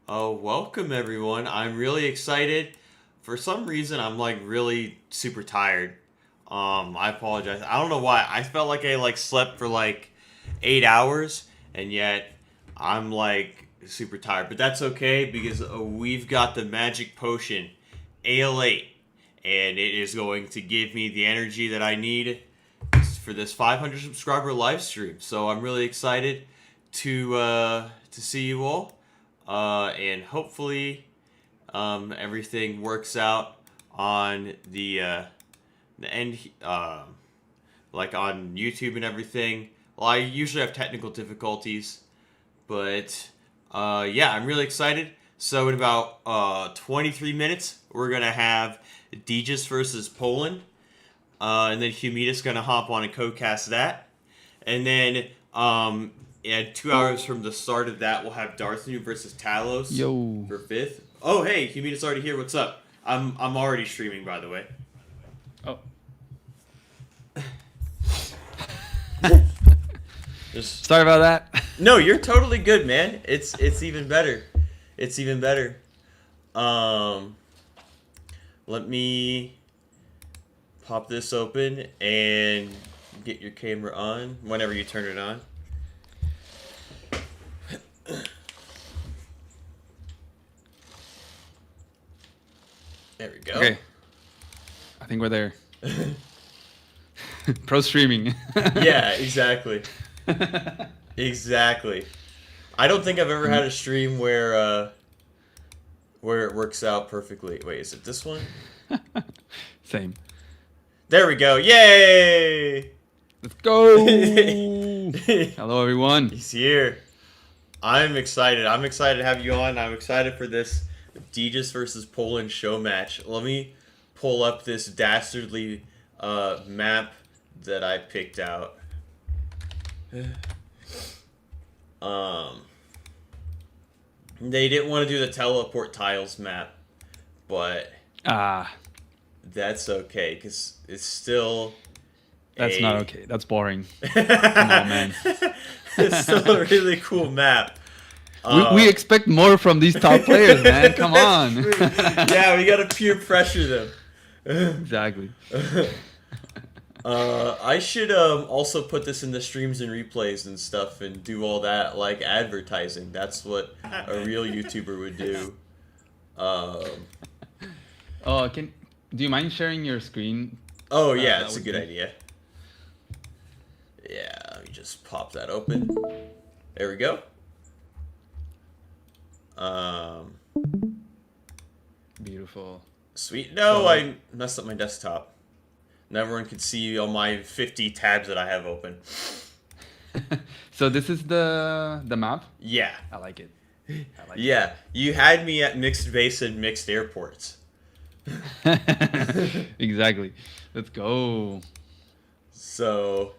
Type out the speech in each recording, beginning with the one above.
Oh, welcome everyone. I'm really excited. For some reason, I'm like really super tired. I apologize. I don't know why. I felt like I like slept for like 8 hours, and yet I'm like super tired. But that's okay because we've got the magic potion, AL8, and it is going to give me the energy that I need for this 500 subscriber live stream. So I'm really excited to see you all, and hopefully everything works out on the end, like on YouTube and everything. Well, I usually have technical difficulties, but yeah, I'm really excited. So in about 23 minutes, we're gonna have Deej versus Poland. And then Humidus gonna hop on and co-cast that, and then yeah, 2 hours from the start of that, we'll have Darthenu versus Talose Yo. for fifth. Oh hey, Humidus already here. What's up? I'm already streaming, by the way. Oh. Sorry about that. No, you're totally good, man. It's even better. It's even better. Let me pop this open and get your camera on whenever you turn it on. There we go. Okay. I think we're there. Pro streaming. Yeah, exactly. Exactly. I don't think I've ever had a stream where it works out perfectly. Wait, is it this one? Same. There we go. Yay! Let's go. Hello, everyone. He's here. I'm excited. I'm excited to have you on. I'm excited for this Deej versus Po1and show match. Let me pull up this dastardly map that I picked out. They didn't want to do the teleport tiles map, but that's okay because it's still. That's not okay. That's boring. Come on, man. It's still a really cool map. We expect more from these top players, man. Come on. Yeah, we gotta peer pressure them. Exactly. I should also put this in the streams and replays and stuff and do all that like advertising. That's what a real YouTuber would do. Oh, do you mind sharing your screen? Oh yeah, that's a good idea. Yeah, let me just pop that open. There we go. Beautiful. Sweet. No, I messed up my desktop. And everyone can see all my 50 tabs that I have open. So this is the map? Yeah. I like it. Yeah, you had me at mixed base and mixed airports. Exactly. Let's go. So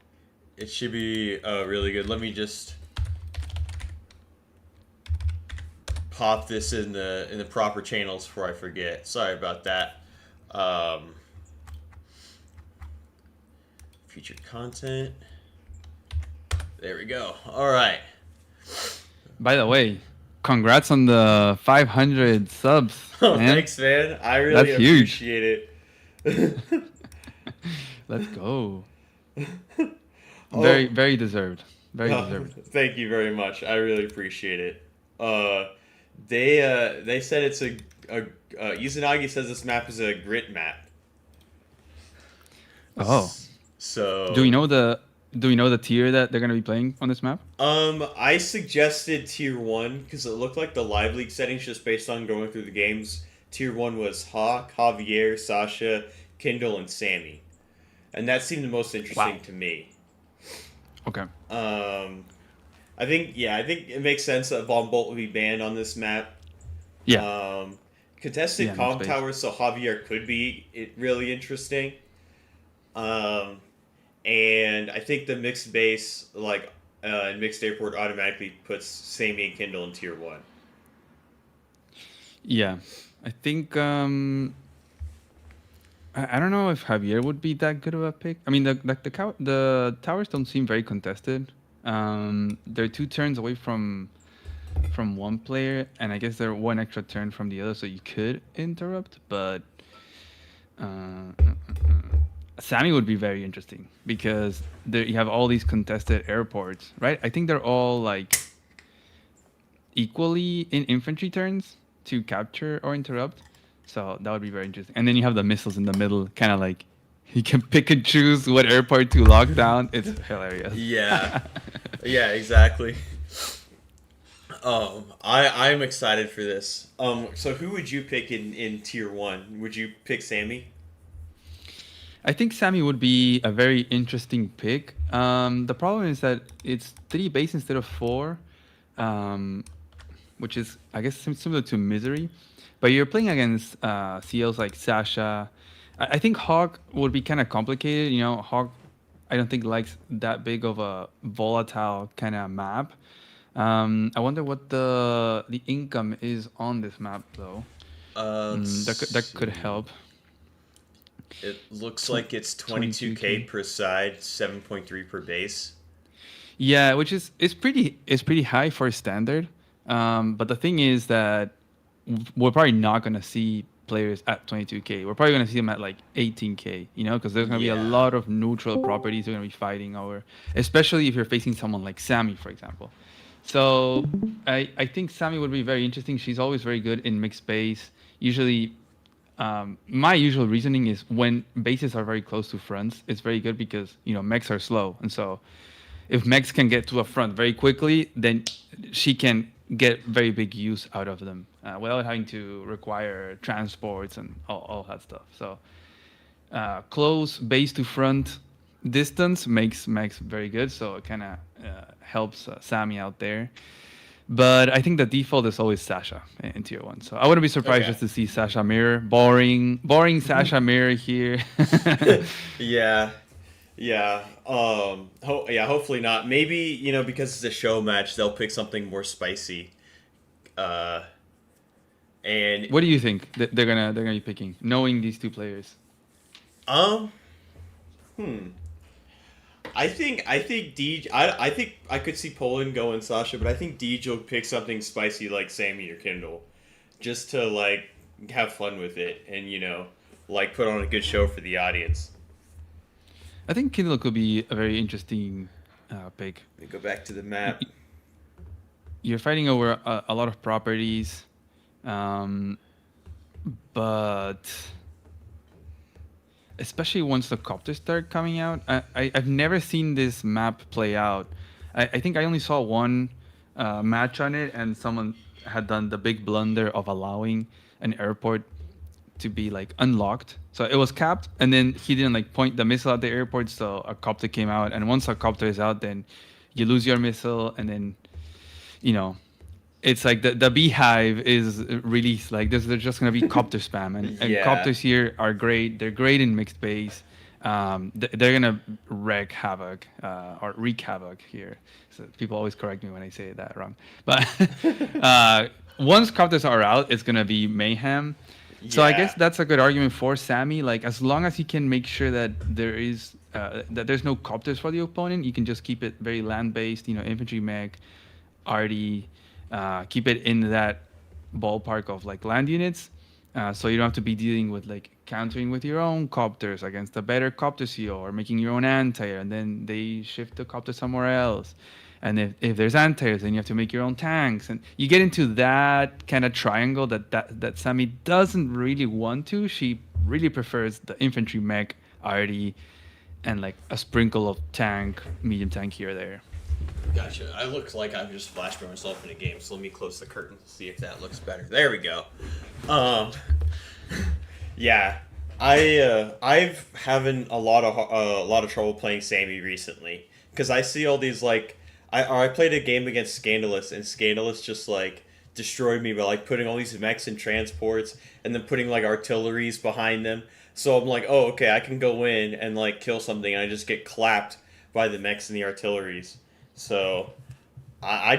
it should be really good. Let me just pop this in the proper channels before I forget. Sorry about that. Featured content. There we go. All right. By the way, congrats on the 500 subs. Oh, man. thanks, man. I really That's huge. appreciate it. Let's go. Very deserved. Very deserved. Thank you very much. I really appreciate it. They said it's a Izanagi says this map is a grit map. Oh. So Do we know the tier that they're gonna be playing on this map? I suggested tier 1 because it looked like the live league settings just based on going through the games. Tier 1 was Hawk, Javier, Sasha, Kindle, and Sammy. And that seemed the most interesting to me. Okay. I think it makes sense that Von Bolt will be banned on this map. Yeah. Contested Yeah, comp space. towers, so Javier could be really interesting. And I think the mixed base, like mixed airport, automatically puts Sammy and Kindle in tier 1. Yeah. I think I don't know if Javier would be that good of a pick. I mean, the towers don't seem very contested. They're 2 turns away from from one player, and I guess they're one extra turn from the other, so you could interrupt. But Sammy would be very interesting because there you have all these contested airports, right? I think they're all like equally in infantry turns to capture or interrupt. So that would be very interesting. And then you have the missiles in the middle, kind of like you can pick and choose what airport to lock down. It's hilarious. Yeah. Yeah, exactly. I'm excited for this. So who would you pick in tier one? Would you pick Sammy? I think Sammy would be a very interesting pick. The problem is that it's 3 base instead of 4, um, which is, I guess, similar to Misery. But you're playing against CLs like Sasha. I think Hawk would be kind of complicated. You know, Hawk, I don't think likes that big of a volatile kind of map. I wonder what the income is on this map though. Let's That could see. help. It looks Tw- like it's 22K 22K. per side, 7.3 per base. Yeah, which is pretty high for standard. But the thing is that we're probably not gonna see players at 22K. We're probably gonna see them at like 18K. You know, because there's gonna be a Yeah. lot of neutral properties we're gonna be fighting over, especially if you're facing someone like Sammy, for example. So I think Sammy would be very interesting. She's always very good in mixed base. Usually my usual reasoning is when bases are very close to fronts, it's very good because mechs are slow, and so if mechs can get to a front very quickly, then she can get very big use out of them without having to require transports and all that stuff. So close base to front distance makes mechs very good, so it kind of helps Sammy out there. But I think the default is always Sasha in tier one. So I wouldn't be surprised Okay. just to see Sasha Mirror. Boring Sasha Mirror here. Yeah. Yeah. Yeah, hopefully not. Maybe, because it's a show match, they'll pick something more spicy. Uh and What do you think that they're gonna be picking, knowing these two players? um hmm. I think Deej. I think I could see Poland go and Sasha, but I think Deej will pick something spicy like Sammy or Kindle, just to like have fun with it and like put on a good show for the audience. I think Kindle could be a very interesting pick. Let me go back to the Y- map. y- You're fighting over a lot of properties, um, but especially once the copters start coming out. I've never seen this map play out. I think I only saw one match on it, and someone had done the big blunder of allowing an airport to be like unlocked. So it was capped, and then he didn't like point the missile at the airport, so a copter came out, and once a copter is out, then you lose your missile, and then you know it's like the beehive is released. Like there's just gonna be copter spam, and Yeah. copters here are great. They're great in mixed base. They're gonna wreak havoc or wreak havoc here. So people always correct me when I say that wrong. But once copters are out, it's gonna be mayhem. So I guess Yeah. that's a good argument for Sammy. Like as long as he can make sure that there's no copters for the opponent, you can just keep it very land based. Infantry mech, arty, keep it in that ballpark of like land units, so you don't have to be dealing with like countering with your own copters against a better copter CO or making your own anti-air and then they shift the copter somewhere else. And if there's anti-airs, then you have to make your own tanks, and you get into that kind of triangle that Sammy doesn't really want to. She really prefers the infantry mech, arty, and like a sprinkle of tank, medium tank here or there. Gotcha. I look like I've just flashed myself in a game, so let me close the curtain to see if that looks better. There we go. Um, yeah, I've having a lot of trouble playing Sammy recently because I see all these like I played a game against Scandalous, and Scandalous just like destroyed me by like putting all these mechs and transports and then putting like artilleries behind them. So I'm like, oh, okay, I can go in and like kill something, and I just get clapped by the mechs and the artilleries. So I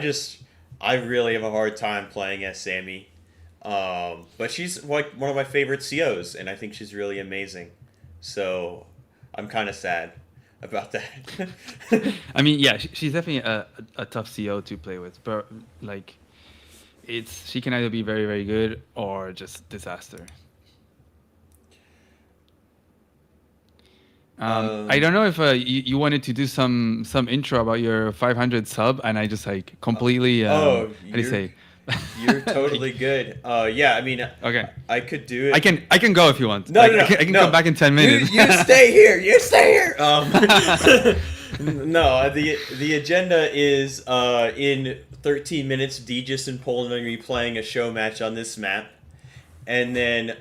really have a hard time playing as Sammy. But she's like one of my favorite COs, and I think she's really amazing. So I'm kind of sad about that. I mean, yeah, she's definitely a tough CO to play with, but like she can either be very, very good or just disaster. I don't know if you wanted to do some intro about your 500 sub, and I just like completely how do you say? You're totally good. Yeah, I mean, Okay. I could do it. I can go if you want. No, like, no, no, I can no. come back in 10 minutes. You stay here. You stay here. No, the agenda is in 13 minutes, Deej and Poland are going to be playing a show match on this map, and then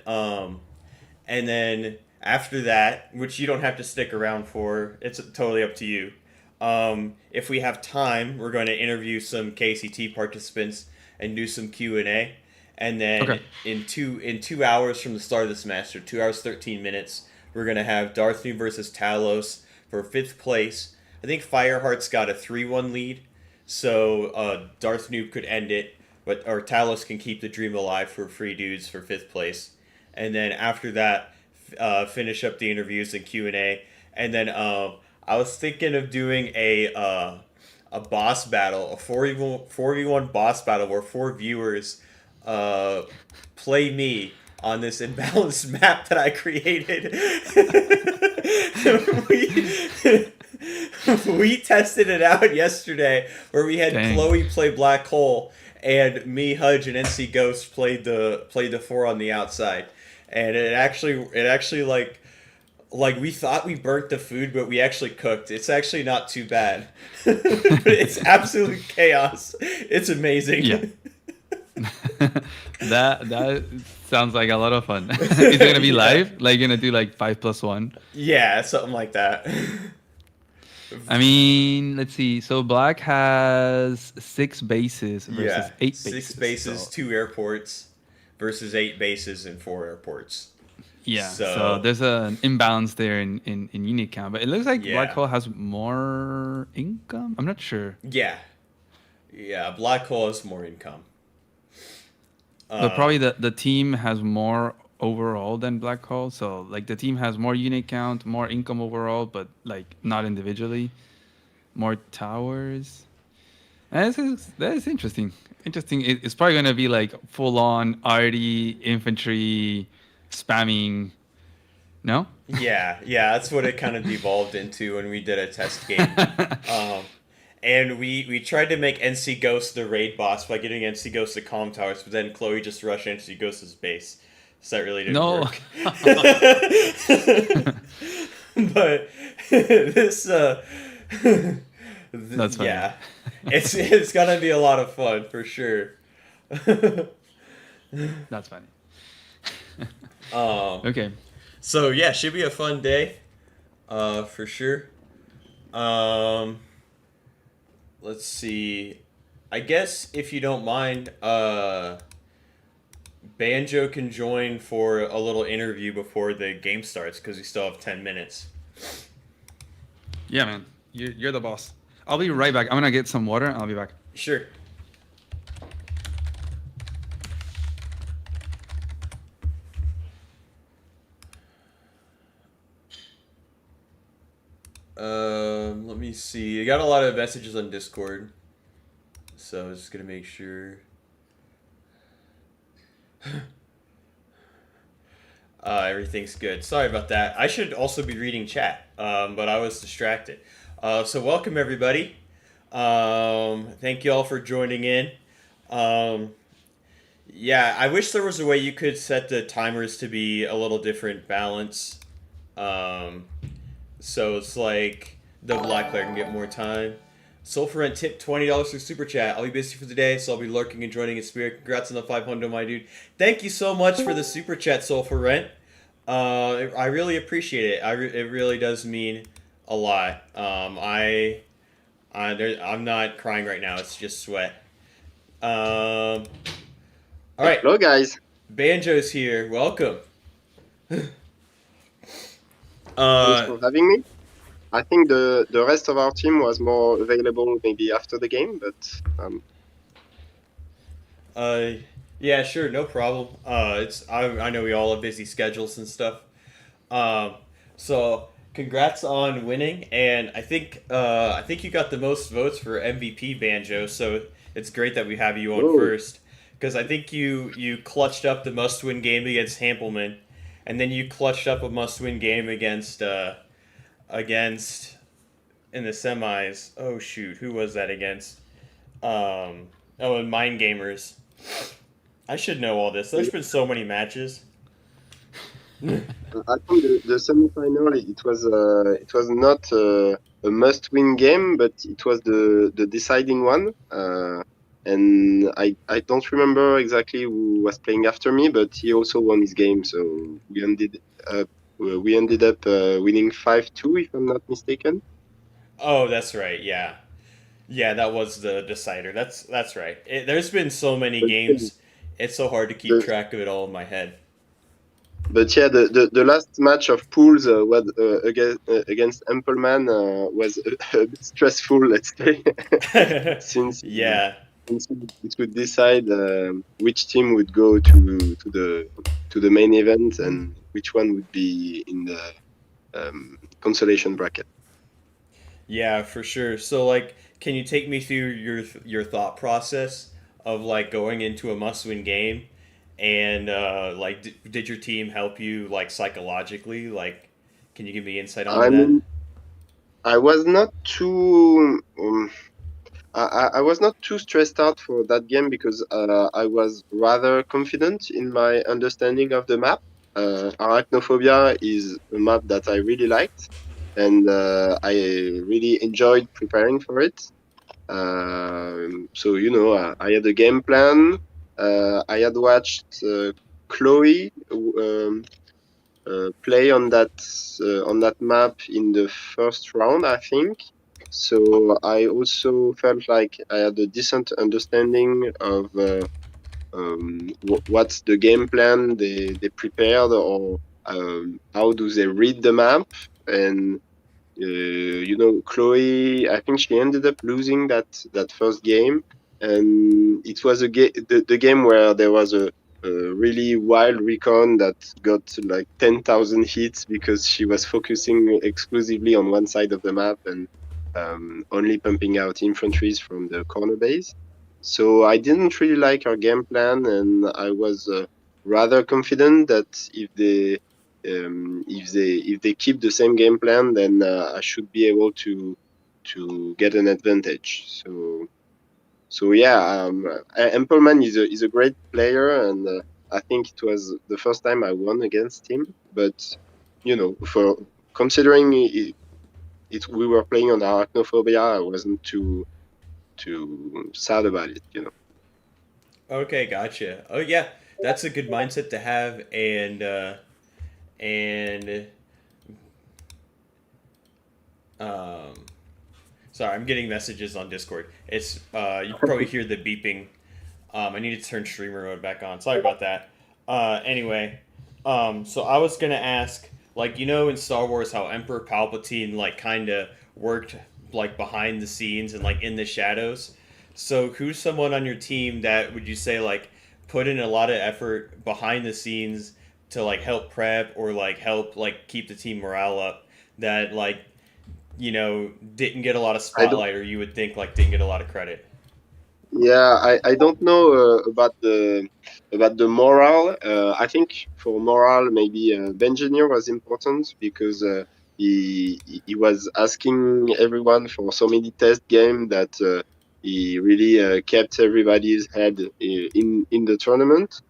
after that, which you don't have to stick around for, it's totally up to you. If we have time, we're going to interview some KCT participants and do some Q&A. And then in 2 hours from the start of this match, or 2 hours 13 minutes, we're gonna have Darth Noob versus Talose for 5th place. I think Fireheart's got a 3-1 lead, so Darth Noob could end it, or Talose can keep the dream alive for Free Dudes for 5th place. And then after that, finish up the interviews and Q&A. And then I was thinking of doing a boss battle, a 4v1 boss battle where 4 viewers play me on this imbalanced map that I created. we tested it out yesterday where we had Chloe play Black Hole and me, Hudge, and NC Ghost played the 4 on the outside. And it actually like we thought we burnt the food, but we actually cooked. It's actually not too bad. But it's absolute chaos. It's amazing. Yeah. that sounds like a lot of fun. Is it gonna be live? Like gonna do like 5+1? Yeah, something like that. I mean, let's see. So Black has 6 bases versus 8 bases. 6 bases, 2 airports versus 8 bases and 4 airports. Yeah, so there's an imbalance there in unit count, but it looks like Black Hole has more income. I'm not sure. Yeah, Black Hole has more income. But probably the team has more overall than Black Hole. So like the team has more unit count, more income overall, but like not individually. More towers. That is interesting. It's probably gonna be like full on RD infantry spamming. No? Yeah, that's what it kind of devolved into when we did a test game. And we tried to make NC Ghost the raid boss by getting NC Ghost the comm towers, but then Chloe just rushed NC Ghost's base. So that really didn't work. But this that's funny. Yeah. It's gonna be a lot of fun for sure. That's funny. Okay. So yeah, should be a fun day, for sure. Let's see. I guess if you don't mind, Banjo can join for a little interview before the game starts because we still have 10 minutes. Yeah, man. You're the boss. I'll be right back. I'm gonna get some water. I'll be back. Sure. Let me see. I got a lot of messages on Discord, so I was just gonna make sure. Everything's good. Sorry about that. I should also be reading chat, but I was distracted. So welcome everybody. Thank you all for joining in. Yeah, I wish there was a way you could set the timers to be a little different balance. So it's like the black player can get more time. Sulfur Rent tip $20 for Super Chat. I'll be busy for the day, so I'll be lurking and joining in spirit. Congrats on the 500, my dude. Thank you so much for the Super Chat, Sulfur Rent. I really appreciate it. It really does mean a lot. I'm not crying right now. It's just sweat. All right. Hello, guys. Banjo's here. Welcome. Thanks for having me. I think the rest of our team was more available maybe after the game, but yeah, sure, no problem. I know we all have busy schedules and stuff. So congrats on winning, and I think you got the most votes for MVP, Banjo. So it's great that we have you on first. because I think you clutched up the must-win game against Hampelman, and then you clutched up a must-win game against in the semis. Oh shoot, who was that against? Oh, and Mind Gamers. I should know all this. There's been so many matches. I think the semi-final it was not a must-win game, but it was the deciding one. And I don't remember exactly who was playing after me, but he also won his game, so we ended up winning 5-2, if I'm not mistaken. Oh, that's right. Yeah, yeah, that was the decider. That's right. There's been so many But yeah, games. It's so hard to keep the track of it all in my head. the last match of pools was against Ampleman was a bit stressful, let's say, since Yeah, it would decide which team would go to the main event and which one would be in the consolation bracket. yeah, for sure. So, like, can you take me through your thought process of like going into a must-win game, and like, did your team help you like psychologically? Like, can you give me insight onto I that? mean, I was not too. I was not too stressed out for that game because I was rather confident in my understanding of the map. Arachnophobia is a map that I really liked, and I really enjoyed preparing for it. So I had a game plan. I had watched Chloe play on that map in the first round, I think. So I also felt like I had a decent understanding of what's the game plan they prepared, or how do they read the map. And Chloe, I think she ended up losing that first game, and it was the game where there was a really wild recon that got like 10,000 hits because she was focusing exclusively on one side of the map and only pumping out infantries from the corner base. So I didn't really like her game plan, and I was rather confident that if they keep the same game plan, then I should be able to get an advantage. So yeah, Empelman is a great player, and I think it was the first time I won against him. But for considering we were playing on Arachnophobia, I wasn't too sad about it. Okay, gotcha. Oh yeah, that's a good mindset to have, and um, sorry, I'm getting messages on Discord. It's you can probably hear the beeping. I need to turn streamer mode back on. Sorry about that. Anyway, so I was gonna ask, like, in Star Wars, how Emperor Palpatine like kind of worked like behind the scenes and like in the shadows. So who's someone on your team that would you say like put in a lot of effort behind the scenes to like help prep or like help like keep the team morale up that like didn't get a lot of I don't. spotlight or you would think like didn't get a lot of credit? Yeah, I don't know about the morale. I think for morale, maybe Benjinier was important because he was asking everyone for so many test game that he really kept everybody's head in the tournament.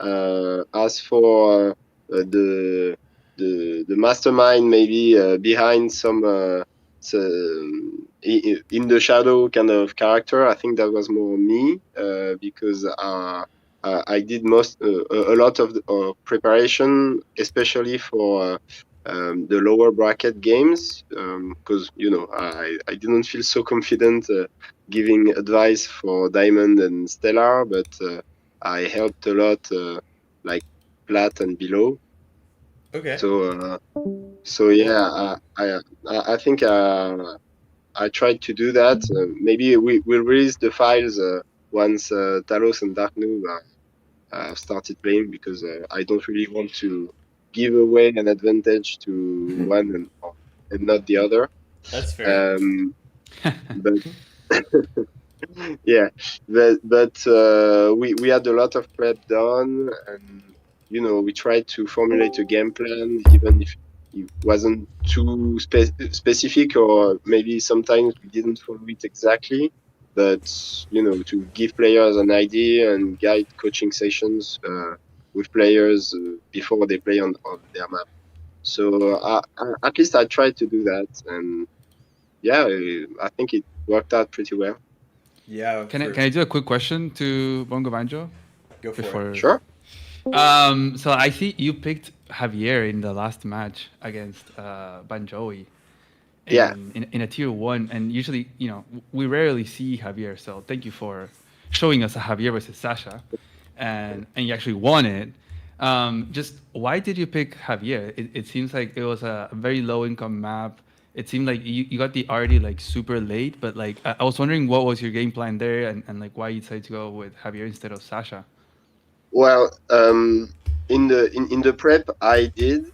As for the mastermind, maybe behind some in the shadow kind of character, I think that was more me because I did a lot of preparation, especially for the lower bracket games, because I didn't feel so confident giving advice for Diamond and Stellar, but I helped a lot, like plat and below. Okay. So yeah, I think I tried to do that. Maybe we'll release the files once Talos and Dark Noob have started playing, because I don't really want to give away an advantage to one and not the other. That's fair. Um, but Yeah, but we had a lot of prep done, and we tried to formulate a game plan, even if it wasn't too specific, or maybe sometimes we didn't follow it exactly. But to give players an idea and guide coaching sessions with players before they play on their map. So at least I tried to do that, and yeah, I think it worked out pretty well. Yeah, Can I do a quick question to Bongo Banjo go for it. before? Sure. So I see you picked Javier in the last match against Banjoey Yeah. in a tier one, and usually, we rarely see Javier. So thank you for showing us a Javier versus Sasha, and you actually won it. Just why did you pick Javier? It seems like it was a very low income map. It seemed like you got the already like super late, but like I was wondering what was your game plan there, and like why you decided to go with Javier instead of Sasha. Well, in the prep I did,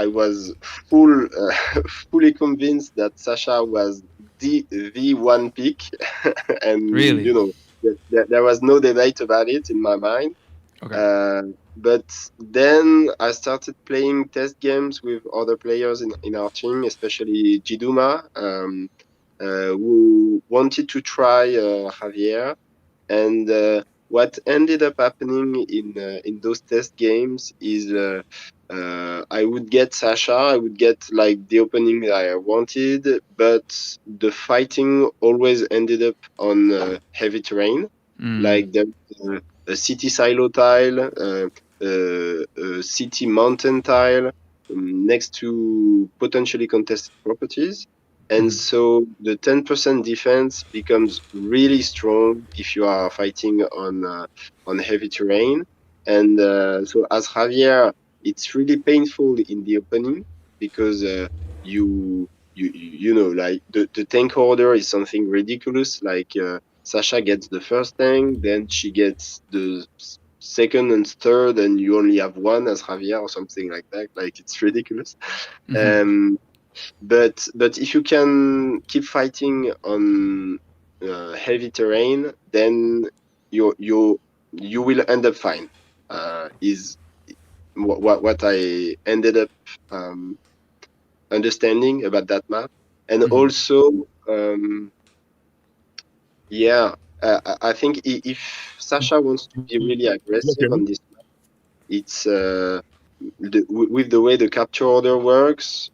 I was fully convinced that Sasha was the one pick, and Really? there was no debate about it in my mind. Okay. Uh, but then I started playing test games with other players in our team, especially Jiduma, who wanted to try Javier. And what ended up happening in those test games is I would get Sasha, I would get like the opening that I wanted, but the fighting always ended up on heavy terrain. Mm. Like a city silo tile, a city mountain tile next to potentially contested properties. And Mhm. so the 10% defense becomes really strong if you are fighting on heavy terrain. And so as Javier, it's really painful in the opening because like the tank order is something ridiculous. Like Sasha gets the first tank, then she gets the second and third, and you only have one as Javier or something like that. Like it's ridiculous. Mhm. Um, but if you can keep fighting on heavy terrain, then you will end up fine. Is what I ended up um, understanding about that map, and Mhm. also yeah, I think if Sasha wants to be really aggressive on this map, it's with the way the capture order works.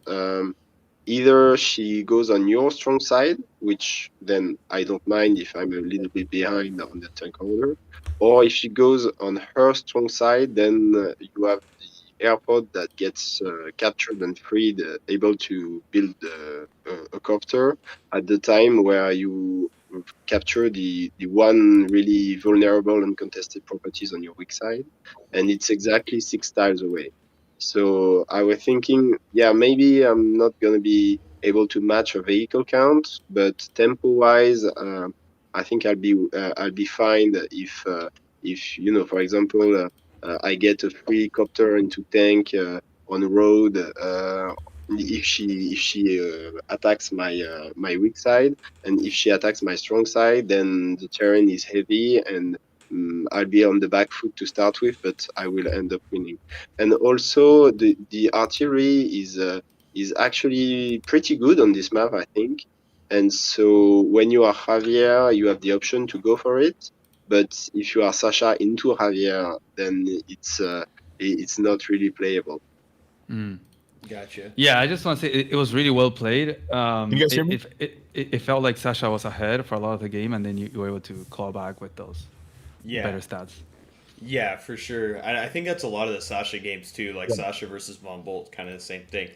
Either she goes on your strong side, which then I don't mind if I'm a little bit behind on the tank order, or if she goes on her strong side, then you have the airport that gets captured and freed, able to build a copter at the time where you capture the one really vulnerable and contested properties on your weak side, and it's exactly 6 tiles away. So I was thinking, yeah, maybe I'm not gonna be able to match a vehicle count, but tempo wise, I think I'll be fine if for example, I get a free copter into tank on the road. If she attacks my weak side, and if she attacks my strong side, then the terrain is heavy, and I'll be on the back foot to start with, but I will end up winning. And also the artillery is actually pretty good on this map, I think. And so when you are Javier, you have the option to go for it. But if you are Sasha into Javier, then it's not really playable. Mm. Gotcha. Yeah, I just want to say it was really well played. Can you guys hear me? It felt like Sasha was ahead for a lot of the game, and then you were able to claw back with those Yeah. better stats. Yeah, for sure. I think that's a lot of the Sasha games too, like Sasha versus Von Bolt, kind of the same thing.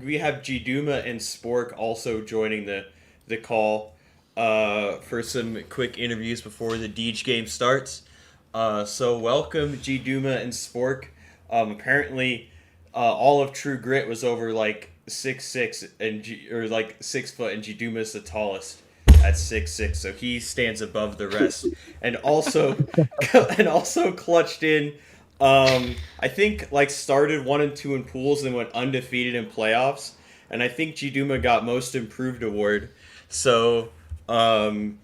We have Jiduma and Spork also joining the call for some quick interviews before the Deej game starts. So welcome Jiduma and Spork. Apparently, all of True Grit was over like 6'6" or like 6 foot, and Jiduma's the tallest at 6'6", so he stands above the rest. And also, and also clutched in. I think like started 1 and 2 in pools and went undefeated in playoffs. And I think Jiduma got most improved award. So, um,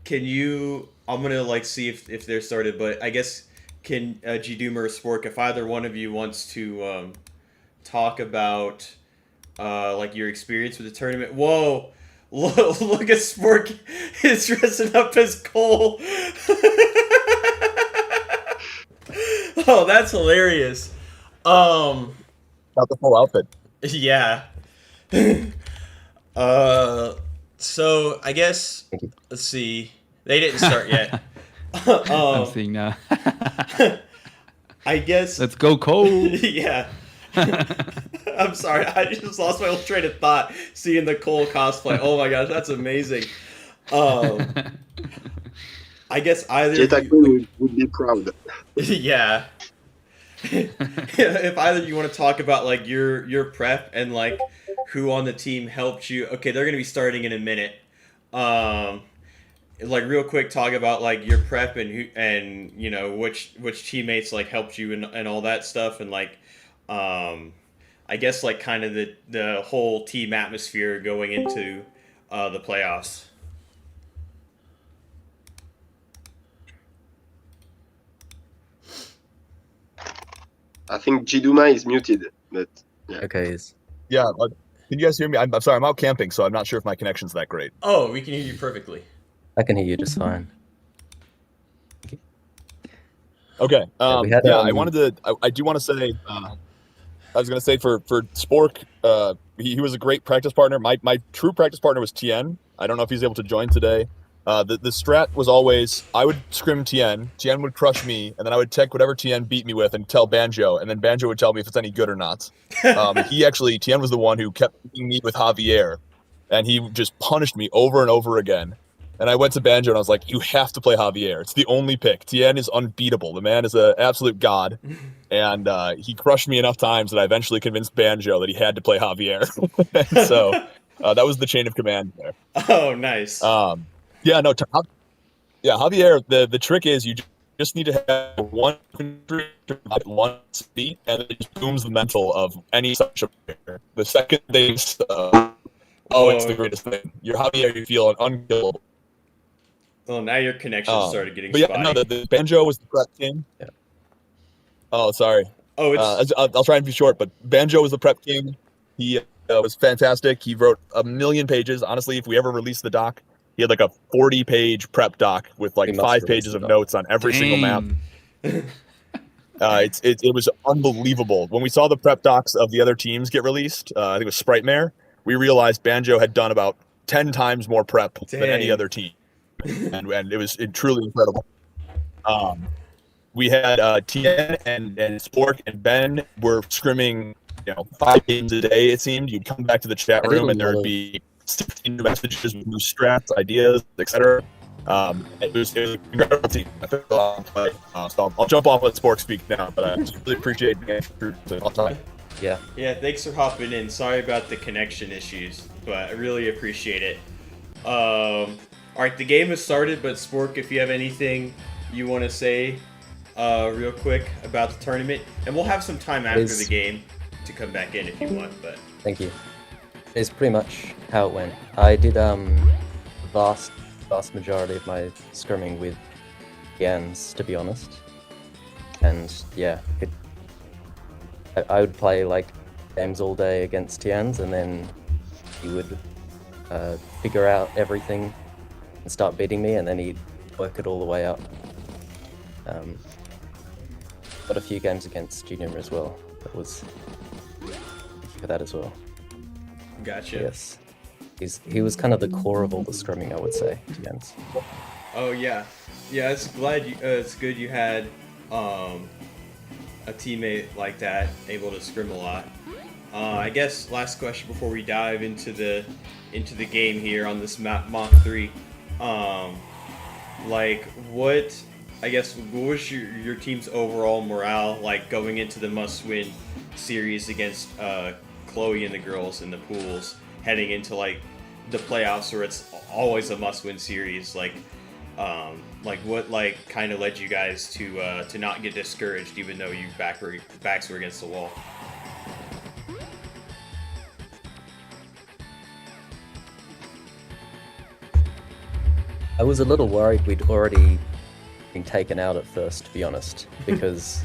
can you? I'm gonna like see if they're started, but I guess can Jiduma or Spork, if either one of you wants to talk about like your experience with the tournament. Whoa. Look at Spork. He's dressing up as Cole. Oh, that's hilarious. Um, Got the full outfit. yeah. So I guess let's see. They didn't start yet. I'm seeing now. I guess. Let's go, Cole. Yeah. I'm sorry, I just lost my whole train of thought seeing the Cole cosplay. Oh my gosh, that's amazing. I guess either of Jeta you, would be proud. yeah. If either of you want to talk about like your prep and like who on the team helped you. Okay, they're gonna be starting in a minute. Like real quick, talk about like your prep and who and you know which teammates like helped you and all that stuff and like I guess like kind of the whole team atmosphere going into the playoffs. I think Jiduma is muted, but yeah. Okay. Yeah. Can you guys hear me? I'm sorry. I'm out camping, so I'm not sure if my connection's that great. Oh, we can hear you perfectly. I can hear you just fine. Okay. we had, I wanted to. I do want to say. I was going to say for Spork, he was a great practice partner. My true practice partner was Tien. I don't know if he's able to join today. The strat was always I would scrim Tien would crush me, and then I would tech whatever Tien beat me with and tell Banjo, and then Banjo would tell me if it's any good or not. Tien was the one who kept beating me with Javier, and he just punished me over and over again. And I went to Banjo and I was like, you have to play Javier. It's the only pick. Tien is unbeatable. The man is an absolute god. And he crushed me enough times that I eventually convinced Banjo that he had to play Javier. So that was the chain of command there. Oh, nice. Javier, the trick is you just need to have one speed, and it just booms the mental of any such a player. The second they it's the greatest thing. Your Javier, you feel unkillable. Well, now your connection started getting but yeah, spotty. no, the Banjo was the prep king. Yeah. Oh, sorry. Oh, it's I'll try and be short, but Banjo was the prep king. He was fantastic. He wrote 1,000,000 pages. Honestly, if we ever released the doc, he had like a 40-page prep doc with like 5 pages of notes on every single map. It was unbelievable. When we saw the prep docs of the other teams get released, I think it was Sprite we realized Banjo had done about 10 times more prep than any other team. and it was truly incredible. We had Tien and Spork and Ben were scrimming, 5 games a day. It seemed you'd come back to the chat room and there would be 16 new messages with new strats, ideas, etc. It was an incredible team. I feel so I'll jump off, let Spork speak now, but I just really appreciate being here all the time. Yeah. Yeah, thanks for hopping in. Sorry about the connection issues, but I really appreciate it. All right, the game has started, but Spork, if you have anything you want to say real quick about the tournament, and we'll have some time after the game to come back in if you want. But thank you. It's pretty much how it went. I did vast majority of my scrimming with Jans, to be honest, and yeah, I would play like games all day against Tians, and then he would figure out everything and start beating me, and then he'd work it all the way up. Got a few games against Junior as well. That was for that as well. Gotcha. Yes, he was kind of the core of all the scrimming, I would say. Tians. Oh yeah, it's good you had a teammate like that able to scrim a lot. I guess last question before we dive into the game here on this map Mach 3. What was your team's overall morale like going into the must-win series against Chloe and the girls in the pools, heading into like the playoffs where it's always a must-win series? What kind of led you guys to not get discouraged even though you backs were against the wall? I was a little worried we'd already been taken out at first, to be honest, because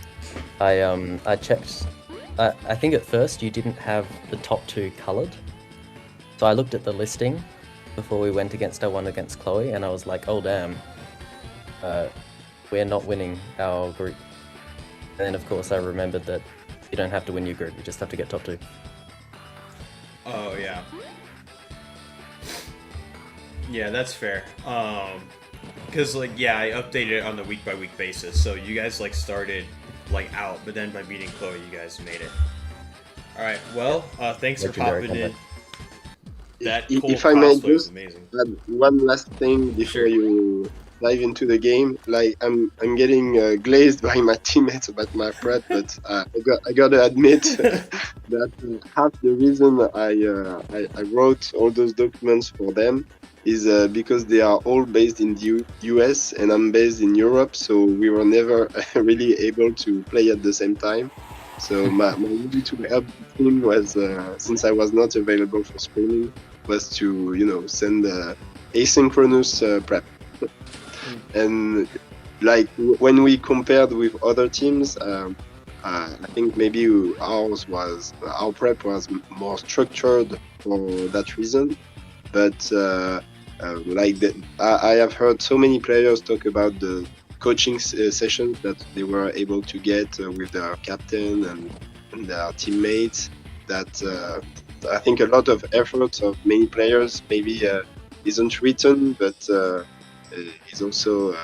I checked. I think at first you didn't have the top 2 colored, so I looked at the listing before we went against our one against Chloe, and I was like, oh damn, we're not winning our group. And then of course I remembered that you don't have to win your group, you just have to get top 2. Oh yeah. Yeah, that's fair. Cause like yeah, I updated it on the week by week basis. So you guys like started like out, but then by beating Chloe, you guys made it. All right. Well, thanks for Legendary hopping in. comeback. That If cool if I may cosplay was just amazing. add one last thing before Sure. you dive into the game, like I'm getting glazed by my teammates about my prep, but I gotta admit that half the reason I wrote all those documents for them is because they are all based in the US and I'm based in Europe, so we were never really able to play at the same time. So my way to help the team was, since I was not available for streaming, was to send asynchronous prep. And like when we compared with other teams, I think maybe our prep was more structured for that reason. But I have heard so many players talk about the coaching sessions that they were able to get with their captain and their teammates. That I think a lot of effort of many players maybe isn't written, but is also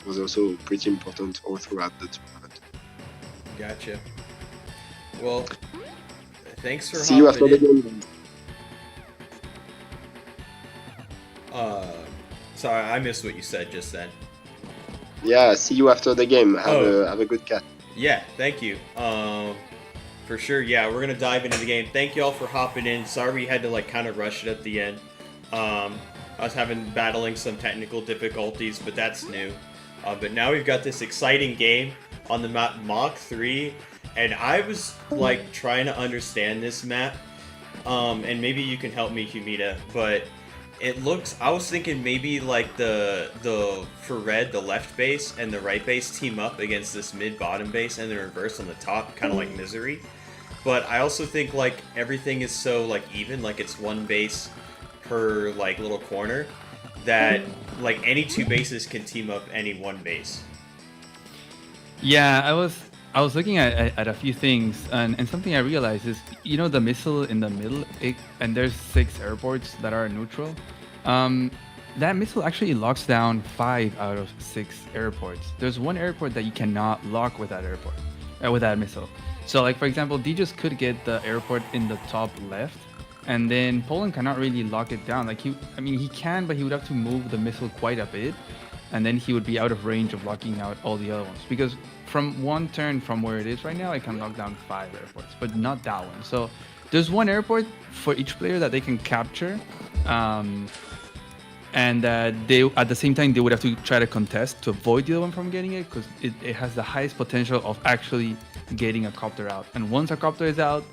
was also pretty important all throughout the tournament. Gotcha. Well, thanks for See you after hopping the in. game. Sorry, I missed what you said just then. Yeah, see you after the game. Oh. Have a good catch. Yeah, thank you. For sure. Yeah, we're gonna dive into the game. Thank you all for hopping in. Sorry we had to like kind of rush it at the end. I was battling some technical difficulties, but that's new. But now we've got this exciting game on the map Mach 3, and I was like trying to understand this map. And maybe you can help me, Humida, but I was thinking maybe like for red, the left base and the right base team up against this mid bottom base and the reverse on the top, kind of like Misery. But I also think like everything is so like even, like it's one base per like little corner, that like any 2 bases can team up any 1 base. Yeah, I was looking at a few things, and something I realized is, the missile in the middle, and there's 6 airports that are neutral. That missile actually locks down 5 out of 6 airports. There's 1 airport that you cannot lock with that airport, with that missile. So, like for example, Deej could get the airport in the top left, and then Po1and cannot really lock it down. Like he can, but he would have to move the missile quite a bit, and then he would be out of range of locking out all the other ones. Because from 1 turn from where it is right now, I can lock down 5 airports, but not that one. So there's 1 airport for each player that they can capture, and they at the same time they would have to try to contest to avoid the other one from getting it, because it has the highest potential of actually getting a copter out. And once a copter is out,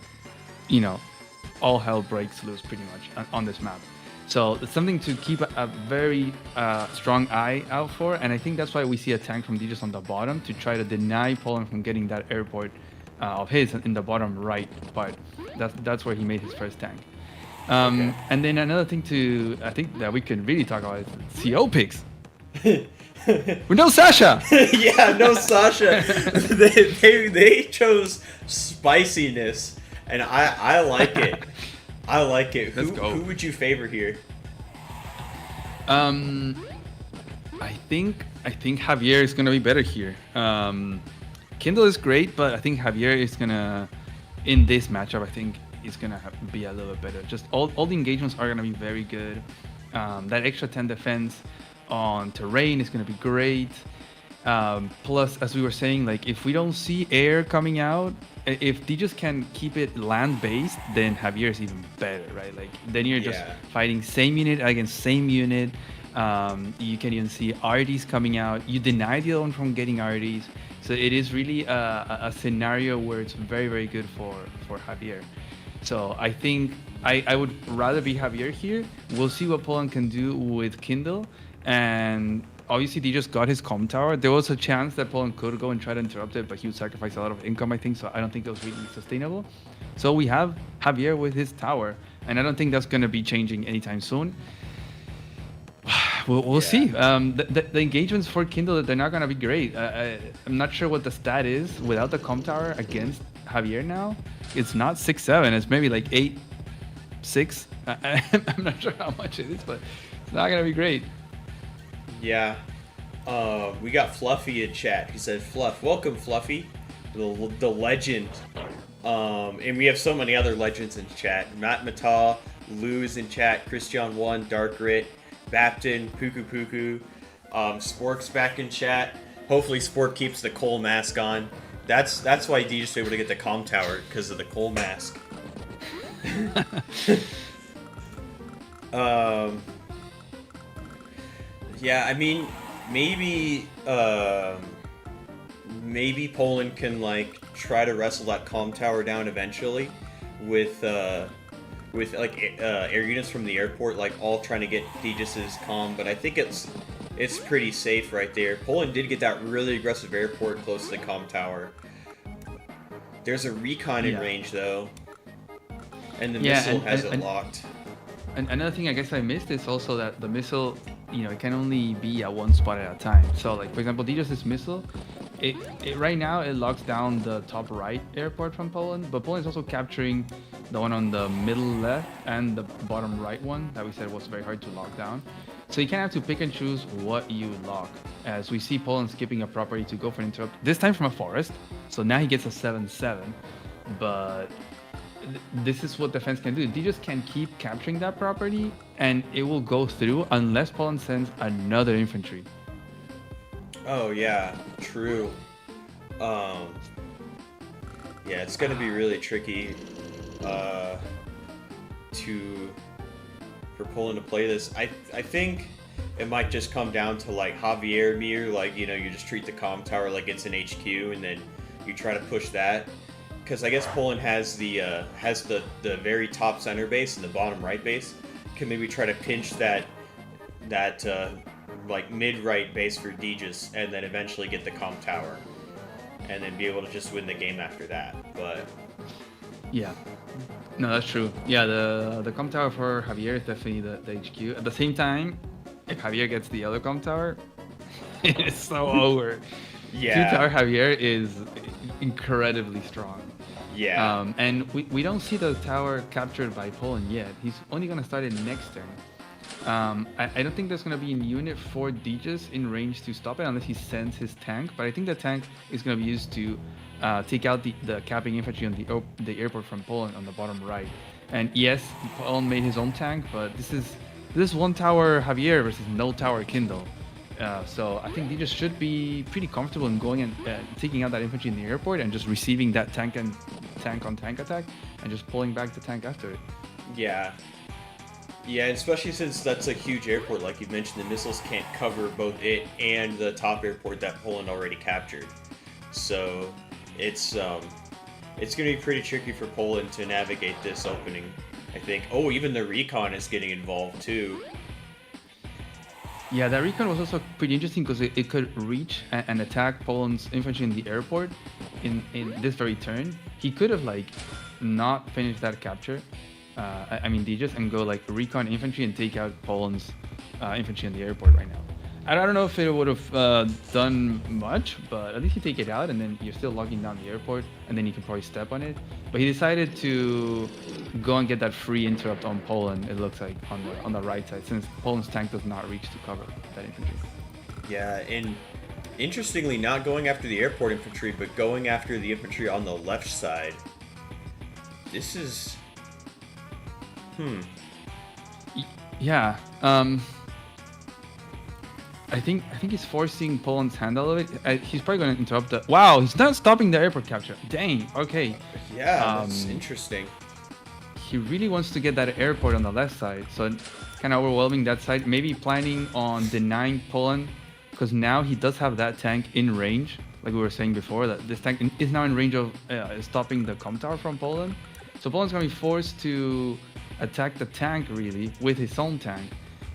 all hell breaks loose pretty much on this map. So it's something to keep a very strong eye out for, and I think that's why we see a tank from Deej on the bottom to try to deny Po1and from getting that airport of his in the bottom right part. That's where he made his first tank. Okay. And then another thing I think that we can really talk about is CO picks. With no Sasha. Yeah, no Sasha. they chose spiciness, and I like it. I like it. Let's go. Who would you favor here? I think Javier is gonna be better here. Kindle is great, but I think Javier is gonna, in this matchup, I think is gonna be a little bit better. Just all the engagements are gonna be very good. That extra 10 defense on terrain is gonna be great. Plus, as we were saying, like if we don't see air coming out, if Deej can keep it land-based, then Javier is even better, right? Like then you're just fighting same unit against same unit. You can even see RDs coming out. You deny the other one from getting RDs. So it is really a scenario where it's very, very good for Javier. So I think I would rather be Javier here. We'll see what Po1and can do with Kindle. and obviously he just got his comm tower. There was a chance that Poland could go and try to interrupt it, but he would sacrifice a lot of income, I think. So I don't think it was really sustainable. So we have Javier with his tower, and I don't think that's going to be changing anytime soon. We'll see. The engagements for Kindle, they're not going to be great. I'm not sure what the stat is without the comm tower against Javier now. It's not 6-7. It's maybe like 8-6. I'm not sure how much it is, but it's not going to be great. Yeah. We got Fluffy in chat. He said, Fluff, welcome, Fluffy, the legend. And we have so many other legends in chat. Matt Mata, Lou is in chat, Christian1, Dark Rit, Bapton, Puku Puku, Spork's back in chat. Hopefully Spork keeps the coal mask on. That's why Deej was able to get the comm tower, because of the coal mask. Yeah, I mean, maybe Poland can like try to wrestle that comm tower down eventually, with like air units from the airport, like all trying to get Deej's comm. But I think it's pretty safe right there. Poland did get that really aggressive airport close to the comm tower. There's a recon in range though, and the missile has it locked. And another thing I guess I missed is also that the missile, it can only be at one spot at a time. So like, for example, Deej's missile, it right now it locks down the top right airport from Poland, but Poland is also capturing the one on the middle left and the bottom right one that we said was very hard to lock down. So you kind of have to pick and choose what you lock. As we see Poland skipping a property to go for an interrupt, this time from a forest. So now he gets a 7-7, but this is what defense can do. Deej can keep capturing that property, and it will go through unless Poland sends another infantry. Oh yeah, true. Yeah, it's gonna be really tricky for Poland to play this. I think it might just come down to like Javier Mir, like you just treat the comm tower like it's an HQ, and then you try to push that. Because I guess Poland has the very top center base and the bottom right base. Can maybe try to pinch that like mid right base for Deej's, and then eventually get the comm tower, and then be able to just win the game after that. But yeah, no, that's true. Yeah, the comm tower for Javier is definitely the HQ. At the same time, if Javier gets the other comm tower, it's so over. Yeah, 2-tower Javier is incredibly strong. Yeah. And we don't see the tower captured by Poland yet. He's only going to start it next turn. I don't think there's going to be a unit for Deej's in range to stop it unless he sends his tank. But I think the tank is going to be used to take out the capping infantry on the airport from Poland on the bottom right. And yes, Poland made his own tank, but this is 1-tower Javier versus no tower Kindle. So I think Deej should be pretty comfortable in going and taking out that infantry in the airport and just receiving that tank on tank attack and just pulling back the tank after it. Yeah. Yeah, especially since that's a huge airport, like you mentioned, the missiles can't cover both it and the top airport that Poland already captured. So it's going to be pretty tricky for Poland to navigate this opening, I think. Oh, even the recon is getting involved too. Yeah, that recon was also pretty interesting because it could reach and attack Poland's infantry in the airport in this very turn. He could have like not finished that capture, Deej, and go like recon infantry and take out Poland's infantry in the airport right now. I don't know if it would have done much, but at least you take it out and then you're still locking down the airport and then you can probably step on it. But he decided to go and get that free interrupt on Poland, it looks like, on the right side, since Poland's tank does not reach to cover that infantry. Yeah, and interestingly, not going after the airport infantry, but going after the infantry on the left side. This is... Yeah, I think he's forcing Poland's hand a little bit. He's probably going to interrupt the... Wow, he's not stopping the airport capture. Dang, okay. Yeah, that's interesting. He really wants to get that airport on the left side, so it's kind of overwhelming that side. Maybe planning on denying Poland, because now he does have that tank in range, like we were saying before, that this tank is now in range of stopping the comm tower from Poland. So Poland's going to be forced to attack the tank, really, with his own tank.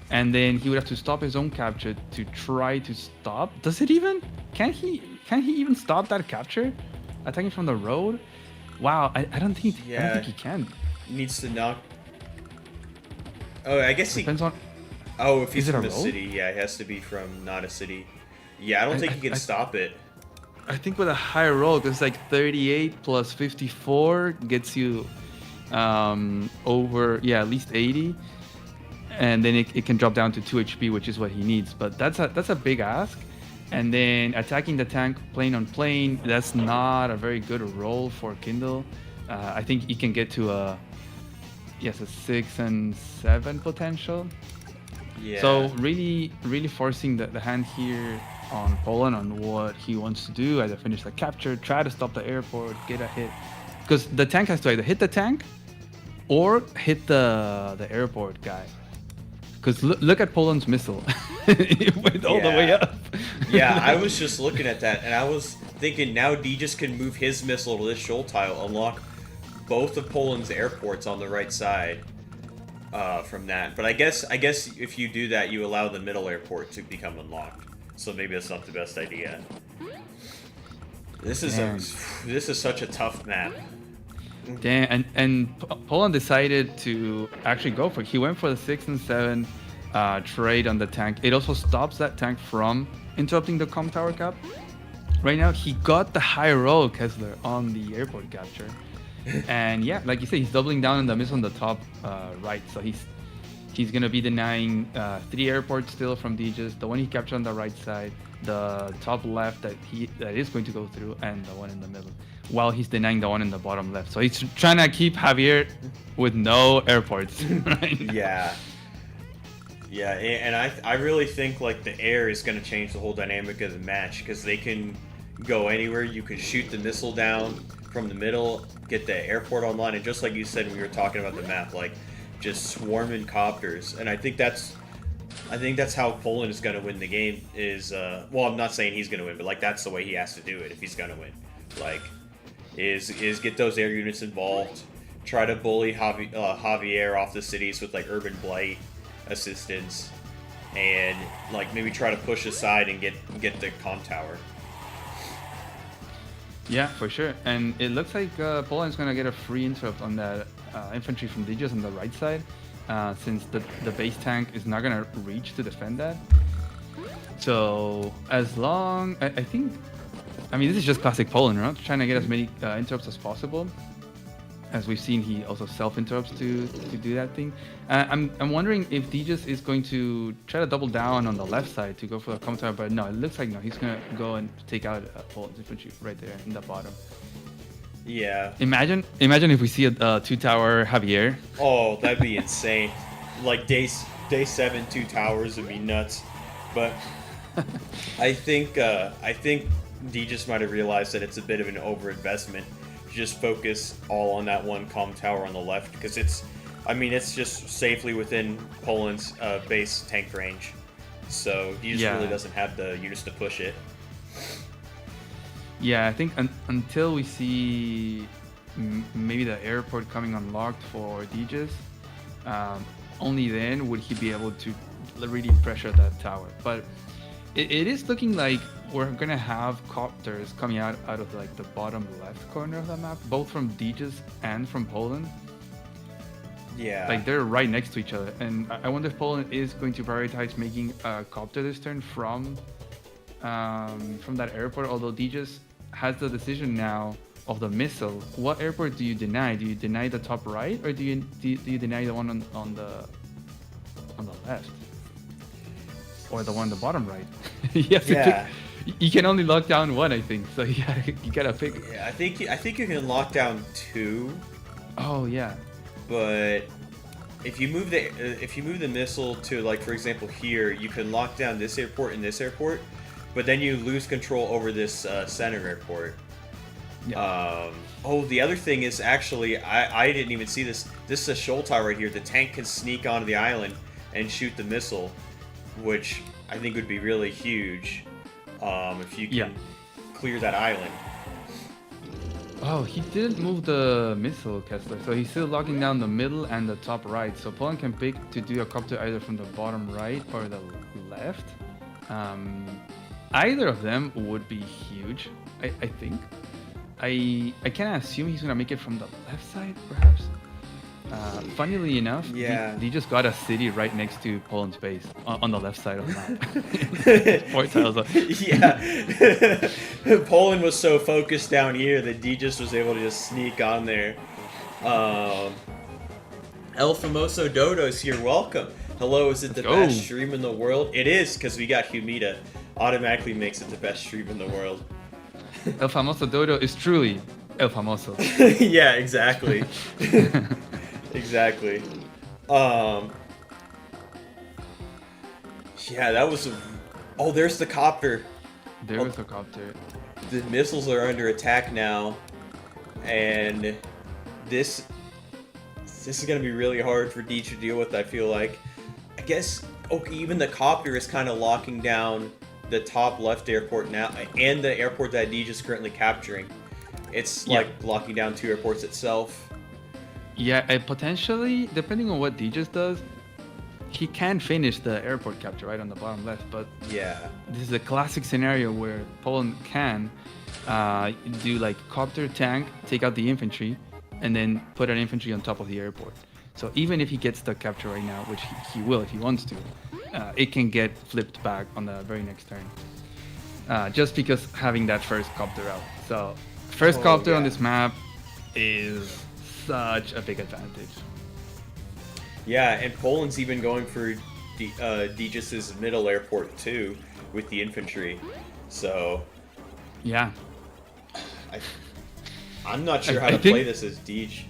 and then he would have to stop his own capture to try to stop. Does it even? Can he even stop that capture? Attacking from the road? Wow, I don't think he can. Needs to knock. Oh, I guess Depends on. Oh, if he's Is it from a a road? city, yeah, it has to be from not a city. Yeah, I don't think he can stop it. I think with a higher roll, it's like 38 plus 54 gets you over, yeah, at least 80. And then it can drop down to 2 HP, which is what he needs. But that's a big ask. And then attacking the tank plane on plane, that's not a very good roll for Kindle. I think he can get to a 6 and 7 potential. Yeah. So really forcing the hand here on Poland on what he wants to do, either finish the capture, try to stop the airport, get a hit. Because the tank has to either hit the tank or hit the airport guy. Because look at Poland's missile. It went all the way up. Yeah, I was just looking at that, and I was thinking now Deej can move his missile to this shoal tile, unlock both of Poland's airports on the right side from that. But I guess if you do that, you allow the middle airport to become unlocked. So maybe that's not the best idea. This is such a tough map. Damn, and Poland decided to actually go for it. He went for the 6 and 7 trade on the tank. It also stops that tank from interrupting the comm tower cap. Right now, he got the high roll Kessler on the airport capture. And yeah, like you said, he's doubling down on the missile on the top right. So he's gonna be denying 3 airports still from Deej's, the one he captured on the right side, the top left that is going to go through, and the one in the middle, while he's denying the one in the bottom left. So he's trying to keep Javier with no airports. Right now. Yeah, and I really think like the air is going to change the whole dynamic of the match, because they can go anywhere. You can shoot the missile down from the middle, get the airport online, and just like you said when we were talking about the map, like just swarming copters. And I think that's how Poland is going to win the game. Well, I'm not saying he's going to win, but like that's the way he has to do it if he's going to win. Like, is get those air units involved, try to bully Javier off the cities with like urban blight assistance, and like maybe try to push aside and get the comm tower. Yeah, for sure. And it looks like Poland's gonna get a free interrupt on that infantry from Deej on the right side, since the base tank is not gonna reach to defend that. So as long, I mean, this is just classic Poland, right? Trying to get as many interrupts as possible. As we've seen, he also self-interrupts to do that thing. I'm wondering if Deej is going to try to double down on the left side to go for the comm tower, but no, it looks like no. He's going to go and take out Poland's infantry right there in the bottom. Yeah. Imagine if we see a 2-tower Javier. Oh, that'd be insane. Like day 7 2 towers would be nuts. But I think Deej might have realized that it's a bit of an overinvestment. Just focus all on that one comm tower on the left, because it's just safely within Poland's base tank range. So he just really doesn't have the units to push it. Yeah, I think until we see maybe the airport coming unlocked for Deej, only then would he be able to really pressure that tower. But it is looking like we're gonna have copters coming out of like the bottom left corner of the map, both from Deej and from Poland. Yeah. Like they're right next to each other, and I wonder if Poland is going to prioritize making a copter this turn from that airport. Although Deej has the decision now of the missile. What airport do you deny? Do you deny the top right, or do you deny the one on the left, or the one on the bottom right? You have to pick. You can only lock down one, I think. So you gotta pick. Yeah, I think you can lock down 2. Oh yeah. But if you move the missile to, like, for example here, you can lock down this airport and this airport, but then you lose control over this center airport. Yeah. The other thing is, actually, I didn't even see this. This is a shoal tower right here. The tank can sneak onto the island and shoot the missile, which I think would be really huge if you can clear that island. Oh, he didn't move the missile, Kessler. So he's still locking down the middle and the top right. So Po1 can pick to do a copter either from the bottom right or the left. Either of them would be huge, I think. I can assume he's gonna make it from the left side, perhaps. Funnily enough, Yeah. he just got a city right next to Po1's base on the left side of the map. 4 tiles up. Yeah. Po1 was so focused down here that Deej just was able to just sneak on there. El Famoso Dodo's here. Welcome. Hello, is it the Let's go. best stream in the world? It is, because we got Humida. Automatically makes it the best stream in the world. El Famoso Dodo is truly El Famoso. Yeah, exactly. Exactly. Yeah, that was a... Oh, there's the copter. There was a copter. The missiles are under attack now, and this is gonna be really hard for Deej to deal with. I feel like, I guess, okay, even the copter is kind of locking down the top left airport now, and the airport that Deej is currently capturing. It's like locking down 2 airports itself. Yeah, potentially, depending on what Deej does, he can finish the airport capture right on the bottom left, but Yeah. this is a classic scenario where Poland can do like copter tank, take out the infantry, and then put an infantry on top of the airport. So even if he gets the capture right now, which he will if he wants to, it can get flipped back on the very next turn. Just because having that first copter out. So first copter on this map is such a big advantage. Yeah, and Poland's even going for Deej's middle airport too, with the infantry. So Yeah. I'm not sure how I to think- play this as Deej.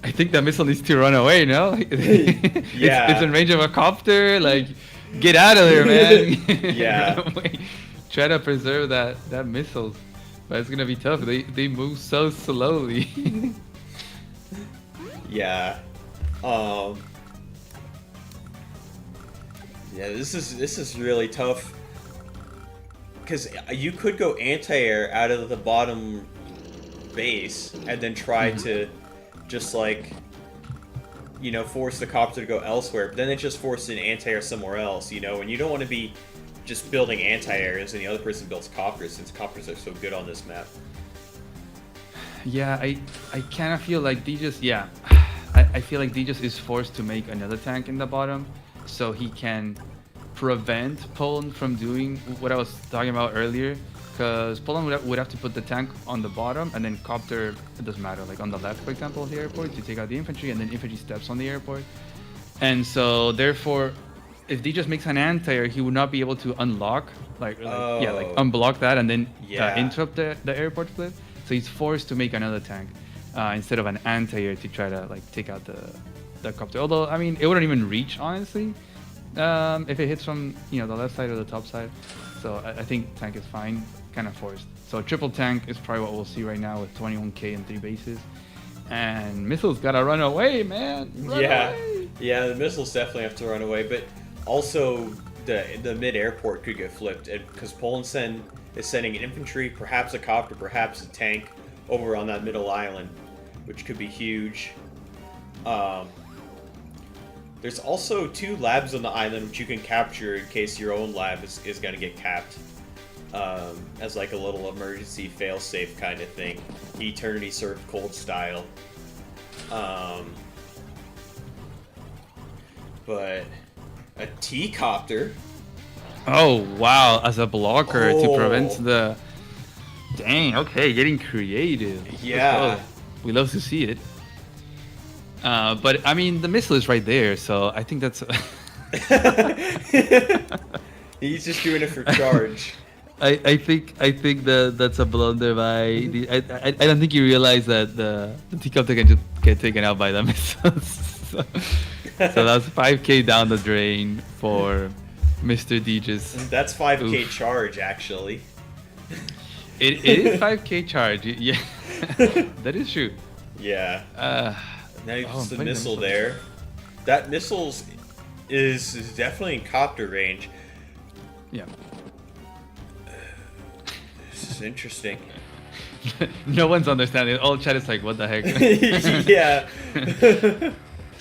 I think that missile needs to run away, no? Yeah. It's in range of a copter, like, get out of there, man. Yeah. Run away. Try to preserve that missile. But it's gonna be tough. They move so slowly. Yeah. Yeah, this is really tough. Because you could go anti-air out of the bottom base and then try to just like, you know, force the copter to go elsewhere. But then it just forces an anti-air somewhere else, you know, and you don't want to be just building anti-airs and the other person builds copters, since copters are so good on this map. Yeah, I kind of feel like Deej I feel like Deej is forced to make another tank in the bottom so he can prevent Poland from doing what I was talking about earlier, because Poland would have to put the tank on the bottom and then copter, it doesn't matter, like on the left, for example, of the airport to take out the infantry, and then infantry steps on the airport. And so therefore, if Deej makes an anti-air, he would not be able to unlock, unblock that and then interrupt the airport flip. So he's forced to make another tank instead of an anti-air to try to like take out the copter. Although, I mean, it wouldn't even reach, honestly, if it hits from, you know, the left side or the top side. So I think tank is fine, kind of forced. So triple tank is probably what we'll see right now with 21k and 3 bases. And missiles gotta run away, man. Run away. Yeah, the missiles definitely have to run away, but also the mid airport could get flipped because Poland is sending an infantry, perhaps a copter, perhaps a tank over on that middle island, which could be huge. There's also 2 labs on the island which you can capture in case your own lab is going to get capped. As like a little emergency fail-safe kind of thing. Eternity served cold style. But a T-copter. Oh, wow. As a blocker to prevent Oh. the... Dang, okay, getting creative. Let's Yeah. go. We love to see it. But, I mean, the missile is right there, so I think that's... He's just doing it for charge. I think that's a blunder by... I don't think you realize that the T-copter can just get taken out by the missiles. So that's 5k down the drain for Mr. Deej's. That's 5k Oof. charge, actually. It is 5k charge. Yeah, that is true. Yeah. Now you I'm just the putting the missile missile. there. That missile is definitely in copter range. Yeah. This is interesting. No one's understanding. All chat is like, what the heck? Yeah.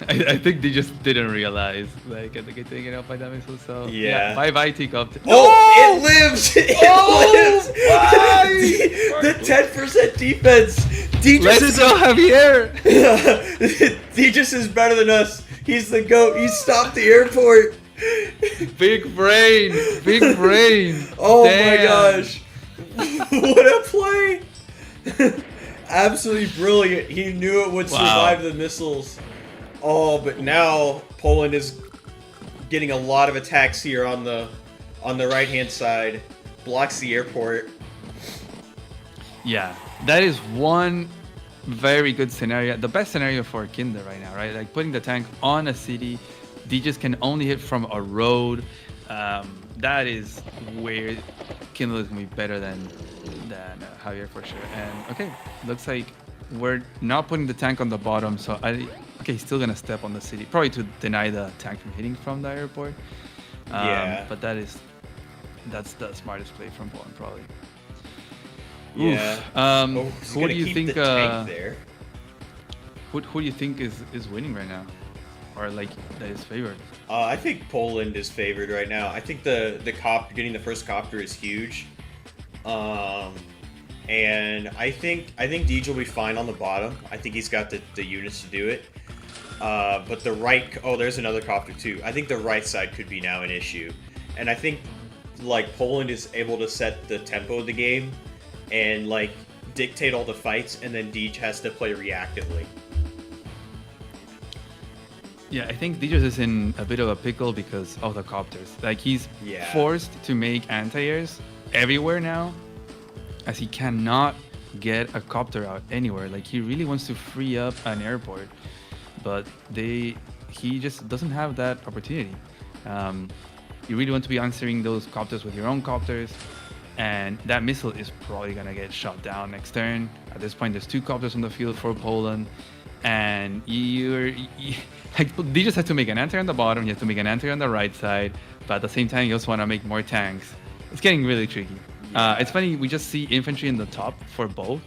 I think they just didn't realize like they get taken out by that missile. So Yeah. bye teacup. Oh, it lives! It lives! Why? The 10% defense! Deej Let's go, Javier! Deej is better than us. He's the GOAT. He stopped the airport. Big brain, big brain. Oh Damn. my gosh. What a play. Absolutely brilliant. He knew it would survive the missiles. Oh, but now Poland is getting a lot of attacks here on the right-hand side. Blocks the airport. Yeah, that is one very good scenario. The best scenario for Kinder right now, right? Like putting the tank on a city. Deej can only hit from a road. That is where Kindle is gonna be better than Javier for sure. And okay, looks like we're not putting the tank on the bottom. So okay, he's still gonna step on the city, probably to deny the tank from hitting from the airport. Yeah. But that's the smartest play from Poland, probably. Yeah. Oof. Who do you think? The tank there? Who do you think is winning right now, or like that is favored? I think Poland is favored right now. I think the getting the first copter is huge. And I think Deej will be fine on the bottom. I think he's got the units to do it. But the right, there's another copter too. I think the right side could be now an issue. And I think like Poland is able to set the tempo of the game and like dictate all the fights, and then Deej has to play reactively. Yeah, I think Deej is in a bit of a pickle because of the copters. Like he's forced to make anti-airs everywhere now, as he cannot get a copter out anywhere. Like he really wants to free up an airport, but he just doesn't have that opportunity. You really want to be answering those copters with your own copters, and that missile is probably gonna get shot down next turn. At this point, there's 2 copters on the field for Poland, and they just have to make an anti on the bottom. You have to make an anti on the right side, but at the same time, you also want to make more tanks. It's getting really tricky. It's funny, we just see infantry in the top for both.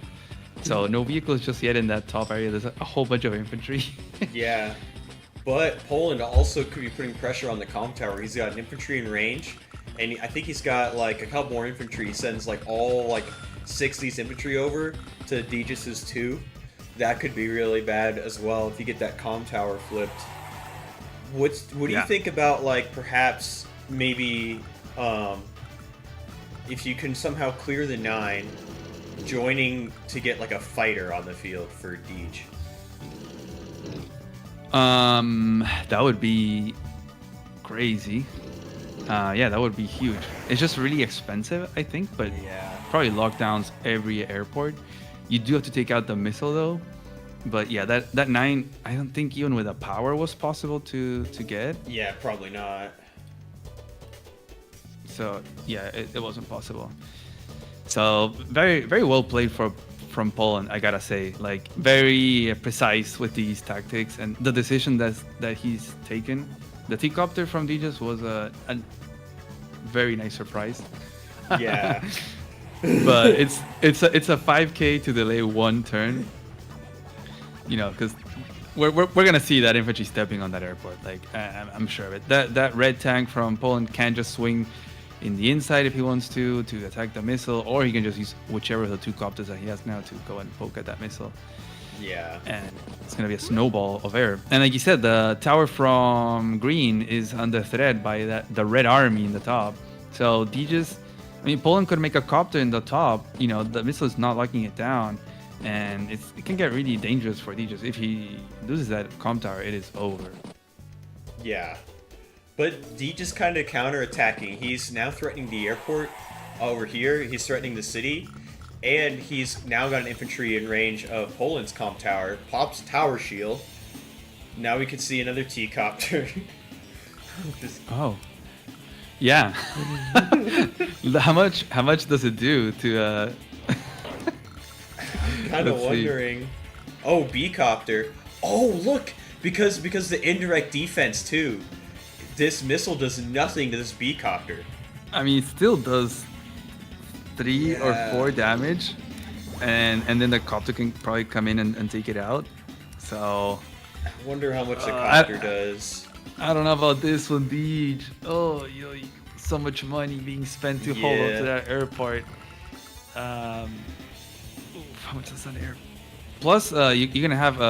So no vehicles just yet in that top area. There's a whole bunch of infantry. Yeah. But Poland also could be putting pressure on the comm tower. He's got an infantry in range, and I think he's got like a couple more infantry. He sends like all like 6 of these infantry over to Deej's 2. That could be really bad as well if you get that comm tower flipped. What do you think about like perhaps maybe if you can somehow clear the 9, joining to get like a fighter on the field for Deej? That would be crazy. Yeah, that would be huge. It's just really expensive, I think, but probably lockdowns every airport. You do have to take out the missile though. But yeah, that 9, I don't think even with a power was possible to get. Yeah, probably not. So yeah, it wasn't possible. So very well played from Poland, I gotta say. Like very precise with these tactics and the decision that he's taken. The T-copter from Deej was a very nice surprise. Yeah. But it's a 5k to delay 1 turn. You know, because we're gonna see that infantry stepping on that airport. Like I'm sure of it. That red tank from Poland can just swing in the inside if he wants to attack the missile, or he can just use whichever of the 2 copters that he has now to go and poke at that missile. Yeah. And it's gonna be a snowball of air. And like you said, the tower from green is under threat by the red army in the top. So Deej, I mean, Poland could make a copter in the top. You know, the missile is not locking it down, and it can get really dangerous for Deej. If he loses that comm tower, it is over. Yeah. But Deej is kind of counter-attacking. He's now threatening the airport over here. He's threatening the city. And he's now got an infantry in range of Poland's comm tower. Pops tower shield. Now we can see another T-copter. Oh. Yeah. How much does it do to Kind of wondering. Oh, B-copter. Oh, look! Because the indirect defense too. This missile does nothing to this B-copter. I mean, it still does 3 or 4 damage. and then the copter can probably come in and take it out. So I wonder how much the I- copter does. I don't know about this one, Deej. Oh, so much money being spent to hold on Yeah. to that airport. How much is that air? Plus, you're gonna have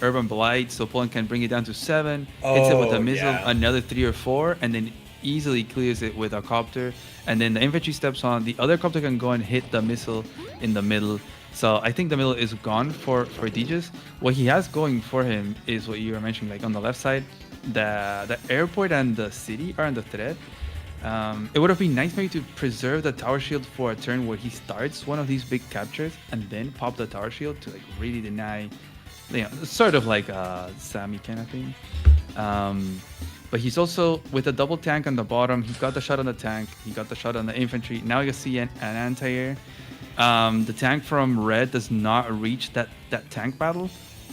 urban blight, so Poland can bring it down to 7. Hits it with a Oh, missile, yeah. another 3 or 4, and then easily clears it with a copter. And then the infantry steps on. The other copter can go and hit the missile in the middle. So I think the middle is gone for Deej's. What he has going for him is what you were mentioning, like on the left side, the airport and the city are in the threat. It would have been nice maybe to preserve the tower shield for a turn where he starts one of these big captures and then pop the tower shield to like really deny, sort of like a Sammy kind of thing. But he's also with a double tank on the bottom. He got the shot on the tank. He got the shot on the infantry. Now you see an anti-air. The tank from red does not reach that tank battle.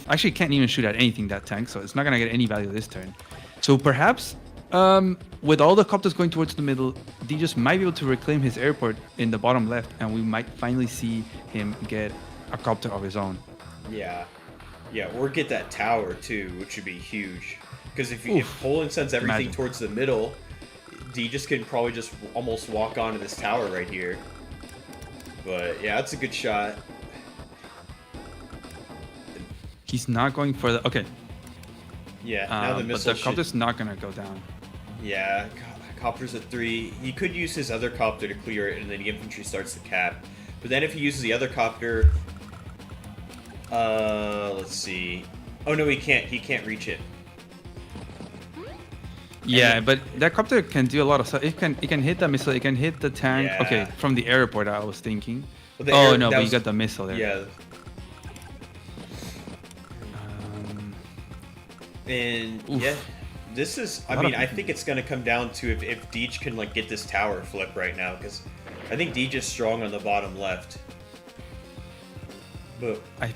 Actually, can't even shoot at anything, that tank, so it's not gonna get any value this turn. So perhaps with all the copters going towards the middle, Deej might be able to reclaim his airport in the bottom left, and we might finally see him get a copter of his own. Yeah. Yeah, or get that tower too, which would be huge. Because if Poland sends everything Imagine. towards the middle, Deej can probably just almost walk onto this tower right here. But yeah, that's a good shot. He's not going for the... Okay. Yeah, now the But missile the copter's not going to go down. Yeah, copter's at 3. He could use his other copter to clear it, and then the infantry starts the cap. But then if he uses the other copter... let's see. Oh no, he can't. He can't reach it. Yeah, but that copter can do a lot of stuff. It can hit the missile. It can hit the tank. Yeah. Okay, from the airport, I was thinking. Well, the Oh air- no, that but was- you got the missile there. Yeah, Um, and Oof. yeah, this is. I lot mean, of- I think it's gonna come down to if Deej can like get this tower flip right now, because I think Deej is strong on the bottom left. But I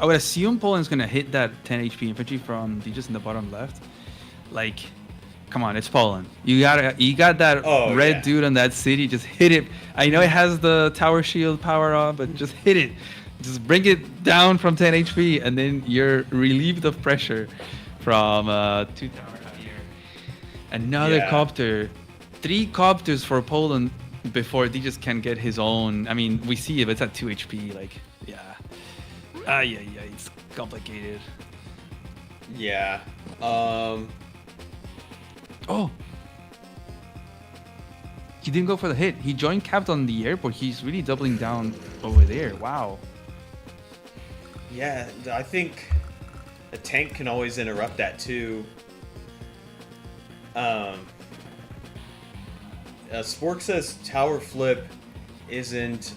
would assume Poland's gonna hit that 10 HP infantry from Deej in the bottom left. Like, come on, it's Poland. You got that Oh, red yeah. dude on that city. Just hit it. I know it has the tower shield power on, but just hit it. Just bring it down from 10 HP, and then you're relieved of pressure from 2 tower out here. Another Yeah. copter. 3 copters for Poland before Deej can get his own. I mean, we see it, but it's at 2 HP. Like, yeah. Yeah, it's complicated. yeah, Oh! He didn't go for the hit. He joined capped on the airport. He's really doubling down over there. Wow. yeah. I think a tank can always interrupt that too. Spork says tower flip isn't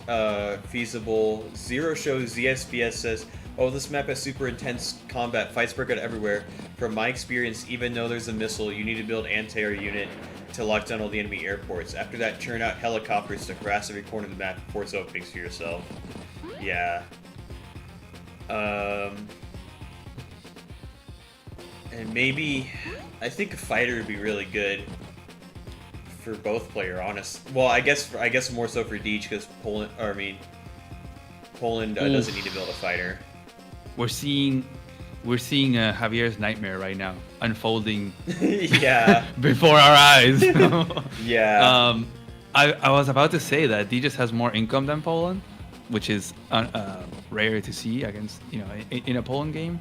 feasible. Zero shows ZSBS says, oh, this map has super intense combat. Fights break out everywhere. From my experience, even though there's a missile, you need to build anti-air unit to lock down all the enemy airports. After that, churn out helicopters to harass every corner of the map and force openings for yourself. Yeah. And maybe, I think a fighter would be really good for both player, honest. Well, I guess more so for Deej because Poland doesn't need to build a fighter. We're seeing Javier's nightmare right now unfolding Yeah, before our eyes. yeah, I was about to say that Deej has more income than Poland, which is rare to see against in a Poland game.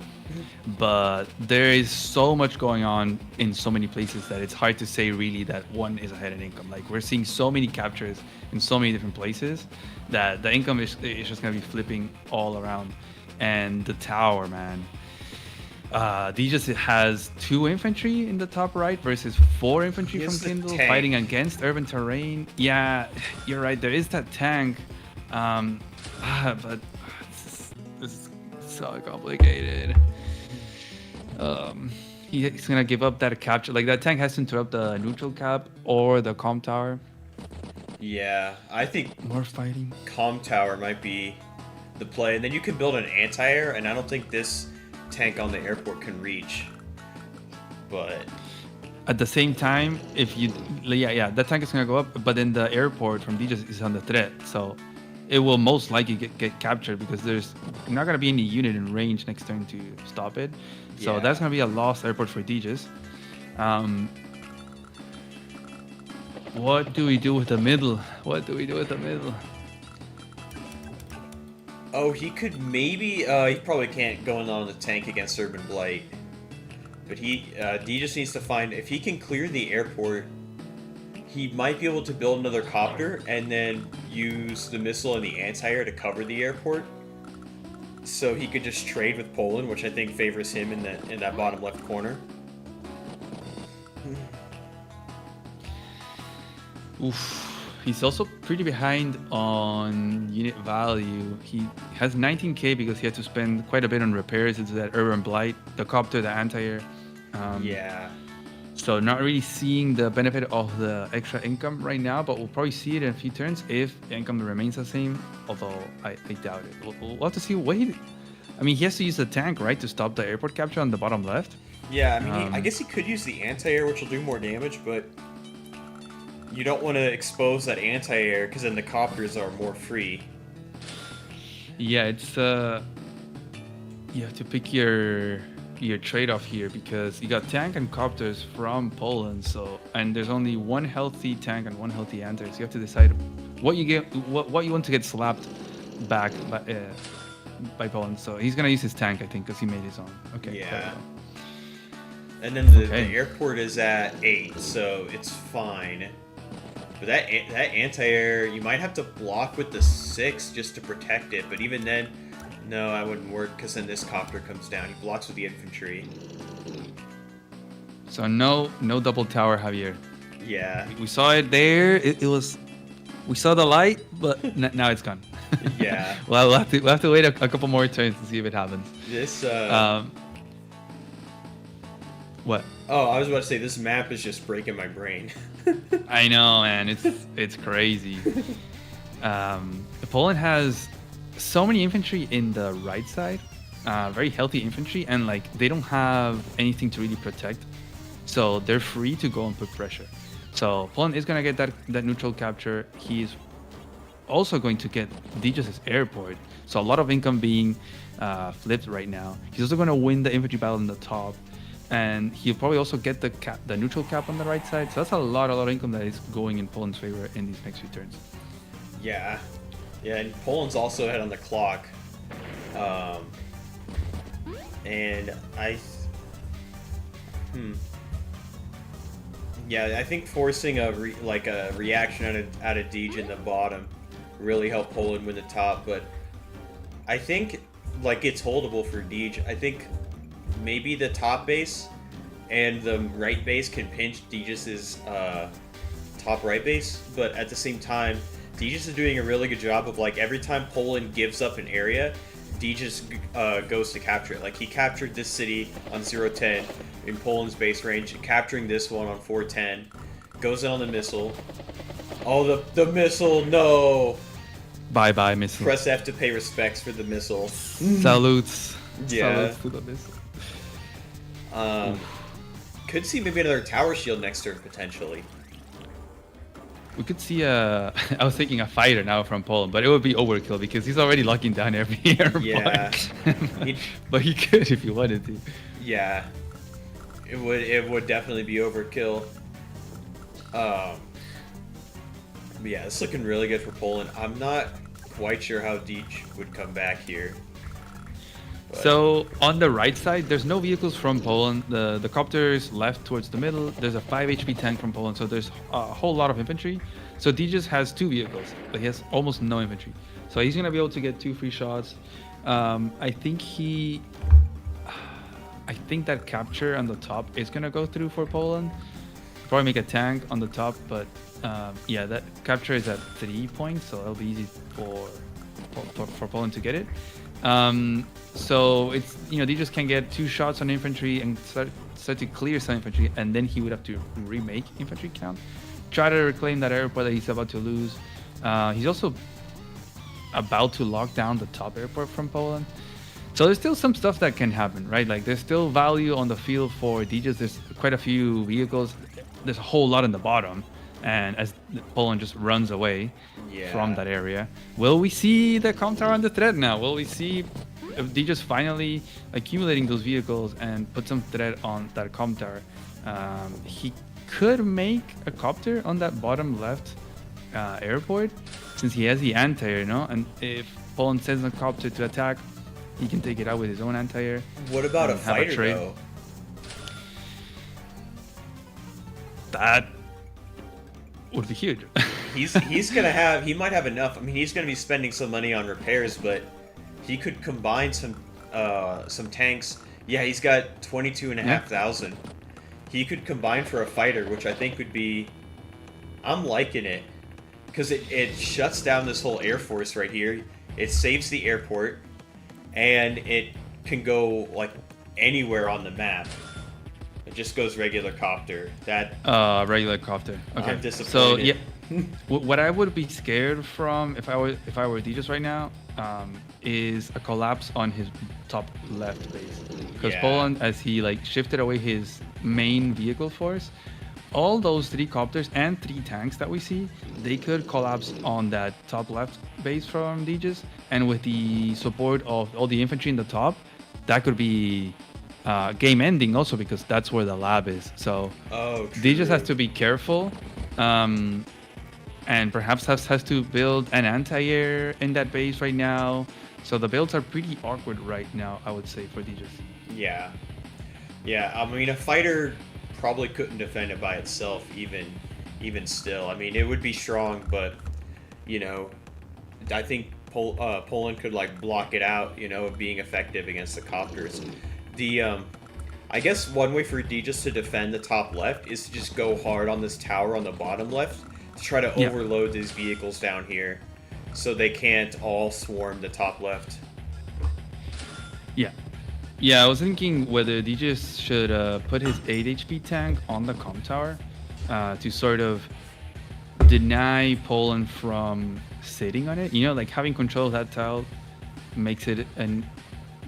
But there is so much going on in so many places that it's hard to say really that one is ahead in income. Like, we're seeing so many captures in so many different places that the income is just gonna be flipping all around. And the tower, man. Deej has 2 infantry in the top right versus 4 infantry He from has the Kindle tank. fighting against urban terrain. Yeah, you're right. There is that tank, but this is so complicated. He's gonna give up that capture. Like, that tank has to interrupt the neutral cap or the comm tower. yeah. I think More fighting. comm tower might be the play, and then you can build an anti-air, and I don't think this tank on the airport can reach. But At the same time, if you, yeah, that tank is gonna go up, but then the airport from Deej is on the threat, so it will most likely get captured because there's not gonna be any unit in range next turn to stop it. So Yeah. that's gonna be a lost airport for Deej. What do we do with the middle? What do we do with the middle? Oh, he could maybe. He probably can't go in on the tank against Urban Blight. But D just needs to find if he can clear the airport. He might be able to build another copter and then use the missile and the anti-air to cover the airport. So he could just trade with Poland, which I think favors him in that bottom left corner. Oof. He's also pretty behind on unit value. He has 19k because he had to spend quite a bit on repairs into that Urban Blight, the copter, the anti-air. Yeah. So not really seeing the benefit of the extra income right now, but we'll probably see it in a few turns if income remains the same, although I doubt it. We'll have to see what he has to use the tank, right, to stop the airport capture on the bottom left. Yeah, I mean, I guess he could use the anti-air, which will do more damage, but you don't want to expose that anti-air because then the copters are more free. Yeah, it's you have to pick your trade-off here because you got tank and copters from Poland, and there's only one healthy tank and one healthy anti-air, so you have to decide what you want to get slapped back by Poland. So he's gonna use his tank, I think, because he made his own. Okay. Yeah. And then the airport is at 8, so it's fine. But that anti-air, you might have to block with the 6 just to protect it. But even then, no, I wouldn't work because then this copter comes down. He blocks with the infantry. So no double tower, Javier. Yeah. We saw it there. We saw the light, but now it's gone. Yeah. Well, we'll have to wait a couple more turns to see if it happens. This. What? Oh, I was about to say this map is just breaking my brain. I know, man. It's crazy. Poland has so many infantry in the right side, very healthy infantry, and like they don't have anything to really protect, so they're free to go and put pressure. So Poland is gonna get that neutral capture. He's also going to get Deej's airport, so a lot of income being flipped right now. He's also gonna win the infantry battle in the top. And he'll probably also get the neutral cap on the right side. So that's a lot of income that is going in Poland's favor in these next few turns. Yeah. Yeah, and Poland's also ahead on the clock. And yeah, I think forcing a reaction out of Deej in the bottom really helped Poland win the top. But I think it's holdable for Deej. I think maybe the top base and the right base can pinch Deej's top right base, but at the same time, Deej is doing a really good job of every time Poland gives up an area, Deej goes to capture it. Like he captured this city on 010 in Poland's base range, capturing this one on 410, goes in on the missile. Oh, the missile, no! Bye missile. Press F to pay respects for the missile. Salutes. Yeah. Salutes to the missile. Could see maybe another tower shield next turn potentially. We could see I was thinking a fighter now from Poland, but it would be overkill because he's already locking down every airport. Yeah. But he could if he wanted to. Yeah. It would definitely be overkill. But yeah, it's looking really good for Poland. I'm not quite sure how Deej would come back here. But So on the right side, there's no vehicles from Poland. The copter is left towards the middle. There's a 5 HP tank from Poland, so there's a whole lot of infantry. So Deej has 2 vehicles, but he has almost no infantry. So he's gonna be able to get 2 free shots. I think that capture on the top is gonna go through for Poland. Probably make a tank on the top, but yeah, that capture is at 3 points, so it'll be easy for Poland to get it. So it's, Deej just can get 2 shots on infantry and start to clear some infantry, and then he would have to remake infantry count, try to reclaim that airport that he's about to lose. He's also about to lock down the top airport from Poland. So there's still some stuff that can happen, right? Like there's still value on the field for Deej. There's quite a few vehicles. There's a whole lot in the bottom, and as Po1and just runs away from that area, will we see the comp tower on the threat now? Will we see Deej finally accumulating those vehicles and put some threat on that comp tower? He could make a copter on that bottom left airport since he has the anti-air, and if Po1and sends a copter to attack, he can take it out with his own anti-air. What about a and have fighter trade. though? That would be huge. He's gonna have, he might have enough. I mean, he's gonna be spending some money on repairs, but he could combine some tanks. Yeah, he's got 22,500. He could combine for a fighter, which I think would be, I'm liking it, because it shuts down this whole air force right here. It saves the airport, and it can go like anywhere on the map. It just goes regular copter. That regular copter. Okay. I'm disappointed. So yeah, what I would be scared from if I were Deej right now is a collapse on his top left base, because Po1and, as he shifted away his main vehicle force, all those 3 copters and 3 tanks that we see, they could collapse on that top left base from Deej, and with the support of all the infantry in the top, that could be game ending also, because that's where the lab is. So Deej has to be careful, and perhaps has to build an anti-air in that base right now. So the builds are pretty awkward right now, I would say, for Deej. Yeah. I mean, a fighter probably couldn't defend it by itself, even still. I mean, it would be strong, but I think Po1and could block it out, of being effective against the copters. I guess one way for Deej to defend the top left is to just go hard on this tower on the bottom left to try to overload these vehicles down here, so they can't all swarm the top left. Yeah, I was thinking whether Deej should put his 8 HP tank on the comp tower to sort of deny Po1and from sitting on it. Having control of that tile makes it and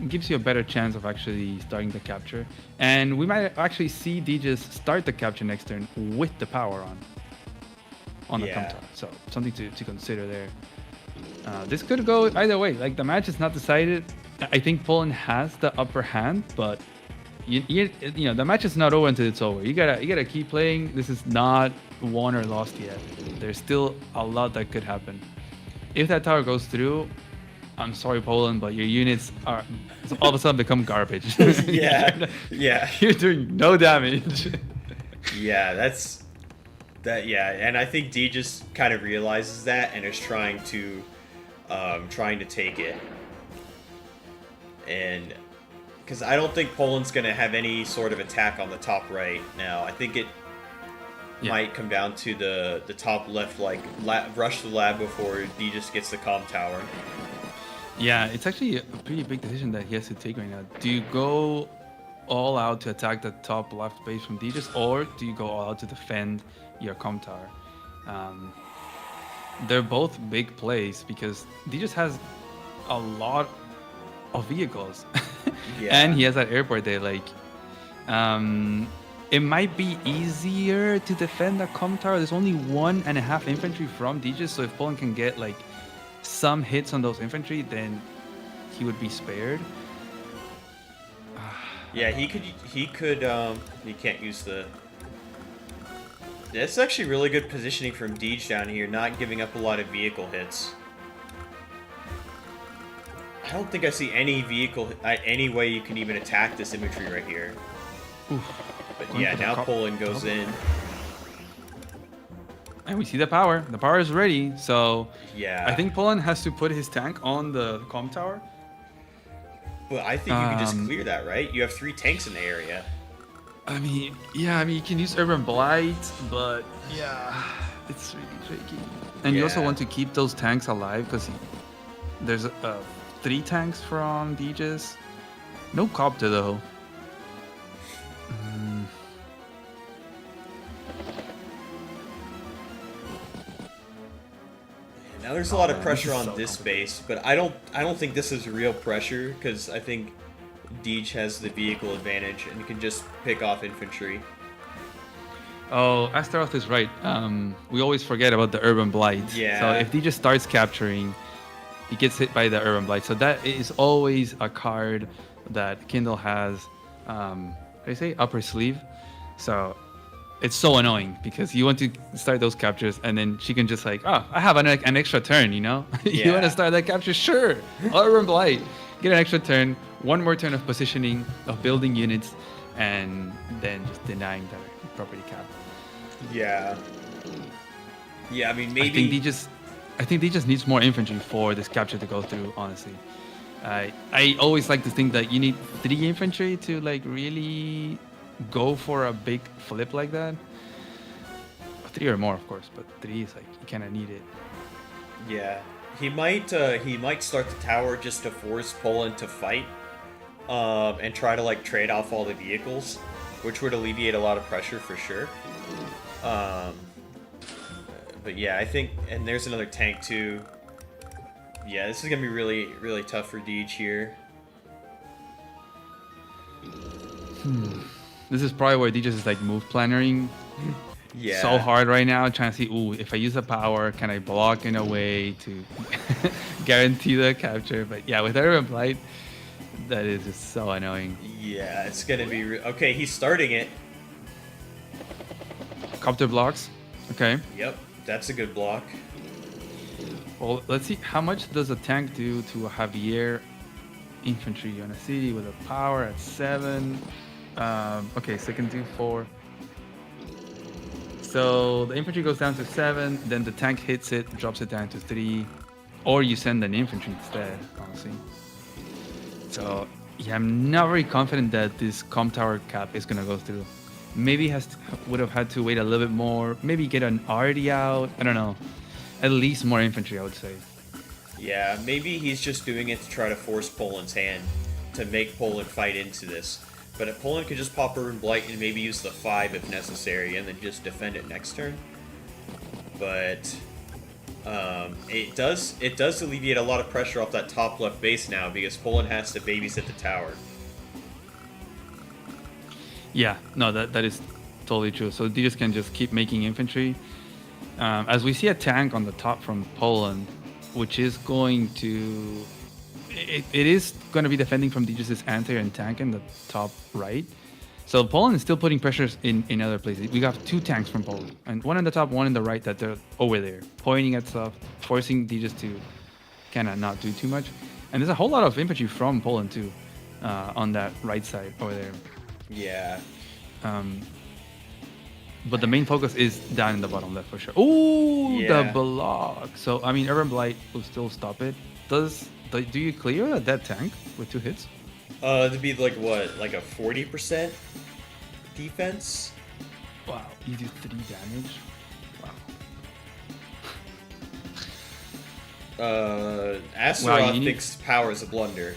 gives you a better chance of actually starting the capture. And we might actually see Deej start the capture next turn with the power on the comp tower. So something to consider there. This could go either way. The match is not decided. I think Po1and has the upper hand, but the match is not over until it's over. You gotta keep playing. This is not won or lost yet. There's still a lot that could happen. If that tower goes through, I'm sorry, Po1and, but your units are all of a sudden become garbage. Yeah. You're doing no damage. Yeah, and I think Deej just kind of realizes that and is trying to take it. And because I don't think Po1and's going to have any sort of attack on the top right now. I think it might come down to the top left, rush the lab before Deej gets the comm tower. Yeah, it's actually a pretty big decision that he has to take right now. Do you go all out to attack the top left base from Deej, or do you go all out to defend your comm tower? They're both big plays because Deej has a lot of vehicles. And he has that airport there. It might be easier to defend the comm tower. There's only 1.5 infantry from Deej, so if Po1and can get some hits on those infantry, then he would be spared. Yeah, he can't use the... That's actually really good positioning from Deej down here, not giving up a lot of vehicle hits. I don't think I see any any way you can even attack this infantry right here. But yeah, now Po1and goes in. And we see the power. The power is ready, so yeah. I think Po1and has to put his tank on the comm tower. Well, I think you can just clear that, right? You have 3 tanks in the area. I mean, you can use Urban Blight, but it's really tricky. And you also want to keep those tanks alive because there's 3 tanks from Deej. No copter though. Now there's a lot of man, pressure this is on so this complicated. base, but I don't think this is real pressure because I think Deej has the vehicle advantage and can just pick off infantry. Oh, Astaroth is right. We always forget about the Urban Blight. Yeah. So if he just starts capturing, he gets hit by the Urban Blight. So that is always a card that Kindle has, I say up her sleeve. So it's so annoying because you want to start those captures and then she can just like, oh, I have an extra turn, you know? You want Yeah. to start that capture? Sure. Urban Blight. Get an extra turn, one more turn of positioning, of building units, and then just denying that property cap. Yeah. Yeah, I mean maybe. I think they just needs more infantry for this capture to go through. Honestly, I always like to think that you need 3 infantry to like really go for a big flip like that. 3 or more, of course, but 3 is like you kind of need it. Yeah, he might start the tower just to force Poland to fight, and try to like trade off all the vehicles, which would alleviate a lot of pressure for sure. But yeah, I think, and there's another tank too. Yeah, this is gonna be really, really tough for Deej here. This is probably where Deej is like move plannering Yeah. so hard right now, trying to see, ooh, if I use the power, can I block in a way to guarantee the capture? But yeah, with Urban Blight, that is just so annoying. Yeah, it's gonna be okay. He's starting it. Copter blocks. Okay. Yep, that's a good block. Well, let's see. How much does a tank do to a Javier infantry on a city with a power at 7? Okay, so it can do 4. So the infantry goes down to 7, then the tank hits it, drops it down to 3, or you send an infantry instead, honestly. So yeah, I'm not very confident that this com tower cap is gonna go through. Maybe would have had to wait a little bit more. Maybe get an arty out. I don't know. At least more infantry, I would say. Yeah, maybe he's just doing it to try to force Poland's hand, to make Poland fight into this. But if Poland could just pop Urban Blight and maybe use the 5 if necessary, and then just defend it next turn. But it does alleviate a lot of pressure off that top left base now because Poland has to babysit the tower. Yeah, no, that is totally true. So they can just keep making infantry. As we see a tank on the top from Poland, which is going to... It is going to be defending from Deej's anti-air and tank in the top right. So Poland is still putting pressures in other places. We got 2 tanks from Poland, and one in the top, one in the right that they're over there, pointing at stuff, forcing Deej to kind of not do too much. And there's a whole lot of infantry from Poland too, on that right side over there. Yeah. But the main focus is down in the bottom left for sure. Ooh, Yeah. the block. So, I mean, Urban Blight will still stop it. Do you clear a dead tank with 2 hits? It'd be like what, like a 40% defense? Wow, you do 3 damage? Wow. Astaroth you need- thinks power is a blunder.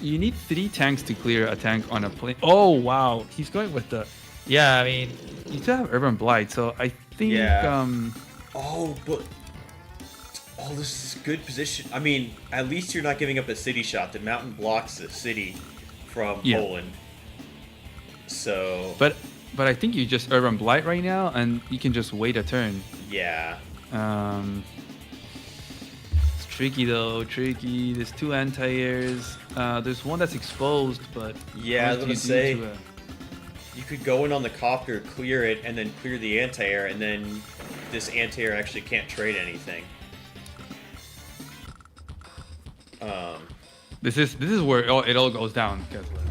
You need 3 tanks to clear a tank on a plane. Oh, wow. He's going with the... Yeah, I mean, you still have Urban Blight, so I think... Yeah. This is good position. I mean, at least you're not giving up a city shot. The mountain blocks the city from Poland. So... But I think you just Urban Blight right now, and you can just wait a turn. Yeah. It's tricky though, tricky. There's 2 anti-airs. There's one that's exposed, but Yeah, I was what gonna do you do say, to, you could go in on the copter, clear it, and then clear the anti-air, and then this anti-air actually can't trade anything. This is where it all goes down.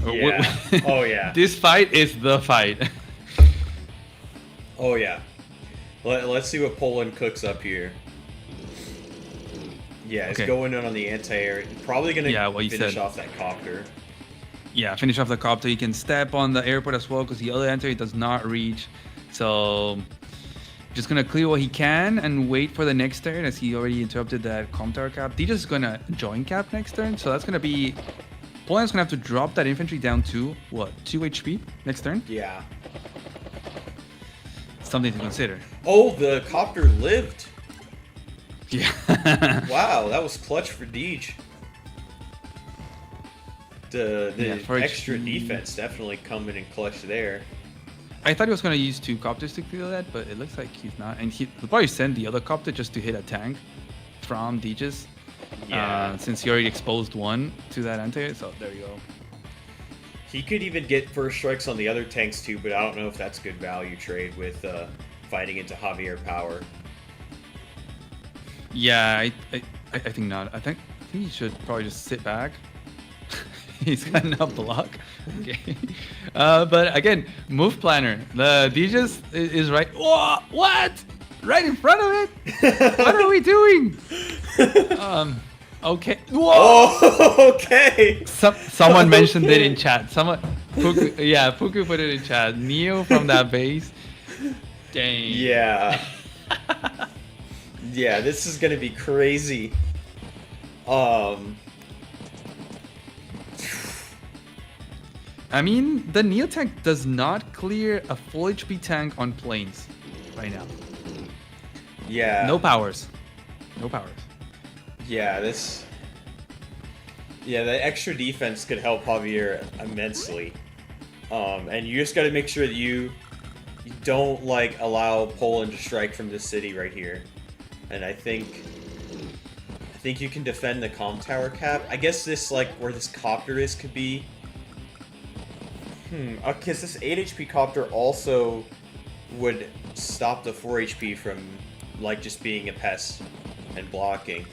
Yeah. Oh yeah. This fight is the fight. Oh yeah. Let's see what Poland cooks up here. Yeah, it's Okay. going in on the anti-air. Probably gonna what you finish said. off that copter. Yeah, finish off the copter. You can step on the airport as well because the other anti-air does not reach. So just gonna clear what he can and wait for the next turn as he already interrupted that com tower cap. Deej is gonna join cap next turn, so that's gonna be... Poland's gonna have to drop that infantry down to, what, 2 HP next turn? Yeah. something to consider. Oh, the copter lived. Yeah. Wow, that was clutch for Deej. The Yeah, for extra HP. defense definitely coming in clutch there. I thought he was gonna use 2 copters to clear that, but it looks like he's not. And he'll probably send the other copter just to hit a tank from Deej's. Yeah. Since he already exposed 1 to that anti, so there you go. He could even get first strikes on the other tanks too, but I don't know if that's good value trade with fighting into Javier power. Yeah, I think not. I think he should probably just sit back. He's got enough block. Okay. But again, move planner. The Deej is right. Whoa, what? Right in front of it? What are we doing? Okay. Whoa. Oh, okay. Someone mentioned it in chat. Puku put it in chat. Neo from that base. Dang. Yeah. Yeah, this is gonna be crazy. I mean, the Neo tank does not clear a full HP tank on planes right now. Yeah. No powers. No powers. Yeah, the extra defense could help Javier immensely. And you just got to make sure that you don't like allow Poland to strike from this city right here. And I think you can defend the comm tower cap. I guess this like where this copter is could be. Because this 8 HP copter also would stop the 4 HP from like just being a pest and blocking.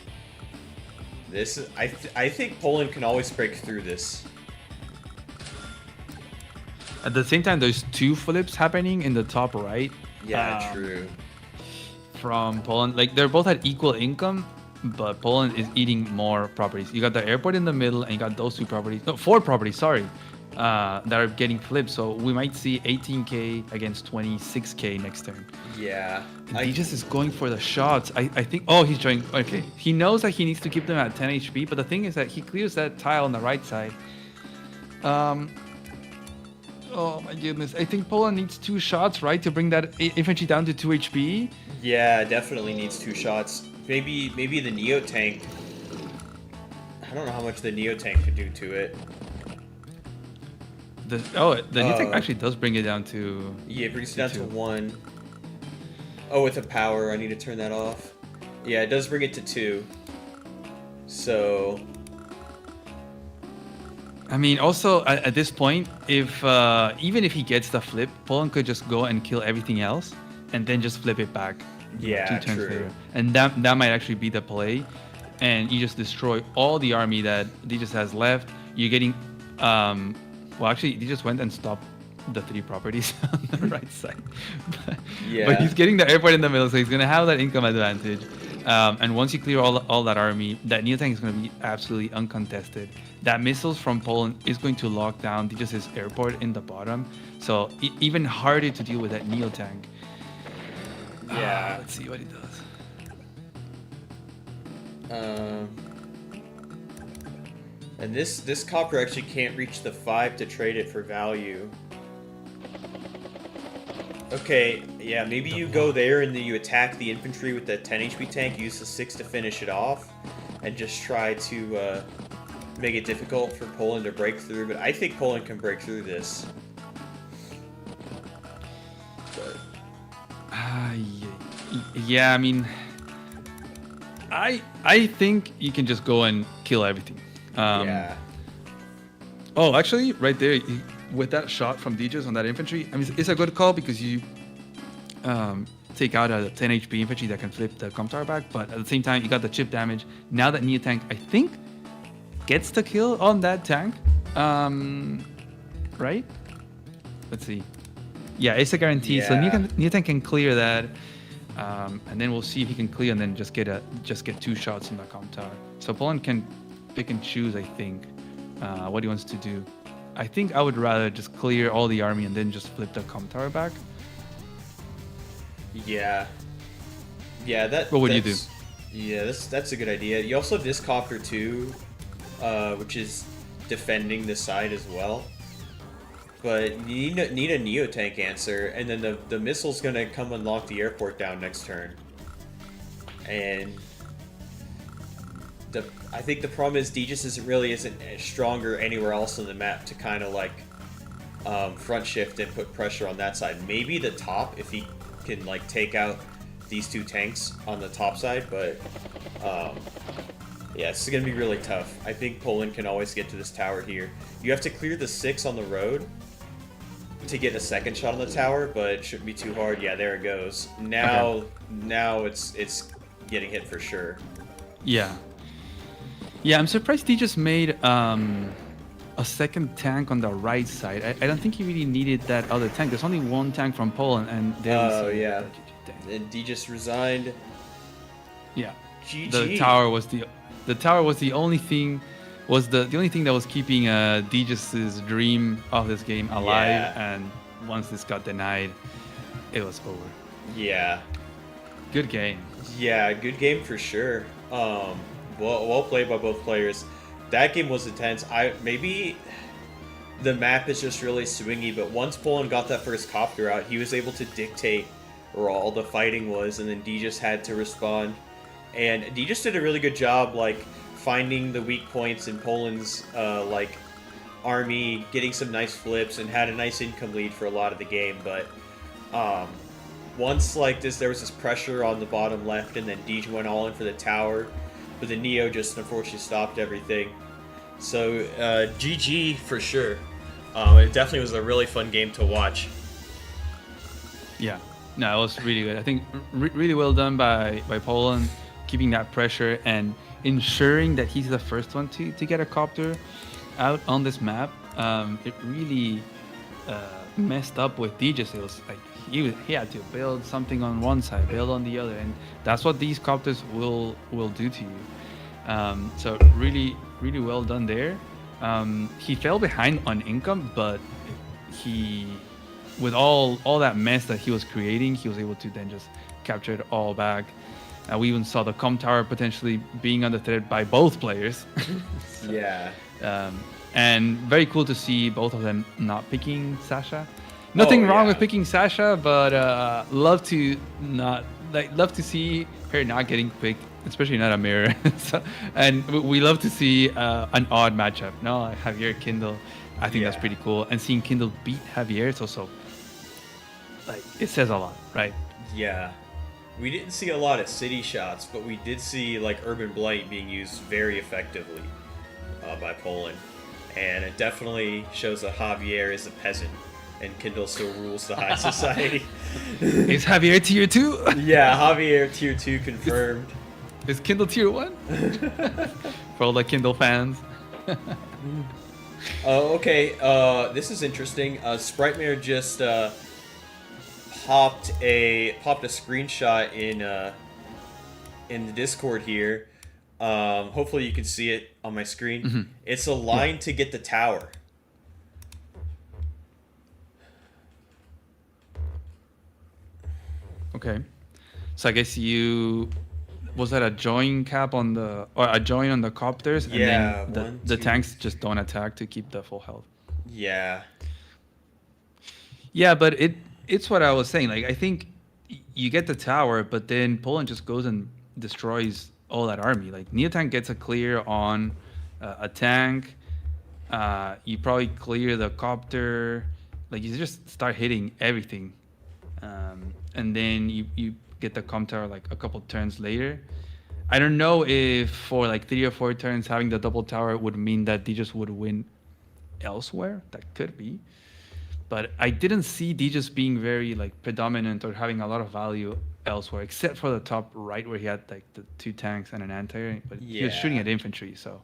This is, I think Poland can always break through this. At the same time, there's 2 flips happening in the top right. Yeah, true. From Poland, like they're both at equal income, but Poland is eating more properties. You got the airport in the middle, and you got those 2 properties. No, 4 properties. Sorry, that are getting flipped. So we might see 18k against 26k next turn. Yeah. He just is going for the shots. I think. Oh, he's trying. Okay, he knows that he needs to keep them at 10 HP. But the thing is that he clears that tile on the right side. Oh my goodness! I think Poland needs 2 shots, right, to bring that infantry down to 2 HP. Yeah, definitely needs 2 shots. Maybe the Neo tank. I don't know how much the Neo tank could do to it. The Neo tank actually does bring it down to. Yeah, it brings it down to 1. Oh, with a power, I need to turn that off. Yeah, it does bring it to 2. So. I mean, also at this point, if even if he gets the flip, Poland could just go and kill everything else, and then just flip it back. Yeah, 2 turns true. later. And that might actually be the play, and you just destroy all the army that Deej has left. You're getting, well, actually, he just went and stopped the 3 properties on the right side. But he's getting the airport in the middle, so he's gonna have that income advantage. And once you clear all that army, that Neo tank is going to be absolutely uncontested. That missiles from Poland is going to lock down Deej's airport in the bottom, so even harder to deal with that Neo tank. Yeah. Let's see what he does. And this copper actually can't reach the 5 to trade it for value. Okay, yeah, maybe you go there and then you attack the infantry with the 10 HP tank, use the 6 to finish it off, and just try to make it difficult for Poland to break through, but I think Poland can break through this. Yeah, I mean, I think you can just go and kill everything. Yeah. Oh, actually, right there, with that shot from Deej on that infantry, I mean, it's a good call because you take out a 10 HP infantry that can flip the comm tower back, but at the same time, you got the chip damage. Now that Neo tank, I think, gets the kill on that tank, right? Let's see. Yeah, it's a guarantee. So Neo tank can clear that, and then we'll see if he can clear and then just get 2 shots in the comm tower. So Poland can pick and choose, I think, what he wants to do. I think I would rather just clear all the army and then just flip the comm tower back. Yeah. Yeah, that. What would you do? Yeah, that's a good idea. You also have this copter too, which is defending the side as well. but you need a Neo tank answer, and then the missile's gonna come and lock the airport down next turn. And I think the problem is Deej isn't stronger anywhere else on the map to kind of like front shift and put pressure on that side. Maybe the top if he can like take out these two tanks on the top side, but yeah, it's gonna be really tough. I think Poland can always get to this tower here. You have to clear the 6 on the road to get a second shot on the tower, but it shouldn't be too hard. Yeah, there it goes. Now it's getting hit for sure. Yeah. Yeah, I'm surprised he just made a second tank on the right side. I don't think he really needed that other tank. There's only one tank from Poland, and oh yeah, and D just resigned. Yeah, GG. the tower was the only thing the only thing that was keeping Deej's dream of this game alive. Yeah. And once this got denied, it was over. Yeah. Good game. Yeah, good game for sure. Well played by both players. That game was intense. Maybe the map is just really swingy, but once Poland got that first copter out, he was able to dictate where all the fighting was, and then D just had to respond. And D just did a really good job, like finding the weak points in Poland's like army, getting some nice flips, and had a nice income lead for a lot of the game. But once like there was this pressure on the bottom left, and then Deej went all in for the tower, but the Neo just unfortunately stopped everything. So GG for sure. It definitely was a really fun game to watch. Yeah, no, it was really good. I think really well done by Poland, keeping that pressure and ensuring that he's the first one to get a copter out on this map. It really messed up with Deej. It was like he had to build something on one side, build on the other, and that's what these copters will do to you. So really well done there. He fell behind on income, but he, with all that mess that he was creating, he was able to then just capture it all back. We even saw the com tower potentially being under threat by both players. So, yeah. And very cool to see both of them not picking Sasha. Nothing wrong with picking Sasha, but love to see her not getting picked, especially not a mirror. So, and we love to see an odd matchup. No, Javier Kindle, I think that's pretty cool. And seeing Kindle beat Javier, it's also like it says a lot, right? Yeah. We didn't see a lot of city shots, but we did see like Urban Blight being used very effectively by Poland. And it definitely shows that Javier is a peasant and Kindle still rules the high society. Is Javier tier 2? Yeah, Javier tier 2 confirmed. Is Kindle tier 1? For all the Kindle fans. Okay, this is interesting. Sprightmare just popped a screenshot in the Discord here. Hopefully you can see it on my screen. Mm-hmm. It's a line to get the tower. Okay, so I guess was that a join cap on the or a join on the copters, and then the tanks just don't attack to keep the full health. Yeah. Yeah, but it's what I was saying. Like I think you get the tower, but then Poland just goes and destroys all that army. Like Neotank gets a clear on a tank. You probably clear the copter. Like you just start hitting everything. And then you get the com tower like a couple turns later. I don't know if for like 3 or 4 turns having the double tower would mean that Deej would win elsewhere. That could be. But I didn't see Deej being very like predominant or having a lot of value elsewhere, except for the top right where he had like the 2 tanks and an anti-air. But he was shooting at infantry, so.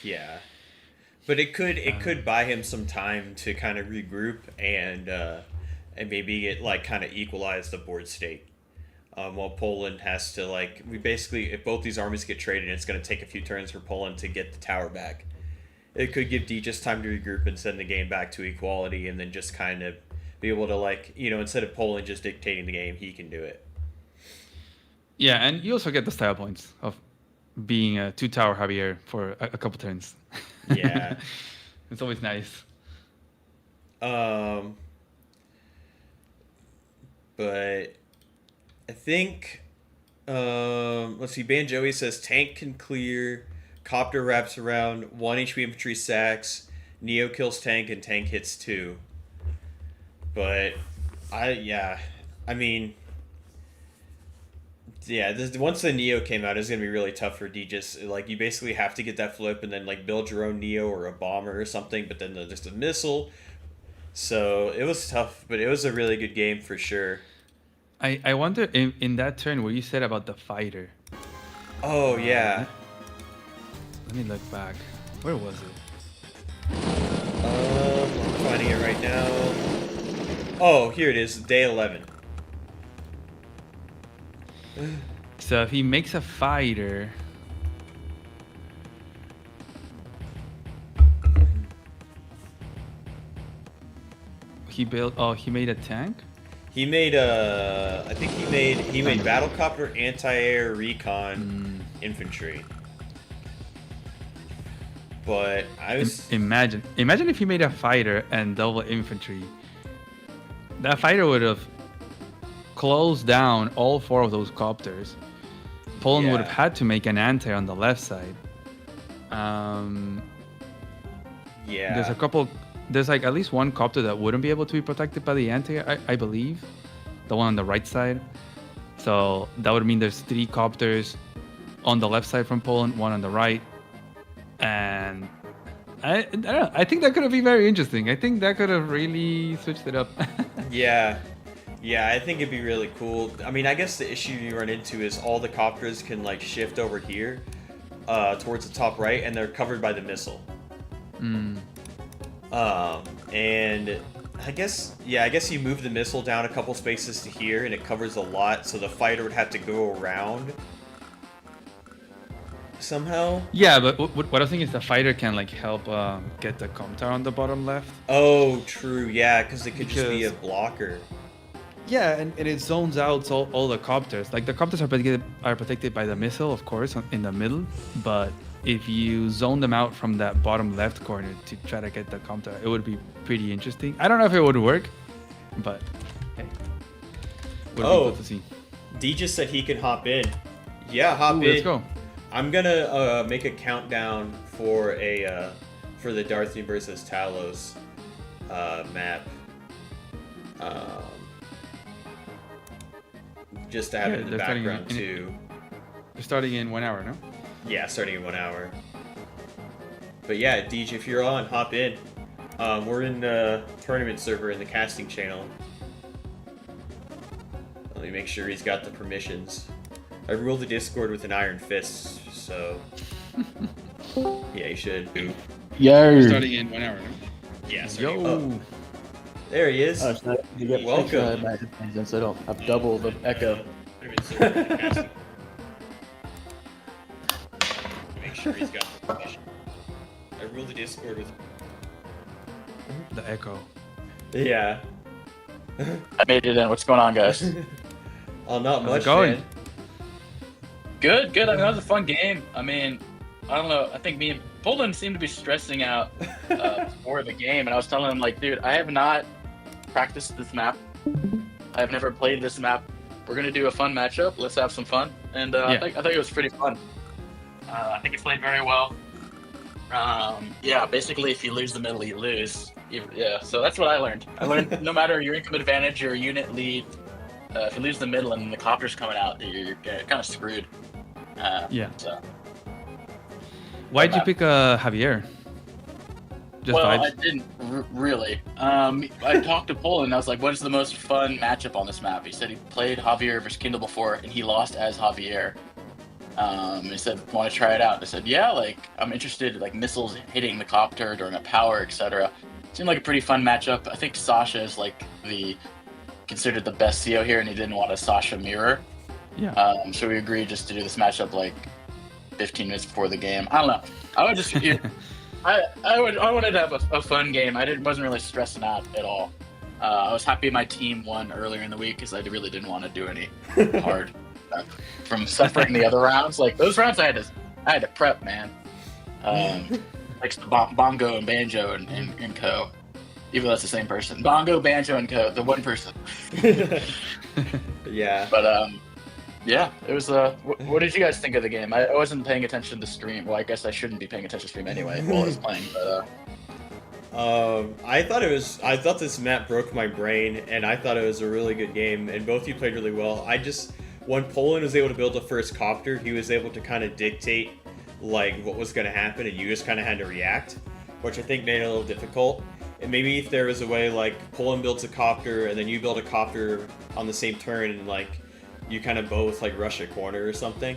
Yeah. But it could buy him some time to kind of regroup and maybe it like kind of equalize the board state. While Poland has to like if both these armies get traded, it's going to take a few turns for Poland to get the tower back. It could give D just time to regroup and send the game back to equality, and then just kind of be able to like instead of Poland just dictating the game, he can do it. Yeah, and you also get the style points of being a 2 tower Javier for a couple turns. Yeah. It's always nice. Um, but I think let's see. Banjoey says tank can clear, copter wraps around, 1 HP infantry sacks, Neo kills tank, and tank hits 2. But I mean, yeah, once the Neo came out, it's gonna be really tough for Deej. Like, you basically have to get that flip and then like build your own Neo or a bomber or something. But then there's a missile, so it was tough. But it was a really good game for sure. I wonder in that turn what you said about the fighter. Oh yeah. Let me look back. Where was it? I'm finding it right now. Oh, here it is, day 11. So if he makes a fighter, he built. Oh, he made a tank. He made I think he made battlecopter, anti-air, recon, infantry. But I was Imagine if he made a fighter and double infantry. That fighter would have closed down all 4 of those copters. Poland would have had to make an anti on the left side. yeah. There's a couple. There's like at least one copter that wouldn't be able to be protected by the anti. I believe, the one on the right side. So that would mean there's 3 copters on the left side from Poland, 1 on the right, and I don't know. I think that could have been very interesting. I think that could have really switched it up. Yeah. Yeah, I think it'd be really cool. I mean, I guess the issue you run into is all the copters can like shift over here towards the top right, and they're covered by the missile. And I guess you move the missile down a couple spaces to here, and it covers a lot, so the fighter would have to go around somehow. Yeah, but what I was thinking is the fighter can like help get the copter on the bottom left. Oh, true. Yeah, because it could just be a blocker. Yeah, and it zones out all the copters. Like the copters are protected by the missile, of course, in the middle. But if you zone them out from that bottom left corner to try to get the copter, it would be pretty interesting. I don't know if it would work, but hey, would be good to see. D just said he can hop in. Yeah, hop in. Let's go. I'm gonna make a countdown for the Darthy versus Talose map. Just to have it in the background too. You're starting in 1 hour, no? Yeah, starting in 1 hour. But yeah, Deej, if you're on, hop in. We're in the tournament server in the casting channel. Let me make sure he's got the permissions. I rule the Discord with an iron fist, so yeah, you should. You're starting in 1 hour, no? Yeah. Yo. There he is. Oh, so you get Welcome. my headphones, so I don't have double the echo. Make sure he's got the permission. I rule the Discord with The echo. Yeah. I made it in. What's going on, guys? Oh, not How's much, it going? man. Good. I mean, that was a fun game. I mean, I don't know. I think me and Poland seemed to be stressing out before the game, and I was telling him, like, dude, I have not practiced this map. I have never played this map. We're gonna do a fun matchup. Let's have some fun. And I think it was pretty fun. I think he played very well. Yeah, basically, if you lose the middle, you lose. Yeah, so that's what I learned. I learned no matter your income advantage or unit lead, if you lose the middle and the copter's coming out, you're kind of screwed. Yeah. So. Why'd you pick Javier? Just Well, vibes? I didn't really. I talked to Poland and I was like, what is the most fun matchup on this map? He said he played Javier versus Kindle before and he lost as Javier. He said, want to try it out? I said, yeah, like, I'm interested, like, missiles hitting the copter during a power, etc. Seemed like a pretty fun matchup. I think Sasha is, like, considered the best CO here and he didn't want a Sasha mirror. Yeah. So we agreed just to do this matchup, like, 15 minutes before the game. I don't know. I would just... I wanted to have a fun game. Wasn't really stressing out at all. I was happy my team won earlier in the week because I really didn't want to do any hard from suffering the other rounds. Like those rounds, I had to prep, man. Like Bongo and Banjo and Co. even though that's the same person. Bongo, banjo, and the one person. Yeah. But yeah, it was. What did you guys think of the game? I wasn't paying attention to the stream. Well, I guess I shouldn't be paying attention to stream anyway while I was playing. But I thought this map broke my brain, and I thought it was a really good game, and both of you played really well. When Poland was able to build the first copter, he was able to kind of dictate like what was going to happen, and you just kind of had to react, which I think made it a little difficult. And maybe if there was a way like Poland builds a copter, and then you build a copter on the same turn, and like you kind of both like rush a corner or something.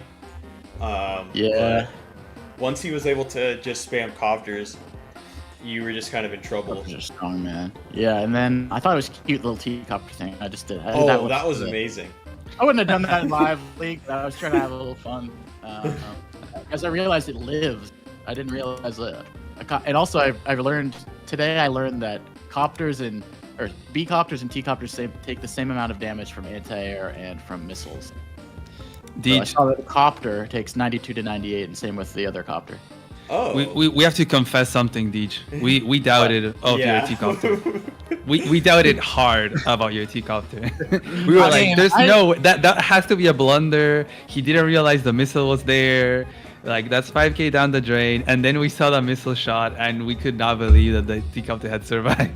Yeah. But once he was able to just spam copters, you were just kind of in trouble. Those are strong, man. Yeah, and then I thought it was a cute little teacup thing. I just did. I did Oh, that was amazing. I wouldn't have done that in live league. But I was trying to have a little fun. As I realized it lives. I didn't realize and also I learned today. I learned that B copters and T copters take the same amount of damage from anti-air and from missiles. So I saw that the copter takes 92 to 98, and same with the other copter. Oh. We have to confess something, Deej. We doubted of your T-copter. We doubted hard about your T-copter. We were that has to be a blunder. He didn't realize the missile was there. Like, that's 5k down the drain. And then we saw the missile shot, and we could not believe that the T-copter had survived.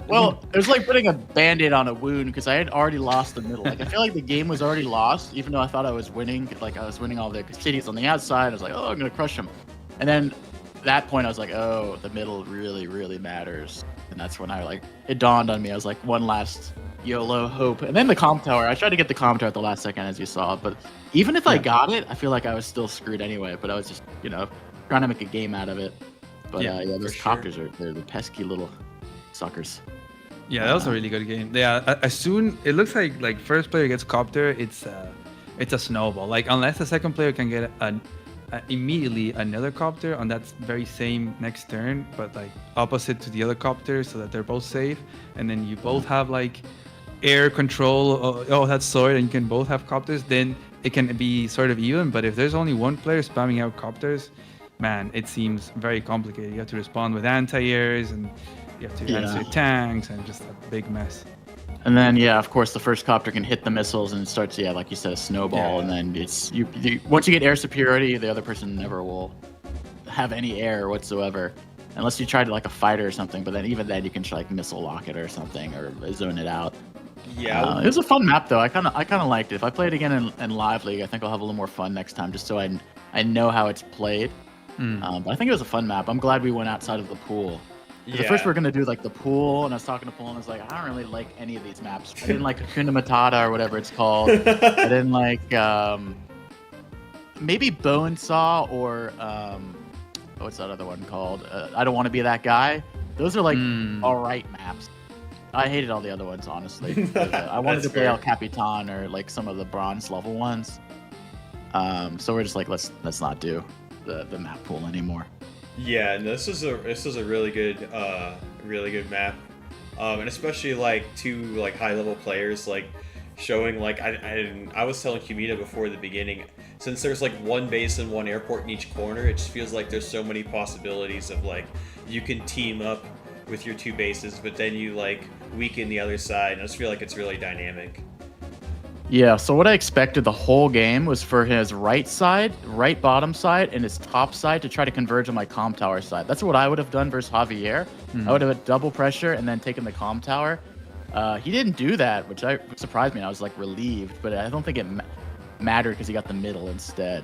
Well, it was like putting a band-aid on a wound because I had already lost the middle. Like, I feel like the game was already lost, even though I thought I was winning. Like, I was winning all the cities on the outside. I was like, oh, I'm going to crush them. And then at that point, I was like, oh, the middle really, really matters. And that's when it dawned on me. I was like, one last YOLO hope. And then the comm tower. I tried to get the comm tower at the last second, as you saw. But even if I got it, I feel like I was still screwed anyway. But I was just, trying to make a game out of it. But those copters they're the pesky little suckers. Yeah, that was a really good game. Yeah, as soon it looks like first player gets copter, it's a snowball. Like, unless the second player can get immediately another copter on that very same next turn, but like opposite to the other copter, so that they're both safe, and then you both have like air control, that sort, and you can both have copters, then it can be sort of even. But if there's only one player spamming out copters, man, it seems very complicated. You have to respond with anti-airs, and you have to answer tanks, and just a big mess. And then, of course, the first copter can hit the missiles, and it starts, like you said, a snowball. And then it's once you get air superiority, the other person never will have any air whatsoever, unless you try to like a fighter or something. But then even then, you can try like missile lock it or something, or zone it out. Yeah, it was a fun map though. I kind of liked it. If I play it again in live league, I think I'll have a little more fun next time, just so I know how it's played. But I think it was a fun map. I'm glad we went outside of the pool. At first we were going to do like the pool, and I was talking to Paul, and I was like, I don't really like any of these maps. I didn't like Hakuna Matata or whatever it's called. I didn't like maybe Bone Saw or what's that other one called? I Don't Want to Be That Guy. Those are like all right maps. I hated all the other ones, honestly. I wanted to play El Capitan or like some of the bronze level ones. So we're just like, let's not do the map pool anymore. Yeah, and this is a really good map, and especially like two like high level players, like showing like I was telling Kumita before the beginning, since there's like one base and one airport in each corner, it just feels like there's so many possibilities of like you can team up with your two bases, but then you like weaken the other side. And I just feel like it's really dynamic. Yeah, so what I expected the whole game was for his right bottom side, and his top side to try to converge on my comm tower side. That's what I would have done versus Javier. I would have had double pressure and then taken the comm tower. He didn't do that, which surprised me. I was like relieved, but I don't think it mattered because he got the middle instead.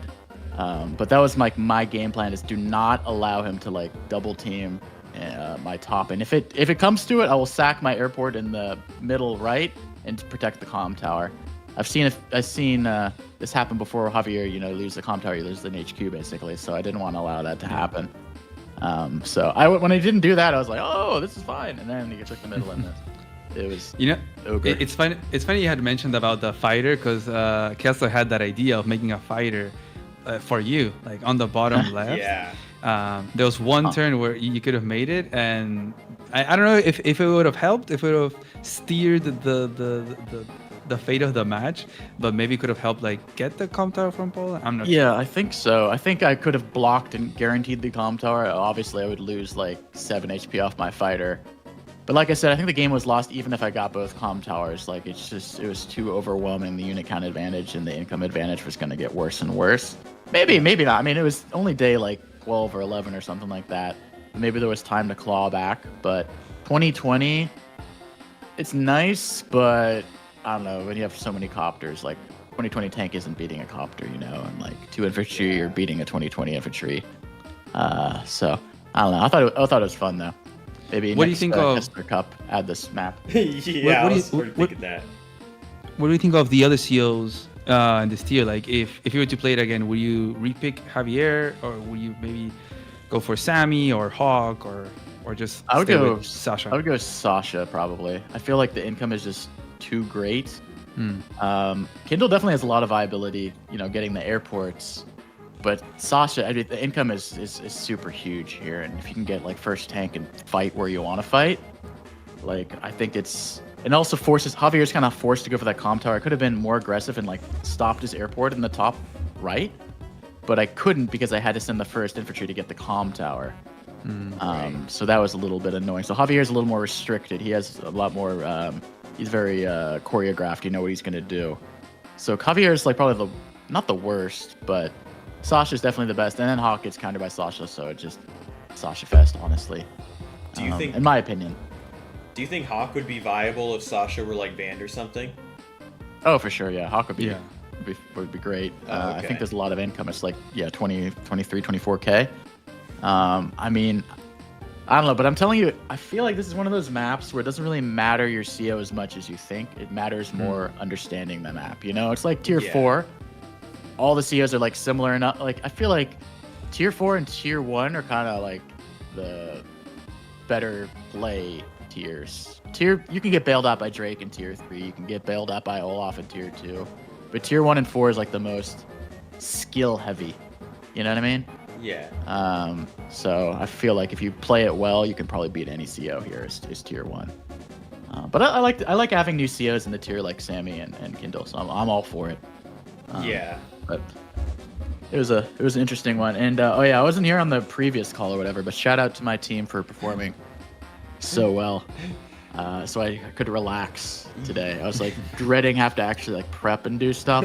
But that was like my game plan: is do not allow him to like double team my top. And if it comes to it, I will sack my airport in the middle right and protect the comm tower. I've seen this happen before. Javier, lose the comm tower, you lose an HQ basically. So I didn't want to allow that to happen. So when I didn't do that, I was like, oh, this is fine. And then he took the middle, and it was ogre. It's funny. It's funny you had mentioned about the fighter, because Kessler had that idea of making a fighter for you, like on the bottom left. Yeah. There was one turn where you could have made it, and I don't know if it would have helped, if it would have steered the fate of the match, but maybe could have helped like get the comm tower from Poland. I'm not sure. Yeah, I think so. I think I could have blocked and guaranteed the comm tower. Obviously, I would lose like 7 HP off my fighter, But like I said, I think the game was lost even if I got both comm towers. Like it was too overwhelming. The unit count advantage and the income advantage was going to get worse and worse. Maybe not. I mean, it was only day like 12 or 11 or something like that. Maybe there was time to claw back. But 2020, it's nice, but I don't know. When you have so many copters, like 2020 tank isn't beating a copter, you know, and like 2 infantry, you're beating a 2020 infantry. So I don't know. I thought it was fun though. Maybe What do you next, think of Esper Cup? Add this map. Yeah, what I do was you- sort of what- thinking that. What do you think of the other COs in this tier? Like, if you were to play it again, would you repick Javier, or would you maybe go for Sammy or Hawk, or just I would stay go with Sasha? I would go Sasha probably. I feel like the income is just too great. Kindle definitely has a lot of viability, you know, getting the airports. But Sasha, I mean, the income is super huge here, and if you can get like first tank and fight where you want to fight, like I think it's, and also forces Javier's kind of forced to go for that comm tower. I could have been more aggressive and like stopped his airport in the top right, but I couldn't because I had to send the first infantry to get the comm tower. So that was a little bit annoying. So Javier's a little more restricted. He has a lot more. He's very choreographed. You know what he's gonna do. So Javier's like probably not the worst, but Sasha's definitely the best. And then Hawk gets countered by Sasha, so it's just Sasha Fest, honestly. Do you think, in my opinion? do you think Hawk would be viable if Sasha were like banned or something? Oh, for sure, yeah. Hawk would be, Yeah. would be great. Oh, I okay. think there's a lot of income. It's like, 20, 23, 24K. I mean, I don't know, but I'm telling you, I feel like this is one of those maps where it doesn't really matter your CO as much as you think. It matters more understanding the map, you know? It's like tier Yeah. 4. All the COs are like similar enough. Like, I feel like tier 4 and tier 1 are kind of like the better play tiers. You can get bailed out by Drake in tier 3. You can get bailed out by Olaf in tier 2. But tier 1 and 4 is like the most skill heavy. You know what I mean? Yeah. So I feel like if you play it well, you can probably beat any CO here is tier 1. But I like having new COs in the tier like Sammy and Kindle, so I'm all for it. Yeah. But it was an interesting one. And oh yeah, I wasn't here on the previous call or whatever, but shout out to my team for performing so well. So I could relax today. I was like dreading have to actually like prep and do stuff.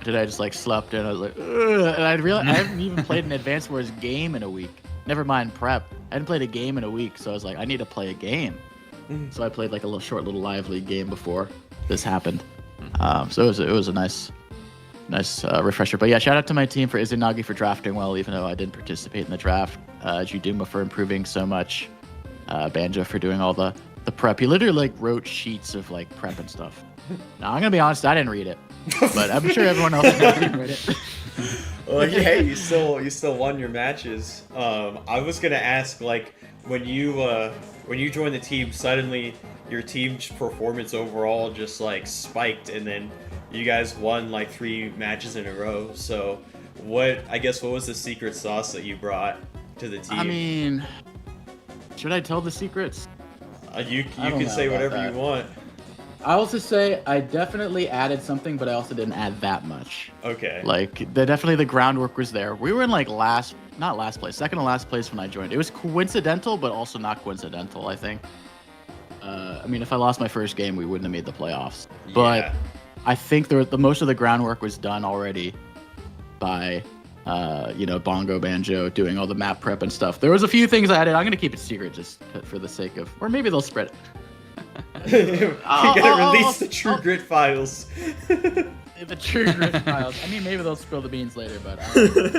Today I just like slept in. I was like, ugh. And I haven't even played an Advanced Wars game in a week. Never mind prep. I hadn't played a game in a week, so I was like, I need to play a game. So I played like a little lively game before this happened. So it was a nice refresher. But yeah, shout out to my team for Izanagi for drafting well, even though I didn't participate in the draft. Juduma for improving so much. Banjo for doing all the prep. He literally like wrote sheets of like prep and stuff. Now I'm gonna be honest, I didn't read it, but I'm sure everyone else did read it. Well, hey, you still won your matches. I was gonna ask, like, when you joined the team, suddenly your team's performance overall just like spiked, and then you guys won like 3 matches in a row. So, what was the secret sauce that you brought to the team? I mean, should I tell the secrets? You I don't can know say about whatever that. you want. I also say I definitely added something, but I also didn't add that much. Okay. Like, the groundwork was there. We were in like second to last place when I joined. It was coincidental, but also not coincidental, I think. I mean, if I lost my first game, we wouldn't have made the playoffs. But Yeah. I think the most of the groundwork was done already by, Bongo Banjo doing all the map prep and stuff. There was a few things I added. I'm going to keep it secret just for the sake of, or maybe they'll spread it. You're gonna release the True Grit files. The True Grit files. I mean, maybe they'll spill the beans later, but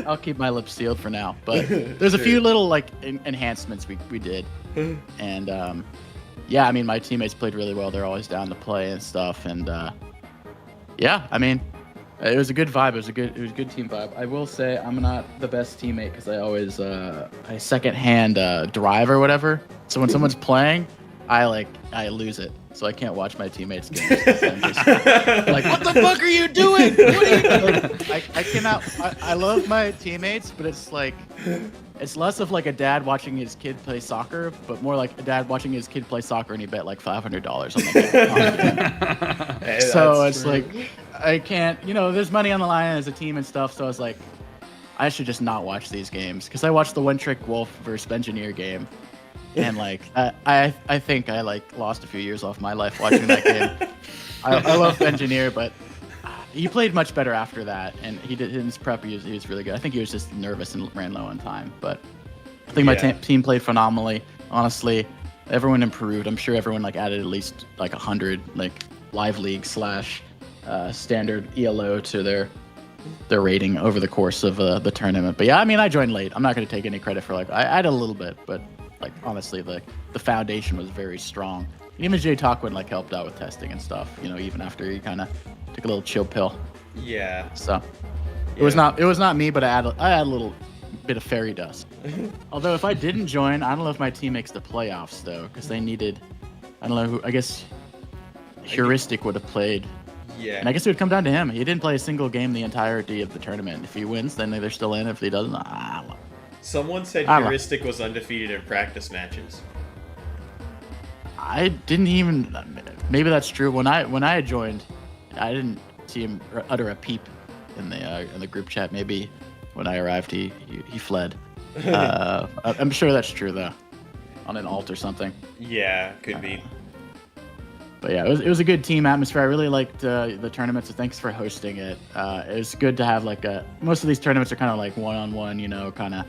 I'll keep my lips sealed for now. But there's a few little like enhancements we did, and yeah, I mean, my teammates played really well. They're always down to play and stuff, and yeah, I mean, it was a good vibe. It was a good team vibe. I will say I'm not the best teammate because I always I secondhand drive or whatever. So when someone's playing, I lose it, so I can't watch my teammates' games. I'm just like, what the fuck are you doing? What are you doing? I cannot. I love my teammates, but it's like, it's less of like a dad watching his kid play soccer, but more like a dad watching his kid play soccer and he bet like $500 on the game. Hey, So that's it's true. like, I can't. There's money on the line as a team and stuff. So I was like, I should just not watch these games because I watched the One Trick Wolf versus Engineer game. and like I think I like lost a few years off my life watching that game. I love Engineer, but he played much better after that, and he did in his prep. He was really good. I think he was just nervous and ran low on time, but I think my team played phenomenally. Honestly, everyone improved. I'm sure everyone like added at least like 100 like live league / standard ELO to their rating over the course of the tournament. But yeah, I mean, I joined late. I'm not going to take any credit for like I added a little bit, but like honestly, the foundation was very strong. And even Jay Talkwin like helped out with testing and stuff. You know, even after he kind of took a little chill pill. Yeah. So it was not me, but I added a little bit of fairy dust. Although if I didn't join, I don't know if my team makes the playoffs though, because they needed. I don't know who. I guess Heuristic would have played. Yeah. And I guess it would come down to him. He didn't play a single game the entirety of the tournament. If he wins, then they're still in. If he doesn't, Someone said Heuristic was undefeated in practice matches. I didn't even. Maybe that's true. When I had joined, I didn't see him utter a peep in the group chat. Maybe when I arrived, he fled. I'm sure that's true though, on an alt or something. Yeah, could be. But yeah, it was a good team atmosphere. I really liked the tournament, so thanks for hosting it. It was good to have like most of these tournaments are kind of like one-on-one, you know, kind of,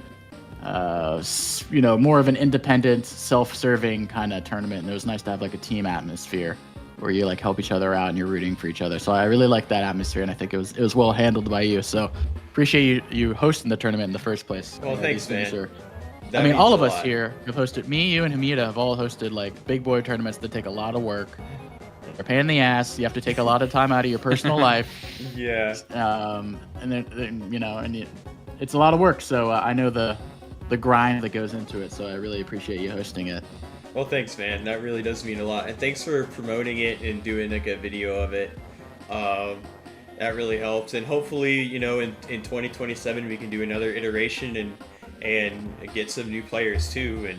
more of an independent, self-serving kind of tournament. And it was nice to have like a team atmosphere where you like help each other out and you're rooting for each other. So I really liked that atmosphere, and I think it was well handled by you. So appreciate you hosting the tournament in the first place. Well, thanks, man. I mean, all of us here have hosted. Me, you, and Hamida have all hosted like big boy tournaments that take a lot of work. They're a pain in the ass. You have to take a lot of time out of your personal life. Yeah. And then it's a lot of work. So I know the grind that goes into it. So I really appreciate you hosting it. Well, thanks, man. That really does mean a lot. And thanks for promoting it and doing like a video of it. That really helps. And hopefully, in 2027 we can do another iteration and get some new players too,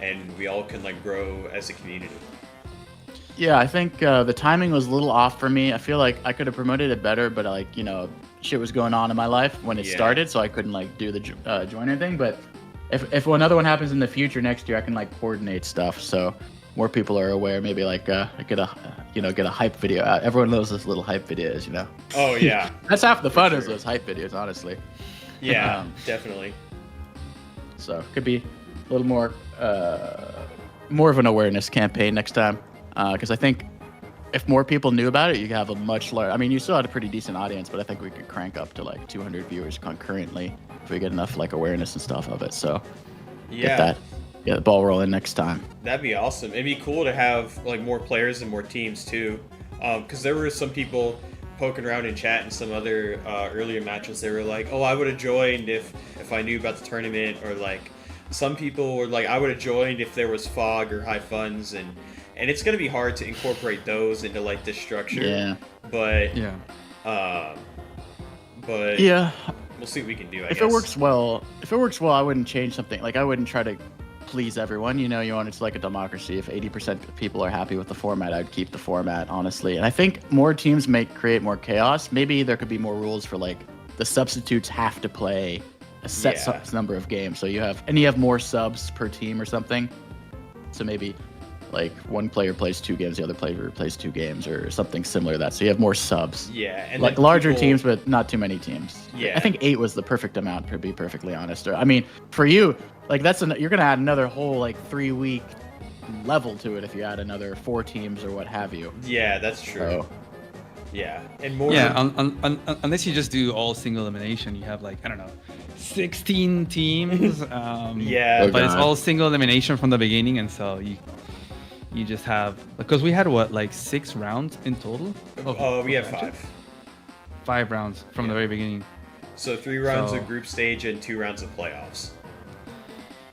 and we all can like grow as a community. Yeah, I think the timing was a little off for me. I feel like I could have promoted it better, but like shit was going on in my life when it started, so I couldn't like do the join anything. But if another one happens in the future next year, I can like coordinate stuff so more people are aware. Maybe like get a hype video out. Everyone loves those little hype videos, Oh yeah, that's half the fun is those hype videos, honestly. Yeah, definitely. So could be a little more of an awareness campaign next time, because I think if more people knew about it, you could have a much larger. I mean, you still had a pretty decent audience, but I think we could crank up to like 200 viewers concurrently if we get enough like awareness and stuff of it. So get the ball rolling next time. That'd be awesome. It'd be cool to have like more players and more teams too, because there were some people poking around in chat and some other earlier matches. They were like, "Oh, I would have joined if I knew about the tournament," or like some people were like, "I would have joined if there was fog or high funds," and it's gonna be hard to incorporate those into like this structure. Yeah. But we'll see what we can do. If it works well, I wouldn't change something. Like I wouldn't try to please everyone. You want it's like a democracy. If 80% of people are happy with the format, I'd keep the format, honestly. And I think more teams create more chaos. Maybe there could be more rules for like the substitutes have to play a set number of games. So you have more subs per team or something. So maybe like one player plays 2 games, the other player plays 2 games, or something similar to that. So you have more subs. Yeah, and like larger teams, but not too many teams. Yeah, I think 8 was the perfect amount, to be perfectly honest. I mean, for you, like you're gonna add another whole like 3-week level to it if you add another 4 teams or what have you. Yeah, that's true. So, yeah, and more. Yeah, unless you just do all single elimination, you have like 16 teams. Yeah, but it's all single elimination from the beginning, and so you just have, because we had 6 rounds in total. We have 5. 5 rounds from the very beginning. So 3 rounds of group stage and 2 rounds of playoffs.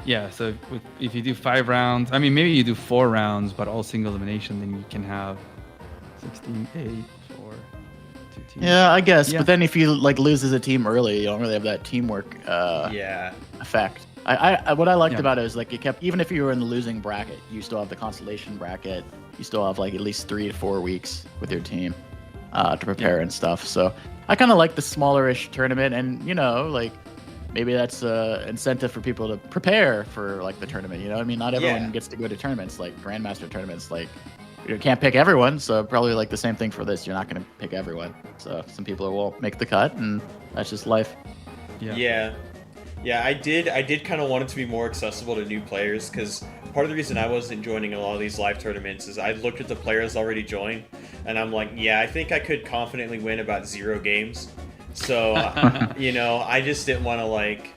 Yeah, so if you do 5 rounds, I mean, maybe you do 4 rounds, but all single elimination, then you can have 16, 8, 4, 2 teams. Yeah, I guess. Yeah. But then if you lose as a team early, you don't really have that teamwork effect. What I liked about it is it kept, even if you were in the losing bracket, you still have the consolation bracket. You still have at least 3 to 4 weeks with your team to prepare and stuff. So I kind of like the smallerish tournament, and maybe that's a incentive for people to prepare for like the tournament. You know, I mean, not everyone Yeah. gets to go to tournaments like Grandmaster tournaments. Like, you can't pick everyone, so probably like the same thing for this. You're not going to pick everyone, so some people won't make the cut, and that's just life. Yeah. I did kind of want it to be more accessible to new players, because part of the reason I wasn't joining a lot of these live tournaments is I looked at the players already joined, and I'm like, yeah, I think I could confidently win about 0 games. So, you know, I just didn't want to like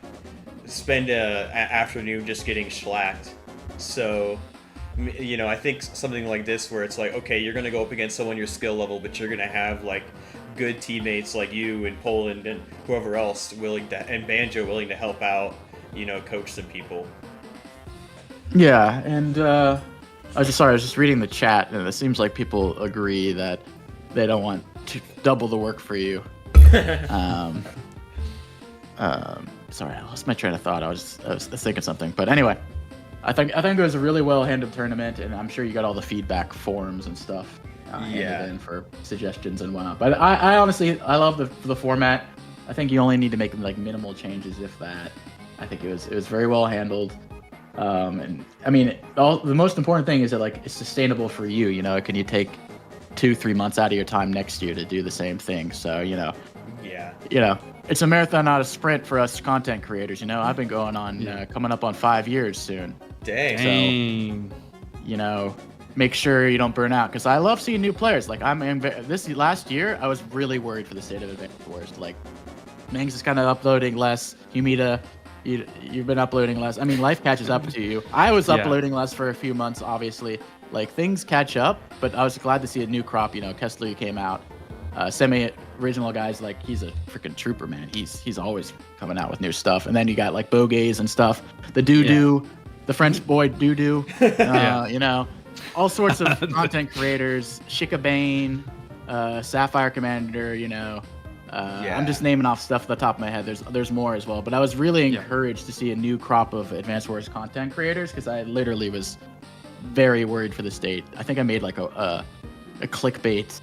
spend a afternoon just getting shellacked. So, you know, I think something like this where it's like, okay, you're gonna go up against someone your skill level, but you're gonna have like good teammates like you and Poland and whoever else willing to, and Banjo willing to help out, you know, coach some people. Yeah, and I was just reading the chat, and it seems like people agree that they don't want to double the work for you. Sorry, I lost my train of thought. I was thinking something, but anyway, I think it was a really well handled tournament, and I'm sure you got all the feedback forms and stuff handed in for suggestions and whatnot. But I honestly love the format. I think you only need to make like minimal changes, if that. I think it was very well handled. And I mean, the most important thing is that like it's sustainable for you. You know, can you take 2-3 months out of your time next year to do the same thing? So you know, it's a marathon, not a sprint for us content creators. You know, I've been going on coming up on 5 years soon. Dang. So, you know, make sure you don't burn out, because I love seeing new players. Like this last year, I was really worried for the state of Advanced Wars. Like, Mangs is kind of uploading less. Humida, you've been uploading less. I mean, life catches up to you. I was uploading less for a few months, obviously. Like, things catch up, but I was glad to see a new crop. You know, Kessler came out. Semi-original guys, like, he's a freaking trooper, man. He's always coming out with new stuff. And then you got, like, Bogays and stuff. The Doo-Doo, the French boy Doo-Doo. You know, all sorts of content creators. Shikabane, Sapphire Commander, you know. I'm just naming off stuff at the top of my head. There's more as well. But I was really encouraged to see a new crop of Advanced Wars content creators, because I literally was very worried for the state. I think I made like a clickbait,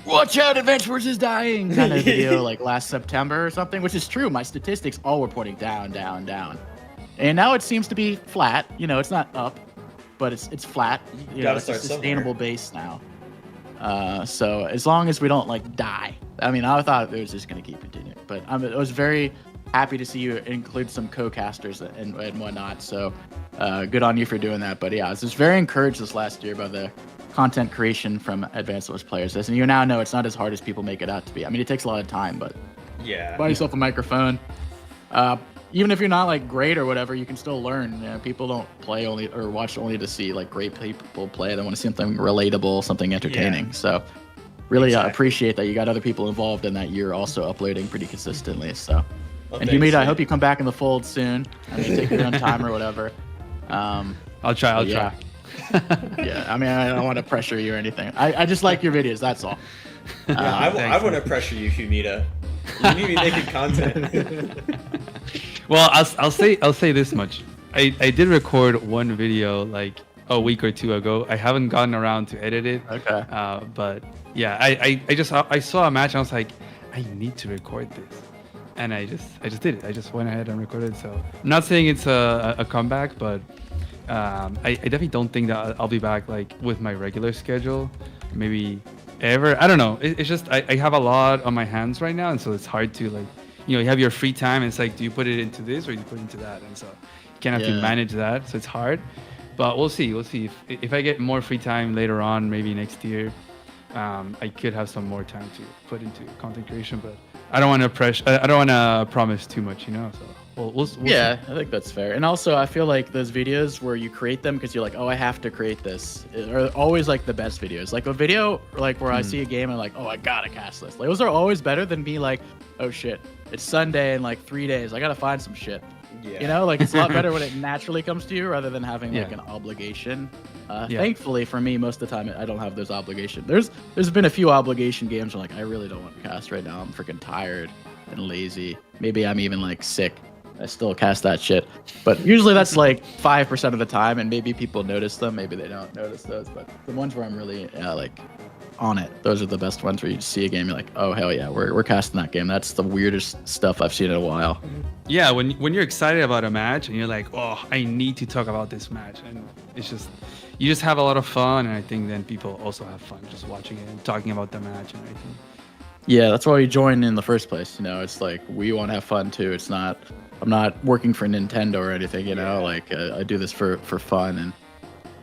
watch out, Advanced Wars is dying kind of video like last September or something, which is true. My statistics all were pointing down. And now it seems to be flat. You know, it's not up, but it's flat. You know, it's a sustainable base now. So as long as we don't like die. I mean, I thought it was just going to keep continuing, but I was very happy to see you include some co-casters and whatnot. So good on you for doing that. But yeah, I was just very encouraged this last year by the content creation from Advanced Wars players. And you now know it's not as hard as people make it out to be. I mean, it takes a lot of time, but buy yourself a microphone. Even if you're not like great or whatever, you can still learn. You know, people don't play only or watch only to see like great people play. They want to see something relatable, something entertaining. So really appreciate that you got other people involved and that you're also uploading pretty consistently. So, and Humida, I hope you come back in the fold soon. I mean, take your own time or whatever. I'll try. Yeah, I mean, I don't want to pressure you or anything. I just like your videos. That's all. I want to pressure you, Humida. You need to be making content. Well, I'll say this much. I did record one video like a week or two ago. I haven't gotten around to edit it. Okay. But yeah, I saw a match and I was like, I need to record this, and I just did it. I just went ahead and recorded it. So I'm not saying it's a comeback, but I definitely don't think that I'll be back like with my regular schedule. Maybe ever. I don't know. It's just I have a lot on my hands right now, and so it's hard to like. You know, you have your free time, and it's like, do you put it into this or do you put it into that? And so you kind of have to manage that, so it's hard. But we'll see. If I get more free time later on, maybe next year, I could have some more time to put into content creation. But I don't want to promise too much, you know. So we'll yeah, see. I think that's fair. And also, I feel like those videos where you create them because you're like, oh, I have to create this, are always like the best videos. Like a video like where I see a game and I'm like, oh, I gotta cast this. Like those are always better than me like, oh shit, it's Sunday in like 3 days. I gotta find some shit. Yeah. You know, like it's a lot better when it naturally comes to you rather than having like an obligation. Thankfully for me, most of the time I don't have those obligations. There's been a few obligation games where like I really don't want to cast right now. I'm freaking tired and lazy. Maybe I'm even like sick. I still cast that shit. But usually that's like 5% of the time, and maybe people notice them, maybe they don't notice those. But the ones where I'm really like on it, those are the best ones where you see a game, you're like, oh hell yeah, we're casting that game. That's the weirdest stuff I've seen in a while. Yeah, when you're excited about a match and you're like, oh, I need to talk about this match, and it's just you just have a lot of fun, and I think then people also have fun just watching it and talking about the match and everything. Yeah, that's why we joined in the first place. You know, it's like we want to have fun too. It's not, I'm not working for Nintendo or anything. You know, like I do this for fun and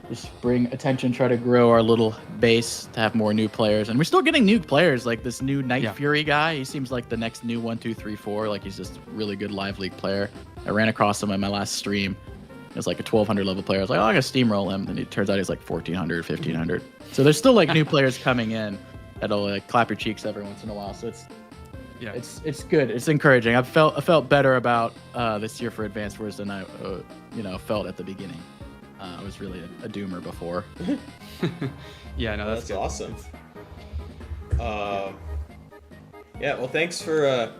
just bring attention, try to grow our little base to have more new players. And we're still getting new players, like this new Night Fury guy. He seems like the next new 1, 2, 3, 4. Like he's just a really good live league player. I ran across him in my last stream. It was like a 1200 level player. I was like, oh, I gotta steamroll him. And it turns out he's like 1400, 1500. So there's still like new players coming in that'll like clap your cheeks every once in a while. So it's good. It's encouraging. I felt better about this year for Advanced Wars than I felt at the beginning. I was really a doomer before. Yeah, no, that's awesome. Yeah, well, thanks for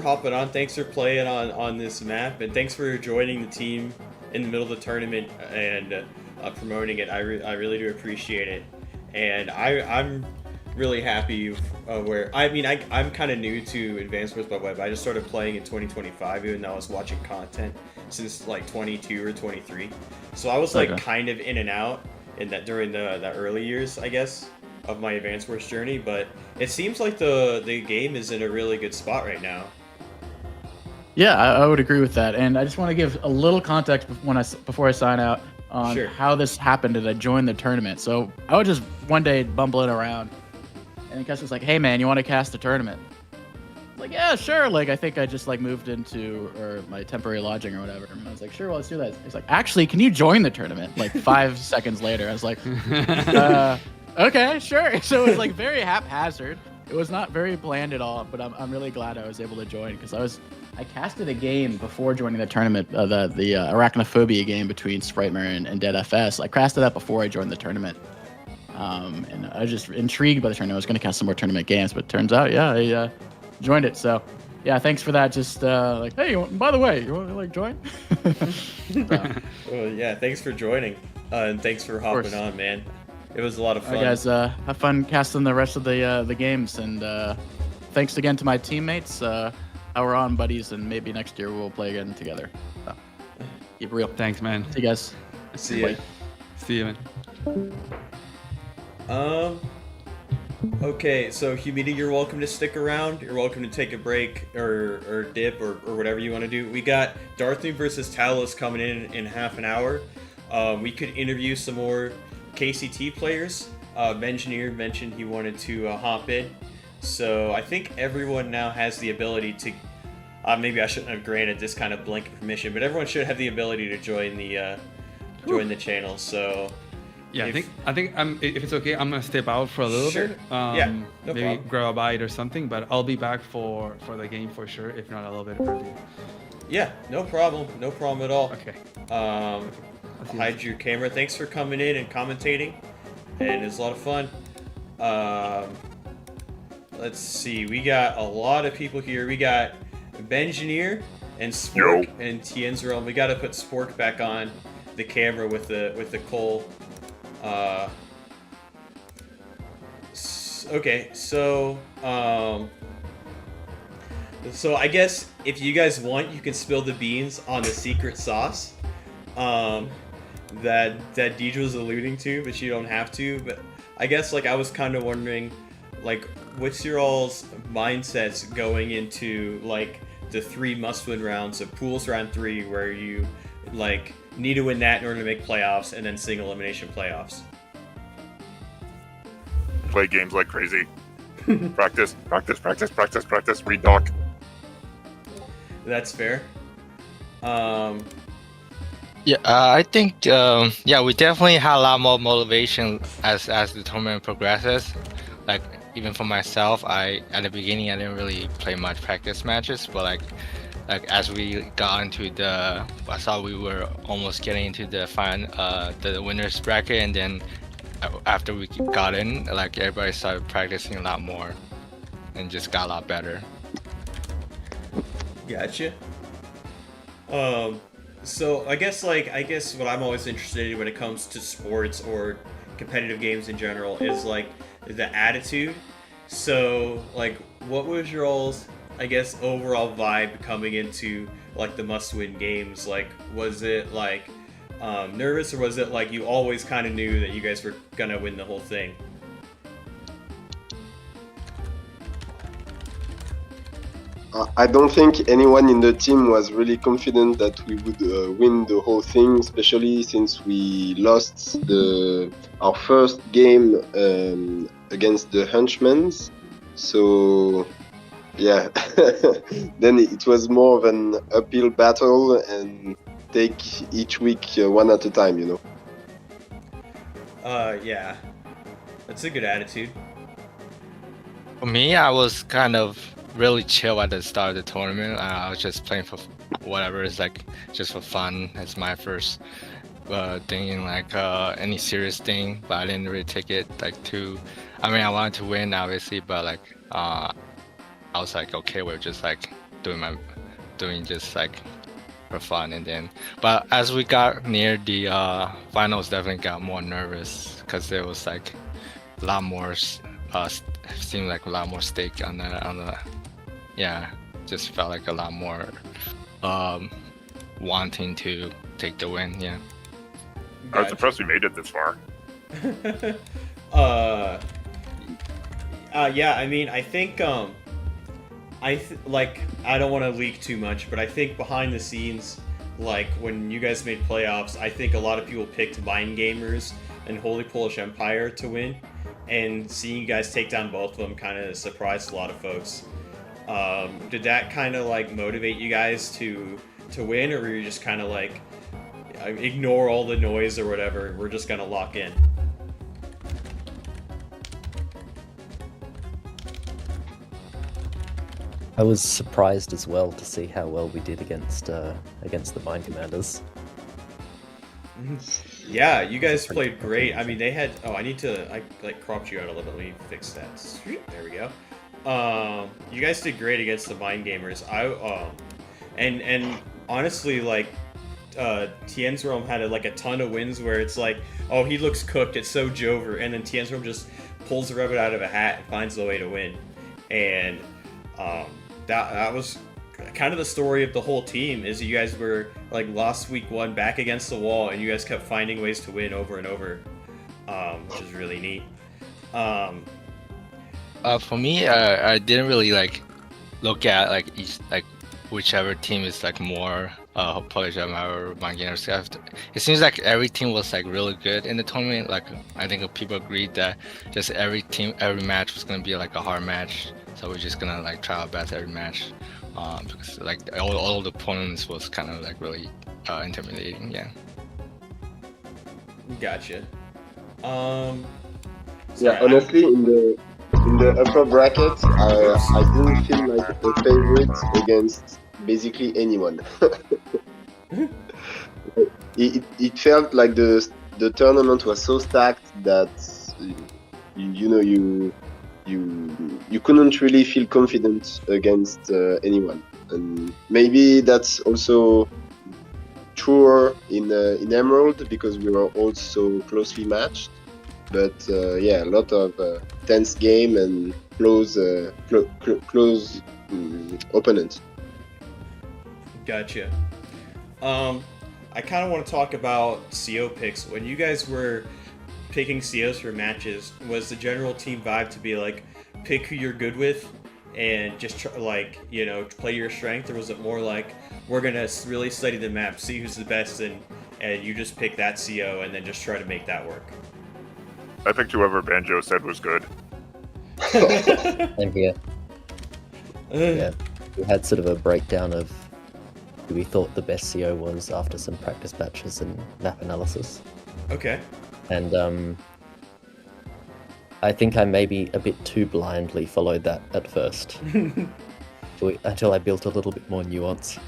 hopping on. Thanks for playing on this map, and thanks for joining the team in the middle of the tournament and promoting it. I really do appreciate it, and I'm really happy I'm kind of new to Advanced Wars by Web. I just started playing in 2025, even though I was watching content since like 22 or 23. So I was like kind of in and out in that during the early years, I guess, of my Advanced Wars journey. But it seems like the game is in a really good spot right now. Yeah, I would agree with that. And I just want to give a little context before I sign out on how this happened and I joined the tournament. So I was just one day bumbling around, and Kess was like, hey man, you want to cast a tournament? Like, yeah, sure. Like, I think I just like moved into my temporary lodging or whatever. And I was like, sure, well, let's do that. He's like, actually, can you join the tournament? Like 5 seconds later, I was like, okay, sure. So it was like very haphazard. It was not very planned at all, but I'm really glad I was able to join because I casted a game before joining the tournament, the Arachnophobia game between Sprightmare and Dead FS. I casted that before I joined the tournament. And I was just intrigued by the tournament. I was going to cast some more tournament games, but turns out, I joined it. So, yeah, thanks for that. Just like, hey, by the way, you want to like join? Well, yeah, thanks for joining, and thanks for hopping on, man. It was a lot of fun. All right, guys, have fun casting the rest of the games, and thanks again to my teammates. We're on buddies, and maybe next year we'll play again together. So, keep it real. Thanks, man. See you guys. See ya. See you, man. Okay, so Humidity, you're welcome to stick around. You're welcome to take a break or dip or whatever you want to do. We got Darthmoon versus Talose coming in half an hour. We could interview some more KCT players. Engineer mentioned he wanted to hop in. So I think everyone now has the ability to... maybe I shouldn't have granted this kind of blanket permission, but everyone should have the ability to join the channel. So... Yeah, I think if it's okay, I'm gonna step out for a little bit. No maybe problem. grab a bite or something, but I'll be back for the game for sure. If not, a little bit earlier. Yeah, no problem at all. Okay. Hide your camera. Thanks for coming in and commentating, and it's a lot of fun. Let's see, we got a lot of people here. We got Benjineer and Spork and Tien's Realm. We got to put Spork back on the camera with the Cole. Okay, so I guess if you guys want, you can spill the beans on the secret sauce that Deej was alluding to, but you don't have to. But I guess like I was kind of wondering, like, what's your all's mindsets going into like the 3 must-win rounds of Pools round 3, where you like need to win that in order to make playoffs, and then single elimination playoffs. Play games like crazy. Practice. Read doc. That's fair. Yeah, I think we definitely had a lot more motivation as the tournament progresses. Like even for myself, at the beginning I didn't really play much practice matches, but like as we got into I saw we were almost getting into the winners bracket, and then after we got in, like everybody started practicing a lot more and just got a lot better. Gotcha. So I guess what I'm always interested in when it comes to sports or competitive games in general is like the attitude. So like, what was your all's overall vibe coming into like the must-win games? Like, was it like nervous, or was it like you always kind of knew that you guys were gonna win the whole thing? I don't think anyone in the team was really confident that we would win the whole thing, especially since we lost our first game against the Hunchmans. So, yeah, then it was more of an uphill battle and take each week one at a time, you know. Yeah, that's a good attitude. For me, I was kind of really chill at the start of the tournament. I was just playing for whatever, it's like just for fun. It's my first thing in like any serious thing, but I didn't really take it like too. I mean, I wanted to win obviously, but like I was like okay with just like doing just like for fun, and then but as we got near the finals, definitely got more nervous because there was like a lot more seemed like a lot more stake on the yeah, just felt like a lot more wanting to take the win. Yeah, I was impressed we made it this far. Yeah, I mean, I think I don't want to leak too much, but I think behind the scenes, like when you guys made playoffs, I think a lot of people picked Mind Gamers and Holy Polish Empire to win, and seeing you guys take down both of them kind of surprised a lot of folks. Did that kind of like motivate you guys to win, or were you just kind of like ignore all the noise or whatever? We're just gonna lock in. I was surprised as well to see how well we did against the Mind Commanders. Yeah, you guys played great. I mean, they had. Oh, I cropped you out a little bit. Let me fix that. There we go. You guys did great against the Mind Gamers. And honestly, like, Tien's Realm had a ton of wins where it's like, oh, he looks cooked. It's so Jover, and then Tien's Realm just pulls the rabbit out of a hat and finds the way to win. And that was kind of the story of the whole team. Is you guys were like lost week one back against the wall, and you guys kept finding ways to win over and over, which is really neat. For me, I didn't really like look at like each like whichever team is like more Polish or Mind Gamers. It seems like every team was like really good in the tournament. Like I think people agreed that just every match was gonna be like a hard match. So we're just gonna like try our best every match, because like all the opponents was kind of like really intimidating. Yeah. Gotcha. Yeah, honestly, in the upper bracket, I didn't feel like a favorite against basically anyone. it felt like the tournament was so stacked that you couldn't really feel confident against anyone, and maybe that's also truer in Emerald because we were all so closely matched. But yeah, a lot of tense game and close opponents. Gotcha. I kind of want to talk about CO picks. When you guys were picking COs for matches, was the general team vibe to be like, pick who you're good with and just play your strength, or was it more like, we're gonna really study the map, see who's the best, and you just pick that CO and then just try to make that work? I picked whoever Banjo said was good. And here, yeah, we had sort of a breakdown of who we thought the best CO was after some practice matches and map analysis. Okay. And I think I maybe a bit too blindly followed that at first, until I built a little bit more nuance.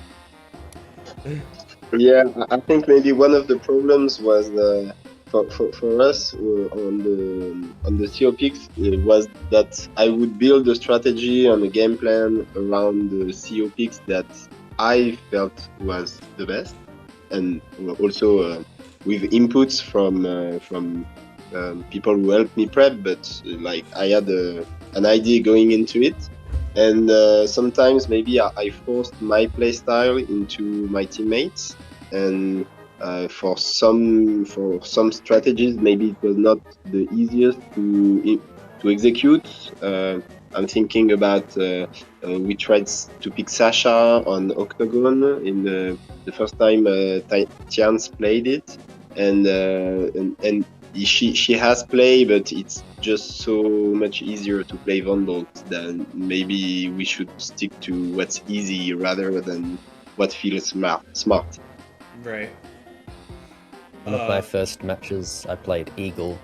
Yeah, I think maybe one of the problems was for us on the CO picks was that I would build a strategy and a game plan around the CO picks that I felt was the best, and also with inputs from people who helped me prep. But like I had an idea going into it, and sometimes maybe I forced my playstyle into my teammates, and for some strategies maybe it was not the easiest to execute. I'm thinking about we tried to pick Sasha on Octagon in the first time Tians played it, and she has play, but it's just so much easier to play Vandal than maybe we should stick to what's easy rather than what feels smart. Right. One of my first matches, I played Eagle,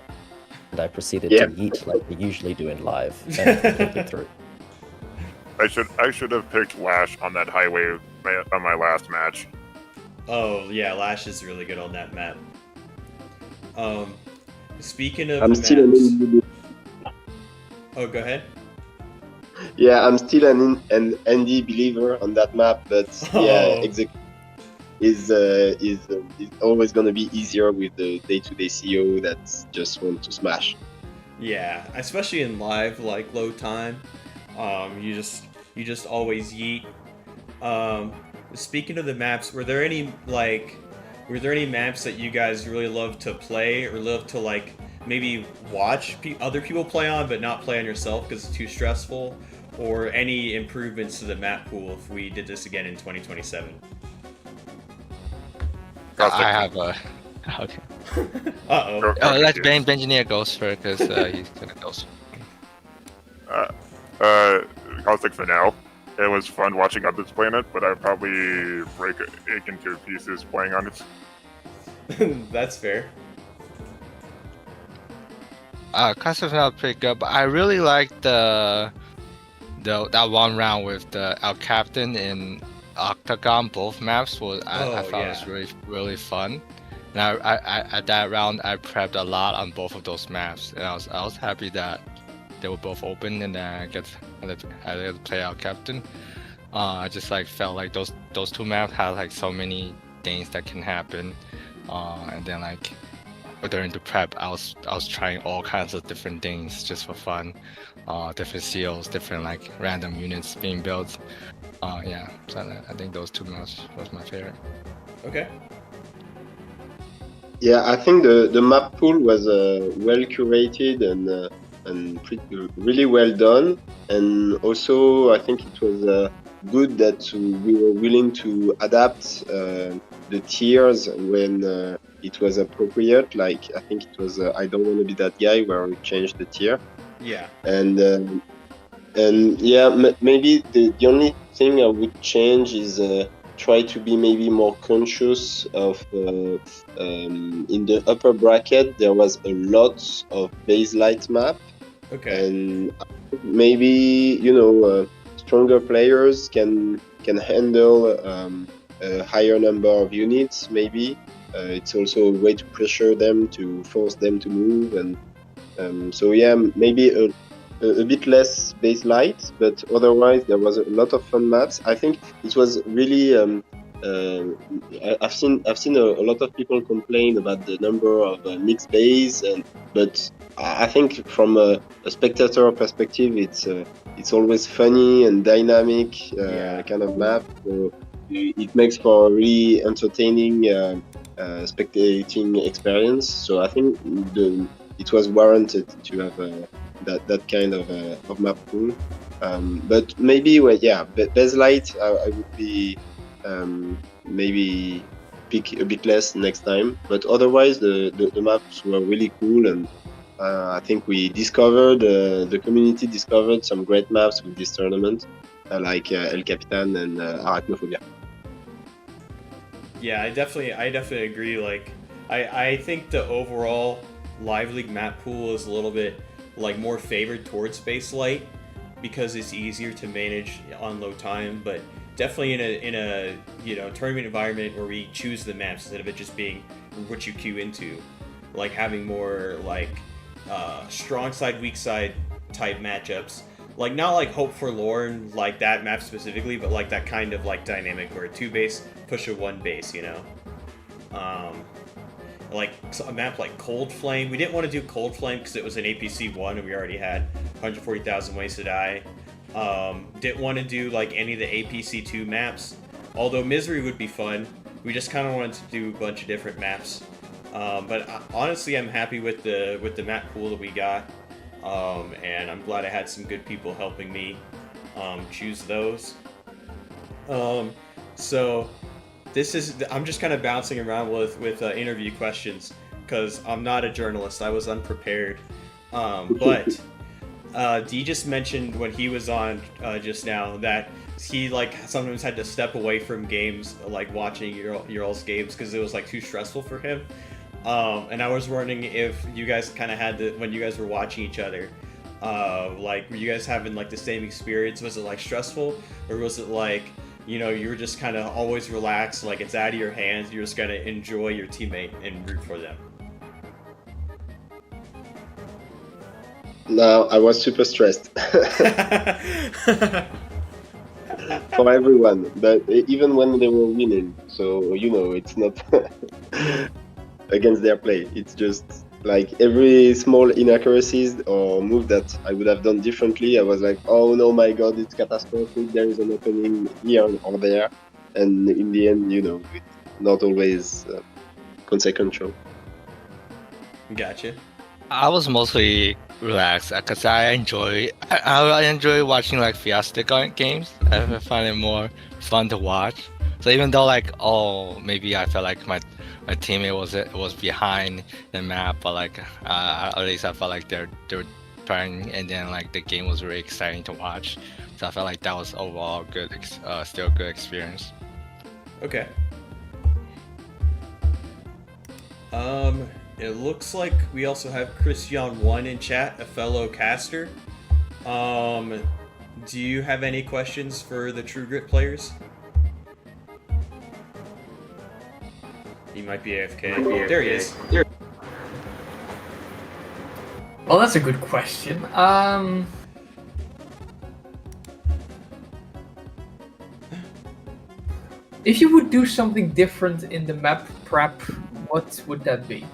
and I proceeded Yeah. to yeet like we usually do in live, and completely through. I should have picked Lash on that highway on my last match. Oh yeah, Lash is really good on that map. Speaking of I'm maps. still an Oh, go ahead. Yeah, I'm still an ND believer on that map, but yeah, Oh. is always gonna be easier with the day-to-day CEO that just want to smash. Yeah, especially in live, like low time, you just always yeet. Speaking of the maps, were there any maps that you guys really love to play or love to like maybe watch other people play on, but not play on yourself because it's too stressful? Or any improvements to the map pool if we did this again in 2027? I have a. Okay. Uh-oh. Let Benjineer goes first because he's gonna go. Caustic for now. It was fun watching others playing it, but I'd probably break it into pieces playing on it. That's fair. Caustic's not pretty good, but I really liked that one round with the our captain in Octagon. Both maps I found was really fun. And I at that round I prepped a lot on both of those maps, and I was happy that they were both open, and I get to play our captain. I just like felt like those two maps had like so many things that can happen, and then like during the prep, I was trying all kinds of different things just for fun, different seals, different like random units being built. Yeah, so I think those two maps was my favorite. Okay. Yeah, I think the map pool was well curated and really well done, and also I think it was good that we were willing to adapt the tiers when it was appropriate. Like I think it was I Don't Want to Be That Guy where we changed the tier. Yeah. And yeah, maybe the only thing I would change is try to be maybe more conscious of in the upper bracket there was a lot of base light map. Okay. And maybe stronger players can handle a higher number of units. Maybe it's also a way to pressure them, to force them to move, and so yeah, maybe a bit less base light, but otherwise there was a lot of fun maps. I think it was really I've seen a lot of people complain about the number of mixed base, but I think from a spectator perspective it's always funny and dynamic kind of map, so it makes for a really entertaining spectating experience. So I think it was warranted to have that kind of map pool. But maybe base light I would be maybe pick a bit less next time. But otherwise the maps were really cool, and I think we discovered the community discovered some great maps with this tournament, like El Capitan and Arachnophobia. Yeah, I definitely agree. Like, I think the overall Live League map pool is a little bit like more favored towards Space Light because it's easier to manage on low time. But definitely in a tournament environment where we choose the maps instead of it just being what you queue into, like having more like strong side, weak side type matchups. like not like Hope Forlorn like that map specifically, but like that kind of like dynamic where 2 base push a 1 base, you know. Like a map like Cold Flame. We didn't want to do Cold Flame because it was an APC 1 and we already had 140,000 ways to die. Didn't want to do like any of the APC 2 maps, although Misery would be fun. We just kind of wanted to do a bunch of different maps. But honestly, I'm happy with the map pool that we got, and I'm glad I had some good people helping me choose those. So this is, I'm just kind of bouncing around with interview questions because I'm not a journalist. I was unprepared. But Dee just mentioned when he was on just now that he like sometimes had to step away from games, like watching your all's games because it was like too stressful for him. And I was wondering if you guys kind of had when you guys were watching each other, like were you guys having like the same experience? Was it like stressful, or was it like, you know, you were just kind of always relaxed, like it's out of your hands, you're just gonna enjoy your teammate and root for them? No, I was super stressed. For everyone, but even when they were winning, so you know, it's not against their play. It's just like every small inaccuracies or move that I would have done differently, I was like, oh no, my god, it's catastrophic. There is an opening here or there, and in the end, you know, it's not always consequential. Gotcha. I was mostly relaxed because I enjoy watching like Fiastic games. I find it more fun to watch. So even though like, oh, maybe I felt like my teammate was behind the map, but like at least I felt like they were trying, and then like the game was really exciting to watch. So I felt like that was overall good, still a good experience. Okay. It looks like we also have Christian1 in chat, a fellow caster. Do you have any questions for the True Grit players? He might be AFK. There he is. Well, that's a good question. If you would do something different in the map prep, what would that be?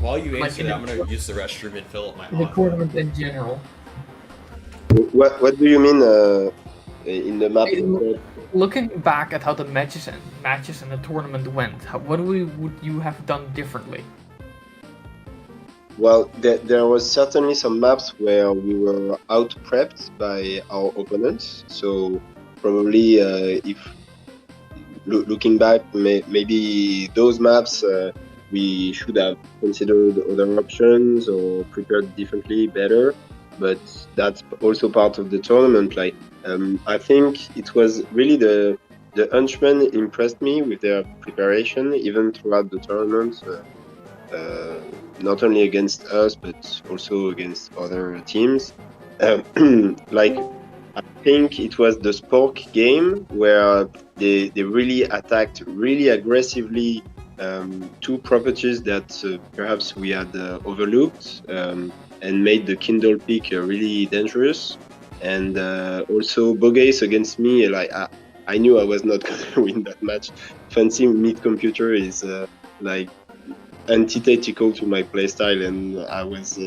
While you Like answer in that, the- I'm gonna use the restroom and fill up my In the hot. tournament in general. What do you mean in the map? Looking back at how the matches and the tournament went, what would you have done differently? Well, there was certainly some maps where we were out prepped by our opponents. So probably if looking back, maybe those maps we should have considered other options or prepared differently, better. But that's also part of the tournament. Like I think it was really the Hunchmen impressed me with their preparation, even throughout the tournament. Not only against us, but also against other teams. Like, I think it was the Spork game where they really attacked really aggressively two properties that perhaps we had overlooked and made the Kindle pick really dangerous. And also Bogeys against me, like I knew I was not going to win that match. Fancy Meat Computer is like antithetical to my playstyle, and I was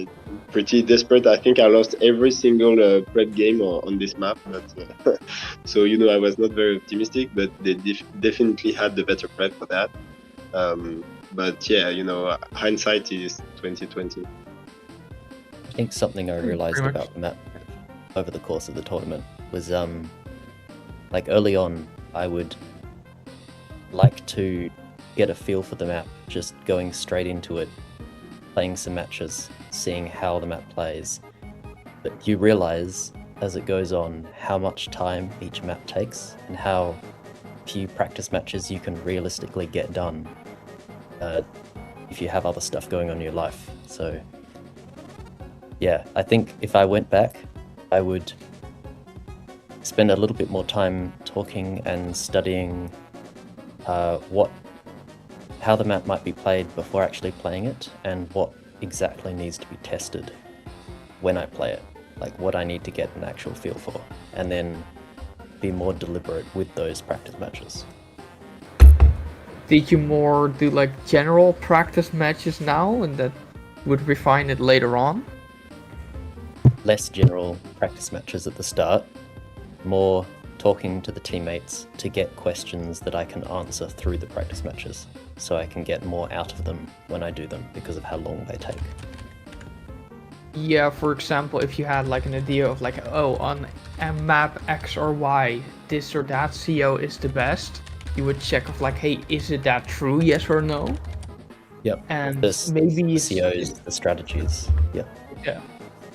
pretty desperate. I think I lost every single prep game on this map, but so you know, I was not very optimistic, but they definitely had the better prep for that. But yeah, you know, hindsight is 2020. I think something I realized Pretty much. about the map over the course of the tournament was like early on I would like to get a feel for the map, just going straight into it, playing some matches, seeing how the map plays. But you realize as it goes on how much time each map takes and how few practice matches you can realistically get done if you have other stuff going on in your life. So yeah, I think if I went back, I would spend a little bit more time talking and studying how the map might be played before actually playing it, and what exactly needs to be tested when I play it, like what I need to get an actual feel for, and then be more deliberate with those practice matches. Did you more do like general practice matches now, and that would refine it later on? Less general practice matches at the start, more talking to the teammates to get questions that I can answer through the practice matches, so I can get more out of them when I do them because of how long they take. Yeah, for example, if you had like an idea of like, oh, on a map X or Y, this or that CO is the best, you would check of like, hey, is it that true, yes or no? Yep. And maybe maybe the COs, the strategies. Yep. Yeah.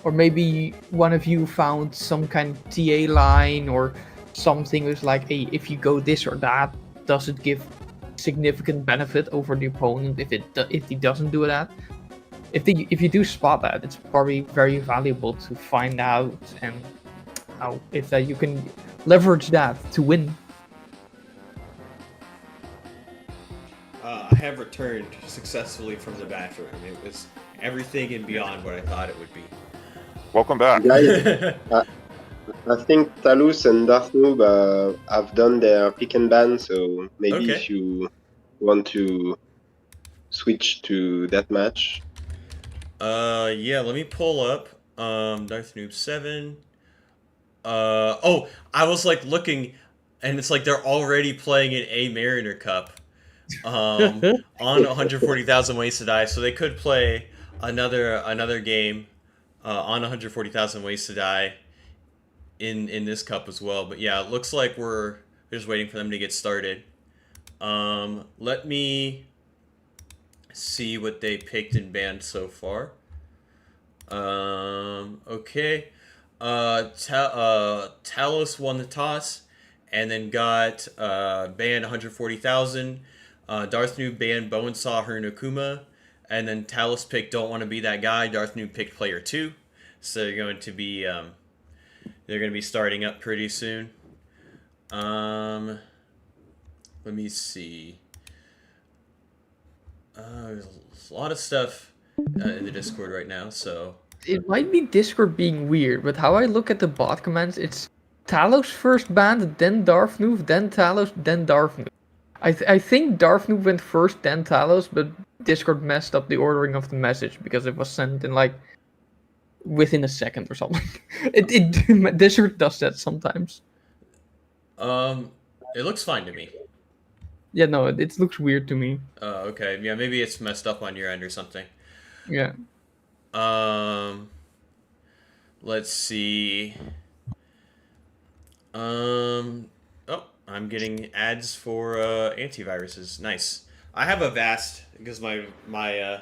Or maybe one of you found some kind of TA line or something was like, hey, if you go this or that, does it give significant benefit over the opponent if he doesn't do that? If you do spot that, it's probably very valuable to find out and how if that you can leverage that to win. I have returned successfully from the bathroom. It was everything and beyond what I thought it would be. Welcome back. Guys, I think Talose and Darthnoob have done their pick and ban, so maybe Okay. if you want to switch to that match. Yeah, let me pull up Darth Noob 7. Oh, I was like looking, and it's like they're already playing an A Mariner Cup on 140,000 Ways to Die, so they could play another game on 140,000 Ways to Die in this cup as well. But yeah, it looks like we're just waiting for them to get started. Let me see what they picked and banned so far. Okay. Talose won the toss and then got banned 140,000. Darth Noob banned Bowen Saw her Nakuma, and then Talose picked Don't Want to Be That Guy. Darth Noob picked Player 2. So they're going to be starting up pretty soon. Let me see. There's a lot of stuff in the Discord right now, so It might be Discord being weird, but how I look at the bot comments, it's Talos first banned, then Darfnoof, then Talos, then Darfnoof. I think Darfnoof went first, then Talos, but Discord messed up the ordering of the message because it was sent in like within a second or something. Discord does that sometimes. it looks fine to me. Yeah, no, it looks weird to me. Okay, yeah, maybe it's messed up on your end or something. Yeah. Let's see. Oh, I'm getting ads for antiviruses. Nice. I have a Vast because my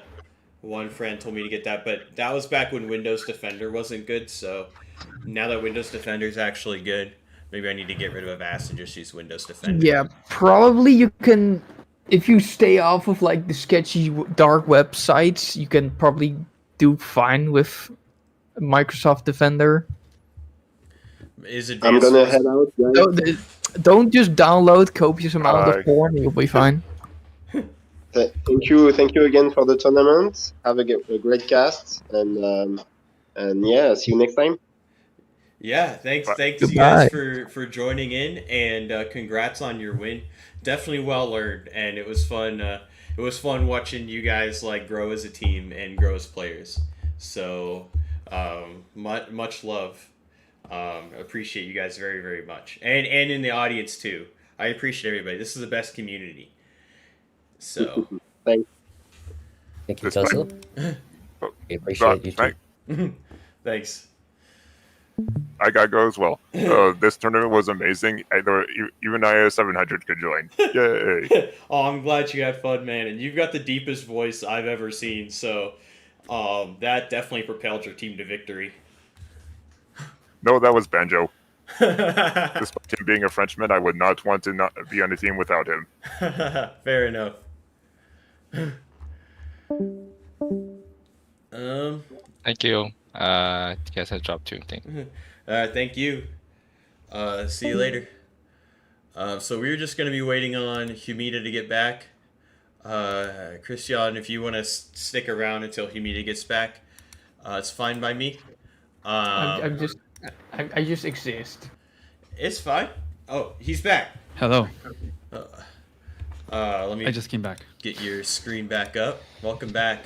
one friend told me to get that, but that was back when Windows Defender wasn't good. So now that Windows Defender is actually good, maybe I need to get rid of a Vast and just use Windows Defender. Yeah, probably you can, if you stay off of like the sketchy dark websites, you can probably do fine with Microsoft Defender. Is it? I'm gonna head out, guys. Don't just download copious amount of porn. You'll be fine. Thank you again for the tournament. Have a great cast, and yeah, see you next time. Yeah, thanks you Goodbye. guys for joining in, and congrats on your win. Definitely well earned, and it was fun. It was fun watching you guys like grow as a team and grow as players. So much love. Appreciate you guys very, very much, and in the audience too. I appreciate everybody. This is the best community. So Thanks. Thank you, This might- Tussle. We appreciate you too. thanks. I gotta go as well. This tournament was amazing. Even IO 700 could join. Yay! Oh, I'm glad you had fun, man. And you've got the deepest voice I've ever seen. So that definitely propelled your team to victory. No, that was Banjo. Despite him being a Frenchman, I would not want to not be on a team without him. Fair enough. Thank you. Guess I dropped two things. Thank you. See you later. So we were just gonna be waiting on Humida to get back. Christian, if you want to stick around until Humida gets back, it's fine by me. Um, I just exist. it's fine. Oh, he's back. Hello. Let me I just came back. get your screen back up. Welcome back.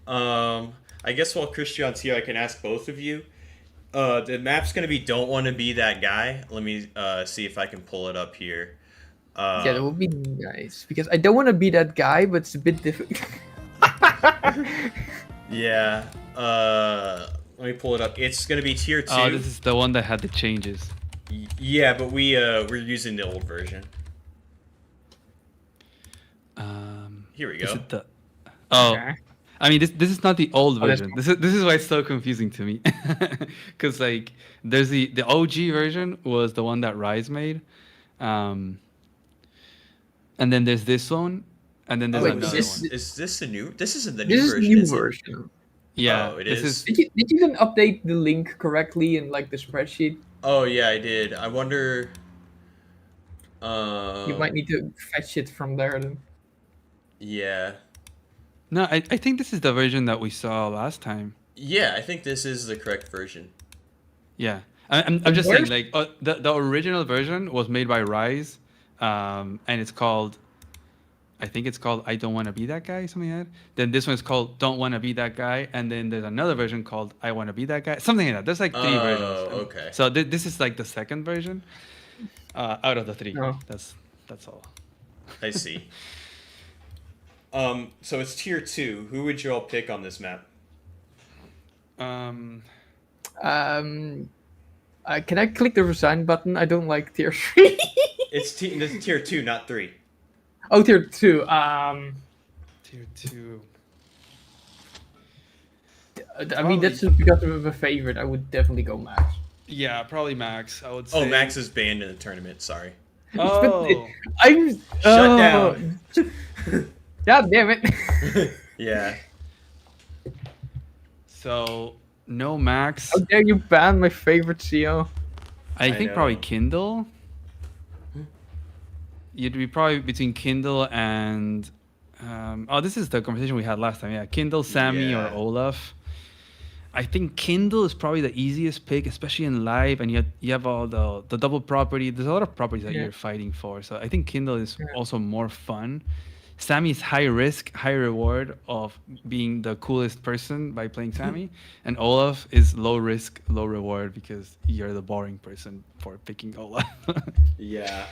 I guess while Christian's here, I can ask both of you. The map's gonna be "Don't Want to Be That Guy." Let me see if I can pull it up here. Yeah, that would be nice because I don't want to be that guy, but it's a bit difficult. Yeah. Let me pull it up. It's gonna be tier 2. Oh, this is the one that had the changes. Yeah, but we're using the old version. Here we Is go. it the... Oh, Okay. I mean, this is not the old Oh, that's version. This is why it's so confusing to me, because like there's the OG version was the one that Rise made, and then there's this one, and then there's Wait, another is one. this the new? This isn't the new This is version. the new is it? version. Yeah, Oh, it this is. Did you even update the link correctly in like the spreadsheet? Oh yeah, I did. I wonder. You might need to fetch it from there then. Yeah. No, I think this is the version that we saw last time. Yeah, I think this is the correct version. Yeah, I'm just Where's- saying, like, the original version was made by Rise, and it's called, I think it's called I Don't Want to Be That Guy, something like that. Then this one is called Don't Want to Be That Guy, and then there's another version called I Want to Be That Guy, something like that. There's like 3 versions. Oh, okay. So this is like the second version, out of the 3. Oh. That's all. I see. So it's tier 2. Who would you all pick on this map? Can I click the resign button? I don't like tier 3. This is tier 2, not 3. Oh, tier 2. Tier 2. I mean, that's just because of a favorite. I would definitely go Max. Yeah, probably Max. I would say. Oh, Max is banned in the tournament. Sorry. Oh. I'm Shut down. God damn it! Yeah. So no Max. How dare you ban my favorite CO? I think know. probably Kindle. You'd be probably between Kindle and oh, this is the conversation we had last time. Yeah, Kindle, Sammy, Yeah. or Olaf. I think Kindle is probably the easiest pick, especially in live, and you have all the double property. There's a lot of properties that Yeah. you're fighting for, so I think Kindle is Yeah. also more fun. Sammy is high risk, high reward of being the coolest person by playing Sammy, and Olaf is low risk, low reward because you're the boring person for picking Olaf. Yeah.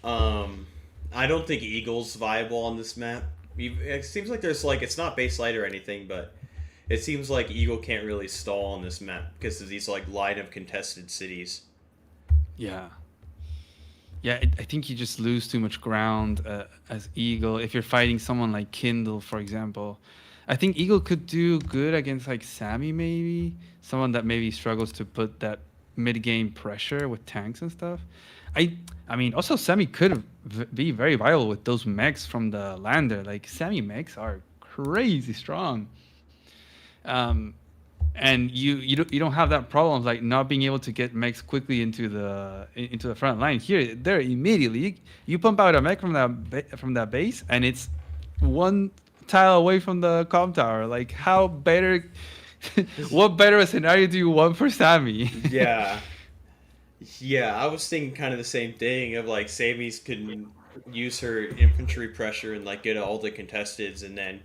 I don't think Eagle's viable on this map. It seems like there's like it's not base light or anything, but it seems like Eagle can't really stall on this map because of these like line of contested cities. Yeah. Yeah, I think you just lose too much ground as Eagle. If you're fighting someone like Kindle, for example, I think Eagle could do good against like Sammy, maybe someone that maybe struggles to put that mid-game pressure with tanks and stuff. I mean, also Sammy could be very viable with those mechs from the lander. Like Sammy mechs are crazy strong. And you don't have that problem of like not being able to get mechs quickly into the front line. Here, there immediately you pump out a mech from that base, and it's one tile away from the comm tower. Like how better, what better a scenario do you want for Sammy? Yeah. Yeah, I was thinking kind of the same thing of like Sammy's can use her infantry pressure and like get all the contesteds, and then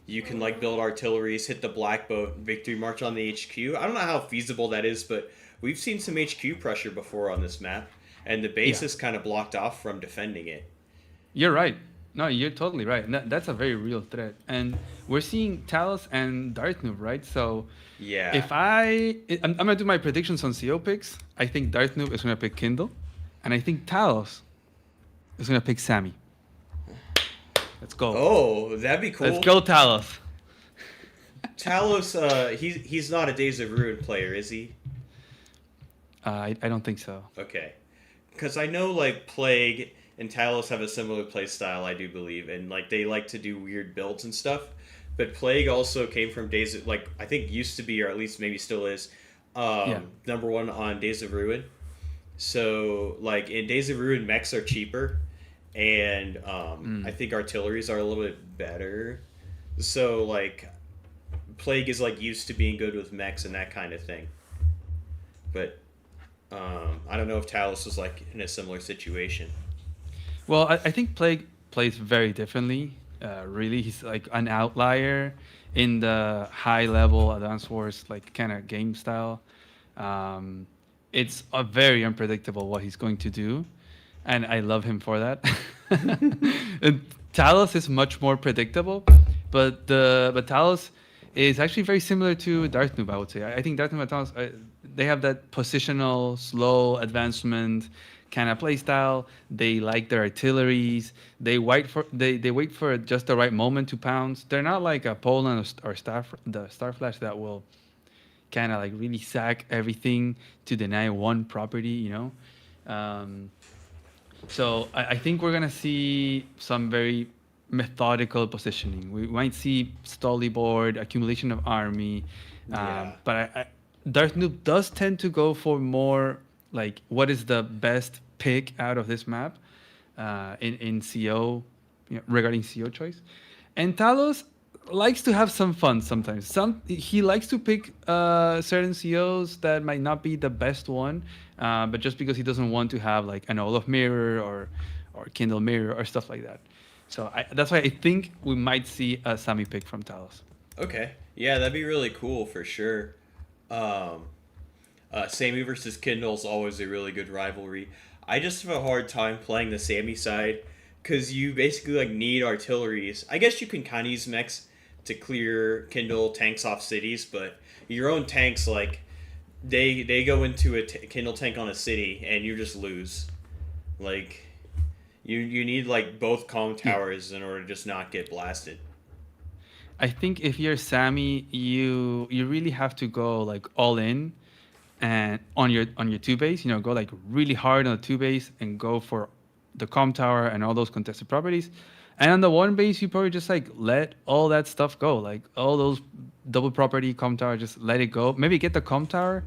you can like build artilleries, hit the black boat, victory march on the HQ. I don't know how feasible that is, but we've seen some HQ pressure before on this map, and the base is kind of blocked off from defending it. You're right. No, you're totally right. And that's a very real threat. And we're seeing Talose and Darthnoob, right? So Yeah. if I'm going to do my predictions on CO picks, I think Darthnoob is going to pick Kindle, and I think Talose is going to pick Sammy. Let's go. Oh, that'd be cool. Let's go, Talose. Talose, he's not a Days of Ruin player, is he? I don't think so. Okay. Because I know, like, Plague and Talose have a similar play style, I do believe, and, like, they like to do weird builds and stuff. But Plague also came from Days of, like, I think used to be, or at least maybe still is, number 1 on Days of Ruin. So, like, in Days of Ruin, mechs are cheaper, and I think artilleries are a little bit better. So like, Plague is like used to being good with mechs and that kind of thing. But I don't know if Talose was like in a similar situation. Well, I think Plague plays very differently. Really, he's like an outlier in the high level Advanced Wars like kind of game style. It's a very unpredictable what he's going to do, and I love him for that. And Talos is much more predictable, but Talos is actually very similar to Darth Noob, I would say. I think Darth Noob and Talos, they have that positional, slow advancement kind of play style. They like their artilleries. They wait for just the right moment to pounce. They're not like a Po1and or Starflash that will kind of like really sack everything to deny one property, you know. So I think we're gonna see some very methodical positioning. We might see Stolly board, accumulation of army, but Darth Noob does tend to go for more like what is the best pick out of this map in CO, regarding CO choice, and Talos likes to have some fun sometimes. He likes to pick certain COs that might not be the best one, but just because he doesn't want to have like an Olaf mirror or Kindle mirror or stuff like that. So that's why I think we might see a Sammy pick from Talos. Okay, yeah, that'd be really cool for sure. Sammy versus Kindle is always a really good rivalry. I just have a hard time playing the Sammy side because you basically like need artilleries. I guess you can kind of use mechs to clear Kindle tanks off cities, but your own tanks, like they go into a Kindle tank on a city and you just lose. Like you need like both calm towers in order to just not get blasted. I think if you're Sammy, you really have to go like all in and on your 2 base, go like really hard on the 2 base and go for the calm tower and all those contested properties. And on the 1 base, you probably just like let all that stuff go, like all those double property calm tower, just let it go. Maybe get the calm tower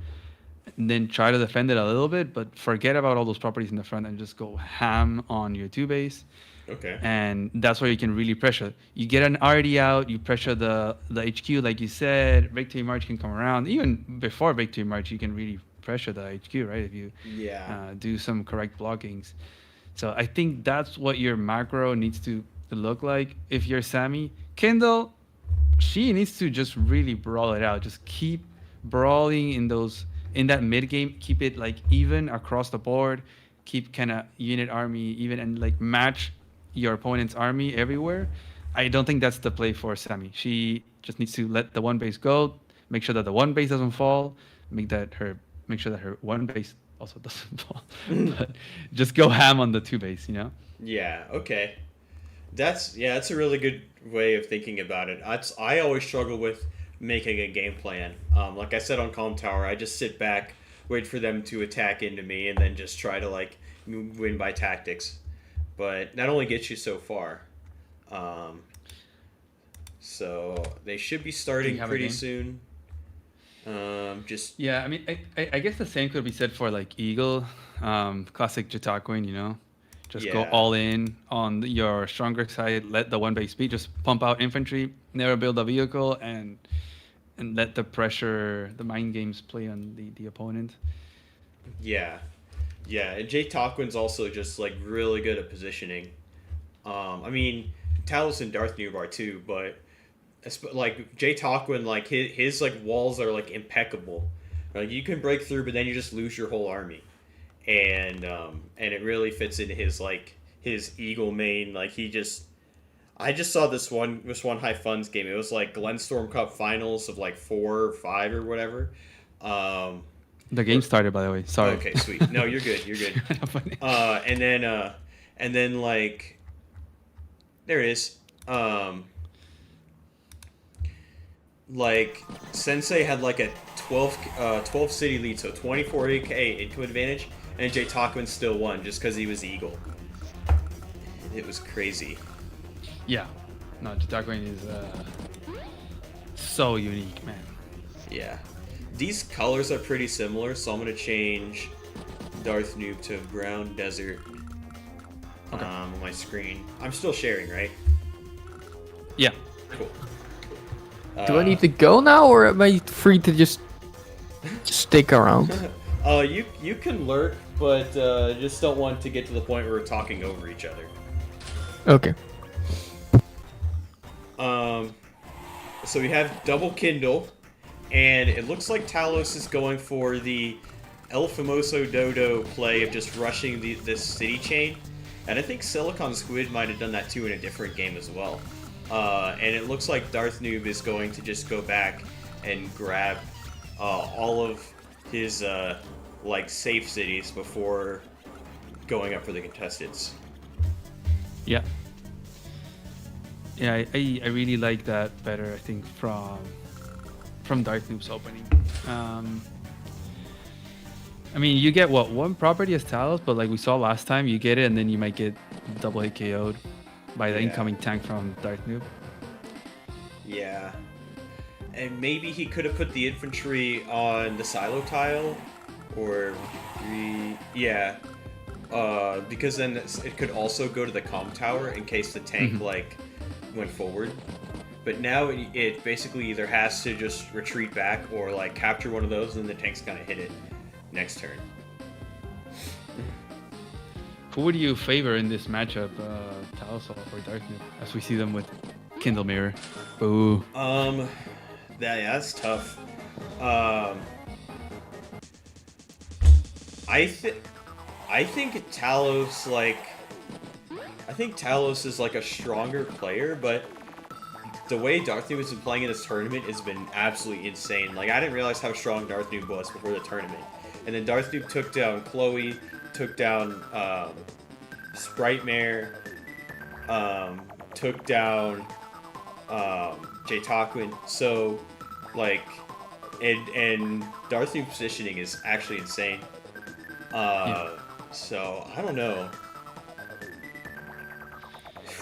and then try to defend it a little bit, but forget about all those properties in the front and just go ham on your 2 base. Okay. And that's where you can really pressure. You get an RD out, you pressure the HQ, like you said. Victory March can come around. Even before Victory March, you can really pressure the HQ, right? If you do some correct blockings. So I think that's what your macro needs to look like. If you're Sammy, Kindle, she needs to just really brawl it out. Just keep brawling in that mid game. Keep it like even across the board. Keep kind of unit army even and like match your opponent's army everywhere. I don't think that's the play for Sammy. She just needs to let the 1 base go, make sure that the 1 base doesn't fall, make sure that her 1 base also doesn't fall. But just go ham on the 2 base, Yeah, okay. That's a really good way of thinking about it. I always struggle with making a game plan. Like I said on Calm Tower, I just sit back, wait for them to attack into me, and then just try to like win by tactics. But that only gets you so far. So they should be starting pretty soon. Yeah, I mean, I guess the same could be said for like Eagle, classic Jataquin, Just go all in on your stronger side, let the 1 base speed, just pump out infantry, never build a vehicle, and let the pressure, the mind games play on the opponent. Yeah. Yeah, and Jay Tarquin's also just like really good at positioning. I mean, Talose and Darth Noob are too, but like Jay Tarquin, like his like walls are like impeccable. Like you can break through, but then you just lose your whole army, and it really fits into his Eagle main. Like I just saw this one high funds game. It was like Glenstorm Cup finals of like 4 or 5 or whatever. The game started, by the way. Sorry. Okay, sweet. No, you're good. You're good. And then like, there it is. Like Sensei had like a 12 city lead, so 24k into advantage, and Jay Tarquin still won just because he was Eagle. It was crazy. Yeah. No, Jataquin is so unique, man. Yeah. These colors are pretty similar, so I'm going to change Darth Noob to Brown Desert. on my screen. I'm still sharing, right? Yeah. Cool. Do I need to go now, or am I free to just stick around? You can lurk, but just don't want to get to the point where we're talking over each other. Okay. So we have double Kindle, and it looks like Talose is going for the El Famoso Dodo play of just rushing this city chain. And I think Silicon Squid might have done that too in a different game as well. And it looks like Darth Noob is going to just go back and grab all of his like safe cities before going up for the contestants. Yeah. Yeah, I really like that better, I think, from Darth Noob's opening. I mean, you get one property as Talos, but like we saw last time, you get it and then you might get double hit KO'd by the incoming tank from Darth Noob. Yeah. And maybe he could have put the infantry on the silo tile, or because then it could also go to the comm tower in case the tank like went forward. But now it basically either has to just retreat back or like capture one of those, and the tank's gonna hit it next turn. Who would you favor in this matchup, Talos or Darth Noob, as we see them with Kindle Mirror? Boo. That's tough. I think Talos is like a stronger player, but the way Darth Noob has been playing in this tournament has been absolutely insane. Like, I didn't realize how strong Darth Noob was before the tournament. And then Darth Noob took down Chloe, took down Sprite Mare, took down Jay Taquin. So, like, and Darth Noob's positioning is actually insane. So, I don't know.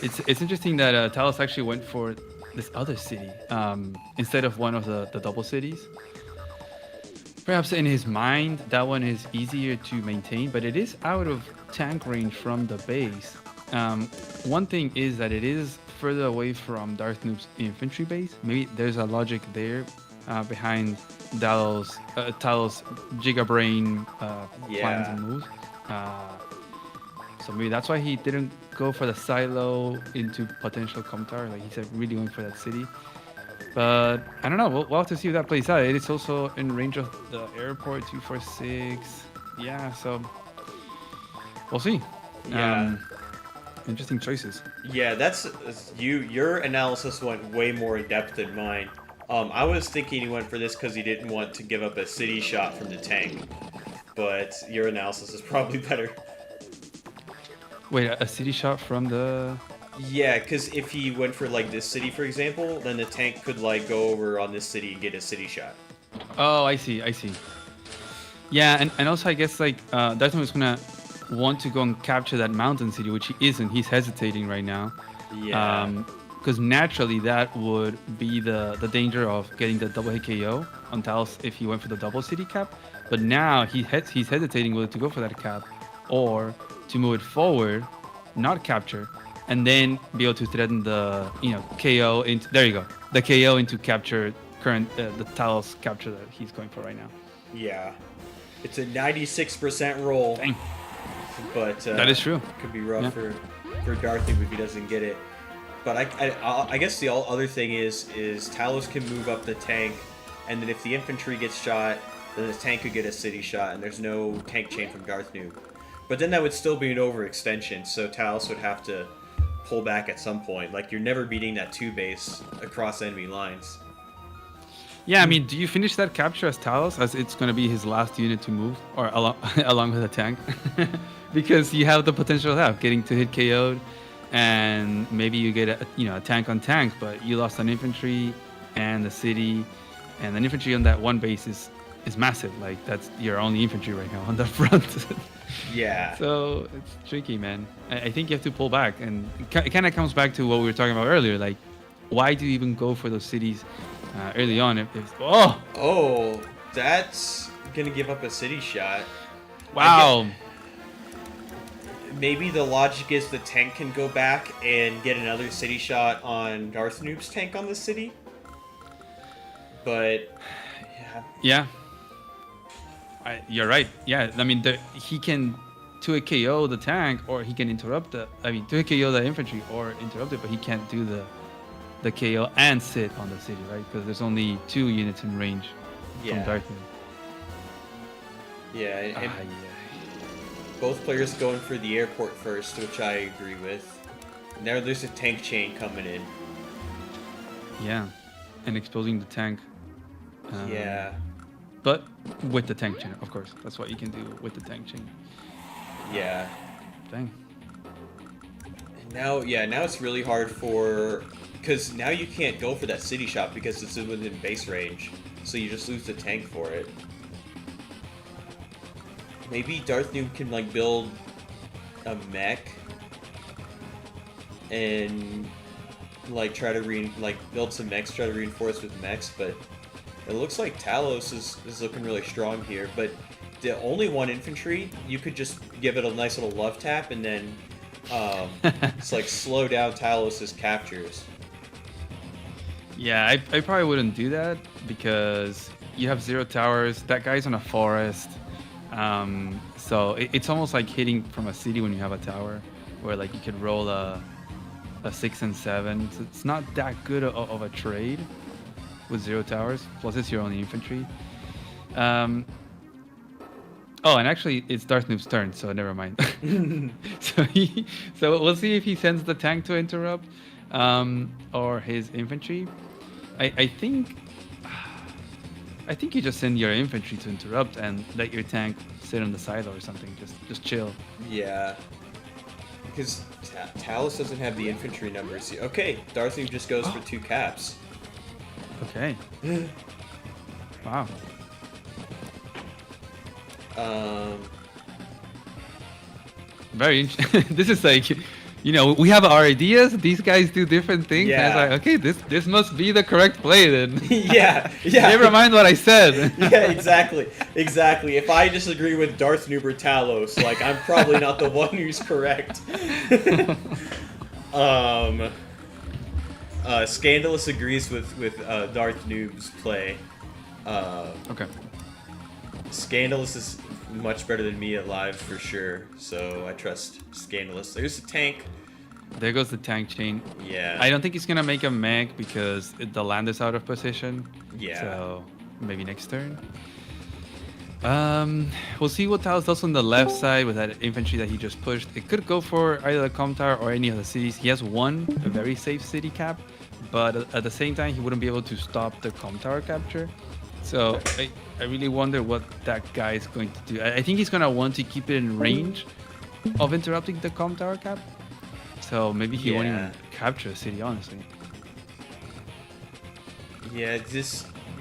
It's interesting that Talos actually went for this other city instead of one of the double cities. Perhaps in his mind, that one is easier to maintain, but it is out of tank range from the base. One thing is that it is further away from Darth Noob's infantry base. Maybe there's a logic there behind Talos' Gigabrain plans and moves. So maybe that's why he didn't go for the silo into potential comm tower. Like he said, really going for that city. But I don't know. We'll have to see if that plays out. It is also in range of the airport 246. Yeah, so we'll see. Yeah. Interesting choices. Yeah, that's your analysis went way more in depth than mine. I was thinking he went for this because he didn't want to give up a city shot from the tank. But your analysis is probably better. Wait, a city shot from the... Yeah, because if he went for like this city, for example, then the tank could like go over on this city and get a city shot. Oh, I see. Yeah, and also I guess like Darth Noob is gonna want to go and capture that mountain city, which he isn't. He's hesitating right now. Yeah. Because naturally that would be the danger of getting the double hit KO on Talos if he went for the double city cap. But now he's hesitating whether to go for that cap or to move it forward, not capture, and then be able to threaten the KO into the KO into capture current the Talos capture that he's going for right now. Yeah, it's a 96% roll. Dang. But that is true. It could be rough for Darth Noob if he doesn't get it. But I guess the other thing is Talos can move up the tank, and then if the infantry gets shot, then the tank could get a city shot, and there's no tank chain from Darth Noob. But then that would still be an overextension, so Talos would have to pull back at some point. Like, you're never beating that 2 base across enemy lines. Yeah, I mean, do you finish that capture as Talos, as it's going to be his last unit to move, or along with the tank? Because you have the potential of getting to hit KO'd, and maybe you get a tank on tank, but you lost an infantry and the city, and an infantry on that one base is massive. Like, that's your only infantry right now on the front. Yeah. So it's tricky, man. I think you have to pull back, and it kind of comes back to what we were talking about earlier. Like, why do you even go for those cities early on? Oh, that's gonna give up a city shot. Wow. maybe the logic is the tank can go back and get another city shot on Darth Noob's tank on the city. But Yeah. You're right. Yeah, I mean, he can 2 KO the tank, or he can interrupt 2 KO the infantry or interrupt it, but he can't do the KO and sit on the city, right? Because there's only 2 units in range from Darth Noob. Yeah, and both players going for the airport first, which I agree with. Now there's a tank chain coming in. Yeah, and exposing the tank. Yeah. But with the tank chain, of course. That's what you can do with the tank chain. Yeah. Dang. And now it's really hard because now you can't go for that city shot because it's within base range. So you just lose the tank for it. Maybe Darth Noob can like build a mech and like try to build some mechs, try to reinforce with mechs, but it looks like Talose is looking really strong here. But the only 1 infantry, you could just give it a nice little love tap and then it's like slow down Talose's captures. Yeah, I probably wouldn't do that because you have 0 towers. That guy's on a forest. So it's almost like hitting from a city when you have a tower, where like you could roll a 6 and 7. So it's not that good of a trade with 0 towers. Plus, it's your only infantry. Oh, and actually, it's Darth Noob's turn, so never mind. So we'll see if he sends the tank to interrupt, or his infantry. I think you just send your infantry to interrupt and let your tank sit on the silo or something. Just chill. Yeah. Because Talose doesn't have the infantry numbers. Okay, Darth Noob just goes for 2 caps. Okay. Wow. Very interesting. This is like, we have our ideas. These guys do different things. Yeah. And it's like, okay, this must be the correct play then. Yeah. Never mind what I said. Yeah, exactly. If I disagree with Darth Noob or Talose, like I'm probably not the one who's correct. Scandalous agrees with Darth Noob's play. Okay. Scandalous is much better than me at live for sure, so I trust Scandalous. There's the tank. There goes the tank chain. Yeah. I don't think he's gonna make a mech because the land is out of position. Yeah. So maybe next turn. We'll see what Talose does on the left side with that infantry that he just pushed. It could go for either the Com Tower or any of the cities. He has a very safe city cap, but at the same time, he wouldn't be able to stop the Com Tower capture. So I really wonder what that guy is going to do. I think he's going to want to keep it in range of interrupting the Com Tower cap. So maybe he won't even capture a city, honestly. Yeah,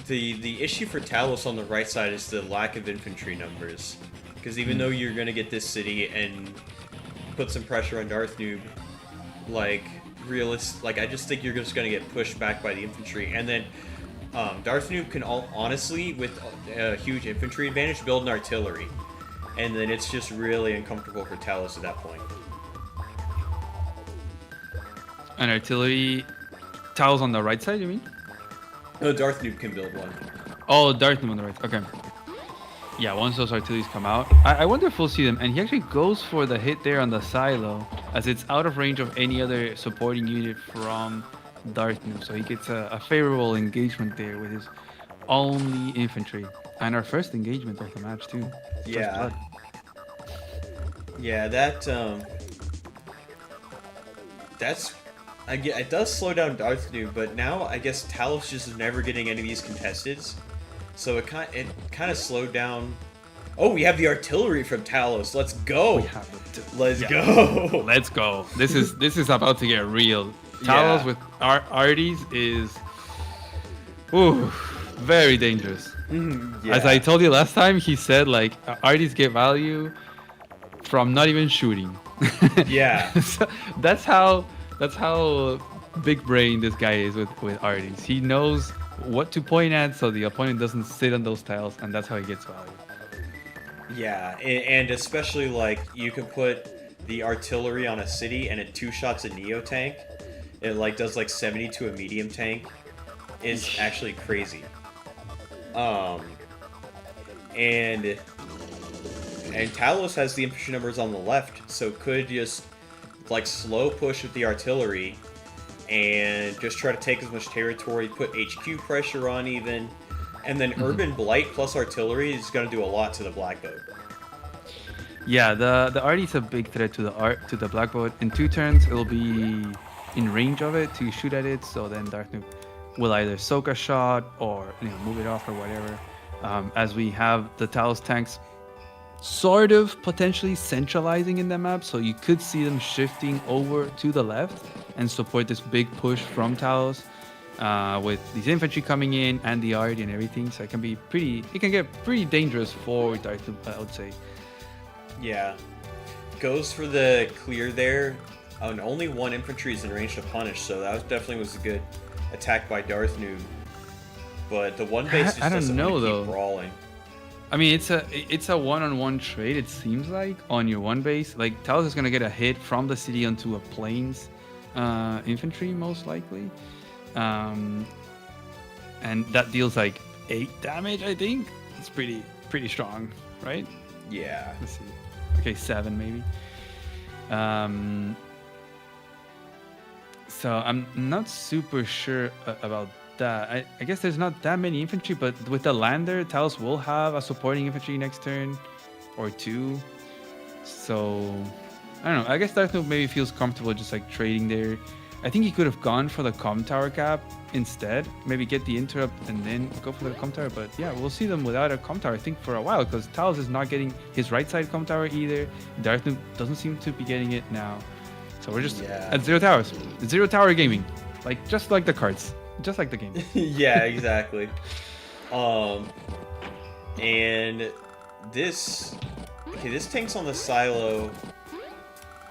the issue for Talose on the right side is the lack of infantry numbers. Because even though you're going to get this city and put some pressure on Darth Noob, I just think you're just going to get pushed back by the infantry. And then Darth Noob can honestly, with a huge infantry advantage, build an artillery. And then it's just really uncomfortable for Talose at that point. An artillery... Talose on the right side, you mean? No, Darth Noob can build one. Oh, Darth Noob on the right. Okay. Yeah, once those artilleries come out. I wonder if we'll see them. And he actually goes for the hit there on the silo, as it's out of range of any other supporting unit from Darth Noob. So he gets a favorable engagement there with his only infantry. And our first engagement of the match, too. Yeah. Yeah, it does slow down Darth Noob, but now I guess Talose just is never getting any of these contested, so it kind of slowed down. Oh, we have the artillery from Talose. Let's go. Let's go. Let's go. This is about to get real. Talose with Arties is very dangerous. As I told you last time, he said Arties get value from not even shooting. Yeah. So that's how big brain this guy is with Arties. He knows what to point at so the opponent doesn't sit on those tiles, and that's how he gets value. Yeah, and especially you can put the artillery on a city and it two-shots a Neo tank, it like does like 70 to a medium tank, is actually crazy. And Talose has the infantry numbers on the left, so could just like slow push with the artillery and just try to take as much territory, put HQ pressure on even, and then Urban Blight plus artillery is going to do a lot to the Black Boat. Yeah, the arty is a big threat to the Black Boat. In 2 turns, it'll be in range of it to shoot at it. So then Dark Noob will either soak a shot or move it off or whatever. As we have the Talose tanks sort of potentially centralizing in the map, so you could see them shifting over to the left and support this big push from Talose with these infantry coming in and the arty and everything. So it can get pretty dangerous for Dark Noob, I would say. Yeah. Goes for the clear there. And only 1 infantry is in range to punish, so that definitely was a good attack by Darth Noob. But the one base just doesn't want to keep brawling. I mean, it's a one-on-one trade, it seems like, on your 1 base. Like, Talose is going to get a hit from the city onto a plains infantry, most likely. And that deals like 8 damage, I think. It's pretty strong, right? Yeah. Let's see. Okay, 7 maybe. So I'm not super sure about that. I guess there's not that many infantry, but with the lander, Talose will have a supporting infantry next turn or 2. So I don't know. I guess Darth Noob maybe feels comfortable just like trading there. I think he could have gone for the comm tower cap instead. Maybe get the interrupt and then go for the comm tower. But yeah, we'll see them without a comm tower, I think, for a while, because Talose is not getting his right side comm tower either. Darth Noob doesn't seem to be getting it now. So we're just at 0 towers. 0 tower gaming. Just like the cards. Just like the game. Yeah, exactly. And this tank's on the silo.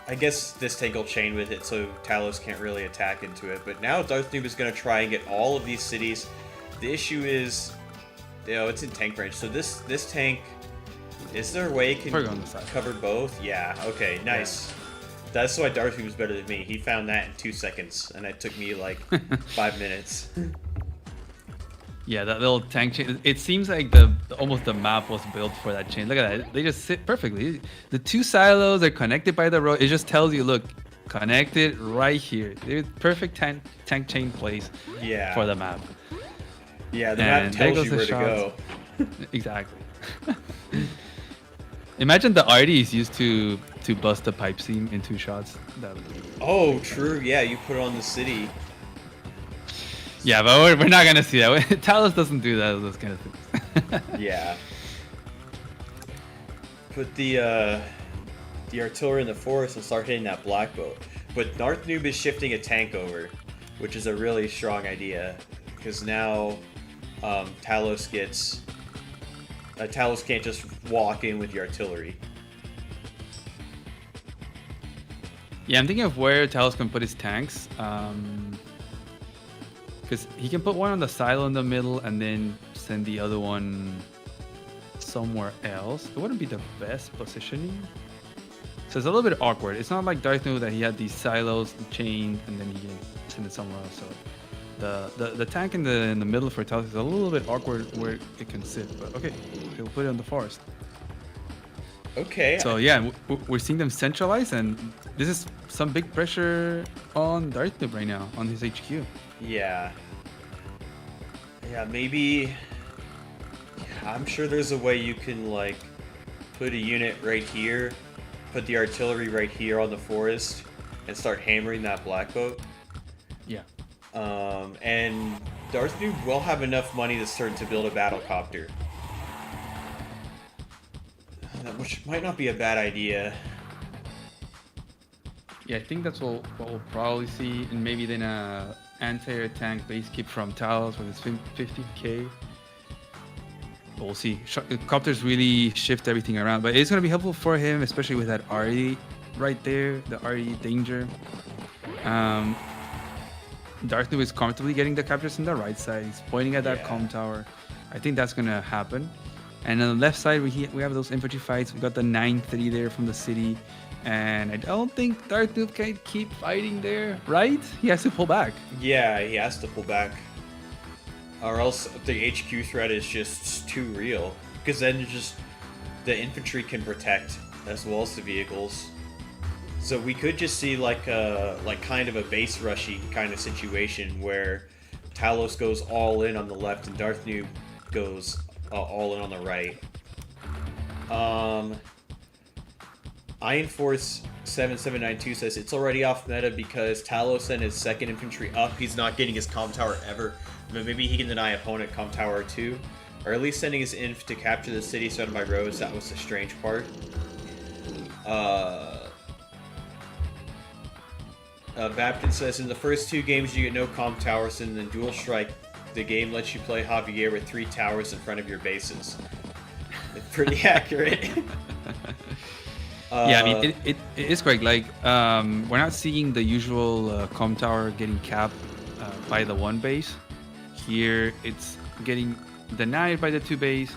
I guess this tank will chain with it, so Talose can't really attack into it. But now Darth Noob is going to try and get all of these cities. The issue is, it's in tank range. So this tank, is there a way it can cover both? Yeah. Okay. Nice. Yeah. That's why Darth Noob was better than me. He found that in 2 seconds, and it took me like 5 minutes. Yeah, that little tank chain. It seems like almost the map was built for that chain. Look at that. They just sit perfectly. The 2 silos are connected by the road. It just tells you, look, connected right here. They're perfect tank chain place for the map. Yeah, the map tells you where to go. Exactly. Imagine the arty is used to bust the pipe seam in 2 shots. Oh, true. Yeah, you put it on the city. Yeah, but we're not going to see that. Talose doesn't do those kind of things. Yeah. Put the artillery in the forest and start hitting that Black Boat. But Darth Noob is shifting a tank over, which is a really strong idea. Because now Talose can't just walk in with the artillery. Yeah, I'm thinking of where Talose can put his tanks. Because he can put one on the silo in the middle and then send the other one somewhere else. It wouldn't be the best positioning. So it's a little bit awkward. It's not like Darth Noob that he had these silos chained and then he can send it somewhere else. So the tank in the middle for Talose is a little bit awkward where it can sit. But okay, he'll put it on the forest. Okay. So yeah, we're seeing them centralize, and this is some big pressure on Darth Noob right now on his HQ. Yeah. Yeah, maybe. I'm sure there's a way you can like put a unit right here, put the artillery right here on the forest, and start hammering that Black Boat. Yeah. And Darth Noob will have enough money to start to build a battlecopter. Which might not be a bad idea. Yeah, I think that's what we'll probably see, and maybe then a anti-air tank base keep from Talose with its 50k. But we'll see. Copters really shift everything around, but it's gonna be helpful for him, especially with that RE right there, the RE danger. Darth Noob is comfortably getting the captures on the right side. He's pointing at that comm tower. I think that's gonna happen. And on the left side, we have those infantry fights. We got the 9-3 there from the city. And I don't think Darth Noob can keep fighting there, right? He has to pull back. Yeah, he has to pull back. Or else the HQ threat is just too real. Because then just the infantry can protect as well as the vehicles. So we could just see like kind of a base rushy kind of situation where Talose goes all in on the left and Darth Noob goes all in on the right. Iron Force 7792 says it's already off meta because Talose sent his second infantry up. He's not getting his comm tower ever. But maybe he can deny opponent comm tower too. Or at least sending his inf to capture the city surrounded by roads. That was the strange part. Baptin says, in the first 2 games you get no comm towers, and then Dual Strike, the game lets you play Javier with 3 towers in front of your bases. It's pretty accurate. Yeah, I mean, it is correct. Like, we're not seeing the usual comm tower getting capped by the 1 base. Here, it's getting denied by the 2 base.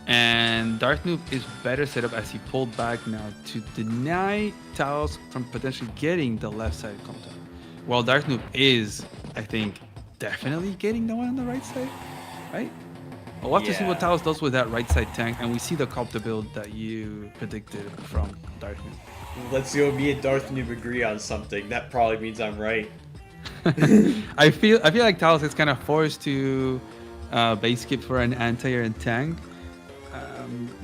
And Darth Noob is better set up as he pulled back now to deny Talose from potentially getting the left side comm tower. While Darth Noob is, I think, definitely getting the one on the right side, right? We'll have to see what Talose does with that right side tank, and we see the copter build that you predicted from Darth Noob. Let's go, me and Darth Noob agree on something. That probably means I'm right. I feel like Talose is kind of forced to base skip for an anti-air and tank,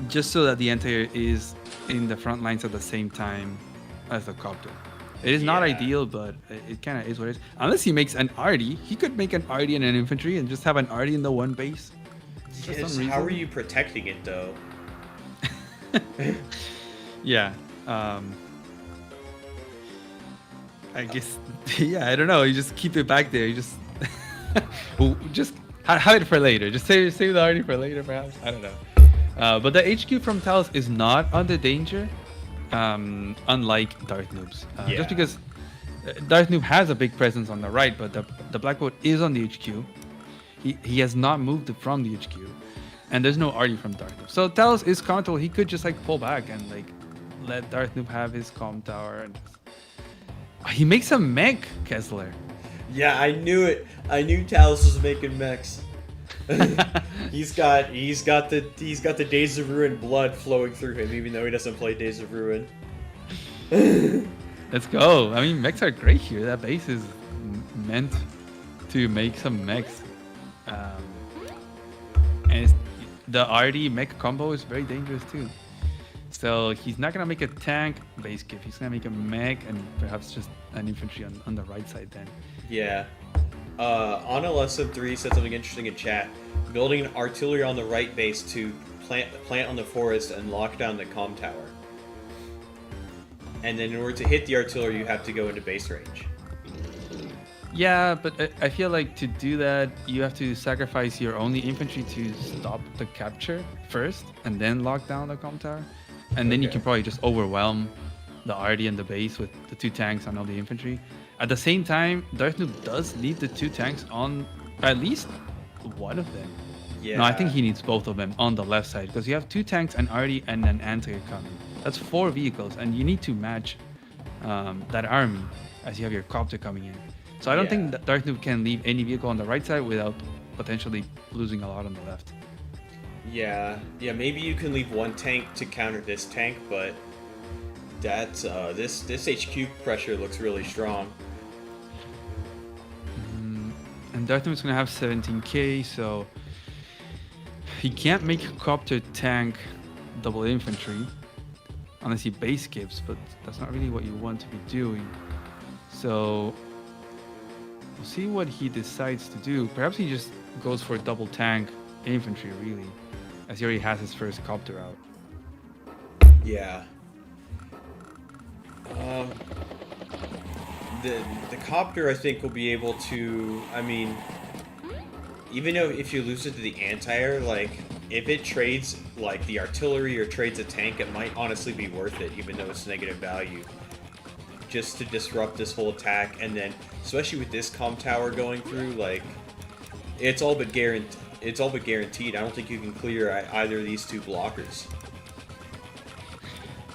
just so that the anti-air is in the front lines at the same time as the copter. It is not ideal, but it kind of is what it is. Unless he makes an arty, he could make an arty and an infantry and just have an arty in the 1 base. Yes, how are you protecting it though? Yeah. I guess. Yeah, I don't know. You just keep it back there. You just just hide it for later. Just save the arty for later, perhaps. I don't know. But the HQ from Talose is not under danger, unlike Darth Noob's. Just because Darth Noob has a big presence on the right, but the Black Bolt is on the HQ. He has not moved from the HQ, and there's no arty from Darth Noob. So Talose is control. He could just like pull back and like let Darth Noob have his comm tower. And he makes a mech, Kessler. Yeah, I knew it. I knew Talose was making mechs. he's got the Days of Ruin blood flowing through him, even though he doesn't play Days of Ruin. Let's go. I mean, mechs are great here. That base is meant to make some mechs. And the RD mech combo is very dangerous too. So he's not gonna make a tank base skip. He's gonna make a mech and perhaps just an infantry on the right side then. Yeah. Anna Lesson 3 said something interesting in chat. Building an artillery on the right base to plant on the forest and lock down the comm tower. And then in order to hit the artillery, you have to go into base range. Yeah, but I feel like to do that, you have to sacrifice your only infantry to stop the capture first, and then lock down the comm tower. And then you can probably just overwhelm the RD and the base with the 2 tanks and all the infantry. At the same time, Darth Noob does need the 2 tanks on at least one of them. Yeah. No, I think he needs both of them on the left side, because you have 2 tanks, an RD, and an anti-air coming. That's 4 vehicles, and you need to match that army as you have your copter coming in. So I don't think that Darth Noob can leave any vehicle on the right side without potentially losing a lot on the left. Yeah, maybe you can leave 1 tank to counter this tank, but that's this HQ pressure looks really strong. And Darth Noob is going to have 17k, so he can't make a copter tank double infantry unless he base skips, but that's not really what you want to be doing. So we'll see what he decides to do. Perhaps he just goes for double tank infantry, really, as he already has his first copter out. Yeah. The copter, I think, will be able to, I mean, even though if you lose it to the anti-air, like, if it trades, like, the artillery or trades a tank, it might honestly be worth it, even though it's negative value. Just to disrupt this whole attack, and then, especially with this comm tower going through, like, it's all but guaranteed. it's all but guaranteed. I don't think you can clear either of these two blockers.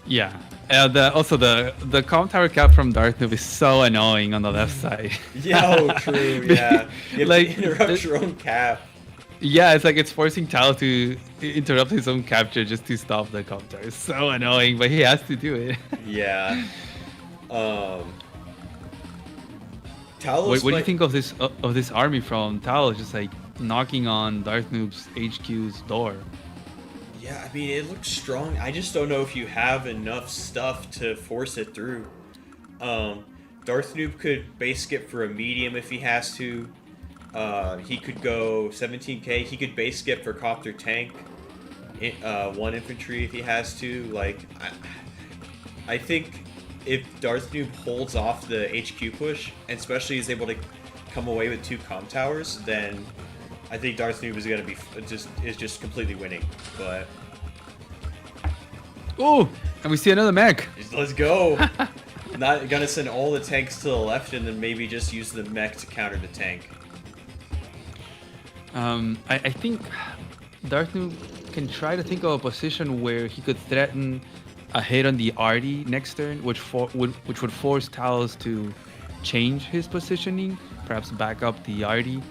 Yeah. Also the comp tower cap from Darth Noob is so annoying on the left side. Yeah, oh, true. Yeah, you have Like, to interrupt your own cap. Yeah, it's like it's forcing Tal to interrupt his own capture just to stop the comp tower. It's so annoying, but he has to do it. Yeah. Talos. What do you think of this army from Talos just like knocking on Darth Noob's HQ's door? Yeah, I mean, it looks strong. I just don't know if you have enough stuff to force it through. Darth Noob could base skip for a medium if he has to. He could go 17k. He could base skip for copter tank, 1 infantry if he has to. Like, I think if Darth Noob holds off the HQ push, and especially is able to come away with 2 comp towers, then I think Darth Noob is gonna be just completely winning. But oh, and we see another mech. let's go. Not gonna send all the tanks to the left, and then maybe just use the mech to counter the tank. I think Darth Noob can try to think of a position where he could threaten a hit on the RD next turn, which would force Talos to change his positioning, perhaps back up the RD.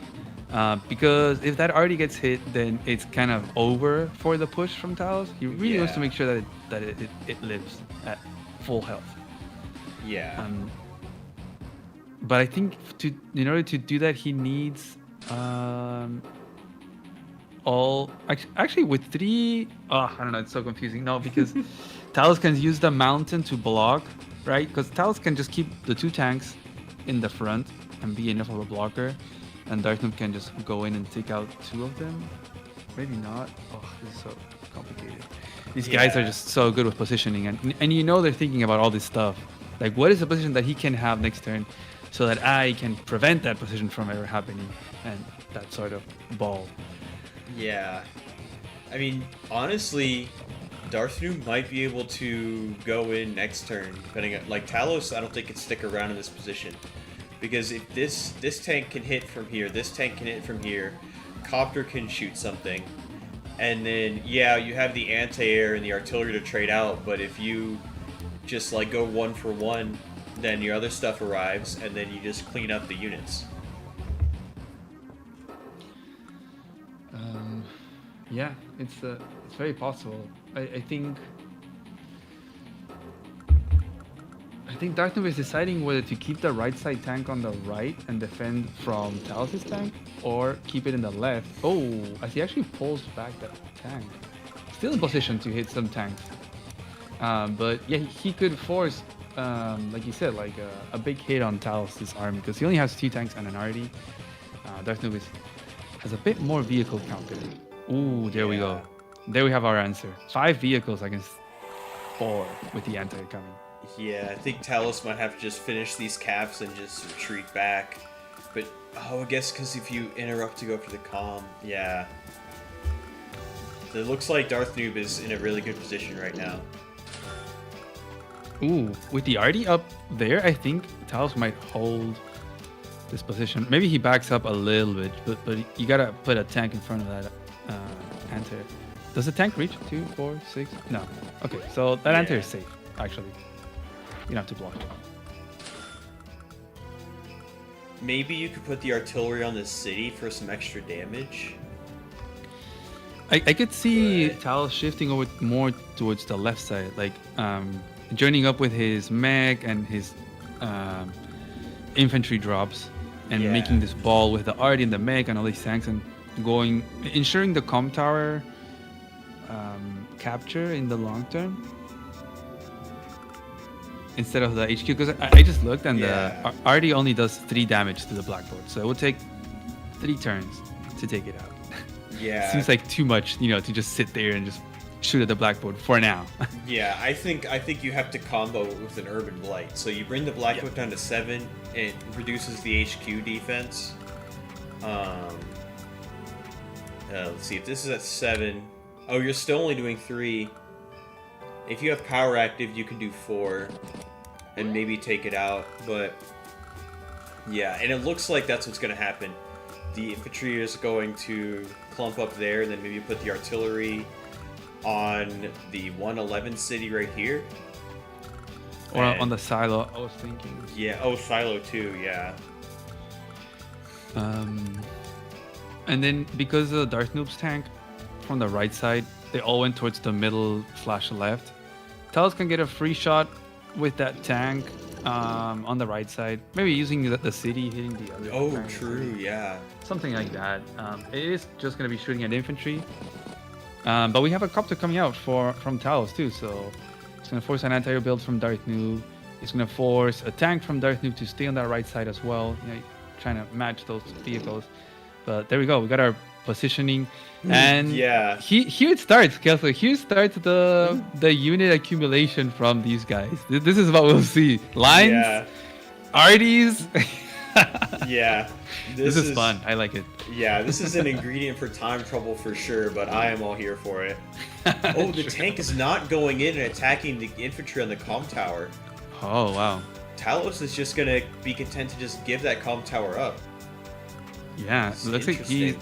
Because if that RD gets hit, then it's kind of over for the push from Talos. He really wants to make sure that it lives at full health. Yeah. But I think in order to do that, he needs actually with 3. I don't know. It's so confusing. No, because Talos can use the mountain to block, right? Because Talos can just keep the 2 tanks in the front and be enough of a blocker, and Darth Noob can just go in and take out 2 of them. Maybe not. Oh, this is so complicated. These guys are just so good with positioning, and you know they're thinking about all this stuff. Like, what is the position that he can have next turn, so that I can prevent that position from ever happening, and that sort of ball. Yeah. I mean, honestly, Darth Noob might be able to go in next turn, depending on, like, Talos, I don't think can stick around in this position. Because if this tank can hit from here, this tank can hit from here, Copter can shoot something, and then, yeah, you have the anti-air and the artillery to trade out, but if you just, like, go 1 for 1, then your other stuff arrives, and then you just clean up the units. Yeah, it's very possible. I think Darth Noob is deciding whether to keep the right side tank on the right and defend from Talos' tank, or keep it in the left. Oh, as he actually pulls back that tank. Still in position to hit some tanks. But yeah, he could force, like you said, like a big hit on Talos' army, because he only has 2 tanks and an RD. Darth Noob has a bit more vehicle counter. Ooh, there we go. There we have our answer. 5 vehicles against 4 with the anti coming. Yeah, I think Talos might have to just finish these caps and just retreat back. But, I guess because if you interrupt to go for the comm, yeah. It looks like Darth Noob is in a really good position right now. Ooh, with the RD up there, I think Talos might hold this position. Maybe he backs up a little bit, but you gotta put a tank in front of that anti. Does the tank reach 2, 4, 6? No. Okay, so that anti is safe, actually. You don't have to block it. Maybe you could put the artillery on the city for some extra damage. I could see Talos shifting over more towards the left side, like joining up with his mech and his infantry drops, and making this ball with the RD and the mech and all these tanks, and ensuring the comm tower capture in the long term instead of the HQ, because I just looked and the RD only does 3 damage to the blackboard, so it would take 3 turns to take it out. Yeah. Seems like too much, to just sit there and just shoot at the blackboard for now. Yeah, I think you have to combo it with an Urban Blight. So you bring the blackboard down to 7, it reduces the HQ defense. Let's see, if this is at 7, you're still only doing 3. If you have power active, you can do 4 and maybe take it out, but yeah, and it looks like that's what's going to happen. the infantry is going to clump up there, and then maybe put the artillery on the 111 city right here. Or And- on the silo, I was thinking. Yeah, oh, silo too, yeah. And then because of the Darth Noob's tank from the right side, they all went towards the middle / left. Talose can get a free shot with that tank on the right side. Maybe using the city, hitting the other. Oh, tank. true, yeah. Something like that. It is just going to be shooting at infantry. But we have a copter coming out from Talose too, so it's going to force an anti-air build from Darth Noob. It's going to force a tank from Darth Noob to stay on that right side as well, trying to match those vehicles. But there we go. We got our positioning, and Yeah. here it starts, Kelsey. Here starts the unit accumulation from these guys. This is what we'll see. Lines, Yeah. arties. Yeah. This is fun. I like it. Yeah, this is an ingredient for time trouble for sure, but I am all here for it. Oh, the tank is not going in and attacking the infantry on the comm tower. Oh wow. Talose is just gonna be content to just give that comm tower up. Yeah, It's it looks like interesting.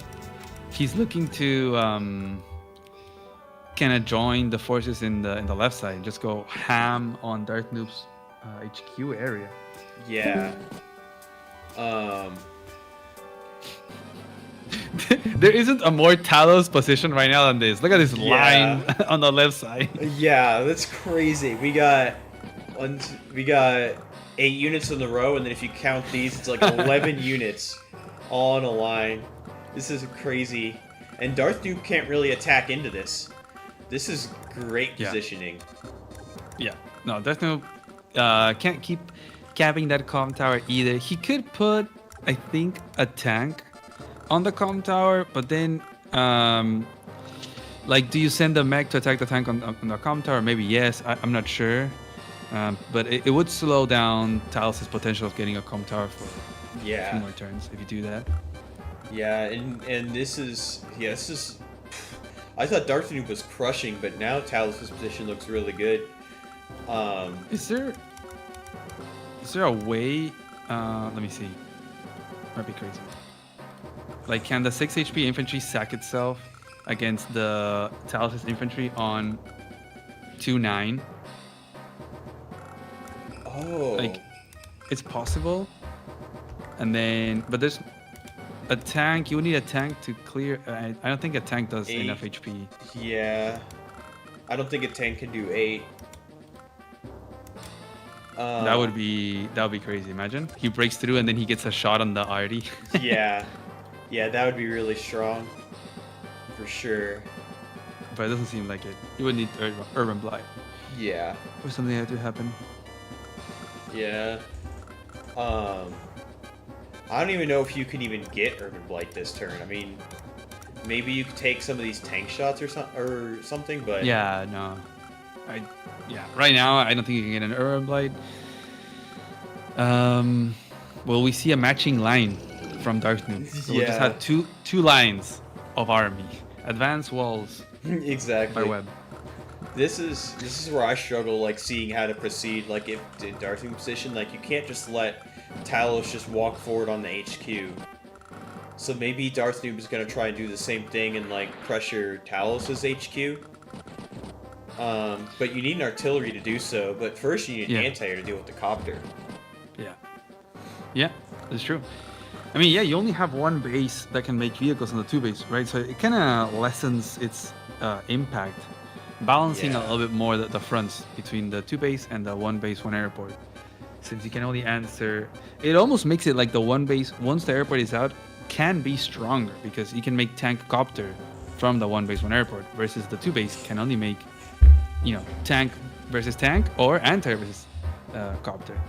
he's looking to kind of join the forces in the left side. Just go ham on Darth Noob's HQ area. Yeah. There isn't a more Talose position right now than this. Look at this Yeah. line on the left side. Yeah, that's crazy. We got 8 units in the row, and then if you count these, it's like 11 units all on a line. This is crazy. And Darth Noob can't really attack into this. This is great Yeah. positioning. Yeah, no, Darth Noob can't keep capping that comm tower either. He could put, I think, a tank on the comm tower, but then, like, do you send a mech to attack the tank on the comm tower? Maybe yes, I'm not sure. But it would slow down Talos's potential of getting a comm tower for a few Yeah. more turns if you do that. Yeah, and this is I thought Darth Noob was crushing, but now Talos's position looks really good. Is there a way? Let me see. Might be crazy. Like, can the 6 HP infantry sack itself against the Talos's infantry on 2-9? Oh. Like, it's possible. And then, but there's a tank. You would need a tank to clear. I don't think a tank does 8. enough HP. Yeah. I don't think a tank can do 8. That would be crazy. Imagine he breaks through and then he gets a shot on the arty. Yeah. Yeah, that would be really strong. For sure. But it doesn't seem like it. You would need urban blight Yeah. for something like that to happen. Yeah. I don't even know if you can even get Urban Blight this turn. I mean, maybe you could take some of these tank shots or something, but Yeah, no. Right now I don't think you can get an urban blight. Well, we see a matching line from Darth Noob. So we just Yeah. had two lines of army. Advanced walls exactly. by web. This is where I struggle, like, seeing how to proceed. Like, if in Darth Noob position, like, you can't just let Talose just walk forward on the HQ. So maybe Darth Noob is gonna try and do the same thing and, like, pressure Talos's HQ. But you need an artillery to do so. But first you need an anti-air to deal with the copter. Yeah, that's true. I mean, yeah, you only have one base that can make vehicles on the 2 base, right? So it kind of lessens its impact, balancing a Yeah. little bit more the fronts between the 2 base and the 1 base, 1 airport. Since you can only answer, it almost makes it like the 1 base, once the airport is out, can be stronger because you can make tank copter from the 1 base, 1 airport, versus the 2 base can only make, tank versus tank or anti versus copter.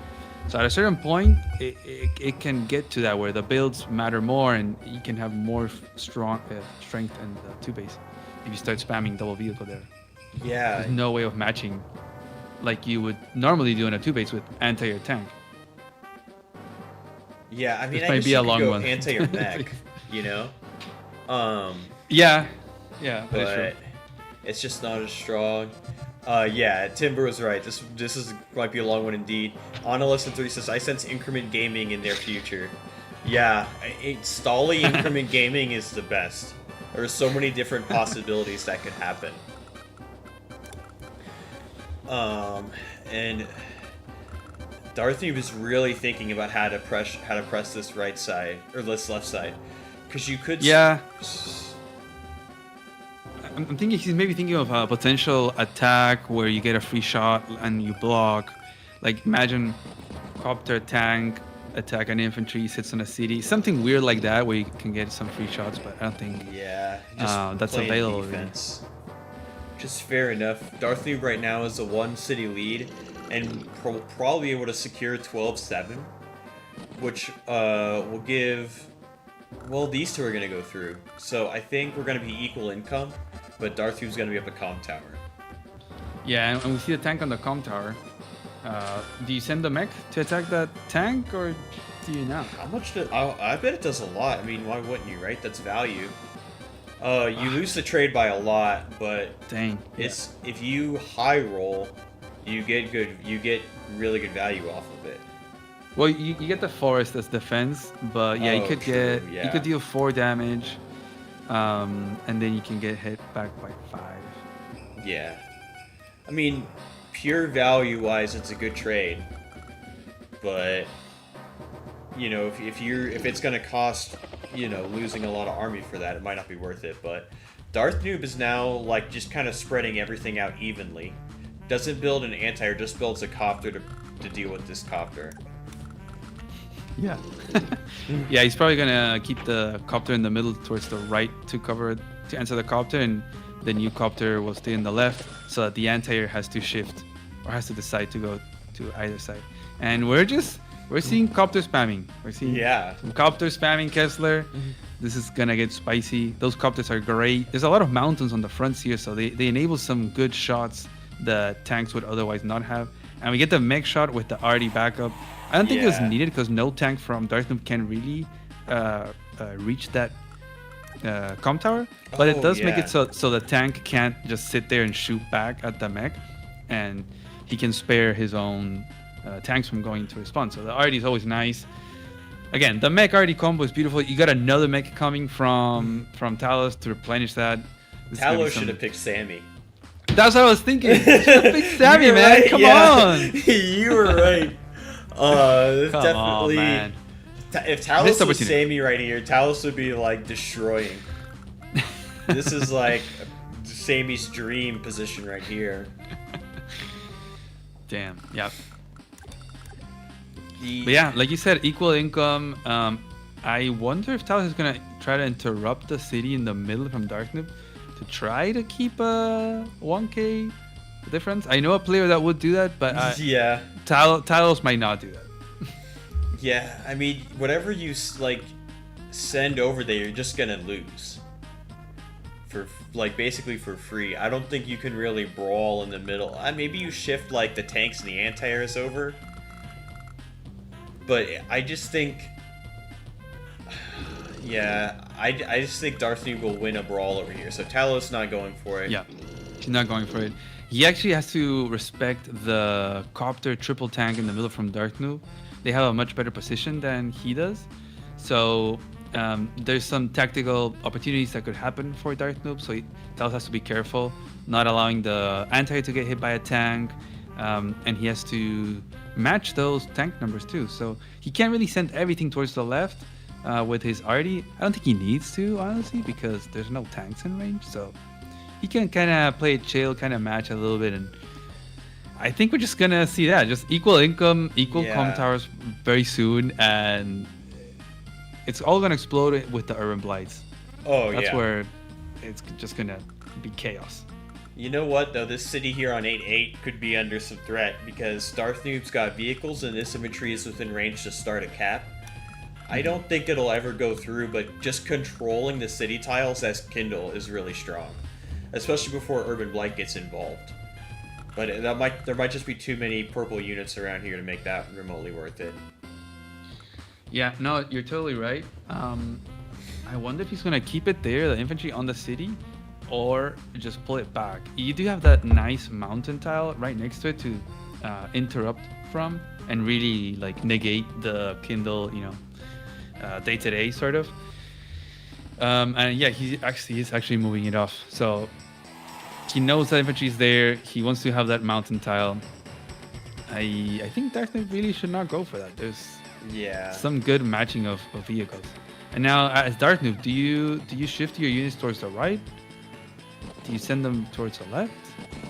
So at a certain point, it can get to that where the builds matter more and you can have more strength in the 2 base if you start spamming double vehicle there. Yeah. There's no way of matching like you would normally do in a 2 base with anti-air tank. Yeah, I mean, This I might guess be you a could long go one. anti-air mech, you know? Yeah, that is true. But it's just not as strong. Yeah, Timber was right. This might be a long one indeed. Ana Lesson 3 says, I sense increment gaming in their future. Yeah, Stolly increment gaming is the best. There are so many different possibilities that could happen. And Darth Noob is really thinking about how to press this right side or this left side, because you could. Yeah. I'm thinking he's maybe thinking of a potential attack where you get a free shot and you block. Like imagine copter tank attack an infantry, sits on a city, something weird like that where you can get some free shots. But I don't think that's playing available. Defense. Just fair enough. Darth Noob right now is a 1-city lead and probably able to secure 12-7, which will give. Well, these two are going to go through, so I think we're going to be equal income, but Darth Noob's going to be up a comm tower. Yeah, and we see the tank on the comm tower. Do you send the mech to attack that tank, or do you not? How much do... I bet it does a lot. I mean, why wouldn't you, right? That's value. You lose the trade by a lot, but dang, it's if you high roll, you get really good value off of it. Well, you get the forest as defense, but yeah, you could you could deal 4 damage, and then you can get hit back by 5. Yeah, I mean, pure value wise, it's a good trade, but you know, if it's gonna cost, you know, losing a lot of army for that, it might not be worth it. But Darth Noob is now like just kind of spreading everything out evenly. Doesn't build an anti-air, just builds a copter to deal with this copter. Yeah. Yeah, he's probably gonna keep the copter in the middle towards the right to answer the copter, and the new copter will stay in the left, so that the anti-air has to shift or has to decide to go to either side. And we're seeing copter spamming. We're seeing some copter spamming Kessler. This is gonna get spicy. Those copters are great. There's a lot of mountains on the fronts here, so they enable some good shots that tanks would otherwise not have. And we get the mech shot with the RD backup. I don't think it was needed because no tank from Darth Noob can really reach that comm tower. But it does make it so the tank can't just sit there and shoot back at the mech, and he can spare his own tanks from going to respawn. So the RD is always nice. Again, the mech RD combo is beautiful. You got another mech coming from Talose to replenish that. Talose should have picked Sammy. That's what I was thinking. Big Sammy, man. Right, Come on. You were right. Come Definitely. on, man. If Talose was Sammy right here, Talose would be like destroying. This is like Sammy's dream position right here. Damn. Yep. But yeah, like you said, equal income. I wonder if Talose is gonna try to interrupt the city in the middle from Darth Noob to try to keep a 1k difference. I know a player that would do that, but Talose might not do that. Yeah, I mean, whatever you like send over there, you're just gonna lose for like basically for free. I don't think you can really brawl in the middle. Maybe you shift like the tanks and the anti-airs over, but I just think, I just think Darth Noob will win a brawl over here. So Talose not going for it. Yeah, he's not going for it. He actually has to respect the copter triple tank in the middle from Darth Noob. They have a much better position than he does. So there's some tactical opportunities that could happen for Darth Noob. So Talose has to be careful, not allowing the anti to get hit by a tank. And he has to match those tank numbers too. So he can't really send everything towards the left with his RD. I don't think he needs to, honestly, because there's no tanks in range. So he can kind of play it chill, kind of match a little bit, and I think we're just gonna see that, just equal income, equal comm towers very soon, and it's all gonna explode with the urban blights. That's where it's just gonna be chaos. You know what though, this city here on 8-8 could be under some threat because Darth Noob's got vehicles and this infantry is within range to start a cap. I don't think it'll ever go through, but just controlling the city tiles as Kindle is really strong, especially before urban blight gets involved. But there might just be too many purple units around here to make that remotely worth it. Yeah, no, you're totally right. I wonder if he's gonna keep it there, the infantry on the city, or just pull it back. You do have that nice mountain tile right next to it to interrupt from and really like negate the Kindle, day to day sort of. And yeah, he's actually moving it off. So he knows that infantry is there. He wants to have that mountain tile. I think Darth really should not go for that. There's some good matching of vehicles. And now as Darth Noob, do you shift your units towards the right? Do you send them towards the left?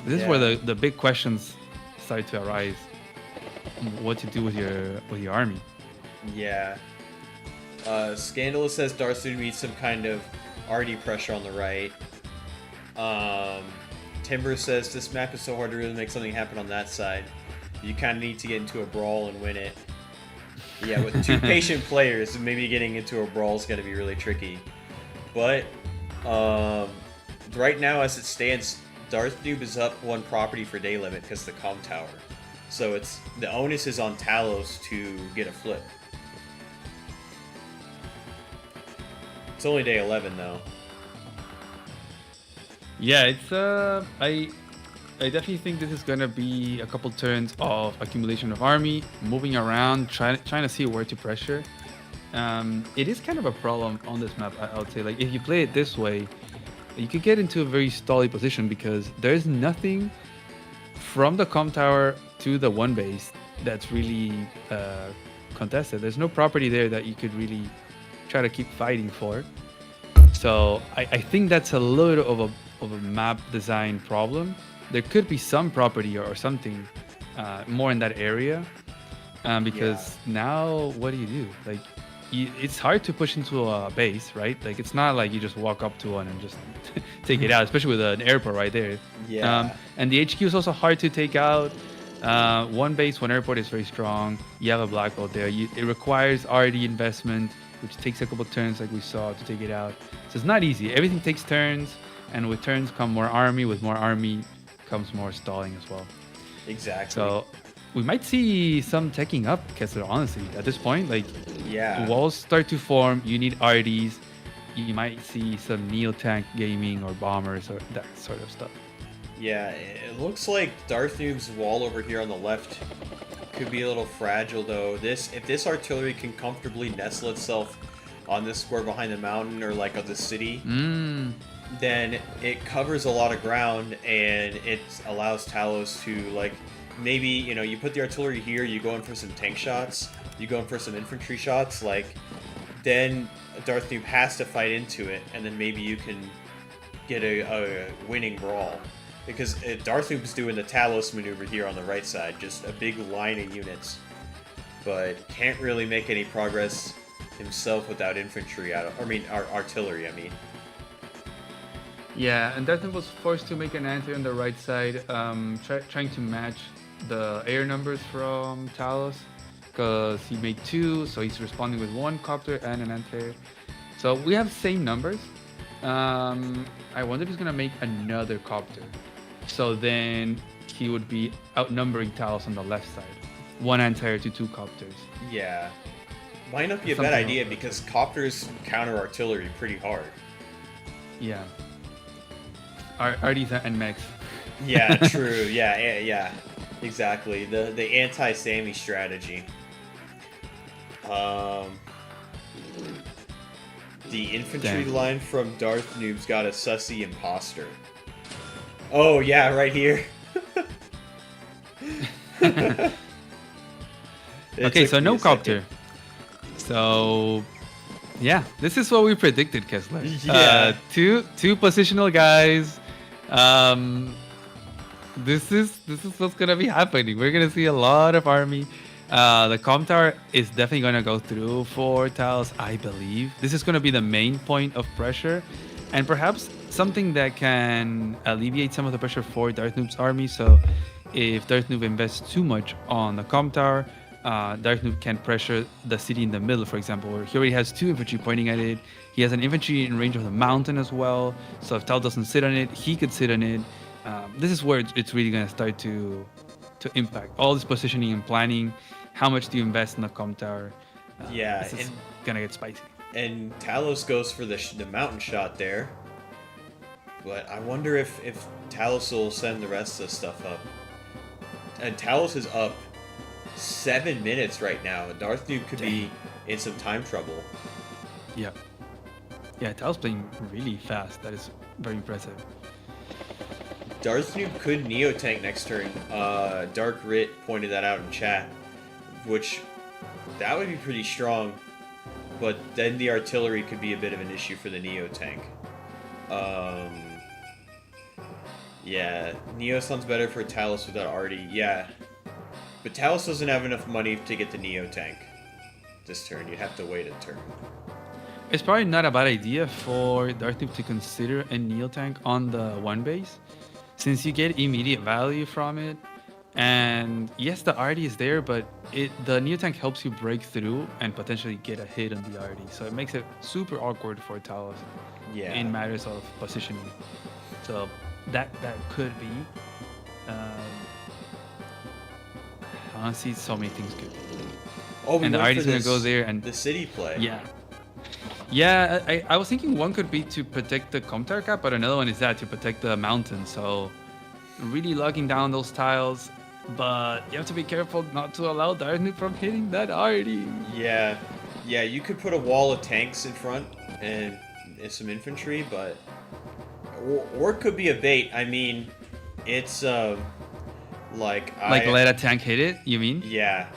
This is where the big questions start to arise. What to do with your army? Yeah. Scandalous says Darth Noob needs some kind of RD pressure on the right. Timber says this map is so hard to really make something happen on that side. You kind of need to get into a brawl and win it. Yeah, with 2 patient players, maybe getting into a brawl is going to be really tricky. But right now, as it stands, Darth Noob is up 1 property for day limit because of the comm tower. So it's the onus is on Talose to get a flip. It's only day 11 though. Yeah, it's I definitely think this is gonna be a couple turns of accumulation of army, moving around, trying to see where to pressure. It is kind of a problem on this map, I would say. Like if you play it this way, you could get into a very stally position because there's nothing from the comm tower to the 1 base that's really contested. There's no property there that you could really try to keep fighting for. So I think that's a little of a map design problem. There could be some property or something more in that area because now what do? Like it's hard to push into a base, right? Like it's not like you just walk up to one and just take it out, especially with an airport right there. Yeah. And the HQ is also hard to take out. 1 base, 1 airport is very strong. You have a black hole there. It requires RD investment, which takes a couple turns like we saw to take it out. So it's not easy. Everything takes turns, and with turns come more army. With more army comes more stalling as well. Exactly. So we might see some teching up, Kessler, honestly. At this point, like walls start to form. You need RDs. You might see some neo-tank gaming or bombers or that sort of stuff. Yeah, it looks like Darth Noob's wall over here on the left could be a little fragile though. If this artillery can comfortably nestle itself on this square behind the mountain or like of the city, then it covers a lot of ground and it allows Talose to like maybe, you know, you put the artillery here, you go in for some tank shots, you go in for some infantry shots, like then Darth Noob has to fight into it and then maybe you can get a winning brawl. Because Darth Noob's doing the Talose maneuver here on the right side, just a big line of units. But can't really make any progress himself without infantry artillery, I mean. Yeah, and Darth Noob was forced to make an anti on the right side, trying to match the air numbers from Talose. Because he made 2, so he's responding with 1 copter and an anti-air. So we have the same numbers. I wonder if he's going to make another copter. So then he would be outnumbering Talose on the left side. 1 anti-air to 2 copters. Yeah. Might not be a bad idea because copters counter artillery pretty hard. Yeah. RDs and mechs. Yeah, true. Yeah. Exactly. The anti-Sammy strategy. The infantry line from Darth Noob's got a sussy imposter. Oh, yeah, right here. Okay, so no copter. So, yeah, this is what we predicted, Kessler. Yeah. Two positional guys. This is what's gonna be happening. We're gonna see a lot of army. The comm tower is definitely gonna go through for Talose, I believe. This is gonna be the main point of pressure, and perhaps something that can alleviate some of the pressure for Darth Noob's army. So, if Darth Noob invests too much on the comm tower, Darth Noob can pressure the city in the middle, for example, where he already has 2 infantry pointing at it. He has an infantry in range of the mountain as well. So if Tal doesn't sit on it, he could sit on it. This is where it's really going to start to impact all this positioning and planning. How much do you invest in the comm tower? This is going to get spicy. And Talose goes for the mountain shot there. But I wonder if Talose will send the rest of the stuff up. And Talose is up 7 minutes right now. Darth Noob could be in some time trouble. Yeah. Yeah, Tal's playing really fast. That is very impressive. Darth Noob could Neo tank next turn. Dark Rit pointed that out in chat, which that would be pretty strong. But then the artillery could be a bit of an issue for the Neo tank. Yeah, Neo sounds better for Talose without Artie. Yeah, but Talose doesn't have enough money to get the Neo tank this turn. You'd have to wait a turn. It's probably not a bad idea for Darth Noob to consider a Neo tank on the 1 base, since you get immediate value from it. And yes, the Artie is there, but the Neo tank helps you break through and potentially get a hit on the Artie. So it makes it super awkward for Talose in matters of positioning. So that could be. Honestly, so many things could be. Oh, and the Artie's gonna go there and the city play. Yeah. Yeah, I was thinking one could be to protect the com tower cap, but another one is that to protect the mountain. So really locking down those tiles, but you have to be careful not to allow Darth Noob from hitting that Artie. Yeah, you could put a wall of tanks in front and some infantry, but or it could be a bait. I mean, it's like let a tank hit it. You mean? Yeah.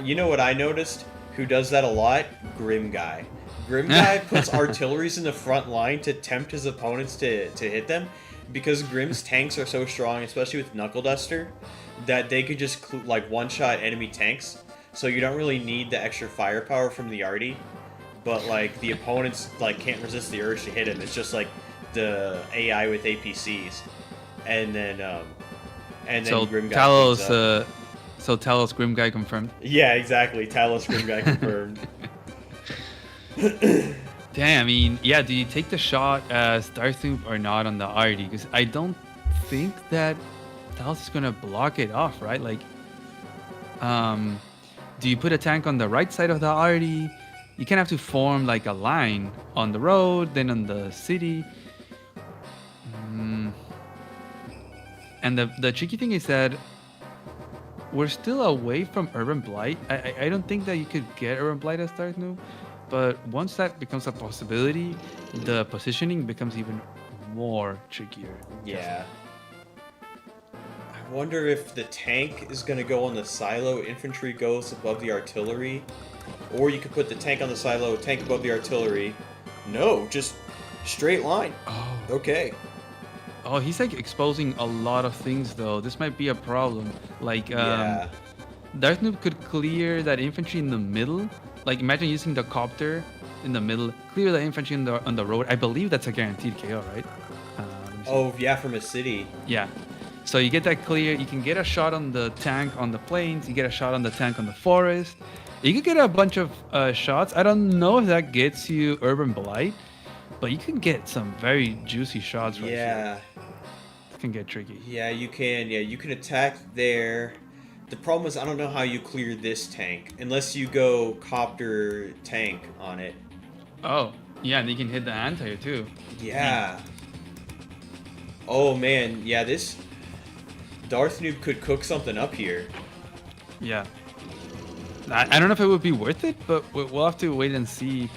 You know what I noticed? Who does that a lot? Grim Guy. Grim Guy puts artilleries in the front line to tempt his opponents to hit them, because Grim's tanks are so strong, especially with Knuckle Duster, that they could just like one-shot enemy tanks. So you don't really need the extra firepower from the Artie, but like the opponents like can't resist the urge to hit him. It's just like the AI with APCs, and then so Grim Guy. Talose, so Talose Grim Guy confirmed. Yeah, exactly. Talose Grim Guy confirmed. Damn, I mean, yeah, do you take the shot as Darth Noob or not on the Artie? Because I don't think that Talose is gonna block it off, right? Like, do you put a tank on the right side of the Artie? You kind of have to form like a line on the road, then on the city. And the tricky thing is that we're still away from Urban Blight. I don't think that you could get Urban Blight as Darth Noob. But once that becomes a possibility, the positioning becomes even more trickier. Yeah. I wonder if the tank is going to go on the silo, infantry goes above the artillery. Or you could put the tank on the silo, tank above the artillery. No, just straight line. Oh. Okay. Oh, he's like exposing a lot of things though. This might be a problem. Like, Darth Noob could clear that infantry in the middle. Like, imagine using the copter in the middle, clear the infantry on the road. I believe that's a guaranteed KO, right? Oh, yeah, from a city. Yeah. So you get that clear. You can get a shot on the tank on the plains. You get a shot on the tank on the forest. You could get a bunch of shots. I don't know if that gets you Urban Blight, but you can get some very juicy shots right here. It can get tricky. Yeah, you can. Yeah, you can attack there. The problem is I don't know how you clear this tank unless you go copter tank on it. Oh, yeah, and you can hit the anti too. Yeah. Oh man, yeah, this Darth Noob could cook something up here. Yeah. I don't know if it would be worth it, but we'll have to wait and see.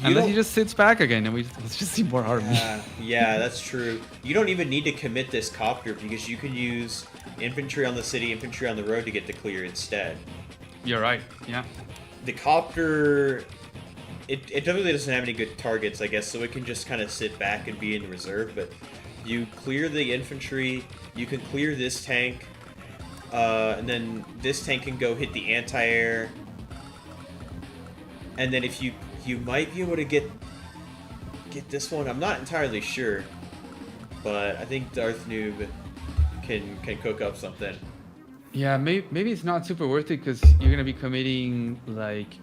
Unless he just sits back again and let's just see more army. Yeah, that's true. You don't even need to commit this copter because you can use infantry on the city, infantry on the road to get the clear instead. You're right, yeah. The copter, it really doesn't have any good targets, I guess, so it can just kind of sit back and be in reserve, but you clear the infantry, you can clear this tank, and then this tank can go hit the anti-air, and then if you might be able to get this one. I'm not entirely sure, but I think Darth Noob can cook up something. Yeah, maybe it's not super worth it because you're gonna be committing like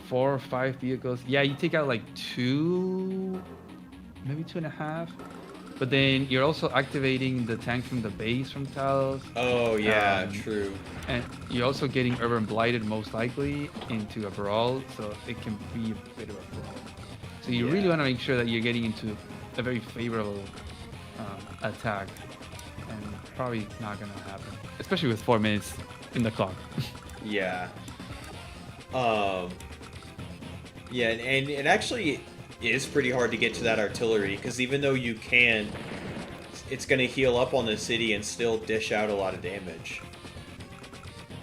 4 or 5 vehicles. Yeah, you take out like 2, maybe 2.5, but then you're also activating the tank from the base from Talose. Oh yeah, true. And you're also getting Urban Blighted most likely into a brawl, so it can be a bit of a brawl. So you really want to make sure that you're getting into a very favorable attack, and probably not gonna happen, especially with 4 minutes in the clock. Yeah. Yeah, and it actually is pretty hard to get to that artillery, because even though you can, it's going to heal up on the city and still dish out a lot of damage.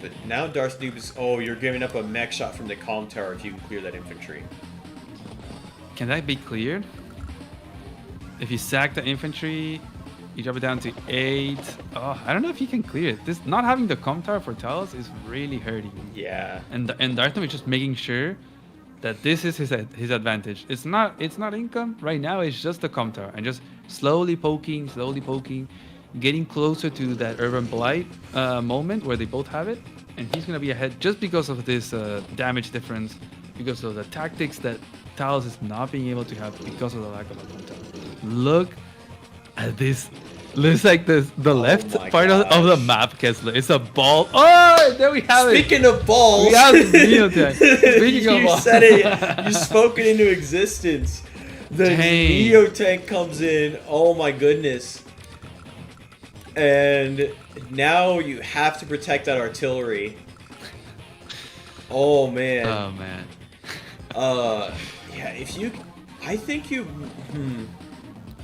But now Darth Noob is... Oh, you're giving up a mech shot from the comm tower if you can clear that infantry. Can that be cleared? If you sack the infantry, you drop it down to 8. Oh, I don't know if you can clear it. This not having the comm tower for Talose is really hurting. Yeah. And Darth Noob is just making sure that this is his advantage. It's not income right now. It's just the comm tower and just slowly poking, getting closer to that urban blight moment where they both have it, and he's gonna be ahead just because of this damage difference, because of the tactics that Talose is not being able to have because of the lack of a comm tower. Look at this. Looks like the left part of the map, Kessler. It's a ball. Oh, there we have it. Speaking of balls, we have the Neotech. Speaking of you balls. said it. You spoke it into existence. The Dang. Neotech comes in. Oh my goodness. And now you have to protect that artillery. Oh man. Oh man. Yeah. If you, I think you.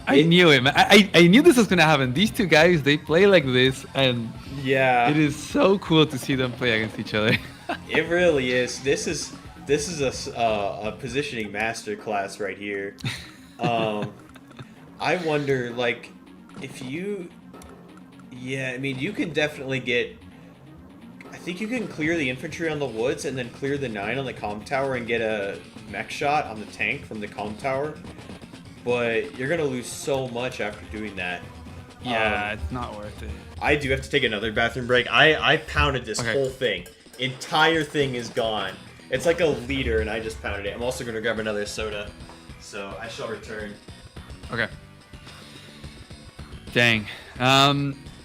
I knew it, man. I knew this was gonna happen. These two guys, they play like this, and Yeah. it is so cool to see them play against each other. It really is. This is a positioning masterclass right here. I wonder, like, if you, yeah, I mean, you can definitely get. I think you can clear the infantry on the woods and then clear the 9 on the comm tower and get a mech shot on the tank from the comm tower. But you're gonna lose so much after doing that. Yeah, it's not worth it. I do have to take another bathroom break. I pounded this whole thing. Entire thing is gone. It's like a liter, and I just pounded it. I'm also gonna grab another soda, so I shall return. Okay. Dang.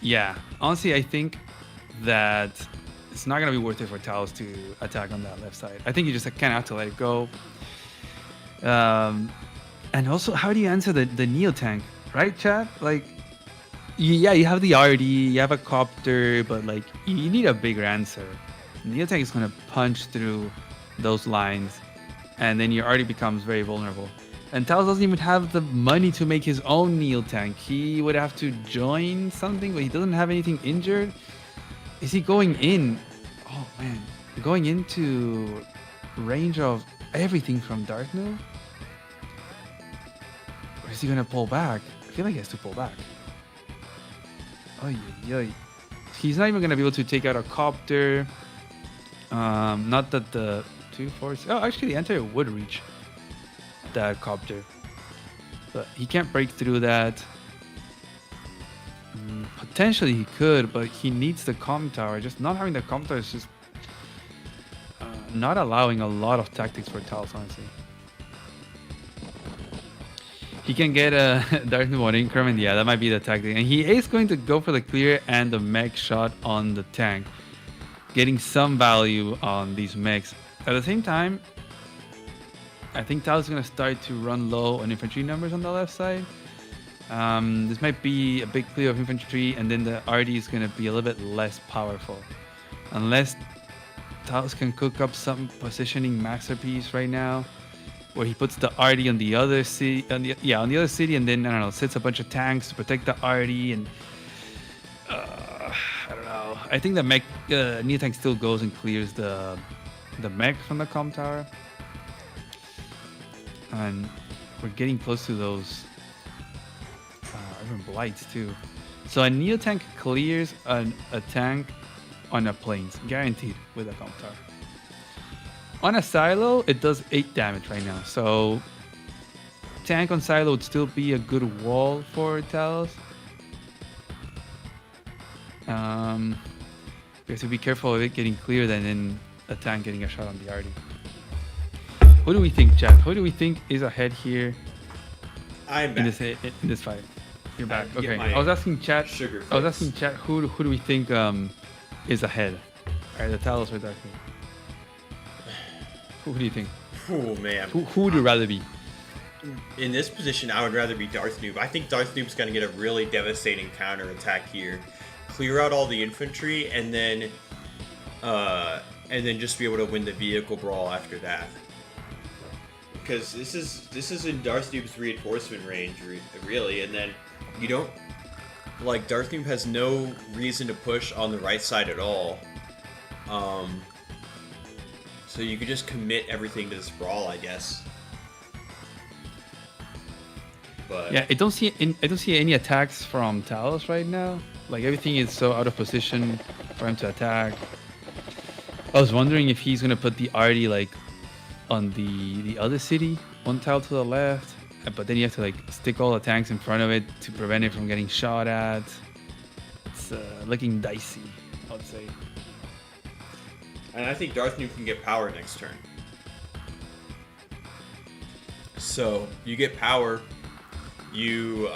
Yeah. Honestly, I think that it's not gonna be worth it for Talose to attack on that left side. I think you just kind of have to let it go. And also, how do you answer the Neo tank, right, chat? Like, yeah, you have the RD, you have a copter, but like, you need a bigger answer. Neo tank is gonna punch through those lines, and then your RD becomes very vulnerable. And Talose doesn't even have the money to make his own Neo tank. He would have to join something, but he doesn't have anything injured. Is he going in? Oh man, going into range of everything from Darth Noob? Or is he gonna pull back? I feel like he has to pull back. Oh, he's not even gonna be able to take out a copter. Not that the 2-4. Oh, actually, the anti would reach that copter, but he can't break through that. Potentially he could, but he needs the comm tower. Just not having the comm tower is just not allowing a lot of tactics for Talose, honestly. He can get a Darth Noob on increment. Yeah, that might be the tactic. And he is going to go for the clear and the mech shot on the tank, getting some value on these mechs. At the same time, I think Talose is going to start to run low on infantry numbers on the left side. This might be a big clear of infantry, and then the RD is going to be a little bit less powerful. Unless Talose can cook up some positioning masterpiece right now, where he puts the RD on the other city, on the other city, and then I don't know, sets a bunch of tanks to protect the RD, and I don't know. I think the mech Neo tank still goes and clears the mech from the comm tower, and we're getting close to those urban blights too. So a Neo tank clears a tank on a plains, guaranteed with a comm tower. On a silo, it does 8 damage right now, so tank on silo would still be a good wall for Talose. You have to be careful of it getting cleared and then a tank getting a shot on the RD. Who do we think, chat? Who do we think is ahead here? I'm back. In this fight. You're back. Get Okay. my I was asking chat. sugar I was fix. asking chat. Who do we think is ahead? Alright, the Talose or Darth Noob? Who do you think? Oh man. Who would you rather be? In this position, I would rather be Darth Noob. I think Darth Noob's going to get a really devastating counter attack here. Clear out all the infantry, and then just be able to win the vehicle brawl after that. because this is in Darth Noob's reinforcement range, really, and then you don't like Darth Noob has no reason to push on the right side at all. So you could just commit everything to this brawl, I guess. But Yeah, I don't see any attacks from Talose right now. Like everything is so out of position for him to attack. I was wondering if he's gonna put the arty like on the other city, one tile to the left, but then you have to like stick all the tanks in front of it to prevent it from getting shot at. It's looking dicey, I would say. And I think Darth Noob can get power next turn. So you get power, you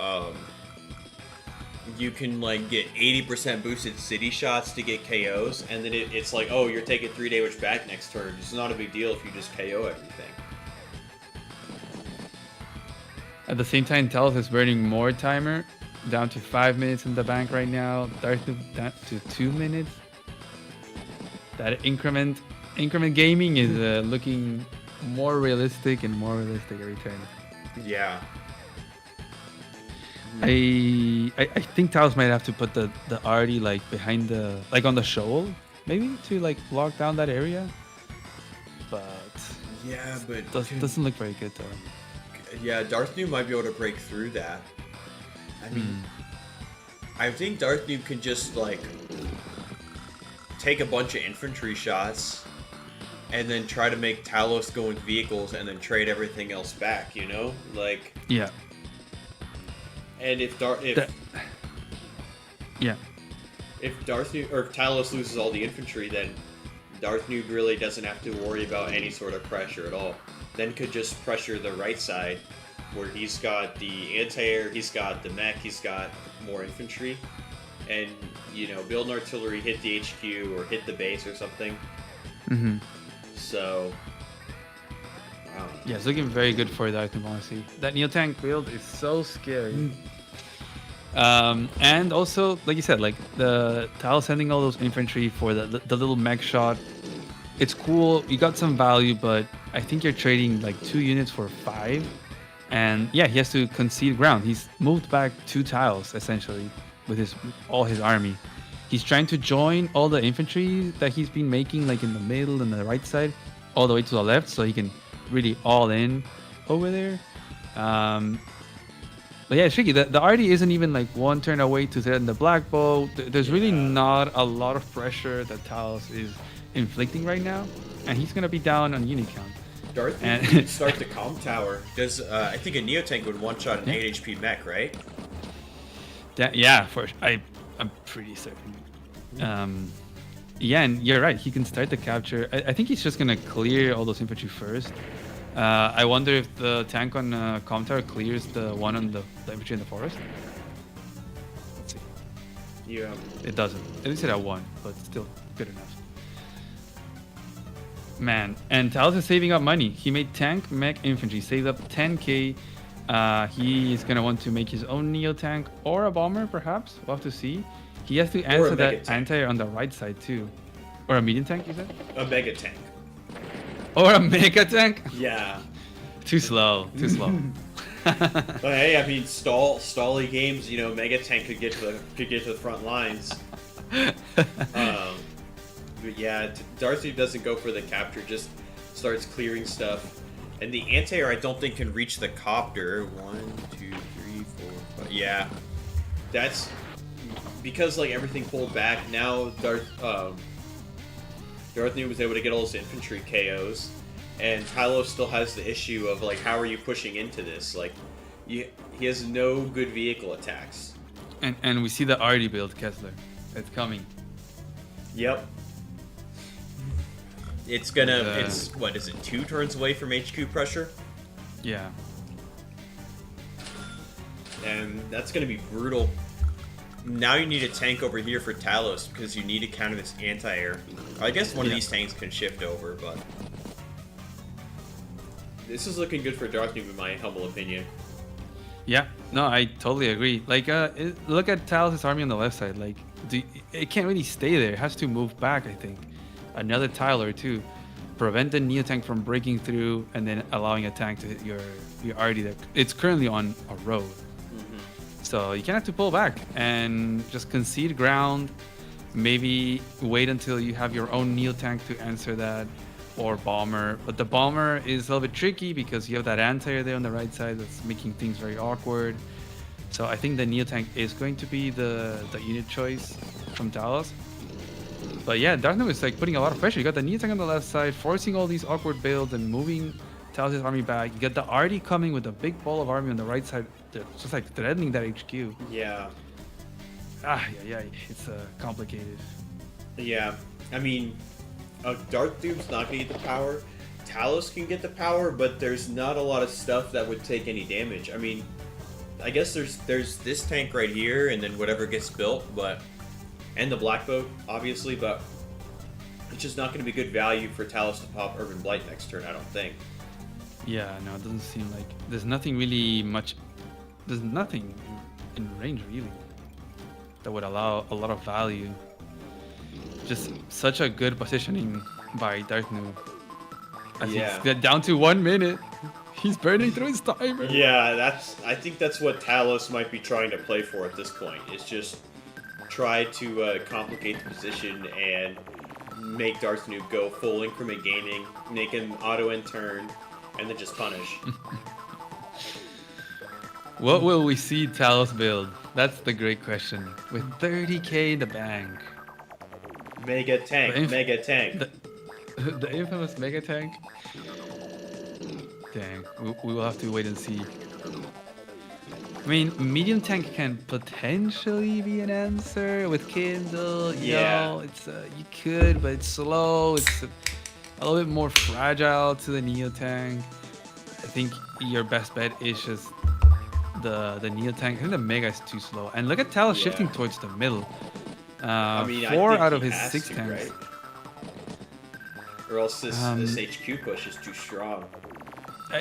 can like get 80% boosted city shots to get KOs, and then it's like, oh, you're taking 3 damage back next turn. It's not a big deal if you just KO everything. At the same time, Talose is burning more timer, down to 5 minutes in the bank right now. Darth Noob down to 2 minutes. That increment gaming is looking more realistic and more realistic every turn. Yeah. I think Talose might have to put the arty like behind the on the shoal maybe to like lock down that area. But Yeah, but doesn't look very good though. yeah, Darth Noob might be able to break through that. I mean, I think Darth Noob can just like take a bunch of infantry shots and then try to make Talose go in vehicles and then trade everything else back, you know? Like, Yeah. and if Yeah. if Darth Noob or Talose loses all the infantry, then Darth Noob really doesn't have to worry about any sort of pressure at all. Then could just pressure the right side, where he's got the anti-air, he's got the mech, he's got more infantry, and you know, build an artillery, hit the HQ or hit the base or something. Mm-hmm. So, Yeah, it's looking very good for Darth Noob, honestly. That Neo Tank build is so scary. And also, like you said, like the Talose sending all those infantry for the little mech shot. It's cool. You got some value, but I think you're trading like 2 units for 5. And yeah, he has to concede ground. He's moved back 2 tiles essentially with all his army. He's trying to join all the infantry that he's been making like in the middle and the right side all the way to the left, so he can really all in over there. But yeah, it's tricky. The arty isn't even like 1 turn away to threaten the black bow. There's really not a lot of pressure that Talose is inflicting right now, and he's gonna be down on unit count. Darth Noob can start the comm tower. Does I think a Neo Tank would one-shot an 8 HP mech, right? Yeah, I'm pretty certain. Yeah, and you're right. He can start the capture. I think he's just gonna clear all those infantry first. I wonder if the tank on comm tower clears the one on the infantry in the forest. Let's see. Yeah. It doesn't. At least it had 1, but still good enough. Man, and Talose is saving up money. He made tank, mech, infantry, saved up 10k. He is gonna want to make his own Neo tank or a bomber, perhaps. We'll have to see. He has to answer that anti-air on the right side too, or a medium tank. You said? A mega tank. Or a mega tank? Yeah. Too slow. Too slow. But hey, I mean, stally games. You know, mega tank could get to the front lines. But yeah, Darth Noob doesn't go for the capture, just starts clearing stuff. And the anti-air, I don't think, can reach the copter. 1, 2, 3, 4, 5. Yeah, that's because like everything pulled back. Now Darth Noob was able to get all his infantry KOs, and Talose still has the issue of like, how are you pushing into this? Like, he has no good vehicle attacks. And we see the arty build, Kessler. It's coming. Yep. It's gonna. It's what is it? 2 turns away from HQ pressure. Yeah. And that's gonna be brutal. Now you need a tank over here for Talose because you need to counter this anti-air. I guess one of these tanks can shift over, but this is looking good for Darth Noob in my humble opinion. Yeah, no, I totally agree. Like, look at Talose's army on the left side. Like, it can't really stay there. It has to move back, I think. Another tile or 2. prevent the Neo tank from breaking through and then allowing a tank to hit your RD that it's currently on a road. So you can have to pull back and just concede ground. Maybe wait until you have your own Neo tank to answer that, or bomber. But the bomber is a little bit tricky because you have that anti-air there on the right side that's making things very awkward. So I think the Neo tank is going to be the unit choice from Talose. But yeah, Darkness is like putting a lot of pressure. You got the Neo tank on the left side, forcing all these awkward builds and moving Talose's army back. You got the RD coming with a big ball of army on the right side, just like threatening that HQ. Yeah. Yeah, it's complicated. Yeah, I mean, Darth Dube's not gonna get the power. Talose can get the power, but there's not a lot of stuff that would take any damage. I mean, I guess there's this tank right here, and then whatever gets built, and the Black Boat, obviously, but it's just not gonna be good value for Talose to pop Urban Blight next turn, I don't think. Yeah, no, it doesn't seem like there's nothing really much. There's nothing in range really that would allow a lot of value. Just such a good positioning by Darth Noob. As he's down to 1 minute. He's burning through his timer. Yeah, I think that's what Talose might be trying to play for at this point. It's just try to complicate the position and make Darth Noob go full increment gaining, make him auto-end turn, and then just punish. What will we see Talose build? That's the great question. With 30k in the bank. Mega tank, mega tank. The infamous mega tank? Dang, we will have to wait and see. I mean, medium tank can potentially be an answer with Kindle. You know, it's you could, but it's slow. It's a little bit more fragile to the Neo tank. I think your best bet is just the Neo tank. I think the Mega is too slow. And look at Talose shifting towards the middle. I mean, 4 I think out of he his has 6 to, tanks. right? Or else this HQ push is too strong.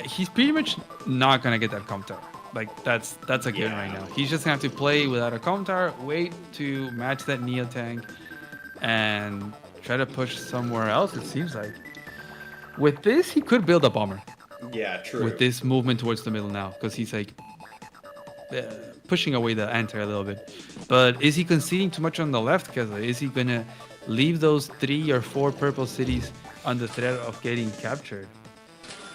He's pretty much not gonna get that comp tower. Like that's a given right now. He's just gonna have to play without a comp tower, wait to match that Neo tank, and try to push somewhere else. It seems like. With this, he could build a bomber. Yeah, true. With this movement towards the middle now, because he's like pushing away the anti a little bit. But is he conceding too much on the left? Because is he gonna leave those 3 or 4 purple cities on the threat of getting captured?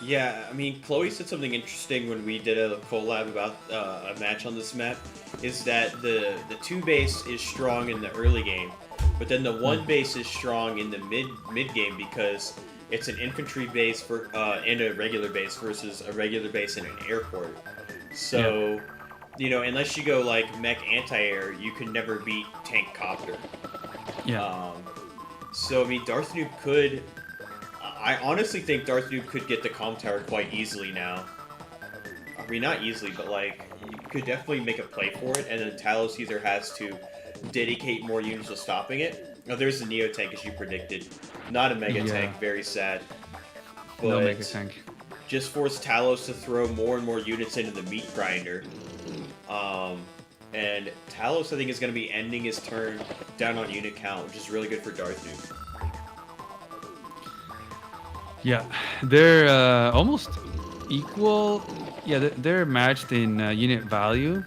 Yeah, I mean, Chloe said something interesting when we did a collab about a match on this map, is that the 2 base is strong in the early game, but then the 1 base is strong in the mid game because it's an infantry base and a regular base versus a regular base in an airport. So, you know, unless you go like mech anti-air, you can never beat tank copter. Yeah. So I mean, Darth Noob could. I honestly think Darth Noob could get the comp tower quite easily now. I mean, not easily, but like you could definitely make a play for it, and then Talose either has to dedicate more units to stopping it. Oh, there's the Neo tank as you predicted, not a mega tank. Very sad. But no mega tank. Just force Talose to throw more and more units into the meat grinder. And Talose, I think, is going to be ending his turn down on unit count, which is really good for Darth Noob. Yeah, they're almost equal. Yeah, they're matched in unit value,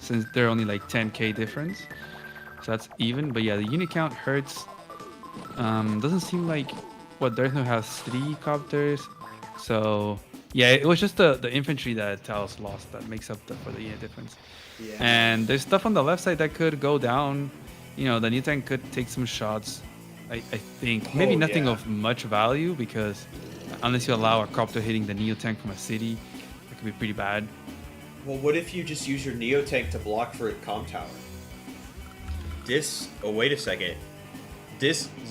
since they're only like 10k difference. So that's even. But yeah, the unit count hurts. Doesn't seem like Darth Noob has 3 copters. So yeah, it was just the infantry that Talose lost that makes up for the unit difference. Yeah. And there's stuff on the left side that could go down. You know, the Neo tank could take some shots. I think maybe nothing of much value, because unless you allow a copter hitting the Neo tank from a city, it could be pretty bad. Well, what if you just use your Neo tank to block for a comp tower? Oh, wait a second.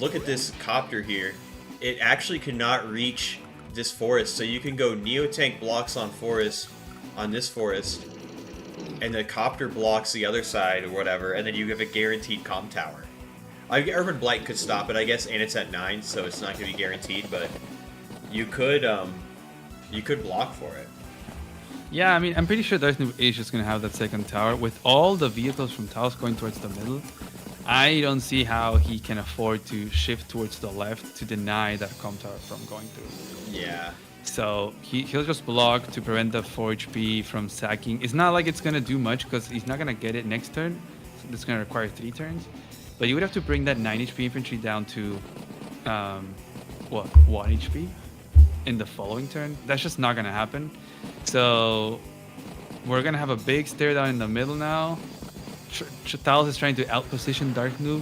Look at this copter here. It actually cannot reach this forest, so you can go Neo tank blocks on this forest, and the copter blocks the other side or whatever, and then you have a guaranteed comp tower. Urban Blight could stop it, I guess, and it's at 9, so it's not going to be guaranteed, but you could block for it. Yeah, I mean, I'm pretty sure Darth Noob is just going to have that second tower. With all the vehicles from Talose going towards the middle, I don't see how he can afford to shift towards the left to deny that comp tower from going through. Yeah. So he'll just block to prevent the 4 HP from sacking. It's not like it's going to do much because he's not going to get it next turn. So it's going to require 3 turns. But you would have to bring that 9 HP infantry down to, 1 HP in the following turn. That's just not going to happen. So we're going to have a big stare down in the middle now. Talose is trying to outposition Dark Noob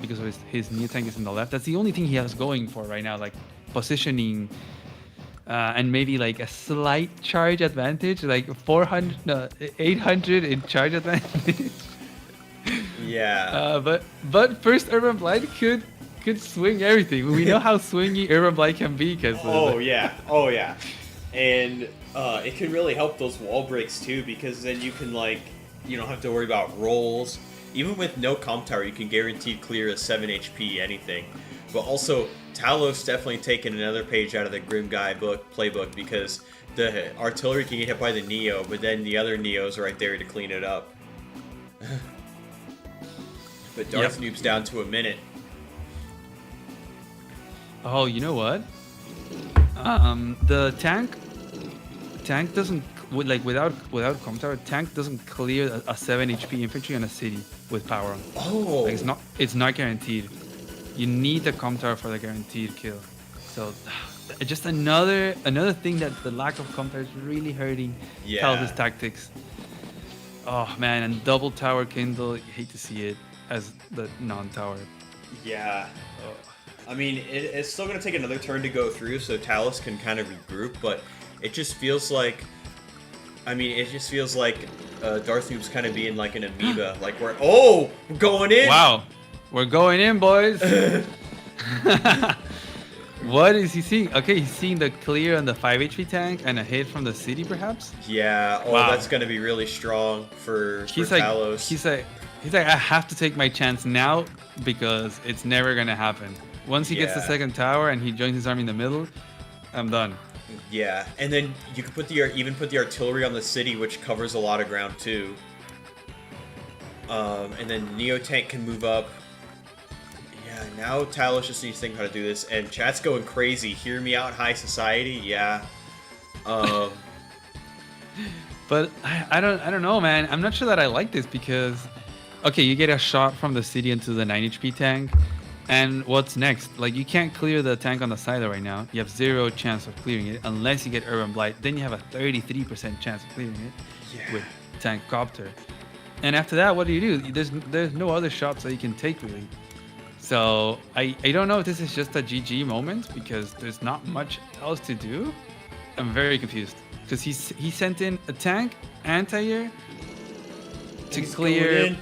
because of his Neo Tank is in the left. That's the only thing he has going for right now, like positioning and maybe like a slight charge advantage, like 800 in charge advantage. Yeah. But first Urban Blight could swing everything. We know how swingy Urban Blight can be because Oh yeah. And it can really help those wall breaks too, because then you can you don't have to worry about rolls. Even with no comp tower, you can guaranteed clear a 7 HP anything. But also, Talose definitely taken another page out of the Grim Guy playbook, because the artillery can get hit by the Neo, but then the other Neos are right there to clean it up. But Darth Noob's down to a minute. Oh, you know what? The tank doesn't without comp tower. Tank doesn't clear a 7 HP infantry on a city with power on. Oh, Like it's not guaranteed. You need the comp tower for the guaranteed kill. So just another thing that the lack of comp tower is really hurting Talose's tactics. Oh man, and double tower kindle. You hate to see it as the non-tower. Yeah. I mean, it's still going to take another turn to go through, so Talose can kind of regroup, but it just feels like... Darth Noob's kind of being like an amoeba. Like, we're going in! Wow. We're going in, boys! What is he seeing? Okay, he's seeing the clear on the 5 HP tank and a hit from the city, perhaps? Yeah, Wow. That's going to be really strong for Talose. He's like, I have to take my chance now because it's never going to happen. Once he gets the second tower and he joins his army in the middle, I'm done. Yeah, and then you can even put the artillery on the city, which covers a lot of ground too. And then Neo Tank can move up. Yeah, now Talose just needs to think how to do this, and chat's going crazy. Hear me out, high society. Yeah. But I don't know, man. I'm not sure that I like this because, okay, you get a shot from the city into the 9 HP tank. And what's next? Like, you can't clear the tank on the silo right now. You have 0 chance of clearing it unless you get Urban Blight. Then you have a 33% chance of clearing it with tank copter. And after that, what do? There's no other shots that you can take really. So I don't know if this is just a GG moment because there's not much else to do. I'm very confused because he sent in a tank anti-air to clear.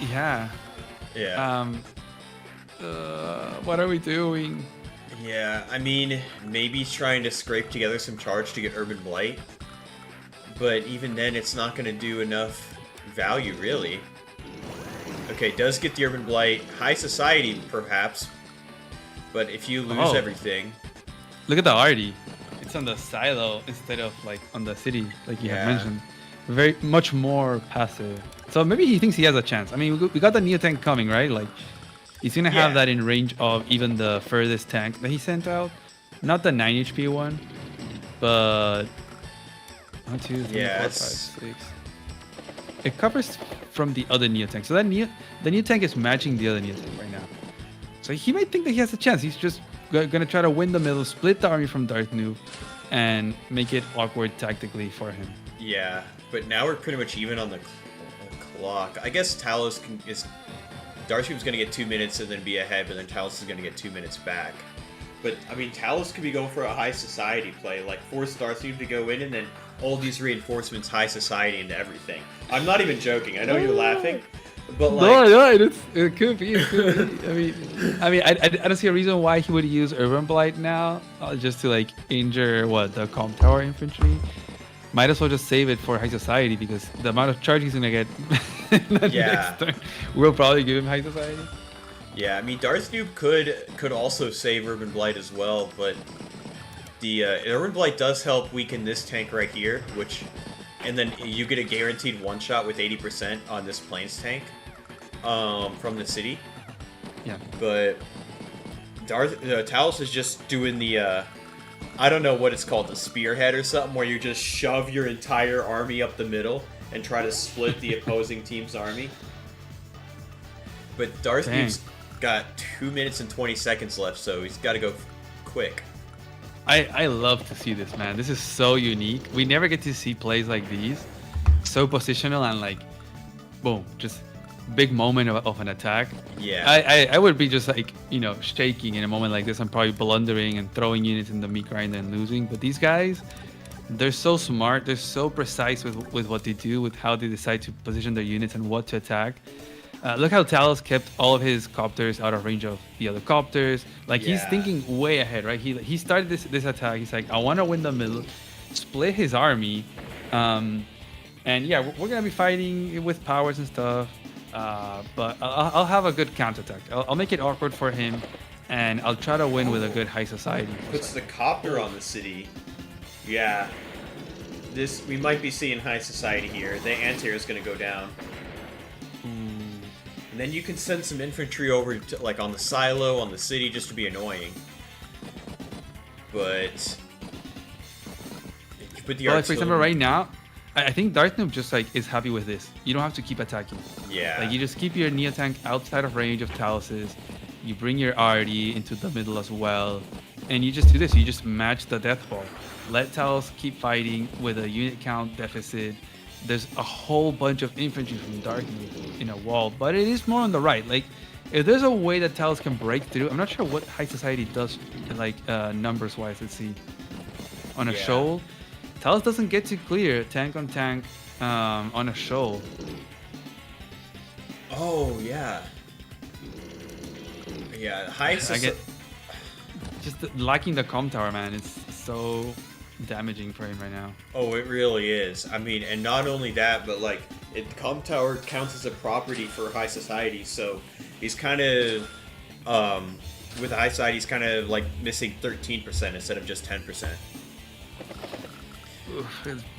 Yeah. What are we doing? Yeah, I mean, maybe he's trying to scrape together some charge to get Urban Blight. But even then, it's not going to do enough value, really. Okay, does get the Urban Blight. High Society, perhaps. But if you lose everything... Look at the Arty. It's on the silo instead of, like, on the city, like you had mentioned. Very much more passive. So maybe he thinks he has a chance. I mean, we got the Neo Tank coming, right? Like... He's going to have that in range of even the furthest tank that he sent out. Not the 9 HP one, but 1, 2, 3, 4, 5, 6. It covers from the other Neo Tank. So the Neo Tank is matching the other Neo Tank right now. So he might think that he has a chance. He's just going to try to win the middle, split the army from Darth Noob, and make it awkward tactically for him. Yeah, but now we're pretty much even on the clock. I guess Talose is... Darth Noob's going to get 2 minutes and then be ahead, but then Talose is going to get 2 minutes back. But, I mean, Talose could be going for a high society play, like force Darth Noob to go in and then all these reinforcements high society into everything. I'm not even joking. I know you're laughing, but like... No, it could be. I mean, I don't see a reason why he would use Urban Blight now, just to, like, injure, the comp tower infantry. Might as well just save it for high society because the amount of charge he's gonna get next turn will probably give him high society. Yeah, I mean Darth Noob could also save Urban Blight as well, but the Urban Blight does help weaken this tank right here, and then you get a guaranteed one shot with 80% on this plains tank. from the city. Yeah. But Talose is just doing the I don't know what it's called, the spearhead or something, where you just shove your entire army up the middle and try to split the opposing team's army. But Darthnoob's got 2 minutes and 20 seconds left, so he's got to go quick. I love to see this, man. This is so unique. We never get to see plays like these. So positional and like, boom, just big moment of an attack. Yeah. I would be just like, you know, shaking in a moment like this. I'm probably blundering and throwing units in the meat grinder and losing. But these guys, they're so smart. They're so precise with what they do, with how they decide to position their units and what to attack. Look how Talose kept all of his copters out of range of the other copters. Like, he's thinking way ahead, right? He started this attack. He's like, I want to win the middle, split his army. And yeah, we're going to be fighting with powers and stuff. But I'll have a good counterattack. I'll make it awkward for him, and I'll try to win with a good high society. Puts the copter on the city. Yeah. We might be seeing high society here. The anti-air is going to go down. And then you can send some infantry over to, like, on the silo, on the city, just to be annoying. But you put the like, for example, right now, I think Darthnoob just like is happy with this. You don't have to keep attacking. Yeah. Like, you just keep your Neo tank outside of range of Talose's. You bring your RD into the middle as well, and you just do this. You just match the death ball. Let Talose keep fighting with a unit count deficit. There's a whole bunch of infantry from Darthnoob in a wall, but it is more on the right. Like, if there's a way that Talose can break through, I'm not sure what High Society does, like, numbers-wise. Let's see. On a shoal, Talose doesn't get to clear tank on tank on a shoal. Oh, yeah. Yeah, High Society. Just lacking the comm tower, man. It's so damaging for him right now. Oh, it really is. I mean, and not only that, but like, comm tower counts as a property for High Society, so he's kind of with High Society, he's kind of like missing 13% instead of just 10%.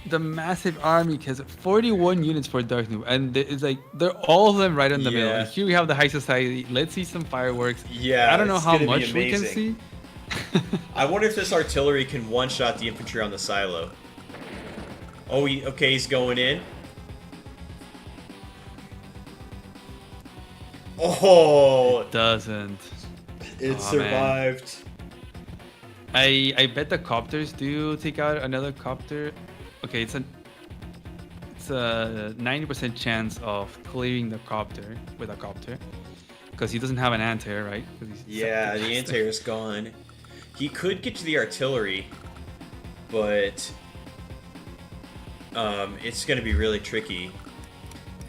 The massive army has 41 units for Darthnoob, and it's like they're all of them right in the middle. And here we have the High Society. Let's see some fireworks. Yeah, I don't know how much we can see. I wonder if this artillery can one-shot the infantry on the silo. Oh, okay, he's going in. Oh! It doesn't. It survived. Man. I bet the copters do take out another copter. Okay, it's a 90% chance of clearing the copter with a copter, because he doesn't have an anti-air, right? Yeah, the anti-air is gone. He could get to the artillery, but it's going to be really tricky.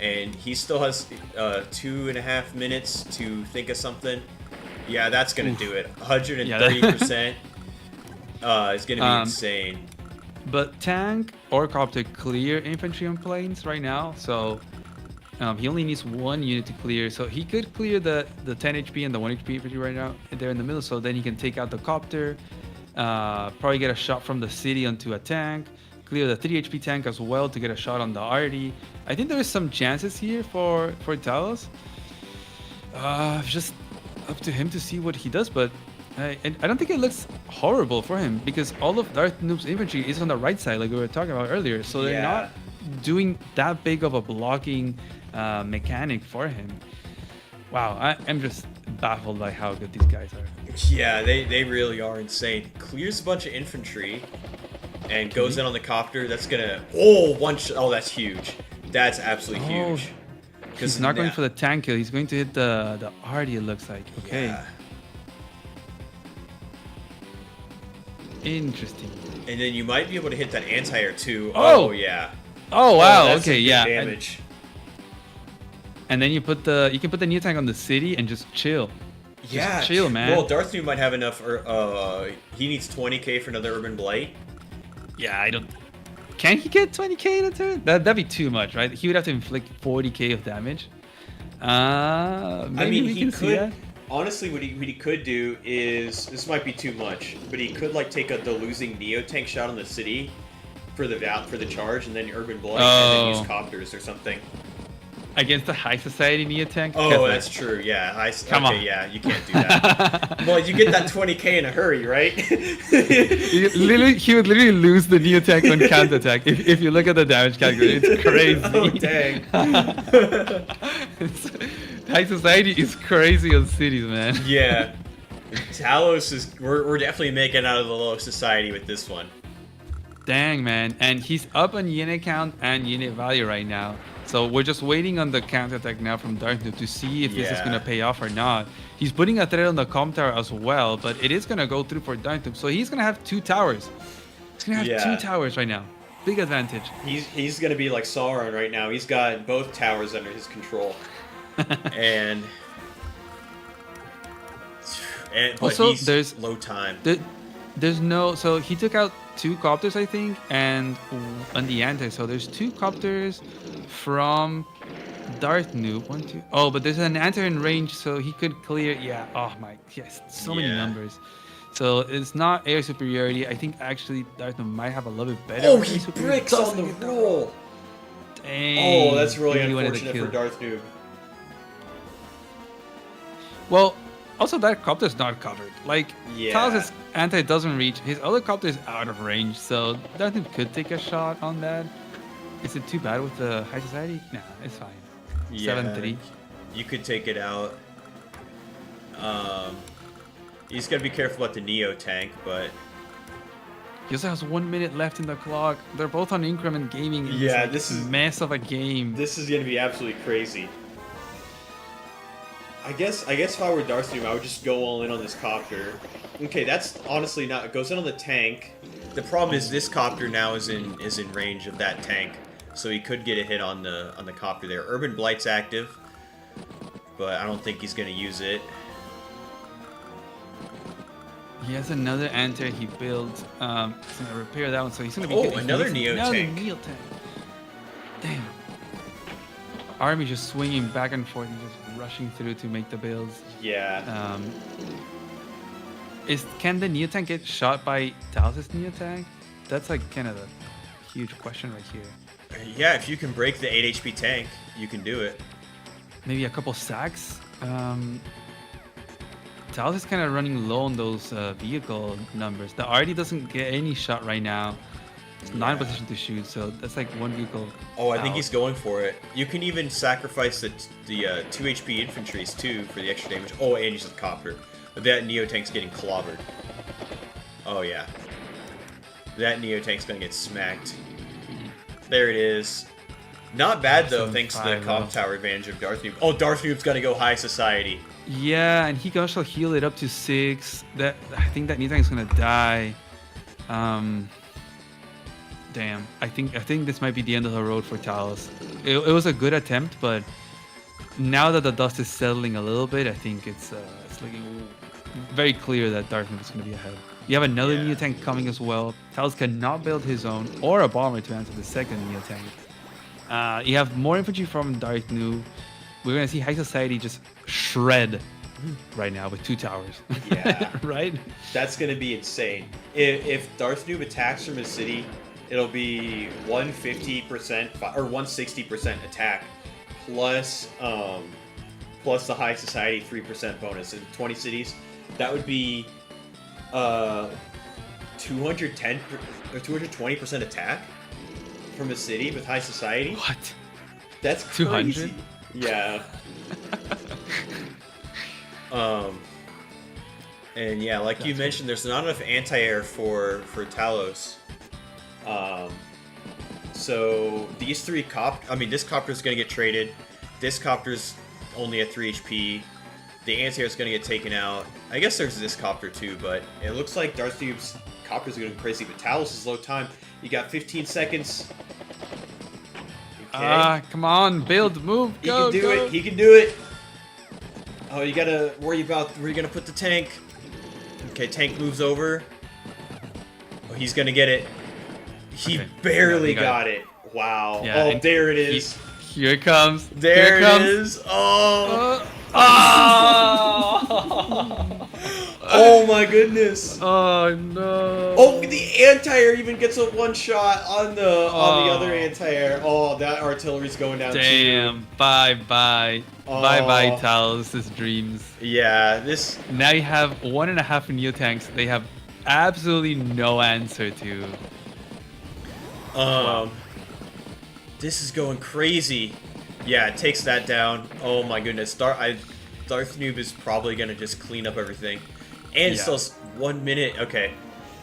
And he still has 2.5 minutes to think of something. Yeah, that's going to do it. 130%. It's going to be insane. But tank or copter clear infantry on planes right now, so he only needs one unit to clear. So he could clear the 10 HP and the 1 HP infantry right now. They're in the middle, so then he can take out the copter, probably get a shot from the city onto a tank, clear the 3 HP tank as well to get a shot on the RD. I think there is some chances here for Talose. Just up to him to see what he does, but I don't think it looks horrible for him, because all of Darthnoob's infantry is on the right side, like we were talking about earlier. So they're not doing that big of a blocking mechanic for him. Wow, I'm just baffled by how good these guys are. Yeah, they really are insane. Clears a bunch of infantry and goes in on the copter. That's gonna that's huge. That's absolutely huge. He's not going for the tank kill. He's going to hit the RD, it looks like. Okay. Yeah. Interesting. And then you might be able to hit that anti-air too. Oh yeah. Oh wow. That's okay, yeah. Damage. And then you can put the Neo tank on the city and just chill. Yeah. Just chill, man. Well, Darthnoob might have enough. He needs 20k for another Urban Blight. Yeah, I don't. Can he get 20k in a turn? That'd be too much, right? He would have to inflict 40k of damage. Maybe I mean, we he can see that. Honestly, what he could do is, this might be too much, but he could like take the losing Neo tank shot on the city for the charge, and then Urban Blight, and then use copters or something. against the high society Neo tank. Oh, that's true. Yeah. Come on. Yeah, you can't do that. Well, you get that 20k in a hurry, right? He would literally lose the Neo tank on counter attack. If you look at the damage calculator, it's crazy. Oh, dang. High society is crazy on cities, man. Yeah. Talose is. We're definitely making out of the low society with this one. Dang, man. And he's up on unit count and unit value right now. So we're just waiting on the counterattack now from Darknoob to see if this is going to pay off or not. He's putting a threat on the com tower as well, but it is going to go through for Darknoob. So he's going to have 2 towers. He's going to have 2 towers right now. Big advantage. He's going to be like Sauron right now. He's got both towers under his control. and but also, there's low time. There's no... So he took out 2 copters, I think, and on the anti. So there's 2 copters from Darknoob. 1, 2. Oh, but there's an anti in range, so he could clear. Yeah. Oh my. Yes. So many numbers. So it's not air superiority. I think actually Darknoob might have a little bit better. Oh, he bricks on the roll. Dang. Oh, that's really unfortunate for Darknoob. Well, also that copter's not covered. Like, Talos' anti doesn't reach. His other copter is out of range, so Darknoob could take a shot on that. Is it too bad with the high society? Nah, it's fine. 7-3. You could take it out. He's got to be careful about the Neo tank, but... He also has 1 minute left in the clock. They're both on increment gaming. Yeah, this is... mess of a game. This is going to be absolutely crazy. I guess if I were Darknoob, I would just go all in on this copter. Okay, that's honestly not... It goes in on the tank. The problem is this copter now is in range of that tank. So he could get a hit on the copter there. Urban Blight's active, but I don't think he's going to use it. He has another anti he built. He's going to repair that one, so he's going to be... Oh, another Neo tank. Neo tank. Damn. Army just swinging back and forth and just rushing through to make the builds. Yeah. Can the Neo tank get shot by Talos' Neo tank? That's like kind of a huge question right here. Yeah, if you can break the 8 HP tank, you can do it. Maybe a couple sacks. Talose is kind of running low on those vehicle numbers. The RD doesn't get any shot right now. It's not in position to shoot, so that's like 1 vehicle. Oh, I think he's going for it. You can even sacrifice the 2 HP infantries too for the extra damage. Oh, and use the copter. But that Neo tank's getting clobbered. Oh yeah. That Neo tank's gonna get smacked. There it is. Not bad though, thanks to the com tower advantage of Darknoob. Oh, Darknoob's gonna go high society. Yeah, and he can also heal it up to 6. I think that Neo tank is gonna die. Damn. I think this might be the end of the road for Talose. It was a good attempt, but now that the dust is settling a little bit, I think it's looking very clear that Darknoob is gonna be ahead. You have another Neo tank coming as well. Talose cannot build his own or a bomber to answer the second Neo tank. You have more infantry from Darknoob. We're gonna see High Society just shred right now with 2 towers. Yeah. Right? That's gonna be insane. If Darknoob attacks from his city, it'll be 150% or 160% attack plus the High Society 3% bonus in 20 cities. That would be 210 or 220% attack from a city with High Society. What? That's crazy. 200? Yeah. And yeah, like you mentioned, there's not enough anti-air for Talose. So these 3 this copter is gonna get traded. This copter's only at 3 HP. The anti-air is gonna get taken out. I guess there's this copter too, but it looks like Darknoob's copters are going crazy. But Talose is low time. You got 15 seconds. Okay. Come on, build, move, go, He can do it. He can do it. Oh, you gotta worry about where you're gonna put the tank. Okay, tank moves over. Oh, he's gonna get it. He barely got it. Wow. Yeah, oh, there it is. Here it comes. There it is. Oh. Oh my goodness. Oh no. Oh, the anti-air even gets a one shot on the other anti-air. Oh, that artillery's going down Damn. too. Bye bye. Bye bye, Talos's dreams. Yeah, this. Now you have 1.5 Neo tanks. They have absolutely no answer to. This is going crazy. Yeah, it takes that down. Oh my goodness. Darth Noob is probably gonna just clean up everything. And still 1 minute. Okay.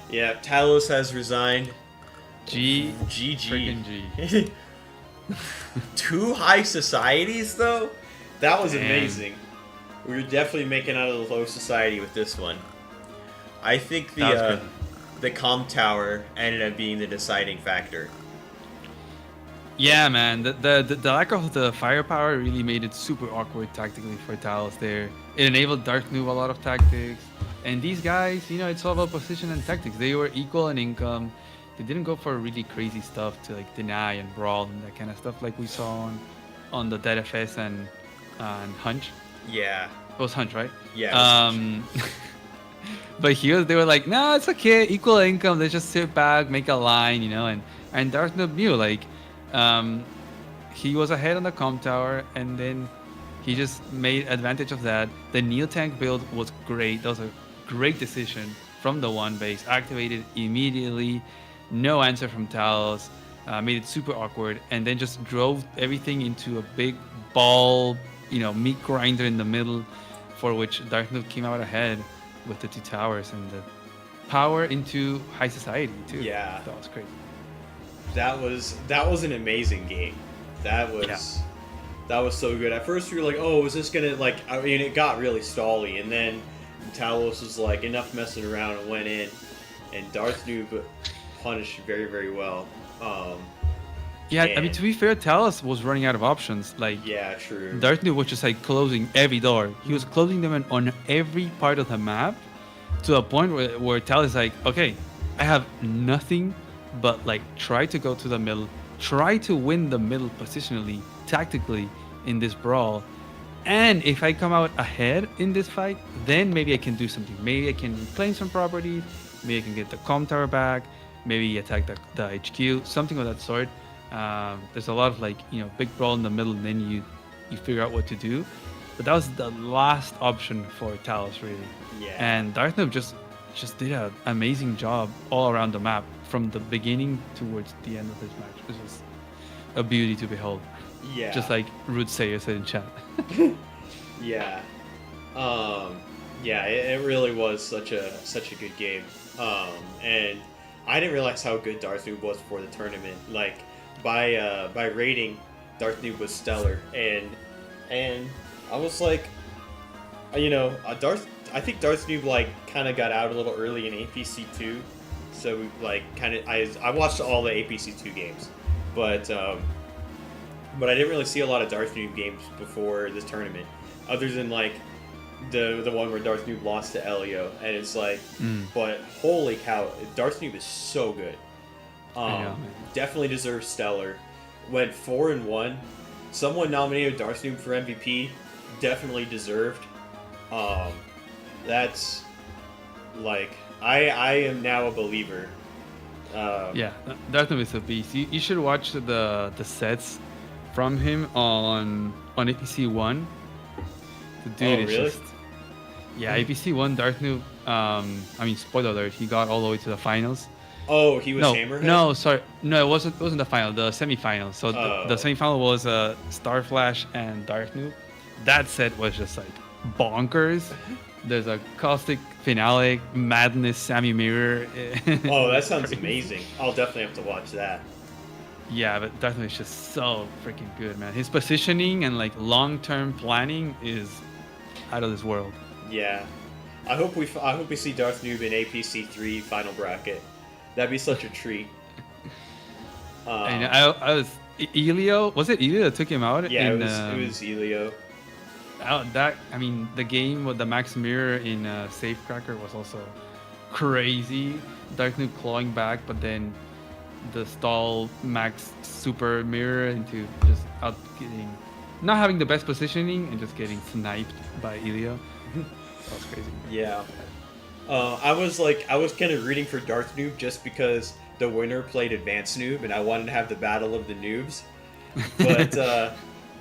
Yeah, Talose has resigned. GG. GG. G. 2 high societies though? That was Damn. amazing. We were definitely making out of the low society with this one. I think the comm tower ended up being the deciding factor. Yeah, man. The lack of the firepower really made it super awkward tactically for Talos there. It enabled Darth Noob a lot of tactics. And these guys, you know, it's all about position and tactics. They were equal in income. They didn't go for really crazy stuff to like deny and brawl and that kind of stuff like we saw on the Dead FS and Hunch. Yeah. It was Hunch, right? Yeah. But here they were like, nah, it's okay, equal income. Let's just sit back, make a line, you know. And Darth Noob knew, like, he was ahead on the comm tower, and then he just made advantage of that. The Neo tank build was great. That was a great decision from the one base. Activated immediately, no answer from Talos. Made it super awkward, and then just drove everything into a big ball, you know, meat grinder in the middle, for which Darth Noob came out ahead with the 2 towers and the power into high society too. Yeah. That was crazy. That was an amazing game. That was so good. At first we were like, oh, is this gonna like? I mean, it got really stally, and then Talos was like, enough messing around, and went in, and Darth Noob punished very, very well. Yeah, I mean, to be fair, Talos was running out of options. Like, yeah, true. Darth Noob was just like closing every door. He was closing them on every part of the map, to a point where Talos is like, okay, I have nothing but like try to go to the middle, try to win the middle positionally, tactically in this brawl, and if I come out ahead in this fight, then maybe I can do something. Maybe I can claim some properties, maybe I can get the comm tower back, maybe attack the HQ, something of that sort. There's a lot of like, you know, big brawl in the middle, and then you figure out what to do. But that was the last option for Talos, really. Yeah. And Darth Noob just did an amazing job all around the map from the beginning towards the end of this match. It was a beauty to behold. Yeah. Just like Root Sayer said in chat. Yeah. Yeah, it really was such a good game. And I didn't realize how good Darth Noob was before the tournament. Like by rating, Darth Noob was stellar, and I was like, you know, I think Darth Noob like kind of got out a little early in APC 2, so like kind of I watched all the APC 2 games, but I didn't really see a lot of Darth Noob games before this tournament, other than like the one where Darth Noob lost to Elio, and it's like, but holy cow, Darth Noob is so good. Definitely deserves stellar. Went 4-1. Someone nominated Darth Noob for MVP. Definitely deserved. That's like I am now a believer. Yeah, Darth Noob is a beast. You should watch the sets from him on APC 1. The dude is really? just, yeah, APC 1 Darth Noob. I mean, spoiler alert, he got all the way to the finals. Oh, he was Hammerhead? No, sorry, no, it wasn't the final, the semifinal. So the semifinal was Starflash and Darth Noob. That set was just like bonkers. There's a caustic finale, madness, Sammy Mirror. Oh, that sounds amazing. I'll definitely have to watch that. Yeah, but Darth Noob is just so freaking good, man. His positioning and like long-term planning is out of this world. Yeah, I hope we see Darth Noob in APC 3 final bracket. That'd be such a treat. And I was Elio. Was it Elio that took him out? Yeah, it was Elio. I mean, the game with the Max Mirror in Safecracker was also crazy. Darth Noob clawing back, but then the stall Max Super Mirror into just not having the best positioning and just getting sniped by Elio. That was crazy. Yeah. I was kind of rooting for Darth Noob just because the winner played Advanced Noob, and I wanted to have the battle of the noobs.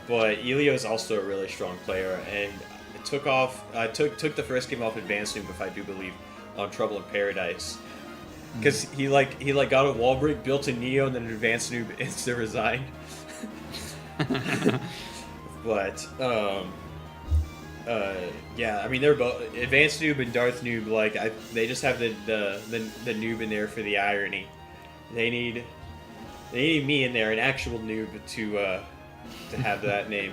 But Elio is also a really strong player, and it took the first game off Advanced Noob, if I do believe, on Trouble in Paradise, because he got a wall break, built a Neo, and then an Advanced Noob insta resigned. But yeah, I mean they're both Advanced Noob and Darth Noob. Like they just have the noob in there for the irony. They need me in there, an actual noob, to have that name.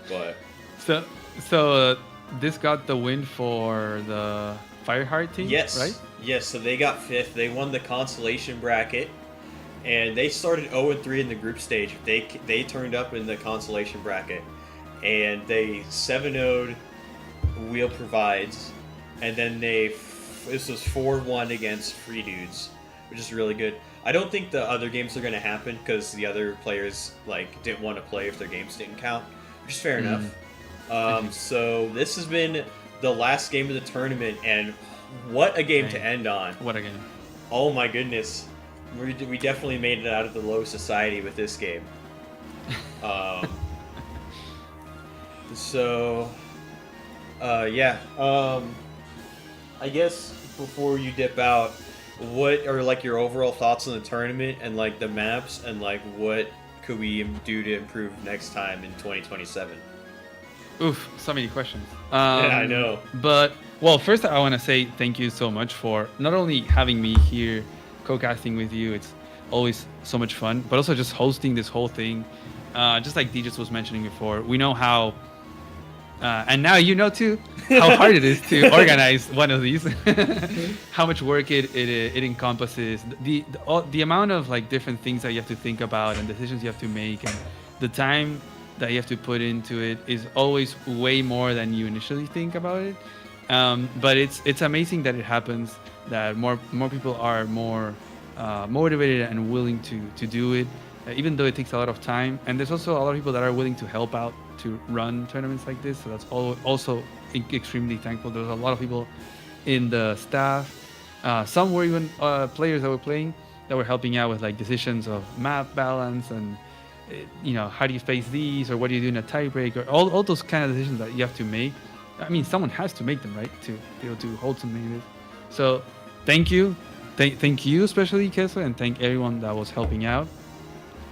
But So this got the win for the Fireheart team, yes, right? Yes. So they got 5th. They won the consolation bracket, and they started 0-3 in the group stage. They turned up in the consolation bracket, and they 7-0'd Wheel Provides, and then this was 4-1 against Free Dudes, which is really good. I don't think the other games are going to happen because the other players didn't want to play if their games didn't count, which is fair enough. So this has been the last game of the tournament, and what a game to end on! What a game! Oh my goodness, we definitely made it out of the low society with this game. Yeah. I guess before you dip out, what are your overall thoughts on the tournament and the maps, and what could we do to improve next time in 2027? Oof, so many questions. Yeah, I know. But well, first I want to say thank you so much for not only having me here co-casting with you. It's always so much fun, but also just hosting this whole thing. Just like Deej was mentioning before, we know how, and now you know too, how hard it is to organize one of these. How much work it encompasses, the amount of different things that you have to think about and decisions you have to make, and the time that you have to put into it is always way more than you initially think about it. But it's amazing that it happens, that more people are more motivated and willing to do it, even though it takes a lot of time. And there's also a lot of people that are willing to help out to run tournaments like this, so that's also extremely thankful. There's a lot of people in the staff, some were even players that were playing, that were helping out with decisions of map balance and how do you face these, or what do you do in a tiebreak, or all those kind of decisions that you have to make. I mean, someone has to make them, right, to be able to hold something like this. So thank you, thank you especially, Kesa, and thank everyone that was helping out.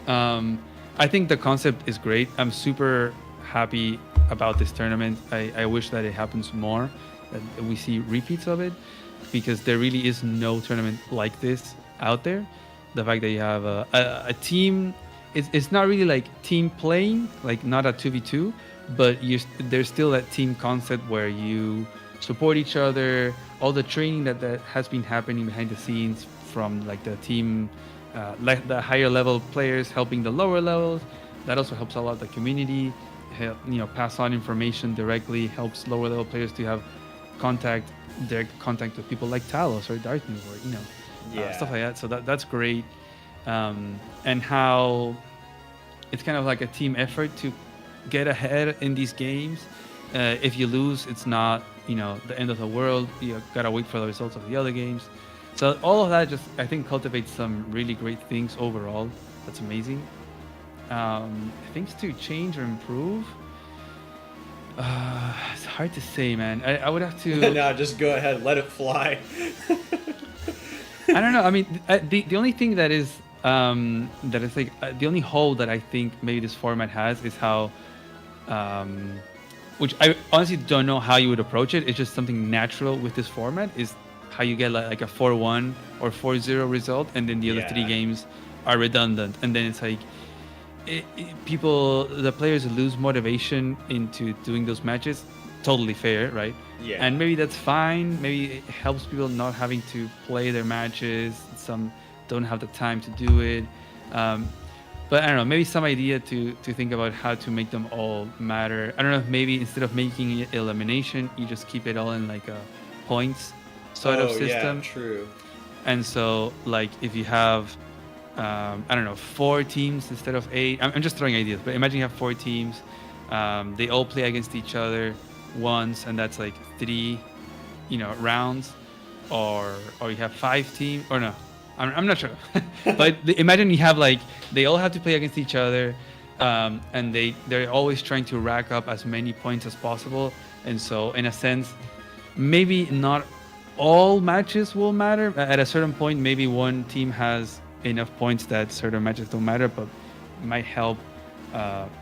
I think the concept is great. I'm super happy about this tournament. I wish that it happens more, that we see repeats of it, because there really is no tournament like this out there. The fact that you have a team, it's not really team playing, not a 2v2, but there's still that team concept where you support each other. All the training that has been happening behind the scenes from the team, the higher level players helping the lower levels, that also helps a lot the community. Pass on information directly, helps lower level players to have direct contact with people like Talose or Dartmouth, or stuff like that. So that's great. And how it's kind of like a team effort to get ahead in these games. If you lose, it's not the end of the world. You gotta wait for the results of the other games. So all of that just, I think, cultivates some really great things overall. That's amazing. Things to change or improve, it's hard to say, man. I would have to No, just go ahead, let it fly. I don't know. I mean, the only thing that is the only hole that I think maybe this format has is how, which I honestly don't know how you would approach it. It's just something natural with this format, is how you get a 4-1 or 4-0 result, and then the other 3 games are redundant, and then it's the players lose motivation into doing those matches. Totally fair, right? Yeah. And maybe that's fine. Maybe it helps people not having to play their matches. Some don't have the time to do it. But I don't know, maybe some idea to think about how to make them all matter. I don't know if maybe instead of making it elimination, you just keep it all in a points sort of system. Yeah, true. And so if you have, I don't know, 4 teams instead of 8. I'm just throwing ideas, but imagine you have 4 teams. They all play against each other once, and that's 3, rounds. or you have 5 teams, or no, I'm not sure. But imagine you have like they all have to play against each other, and they're always trying to rack up as many points as possible. And so in a sense, maybe not all matches will matter. At a certain point, maybe one team has enough points that certain matches don't matter, but it might help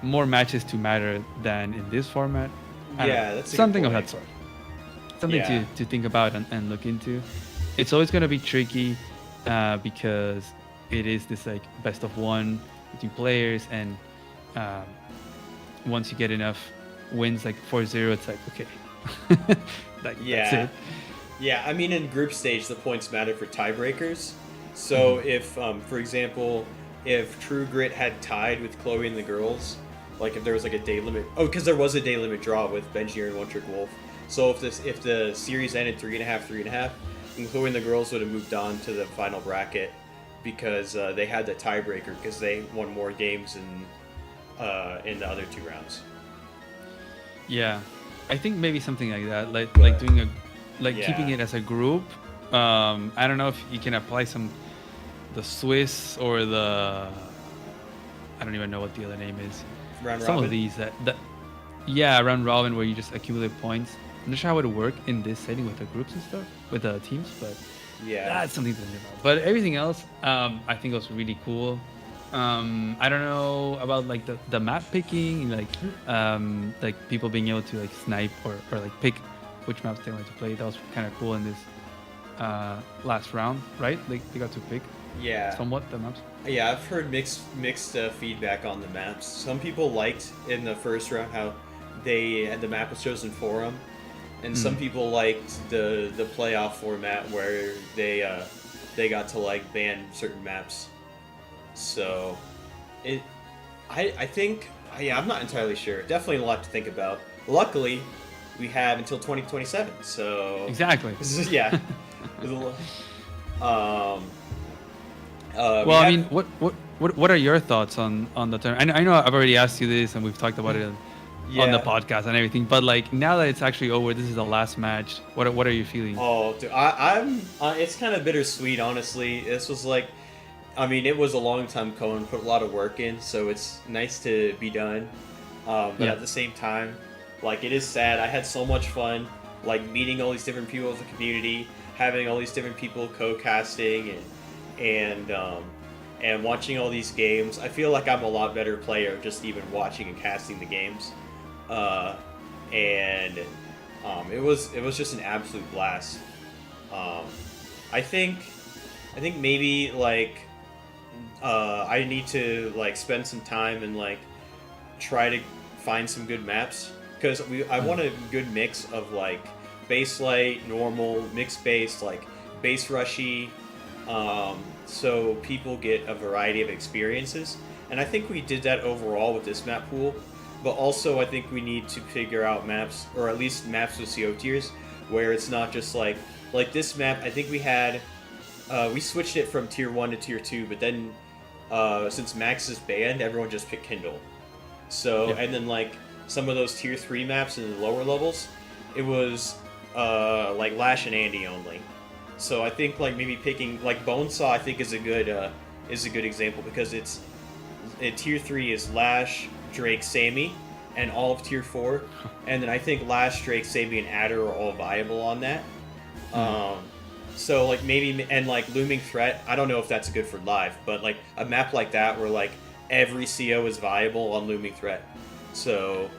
more matches to matter than in this format. I don't know. That's a good something of point. that sort. Something Yeah. to think about and look into. It's always going to be tricky because it is this like best of one between players, and once you get enough wins, like 4-0, it's like okay, that's Yeah. it. Yeah, I mean, in group stage, the points matter for tiebreakers. So if, for example, if True Grit had tied with Chloe and the girls, like if there was like a day limit, because there was a day limit draw with Benjir and One Trick Wolf. So if the series ended 3.5, then Chloe and the girls would have moved on to the final bracket because they had the tiebreaker because they won more games in the other 2 rounds. Yeah, I think maybe something like that, like doing a keeping Yeah. it as a group. I don't know if you can apply the Swiss or the I don't even know what the other name is. Round Some robin? of these that yeah, round robin where you just accumulate points. I'm not sure how it would work in this setting with the groups and stuff with the teams, but Yeah. that's something to think about. But everything else, I think was really cool. I don't know about like the map picking, like people being able to like snipe or like pick which maps they want to play. That was kind of cool in this last round, right? Like they got to pick Yeah. somewhat the maps. Yeah, I've heard mixed feedback on the maps. Some people liked in the first round how the map was chosen for them, and some people liked the playoff format where they got to like ban certain maps. So, I think I'm not entirely sure. Definitely a lot to think about. Luckily, we have until 2027. So Exactly. yeah. Well, I mean, what are your thoughts on the tournament? I know I've already asked you this, and we've talked about it on the Yeah. podcast and everything. But like now that it's actually over, this is the last match. What are you feeling? Oh, dude, I'm. It's kind of bittersweet, honestly. This was like, I mean, it was a long time coming, put a lot of work in, so it's nice to be done. But Yeah. at the same time, like, it is sad. I had so much fun, like meeting all these different people of the community, having all these different people co-casting, and watching all these games. I feel like I'm a lot better player just even watching and casting the games. And it was just an absolute blast. I think maybe like I need to like spend some time and like try to find some good maps because I want a good mix of like base light, normal, mixed base, like base rushy, so people get a variety of experiences. And I think we did that overall with this map pool. But also, I think we need to figure out maps, or at least maps with CO tiers, where it's not just like this map. I think we had, we switched it from tier 1 to tier 2, but then since Max is banned, everyone just picked Kindle. So, and then like some of those tier 3 maps in the lower levels, it was like Lash and Andy only. So I think like maybe picking like Bonesaw, I think is a good example because tier 3 is Lash, Drake, Sammy, and all of tier 4, and then I think Lash, Drake, Sammy, and Adder are all viable on that. So like maybe and like Looming Threat, I don't know if that's good for live, but like a map like that where like every CO is viable on Looming Threat. So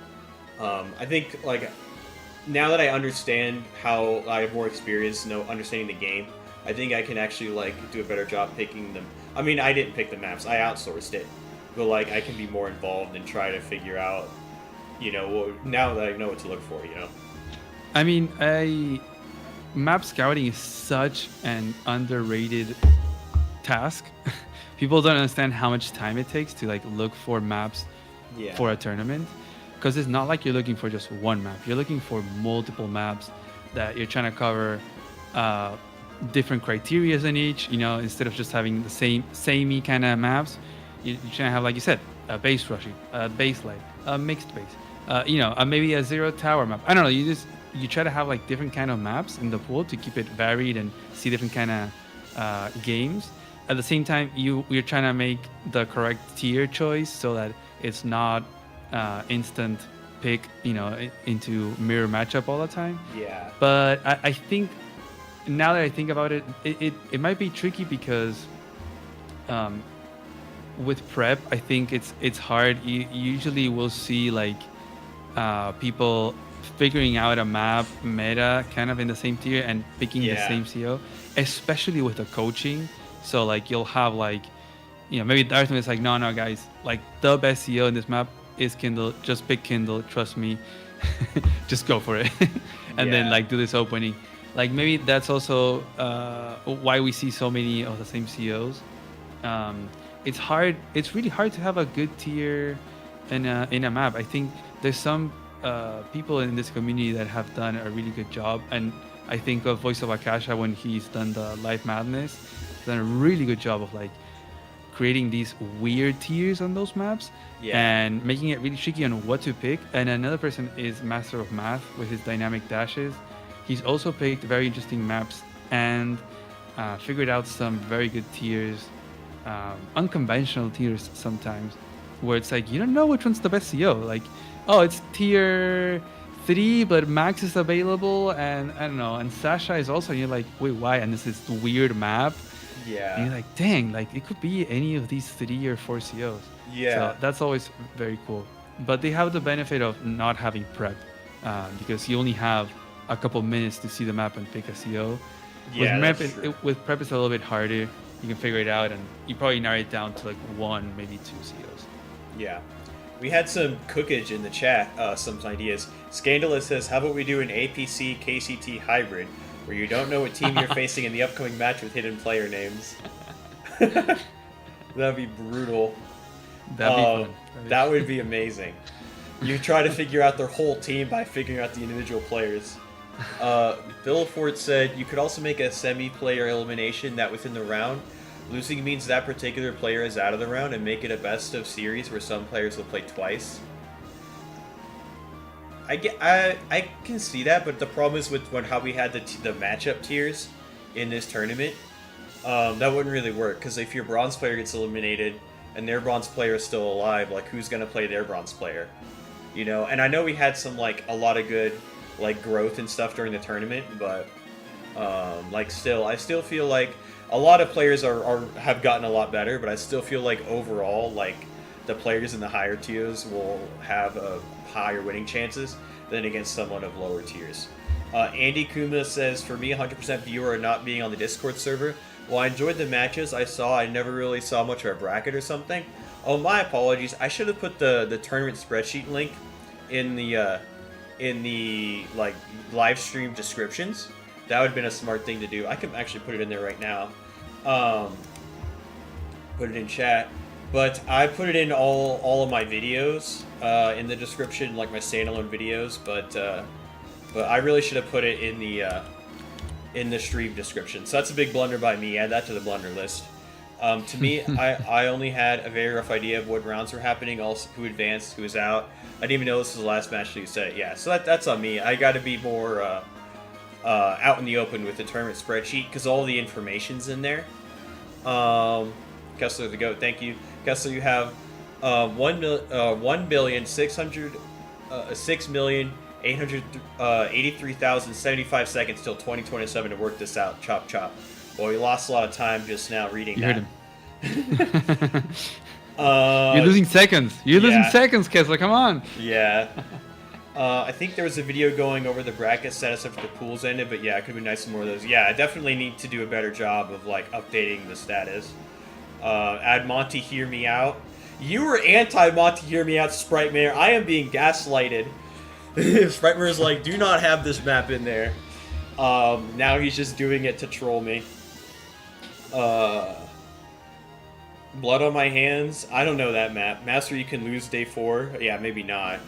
I think like now that I understand how I have more experience, understanding the game, I think I can actually like do a better job picking them. I mean, I didn't pick the maps; I outsourced it. But like I can be more involved and try to figure out, now that I know what to look for, I mean, map scouting is such an underrated task. People don't understand how much time it takes to like look for maps for a tournament, because it's not like you're looking for just one map. You're looking for multiple maps that you're trying to cover different criterias in each. Instead of just having the samey kind of maps. You're trying to have, like you said, a base rushing, a base light, a mixed base, maybe a 0 tower map. I don't know. you try to have like different kind of maps in the pool to keep it varied and see different kind of games. At the same time, you're trying to make the correct tier choice so that it's not instant pick, into mirror matchup all the time. Yeah. But I think now that I think about it, it might be tricky because with prep, I think it's hard. You usually will see like people figuring out a map meta kind of in the same tier and picking the same CO, especially with the coaching. So like you'll have like, maybe Darthman is like, no guys, like the best CO in this map is Kindle. Just pick Kindle. Trust me. Just go for it. And then like do this opening. Like maybe that's also why we see so many of the same COs. It's hard. It's really hard to have a good tier in a map. I think there's some people in this community that have done a really good job, and I think of Voice of Akasha when he's done the Live Madness, done a really good job of like creating these weird tiers on those maps and making it really tricky on what to pick. And another person is Master of Math with his dynamic dashes. He's also picked very interesting maps and figured out some very good tiers, unconventional tiers sometimes, where it's like you don't know which one's the best CO. Like, oh, it's tier 3, but Max is available, and I don't know, and Sasha is also. And you're like, wait, why? And this is weird map. Yeah. And you're like, dang, like it could be any of these 3 or 4 COs. Yeah. So that's always very cool. But they have the benefit of not having prep, because you only have a couple minutes to see the map and pick a CO. Yeah, With prep, it's a little bit harder. You can figure it out, and you probably narrow it down to like 1, maybe 2 COs. Yeah. We had some cookage in the chat, some ideas. Scandalous says, how about we do an APC KCT hybrid, where you don't know what team you're facing in the upcoming match with hidden player names? That'd be brutal. That'd be fun. That would be amazing. You try to figure out their whole team by figuring out the individual players. Bill Ford said, you could also make a semi-player elimination that within the round, losing means that particular player is out of the round, and make it a best of series where some players will play twice. I can see that, but the problem is with how we had the matchup tiers in this tournament, that wouldn't really work, because if your bronze player gets eliminated and their bronze player is still alive, like who's gonna play their bronze player? And I know we had some like a lot of good like growth and stuff during the tournament, but I still feel like a lot of players have gotten a lot better, but I still feel like overall, like the players in the higher tiers will have higher winning chances than against someone of lower tiers. Andy Kuma says, for me, 100% viewer and not being on the Discord server. Well, I enjoyed the matches I saw. I never really saw much of a bracket or something. Oh, my apologies. I should have put the tournament spreadsheet link in the like live stream descriptions. That would have been a smart thing to do. I can actually put it in there right now. Put it in chat. But I put it in all of my videos in the description, like my standalone videos. But I really should have put it in the stream description. So that's a big blunder by me. Add that to the blunder list. To me, I only had a very rough idea of what rounds were happening, also who advanced, who was out. I didn't even know this was the last match that you said it. Yeah, so that's on me. I got to be more out in the open with the tournament spreadsheet, because all the information's in there. Kessler the GOAT, thank you. Kessler, you have 6,883,075 seconds till 2027 to work this out. Chop chop. Well, we lost a lot of time just now reading that. Heard him. You're losing seconds. You're losing seconds, Kessler. Come on. Yeah. I think there was a video going over the bracket status after the pools ended, but yeah, it could be nice some more of those. Yeah, I definitely need to do a better job of like updating the status. Add Monty Hear Me Out. You were anti-Monty Hear Me Out, Sprite Mayor. I am being gaslighted. Sprite Mayor is like, do not have this map in there. Now he's just doing it to troll me. Blood on My Hands. I don't know that map. Master, you can lose day 4. Yeah, maybe not.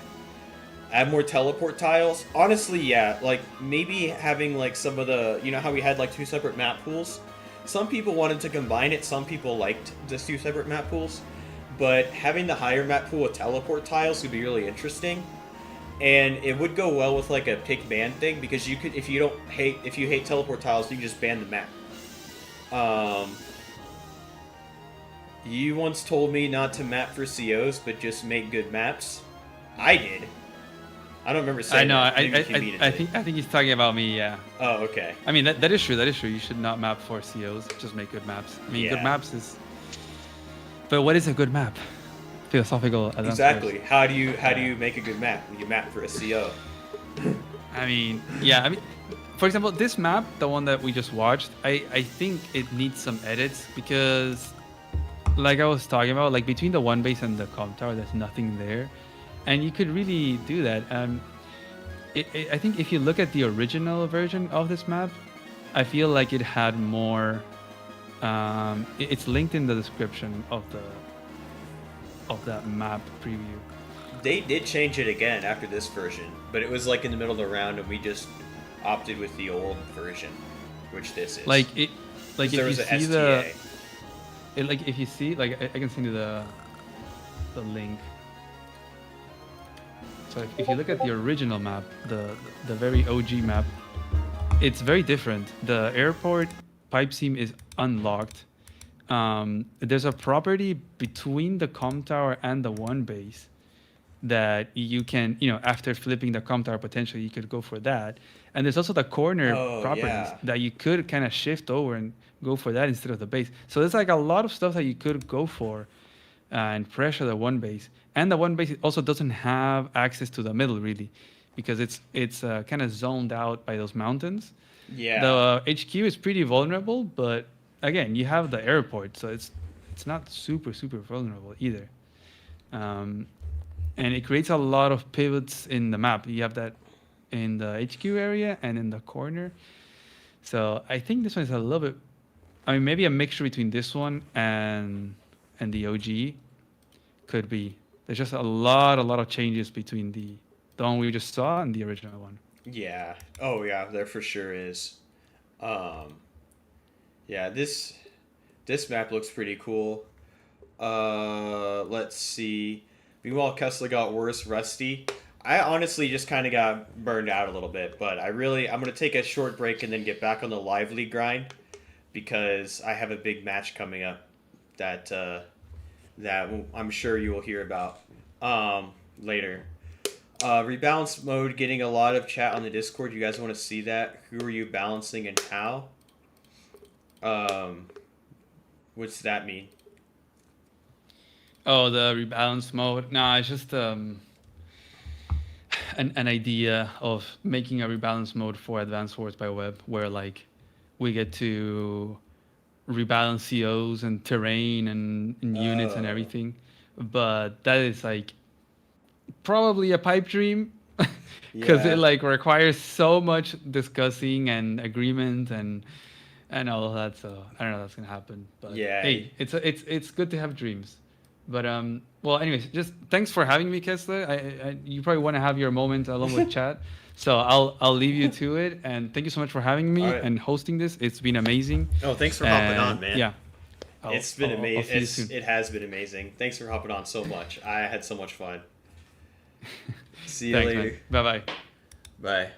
Add more teleport tiles. Honestly, yeah. Like, maybe having, like, some of the... You know how we had, like, 2 separate map pools? Some people wanted to combine it. Some people liked just 2 separate map pools. But having the higher map pool with teleport tiles would be really interesting. and it would go well with like a pick ban thing because you could, if you hate teleport tiles, you can just ban the map. You once told me not to map for COs, but just make good maps. I did. I don't remember saying that. I think he's talking about me. Yeah. Oh, okay. I mean that is true. That is true. You should not map for COs. Just make good maps. I mean, good maps is. But what is a good map? Philosophical. Exactly. How do you make a good map? You map for a CO. I mean, yeah. I mean, for example, this map, the one that we just watched, I think it needs some edits because, like I was talking about, like between the one base and the com tower, there's nothing there, and you could really do that. I think if you look at the original version of this map, I feel like it had more. It's linked in the description of that map preview. They did change it again after this version, but it was like in the middle of the round, and we just opted with the old version, which this is. Like if you see STA. if you see, like I can send you the link. So if you look at the original map, the very OG map, it's very different. The airport pipe seam is unlocked. There's a property between the com tower and the one base that you can, after flipping the com tower, potentially you could go for that. And there's also the corner properties that you could kind of shift over and go for that instead of the base. So there's like a lot of stuff that you could go for and pressure the one base. And the one base also doesn't have access to the middle really, because it's kind of zoned out by those mountains. Yeah. The HQ is pretty vulnerable, but again, you have the airport, so it's not super vulnerable either. And it creates a lot of pivots in the map. You have that in the HQ area and in the corner. So I think this one is a little bit, I mean, maybe a mixture between this one and the OG could be. There's just a lot of changes between the one we just saw and the original one. Yeah. Oh, yeah. There for sure is. Yeah. This map looks pretty cool. Let's see. Meanwhile, Kessler got worse. Rusty. I honestly just kind of got burned out a little bit, but I'm gonna take a short break and then get back on the lively grind because I have a big match coming up that I'm sure you will hear about later. Rebalance mode getting a lot of chat on the Discord. You guys want to see that? Who are you balancing and how? What's that mean? Oh, the rebalance mode. Nah, it's just an idea of making a rebalance mode for Advanced Wars by Web, where like we get to rebalance COs and terrain and units and everything. But that is like probably a pipe dream because it like requires so much discussing and agreement and all of that. So I don't know if that's gonna happen. But hey, it's good to have dreams. But well, anyways, just thanks for having me, Kessler. You probably want to have your moment along with chat, so I'll leave you to it. And thank you so much for having me and hosting this. It's been amazing. Oh, thanks for hopping on, man. Yeah, it's been amazing. It has been amazing. Thanks for hopping on so much. I had so much fun. See you later. Bye bye.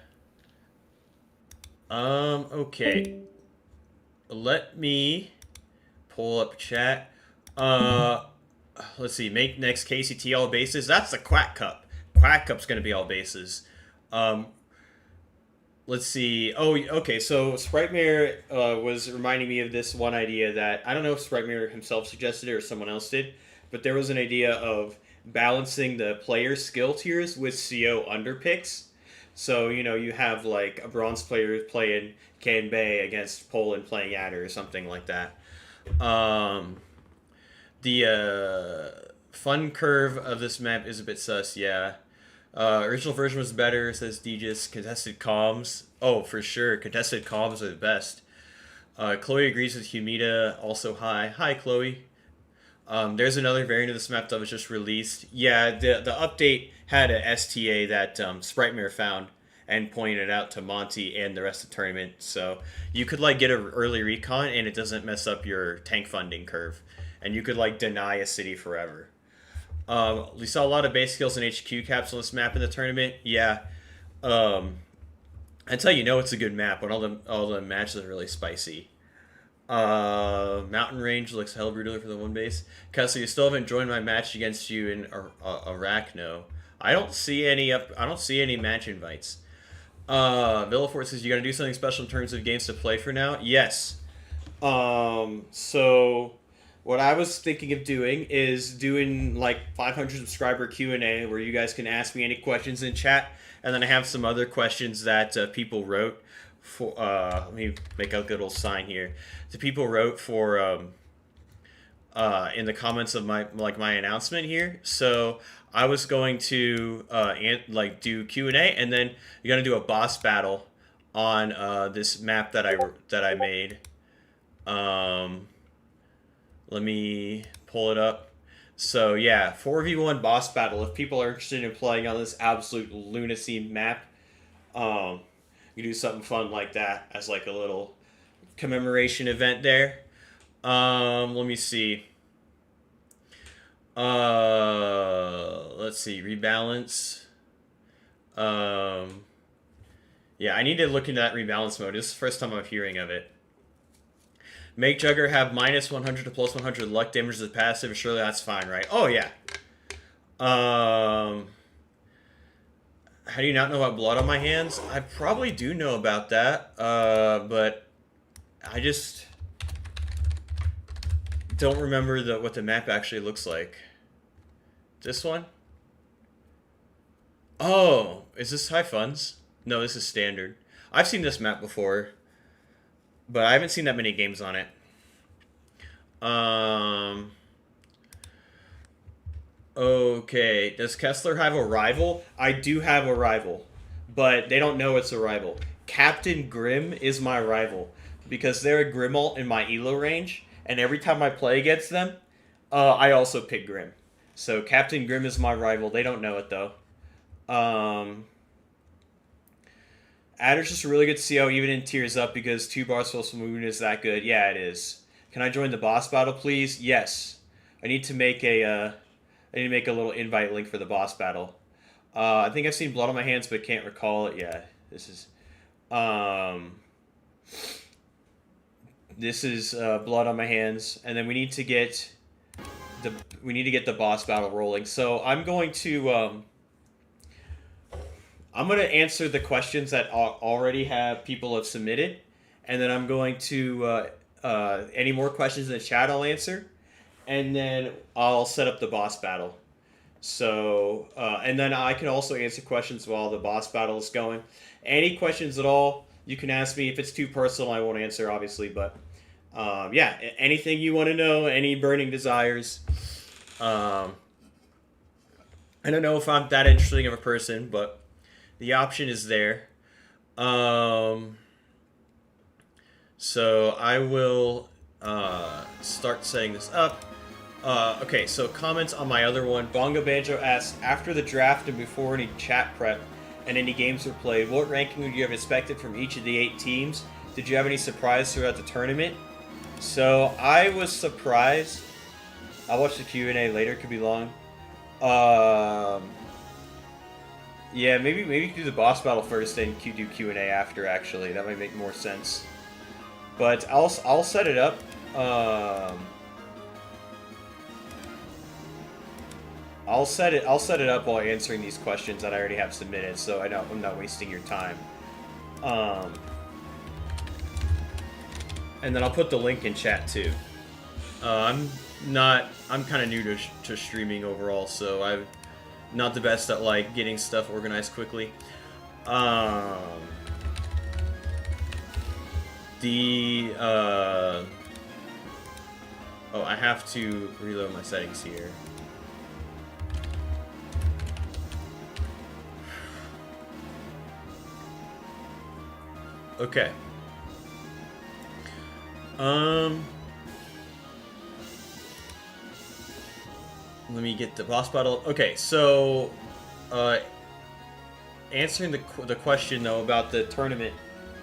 Okay. Let me pull up chat. Let's see. Make next KCT all bases. That's the Quack Cup. Quack Cup's gonna be all bases. Let's see. Oh, okay. So Sprite was reminding me of this one idea that I don't know if Sprite himself suggested it or someone else did, but there was an idea of balancing the player skill tiers with CO underpicks. So you have like a bronze player playing Kanbei against Po1and playing Adder or something like that. The fun curve of this map is a bit sus, yeah. Original version was better, says Deej. Contested comms. Oh, for sure. Contested comms are the best. Chloe agrees with Humida. Also, hi. Hi, Chloe. There's another variant of this map that was just released. Yeah, the update had a STA that Sprite found and pointed out to Monty and the rest of the tournament. So you could like get an early recon and it doesn't mess up your tank funding curve. And you could like deny a city forever. We saw a lot of base skills and HQ caps on this map in the tournament. Yeah. That's how you know it's a good map, when all the matches are really spicy. Mountain range looks hell brutally for the one base. Kessler, you still haven't joined my match against you in Iraq? No, I don't see any I don't see any match invites. Villafort says you got to do something special in terms of games to play for now. Yes. So what I was thinking of doing is doing like 500 subscriber Q&A where you guys can ask me any questions in chat, and then I have some other questions that people wrote for. Let me make a good little sign here. The people wrote for in the comments of my announcement here. So I was going to do Q&A, and then you're gonna do a boss battle on this map that I made. Let me pull it up. So yeah, 4v1 boss battle. If people are interested in playing on this absolute lunacy map, you do something fun like that as like a little commemoration event there. Let me see. Let's see, rebalance. Yeah, I need to look into that rebalance mode. This is the first time I'm hearing of it. Make Jugger have minus 100 to plus 100 luck damage as a passive. Surely that's fine, right? Oh, yeah. How do you not know about blood on my hands? I probably do know about that, but I just don't remember what the map actually looks like. This one? Oh, is this High Funds? No, this is standard. I've seen this map before, but I haven't seen that many games on it. Okay, does Kessler have a rival? I do have a rival, but they don't know it's a rival. Captain Grimm is my rival because they're a Grimalt in my elo range, and every time I play against them, I also pick Grimm. So Captain Grimm is my rival. They don't know it though. Adder's just really good to CO even in tiers up because 2 bars full moon is that good. Yeah, it is. Can I join the boss battle, please? Yes. I need to make a little invite link for the boss battle. I think I've seen blood on my hands, but can't recall it. Yeah, this is blood on my hands, and then we need to get the boss battle rolling. So I'm going to answer the questions that already have people have submitted, and then I'm going to any more questions in the chat I'll answer, and then I'll set up the boss battle. So and then I can also answer questions while the boss battle is going. Any questions at all, you can ask me. If it's too personal, I won't answer, obviously. But yeah, anything you want to know, any burning desires. I don't know if I'm that interesting of a person, but the option is there. So I will start setting this up. Okay, so comments on my other one. Bongo Banjo asks, after the draft and before any chat prep and any games were played, what ranking would you have expected from each of the 8 teams? Did you have any surprise throughout the tournament? So I was surprised. I'll watch the Q&A later, could be long. Yeah, maybe you could do the boss battle first, then do Q&A after. Actually, that might make more sense. But I'll set it up. I'll set it up while answering these questions that I already have submitted, so I'm not wasting your time. And then I'll put the link in chat too. I'm kind of new to streaming overall, so I'm not the best at like getting stuff organized quickly. Oh, I have to reload my settings here. Okay. Let me get the boss battle. Okay, so answering the question though about the tournament,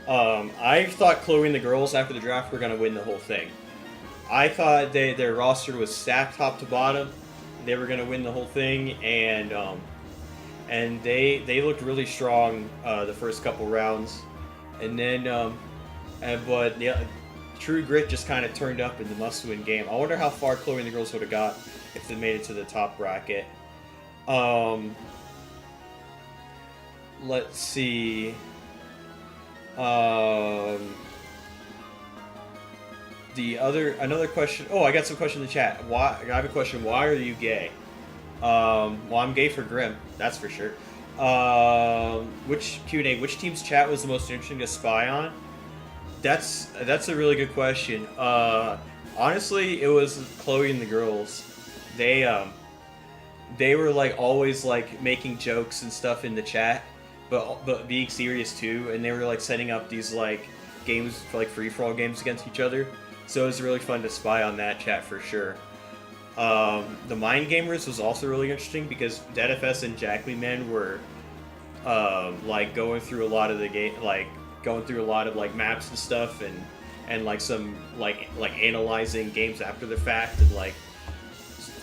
I thought Chloe and the girls after the draft were gonna win the whole thing. I thought their roster was stacked top to bottom. they were gonna win the whole thing, and they looked really strong the first couple rounds, and then but yeah, True Grit just kind of turned up in the must-win game. I wonder how far Chloe and the girls would have got if they made it to the top bracket. Let's see. Another question. Oh, I got some question in the chat. Why? I have a question. Why are you gay? Well, I'm gay for Grim. That's for sure. Which Q&A? Which team's chat was the most interesting to spy on? That's a really good question. Honestly, it was Chloe and the girls. They were like always like making jokes and stuff in the chat, but being serious too. And they were like setting up these like games, like free-for-all games against each other. So it was really fun to spy on that chat for sure. The Mind Gamers was also really interesting because DeadFS and Jackley were like going through a lot of the game, like going through a lot of like maps and stuff, and like some like analyzing games after the fact, and like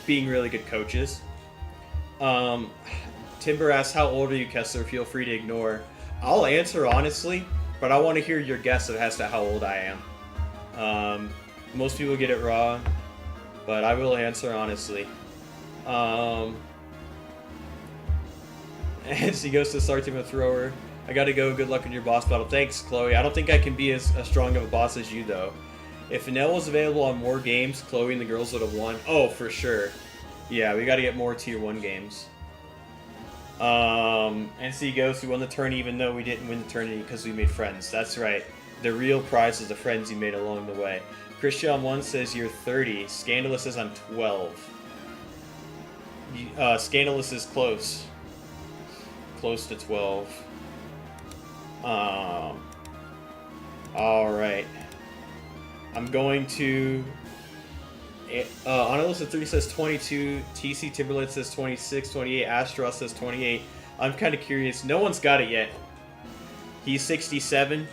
being really good coaches. Timber asks, how old are you, Kessler? Feel free to ignore. I'll answer honestly, but I want to hear your guess as to how old I am. Most people get it wrong, but I will answer honestly. As he goes to start team of thrower. I gotta go. Good luck in your boss battle. Thanks, Chloe. I don't think I can be as strong of a boss as you, though. If Fennel was available on more games, Chloe and the girls would have won. Oh, for sure. Yeah, we gotta get more Tier 1 games. NC Ghost, we won the tourney even though we didn't win the tourney because we made friends. That's right. The real prize is the friends you made along the way. Christian1 says you're 30. Scandalous says I'm 12. Scandalous is close. Close to 12. Alright. I'm going to... Analyst 3 says 22, TC Timberland says 26, 28, Astros says 28. I'm kind of curious. No one's got it yet. He's 67.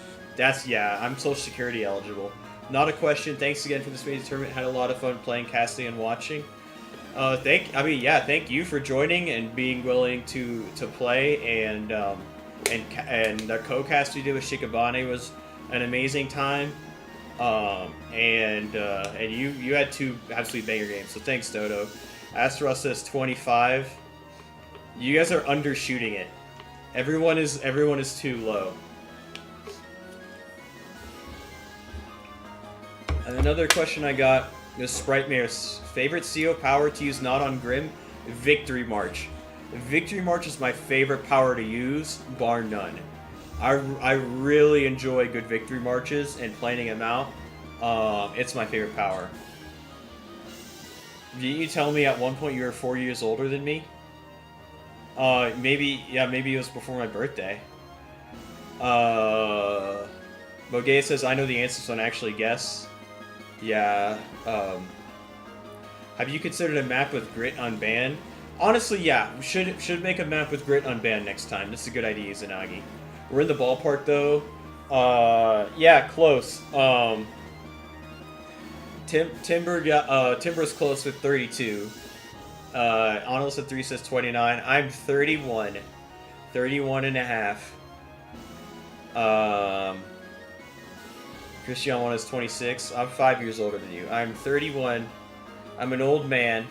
Yeah, I'm Social Security eligible. Not a question. Thanks again for this amazing tournament. Had a lot of fun playing, casting, and watching. Thank you for joining and being willing to play, and the co-cast we did with Shikabane was an amazing time. And you had two absolutely banger games, so thanks, Dodo. Astros says 25. You guys are undershooting it. Everyone is too low. And another question I got is Sprite Mayor's favorite CO power to use not on Grim? Victory March. Victory March is my favorite power to use, bar none. I really enjoy good Victory Marches and planning them out. It's my favorite power. Didn't you tell me at one point you were 4 years older than me? Maybe it was before my birthday. Bogay says, I know the answer, so I actually guess. Yeah, have you considered a map with Grit unbanned? Honestly, yeah, should make a map with Grit unbanned next time. This is a good idea, Izanagi. We're in the ballpark, though. Yeah, close. Timber's close with 32. Analyst at 3 says 29. I'm 31. 31 and a half. Christian 1 is 26. I'm 5 years older than you. I'm 31. I'm an old man.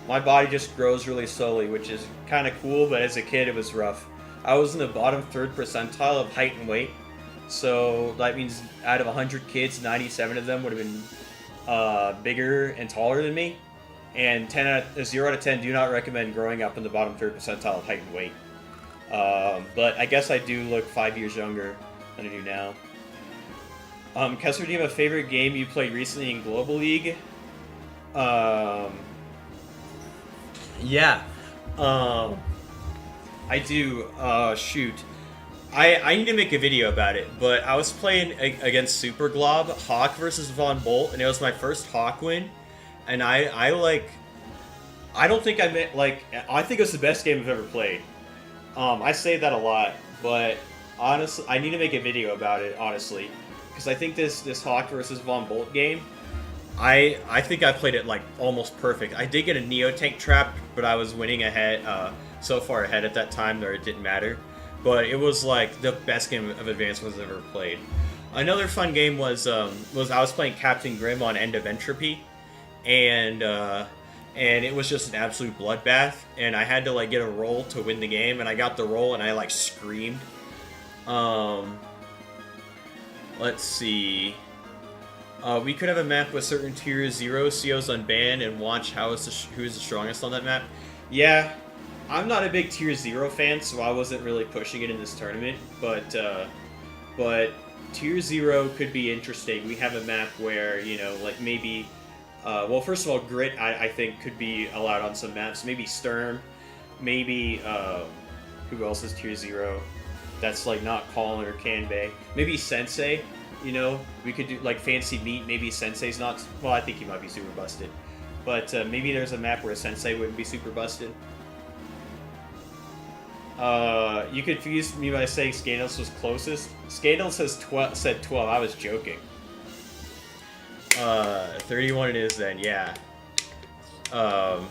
My body just grows really slowly, which is kind of cool, but as a kid it was rough. I was in the bottom 3rd percentile of height and weight, so that means out of 100 kids, 97 of them would have been bigger and taller than me, and 0 out of 10 do not recommend growing up in the bottom 3rd percentile of height and weight. But I guess I do look 5 years younger than I do now. Kessler, do you have a favorite game you played recently in Global League? Yeah. I do. Shoot. I need to make a video about it, but I was playing against Super Glob, Hawk versus Von Bolt, and it was my first Hawk win, and I don't think I think it was the best game I've ever played. I say that a lot, but honestly, I need to make a video about it, honestly, because I think this Hawk versus Von Bolt game, I think I played it like almost perfect. I did get a Neo Tank trap, but I was winning ahead, so far ahead at that time that it didn't matter. But it was like the best game of Advance Wars I've ever played. Another fun game was I was playing Captain Grimm on End of Entropy, and it was just an absolute bloodbath. And I had to like get a roll to win the game, and I got the roll, and I like screamed. Let's see. We could have a map with certain tier 0 COs unbanned and watch who is the strongest on that map. Yeah, I'm not a big tier 0 fan, so I wasn't really pushing it in this tournament. But tier 0 could be interesting. We have a map where, you know, like maybe, well, first of all, Grit I think could be allowed on some maps. Maybe Sturm, maybe who else is tier 0? That's like not Colin or Kanbei. Maybe Sensei. You know, we could do like Fancy Meat. Maybe Sensei's not. Well, I think he might be super busted. But maybe there's a map where Sensei wouldn't be super busted. You confused me by saying Scandos was closest. Scandos said 12. I was joking. 31 it is then. Yeah. I'm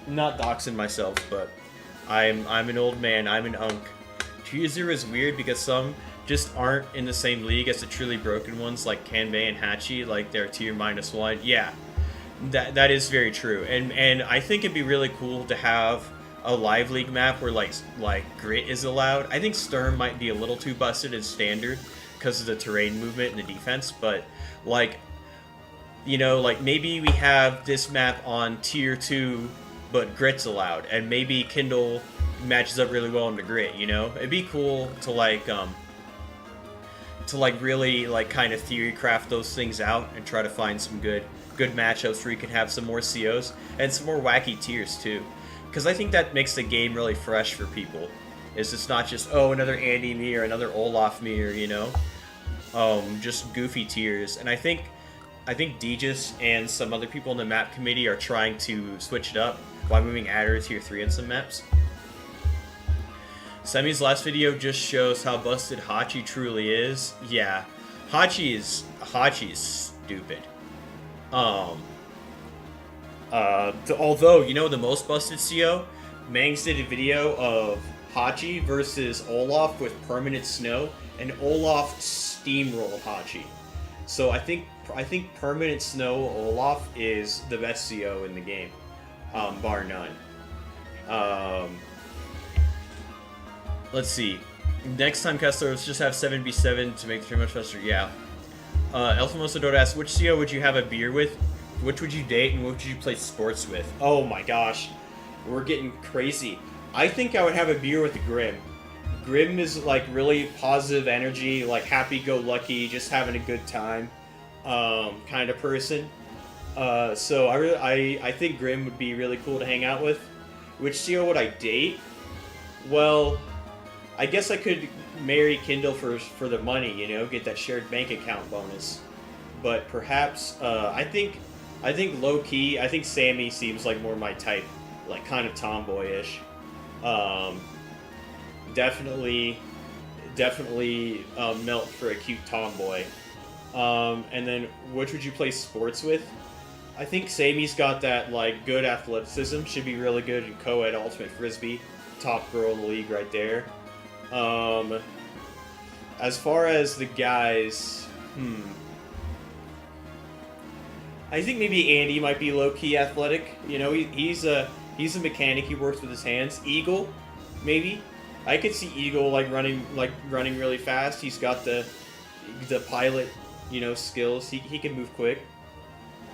not doxing myself, but I'm an old man. I'm an unk. Tier 0 is weird because some just aren't in the same league as the truly broken ones like Kanbei and Hachi, like they're tier -1. Yeah, that is very true. And I think it'd be really cool to have a live league map where like Grit is allowed. I think Sturm might be a little too busted in standard because of the terrain movement and the defense, but like, you know, like maybe we have this map on tier 2 but Grit's allowed, and maybe Kindle matches up really well in the Grit, you know? It'd be cool to really like kind of theory craft those things out and try to find some good matchups where you can have some more COs and some more wacky tiers too. Because I think that makes the game really fresh for people. It's not just, oh, another Andy me or another Olaf me, or, you know, just goofy tiers. And I think Deej and some other people in the map committee are trying to switch it up by moving Adder to tier 3 in some maps. Semi's last video just shows how busted Hachi truly is. Yeah, Hachi is stupid. Although, you know the most busted CO? Mangs did a video of Hachi versus Olaf with permanent snow, and Olaf steamrolled Hachi. So I think permanent snow Olaf is the best CO in the game, bar none. Let's see. Next time, Kessler, let's just have 7v7 to make the stream much faster. Yeah. Elfamosa Dota asks, which CO would you have a beer with? Which would you date, and what would you play sports with? Oh my gosh. We're getting crazy. I think I would have a beer with Grim. Grim is like really positive energy, like happy-go-lucky, just having a good time kind of person. So I think Grim would be really cool to hang out with. Which CO would I date? Well, I guess I could marry Kindle for the money, you know, get that shared bank account bonus. But perhaps, I think low-key, I think Sammy seems like more my type, like kind of tomboyish. Definitely melt for a cute tomboy. And then, which would you play sports with? I think Sammy's got that, like, good athleticism, should be really good in co-ed ultimate frisbee. Top girl in the league right there. As far as the guys, I think maybe Andy might be low-key athletic. You know, he's a mechanic. He works with his hands. Eagle, maybe. I could see Eagle running really fast. He's got the pilot, you know, skills. He can move quick.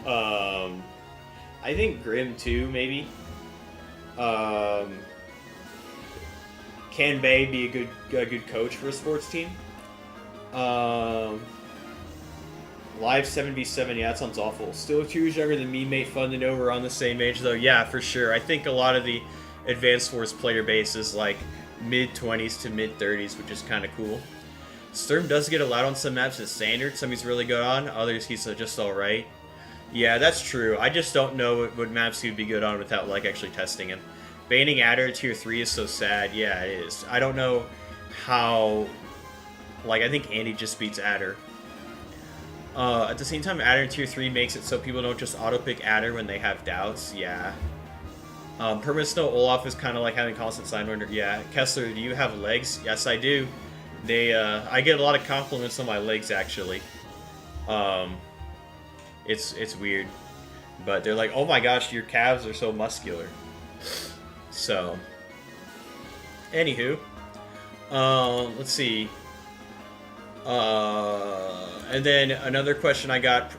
I think Grim too, maybe. Can Bay be a good coach for a sports team? Live 7v7, yeah, that sounds awful. Still 2 years younger than me, mate. Fun to know we're on the same age, though. Yeah, for sure. I think a lot of the Advanced Wars player base is like mid-20s to mid-30s, which is kind of cool. Sturm does get allowed on some maps as standard. Some he's really good on. Others he's just alright. Yeah, that's true. I just don't know what maps he would be good on without like actually testing him. Banning Adder tier 3 is so sad. Yeah, it is. I don't know how... Like, I think Andy just beats Adder. At the same time, Adder in Tier 3 makes it so people don't just auto-pick Adder when they have doubts. Yeah. Permanent Snow Olaf is kind of like having constant sign wonder. Yeah. Kessler, do you have legs? Yes, I do. I get a lot of compliments on my legs, actually. It's weird. But they're like, oh my gosh, your calves are so muscular. So, anywho. Let's see. And then another question I got,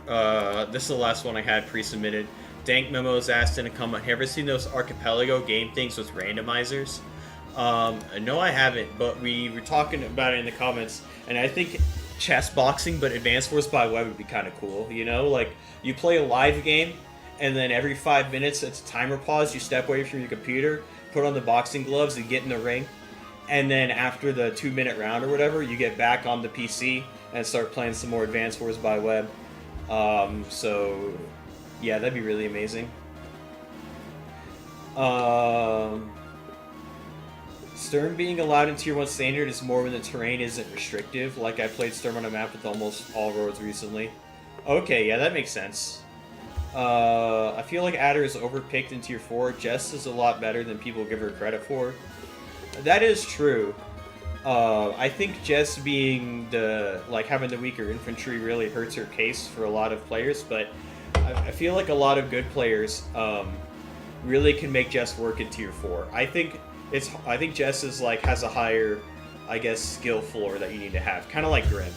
this is the last one I had pre-submitted. Dank Memos asked in a comment, have you ever seen those Archipelago game things with randomizers? No, I haven't, but we were talking about it in the comments, and I think chess boxing, but Advanced Wars by Web would be kind of cool, you know? Like, you play a live game, and then every 5 minutes, it's a timer pause, you step away from your computer, put on the boxing gloves, and get in the ring. And then after the 2-minute round or whatever, you get back on the PC and start playing some more Advanced Wars by Web. So, yeah, that'd be really amazing. Sturm being allowed in Tier 1 Standard is more when the terrain isn't restrictive. Like, I played Sturm on a map with almost all roads recently. Okay, yeah, that makes sense. I feel like Adder is overpicked in Tier 4. Jess is a lot better than people give her credit for. That is true. I think Jess being having the weaker infantry really hurts her case for a lot of players, but I feel like a lot of good players really can make Jess work in Tier 4. I think Jess is has a higher, I guess, skill floor that you need to have, kind of like Grim.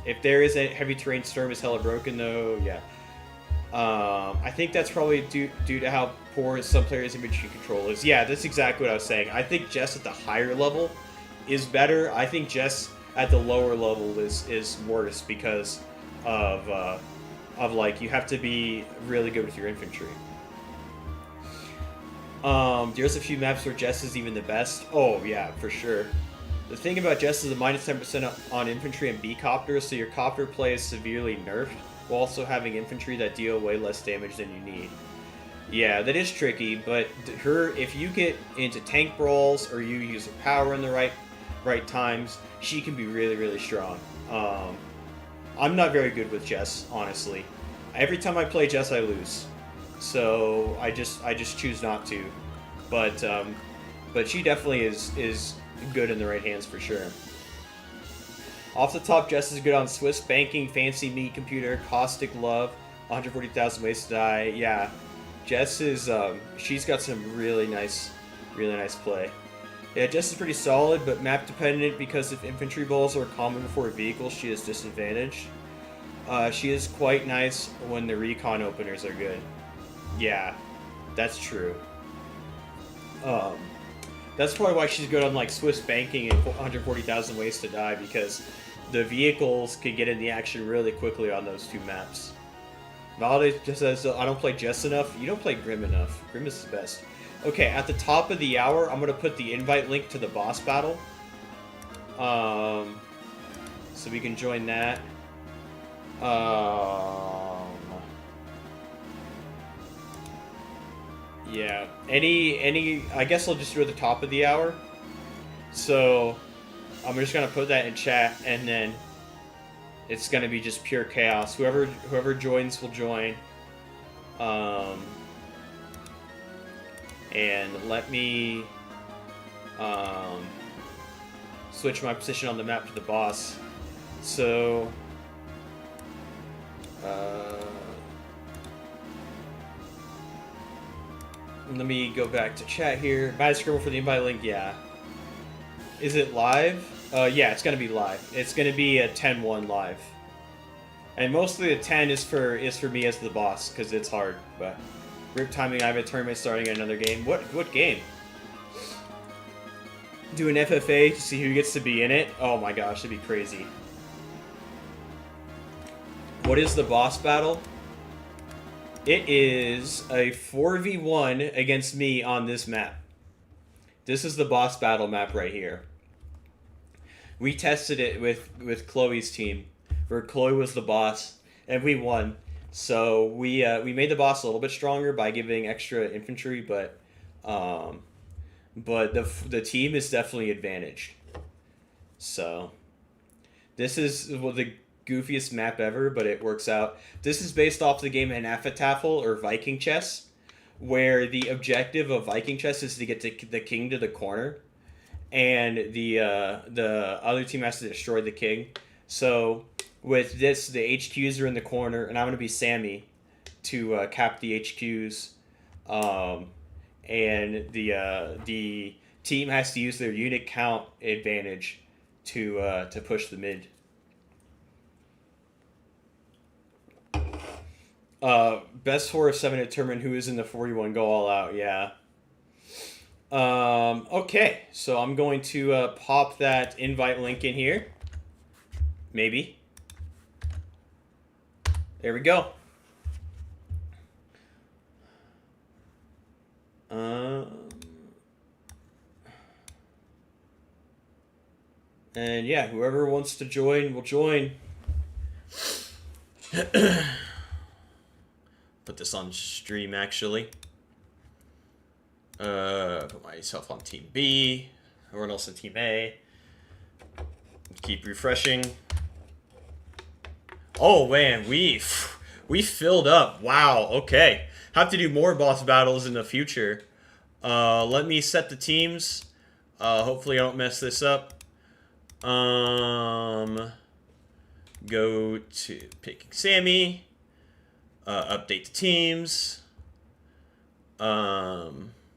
If there is a heavy terrain, Sturm is hella broken though. Yeah. I think that's probably due to how poor some players' infantry control is. Yeah, that's exactly what I was saying. I think Jess at the higher level is better. I think Jess at the lower level is worse because of you have to be really good with your infantry. There's a few maps where Jess is even the best. Oh yeah, for sure. The thing about Jess is a minus 10% on infantry and B-copters, so your copter play is severely nerfed, while also having infantry that deal way less damage than you need. Yeah, that is tricky, but if you get into tank brawls or you use her power in the right times, she can be really, really strong. I'm not very good with Jess, honestly. Every time I play Jess, I lose. So I just choose not to. But she definitely is good in the right hands for sure. Off the top, Jess is good on Swiss banking, fancy meat computer, caustic love, 140,000 ways to die. Yeah, Jess is she's got some really nice play. Yeah, Jess is pretty solid, but map dependent because if infantry balls are common before vehicles, she is disadvantaged. She is quite nice when the recon openers are good. Yeah, that's true. That's probably why she's good on Swiss banking and 140,000 ways to die, because the vehicles can get in the action really quickly on those two maps. Valde just says, I don't play Jess enough. You don't play Grim enough. Grim is the best. Okay, at the top of the hour, I'm going to put the invite link to the boss battle. So we can join that. Yeah. I guess I'll just do it at the top of the hour. So I'm just gonna put that in chat, and then it's gonna be just pure chaos. Whoever joins will join. And let me switch my position on the map to the boss. So let me go back to chat here. Buy a scribble for the invite link. Yeah. Is it live? Yeah, it's gonna be live. It's gonna be a 10-1 live. And mostly the 10 is for me as the boss, because it's hard. But group timing, I have a tournament starting another game. What game? Do an FFA to see who gets to be in it? Oh my gosh, that'd be crazy. What is the boss battle? It is a 4v1 against me on this map. This is the boss battle map right here. We tested it with Chloe's team, where Chloe was the boss, and we won. So we made the boss a little bit stronger by giving extra infantry, but the team is definitely advantaged. So This is the goofiest map ever, but it works out. This is based off the game Hnefatafl or Viking Chess, where the objective of Viking Chess is to get the king to the corner, and the other team has to destroy the king. So with this, the HQs are in the corner, and I'm going to be Sammy to cap the HQs, and the team has to use their unit count advantage to push the mid. Best 4 of 7 determine who is in the 41. Go all out. Yeah. Okay, so I'm going to pop that invite link in here. Maybe. There we go. And yeah, whoever wants to join will join. Put this on stream, actually. Put myself on Team B. Everyone else on Team A. Keep refreshing. Oh, man, we filled up. Wow, okay. Have to do more boss battles in the future. Let me set the teams. Hopefully I don't mess this up. Go to picking Sammy. Update the teams.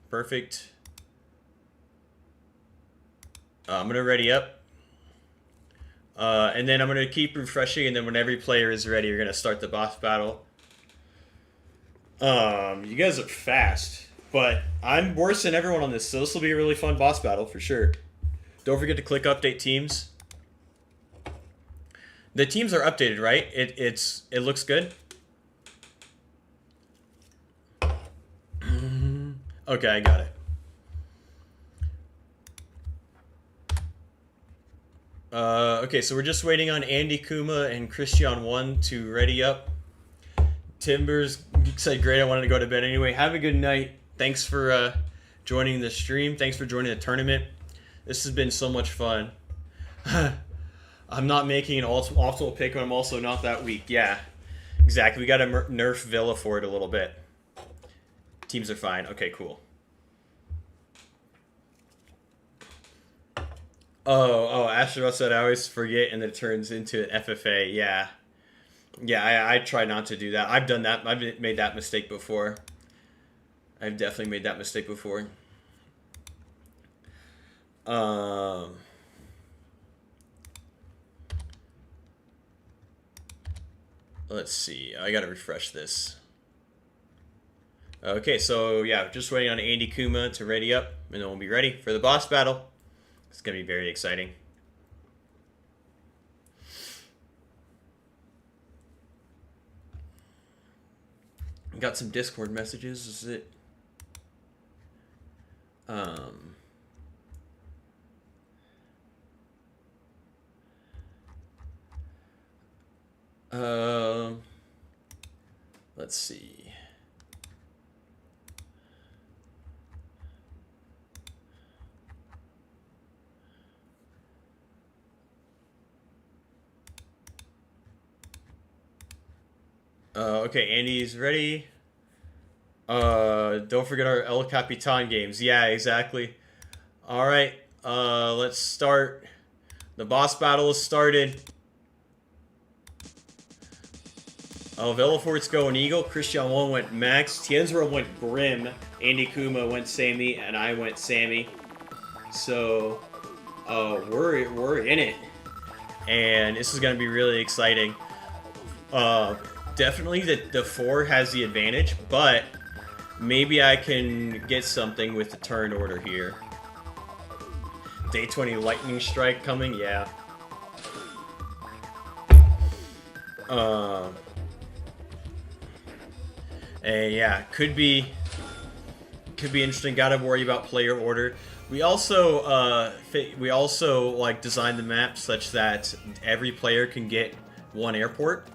Perfect. I'm gonna ready up. And then I'm gonna keep refreshing, and then when every player is ready, you're gonna start the boss battle. You guys are fast, but I'm worse than everyone on this, so this will be a really fun boss battle for sure. Don't forget to click update teams. The teams are updated, right? It looks good. Okay, I got it. Okay, so we're just waiting on Andy Kuma and Christian 1 to ready up. Timbers said, great, I wanted to go to bed anyway. Have a good night. Thanks for joining the stream. Thanks for joining the tournament. This has been so much fun. I'm not making an optimal pick, but I'm also not that weak. Yeah, exactly. We got to nerf Villa for it a little bit. Teams are fine. Okay, cool. Oh, Astro said I always forget and then it turns into an FFA. Yeah. Yeah, I try not to do that. I've done that. I've made that mistake before. I've definitely made that mistake before. Let's see. I gotta refresh this. Okay, so yeah, just waiting on Andy Kuma to ready up, and then we'll be ready for the boss battle. It's gonna be very exciting. Got some Discord messages. Is it? Let's see. Okay, Andy's ready. Don't forget our El Capitan games. Yeah, exactly. All right, let's start. The boss battle is started. Oh, Villafort's going Eagle. Christian 1 went Max. Tienzra went Grim. Andy Kuma went Sammy, and I went Sammy. So, we're in it, and this is gonna be really exciting. Definitely the 4 has the advantage, but maybe I can get something with the turn order here. Day 20 lightning strike coming, yeah. Yeah, could be interesting. Gotta worry about player order. We also like designed the map such that every player can get one airport.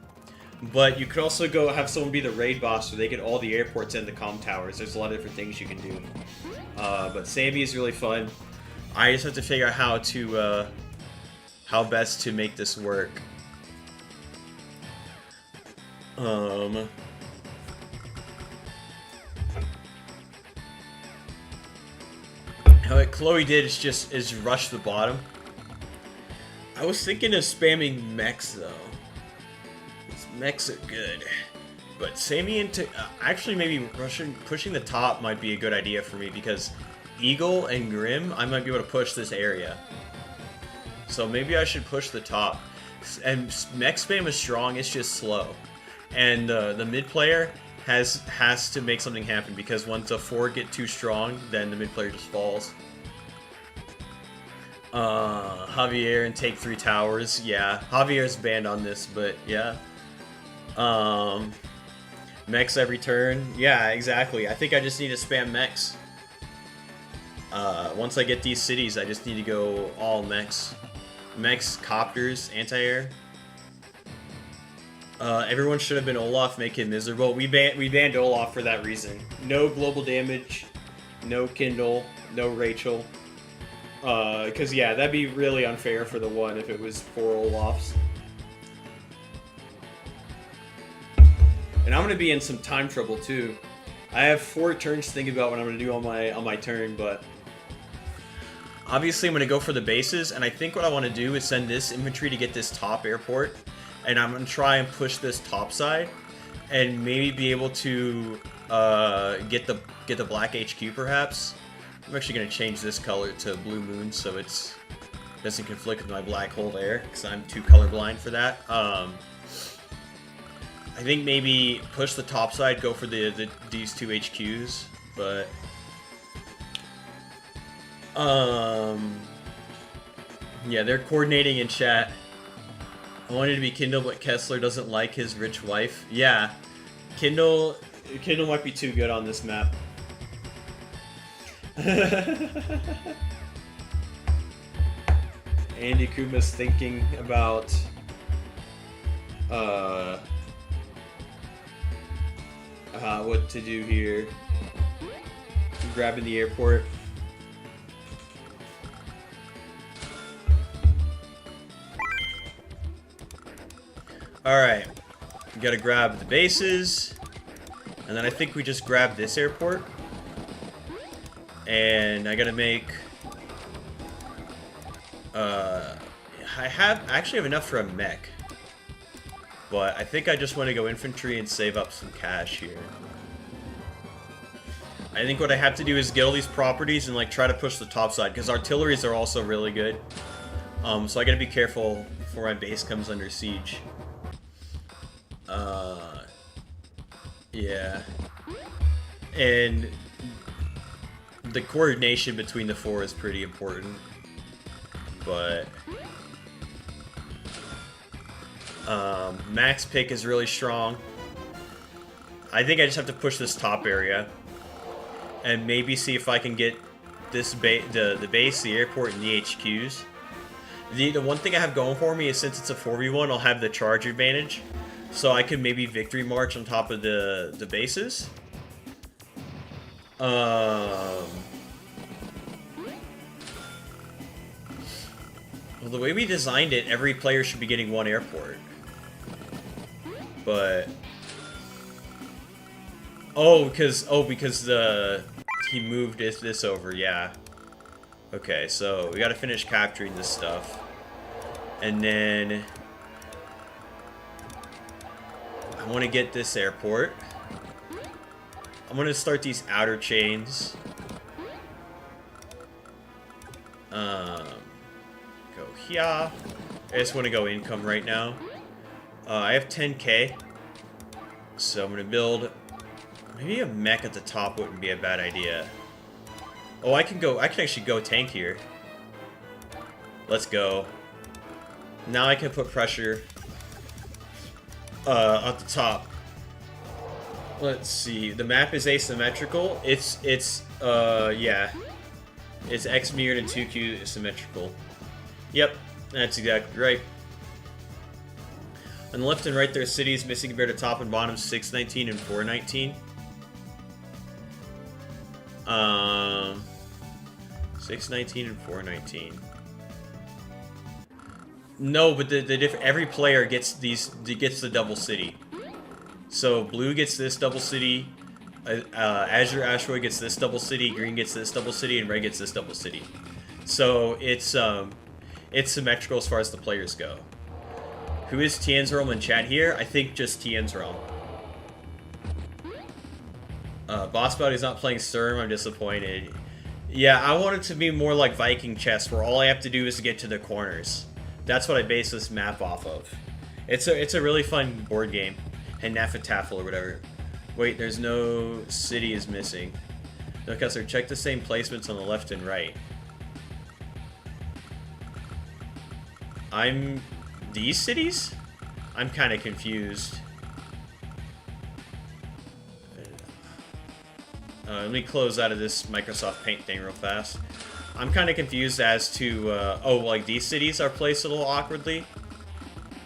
But you could also go have someone be the raid boss so they get all the airports and the comm towers. There's a lot of different things you can do. But Sammy is really fun. I just have to figure out how how best to make this work. What Chloe did is rush the bottom. I was thinking of spamming mechs though. These mechs are good, but Sammy into actually maybe pushing the top might be a good idea for me because Eagle and Grim, I might be able to push this area. So maybe I should push the top. And mech spam is strong, it's just slow. And the mid player has to make something happen because once the 4 get too strong, then the mid player just falls. Javier and take 3 towers. Yeah, Javier's banned on this, but yeah. Mechs every turn. Yeah, exactly. I think I just need to spam mechs. Once I get these cities, I just need to go all mechs. Mechs, copters, anti-air. Everyone should have been Olaf, make him miserable. We banned Olaf for that reason. No global damage, no Kindle, no Rachel. Because yeah, that'd be really unfair for the one if it was 4 Olafs. And I'm gonna be in some time trouble too. I have 4 turns to think about what I'm gonna do on my turn, but obviously I'm gonna go for the bases, and I think what I want to do is send this infantry to get this top airport, and I'm gonna try and push this top side, and maybe be able to get the black HQ perhaps. I'm actually gonna change this color to Blue Moon so it doesn't conflict with my black hole there, because I'm too colorblind for that. I think maybe push the top side, go for these 2 HQs, but yeah, they're coordinating in chat. I wanted to be Kindle, but Kessler doesn't like his rich wife. Yeah, Kindle might be too good on this map. Andy Kuma's thinking about what to do here. Grabbing the airport. Alright. We gotta grab the bases. And then I think we just grab this airport. And I gotta make... I actually have enough for a mech. But I think I just want to go infantry and save up some cash here. I think what I have to do is get all these properties and like try to push the top side, because artilleries are also really good. So I gotta be careful before my base comes under siege. Yeah. And the coordination between the 4 is pretty important. But max pick is really strong. I think I just have to push this top area and maybe see if I can get this the base, the airport, and the HQs. The one thing I have going for me is since it's a 4v1, I'll have the charge advantage, so I can maybe victory march on top of the bases. Well, the way we designed it, every player should be getting 1 airport. But because he moved this over, yeah. Okay, so we gotta finish capturing this stuff, and then I want to get this airport. I'm gonna start these outer chains. Go here. I just want to go income right now. I have 10k, so I'm gonna build. Maybe a mech at the top wouldn't be a bad idea. Oh, I can actually go tank here. Let's go. Now I can put pressure at the top. Let's see. The map is asymmetrical. It's yeah. It's X mirrored and 2Q symmetrical. Yep, that's exactly right. On the left and right, there are cities missing compared to top and bottom, 619 and 419. 619 and 419. No, but every player gets the double city. So blue gets this double city, Azure Asteroid gets this double city, green gets this double city, and red gets this double city. So it's symmetrical as far as the players go. Who is Tian's Realm in chat here? I think just Tian's Realm. Boss Body's not playing Sturm. I'm disappointed. Yeah, I want it to be more like Viking Chess, where all I have to do is to get to the corners. That's what I base this map off of. It's a really fun board game. And Nafataffle or whatever. Wait, there's no city is missing. No, Kessler, check the same placements on the left and right. These cities? I'm kind of confused. Let me close out of this Microsoft Paint thing real fast. I'm kind of confused as to, oh, like these cities are placed a little awkwardly.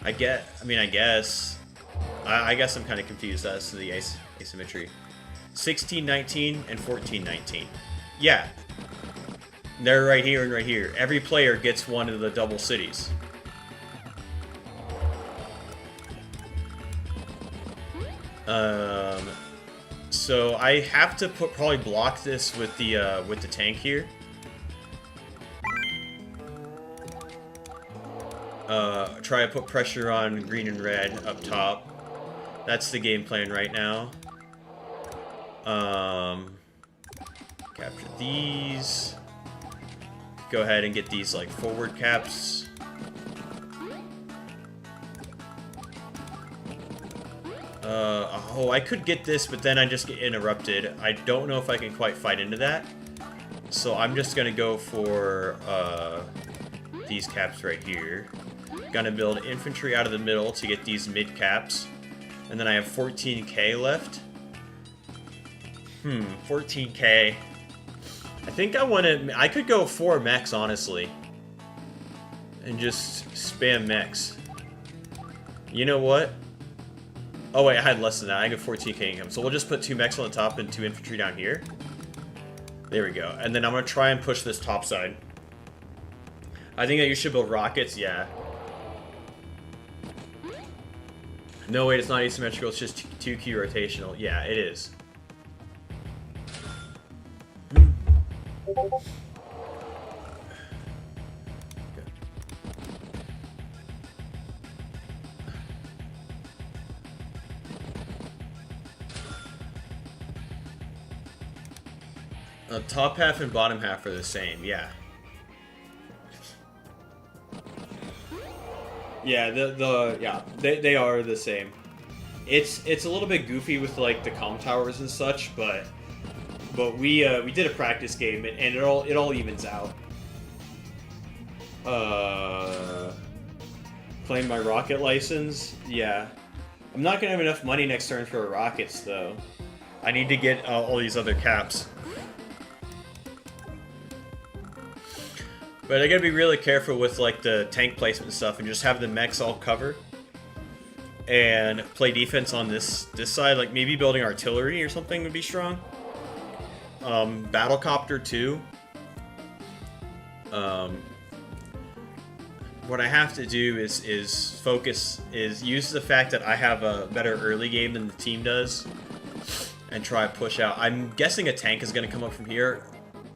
I guess I'm kind of confused as to the asymmetry. 1619 and 1419. Yeah. They're right here and right here. Every player gets one of the double cities. So I have to probably block this with the tank here. Try to put pressure on green and red up top. That's the game plan right now. Capture these. Go ahead and get these like forward caps. Oh, I could get this, but then I just get interrupted. I don't know if I can quite fight into that. So I'm just gonna go for these caps right here. Gonna build infantry out of the middle to get these mid caps. And then I have 14k left. 14k. I think I could go 4 mechs, honestly. And just spam mechs. You know what? Oh wait, I had less than that. I got 14k income. So we'll just put 2 mechs on the top and 2 infantry down here. There we go. And then I'm gonna try and push this top side. I think that you should build rockets, yeah. No, wait, it's not asymmetrical, it's just 2Q rotational. Yeah, it is. Top half and bottom half are the same, yeah. Yeah, they are the same. It's a little bit goofy with like the comm towers and such, but we did a practice game and it all evens out. Claim my rocket license, yeah. I'm not gonna have enough money next turn for rockets though. I need to get all these other caps. But I gotta be really careful with like the tank placement and stuff, and just have the mechs all cover, and play defense on this side. Like maybe building artillery or something would be strong. Battlecopter too. What I have to do is use the fact that I have a better early game than the team does, and try to push out. I'm guessing a tank is gonna come up from here.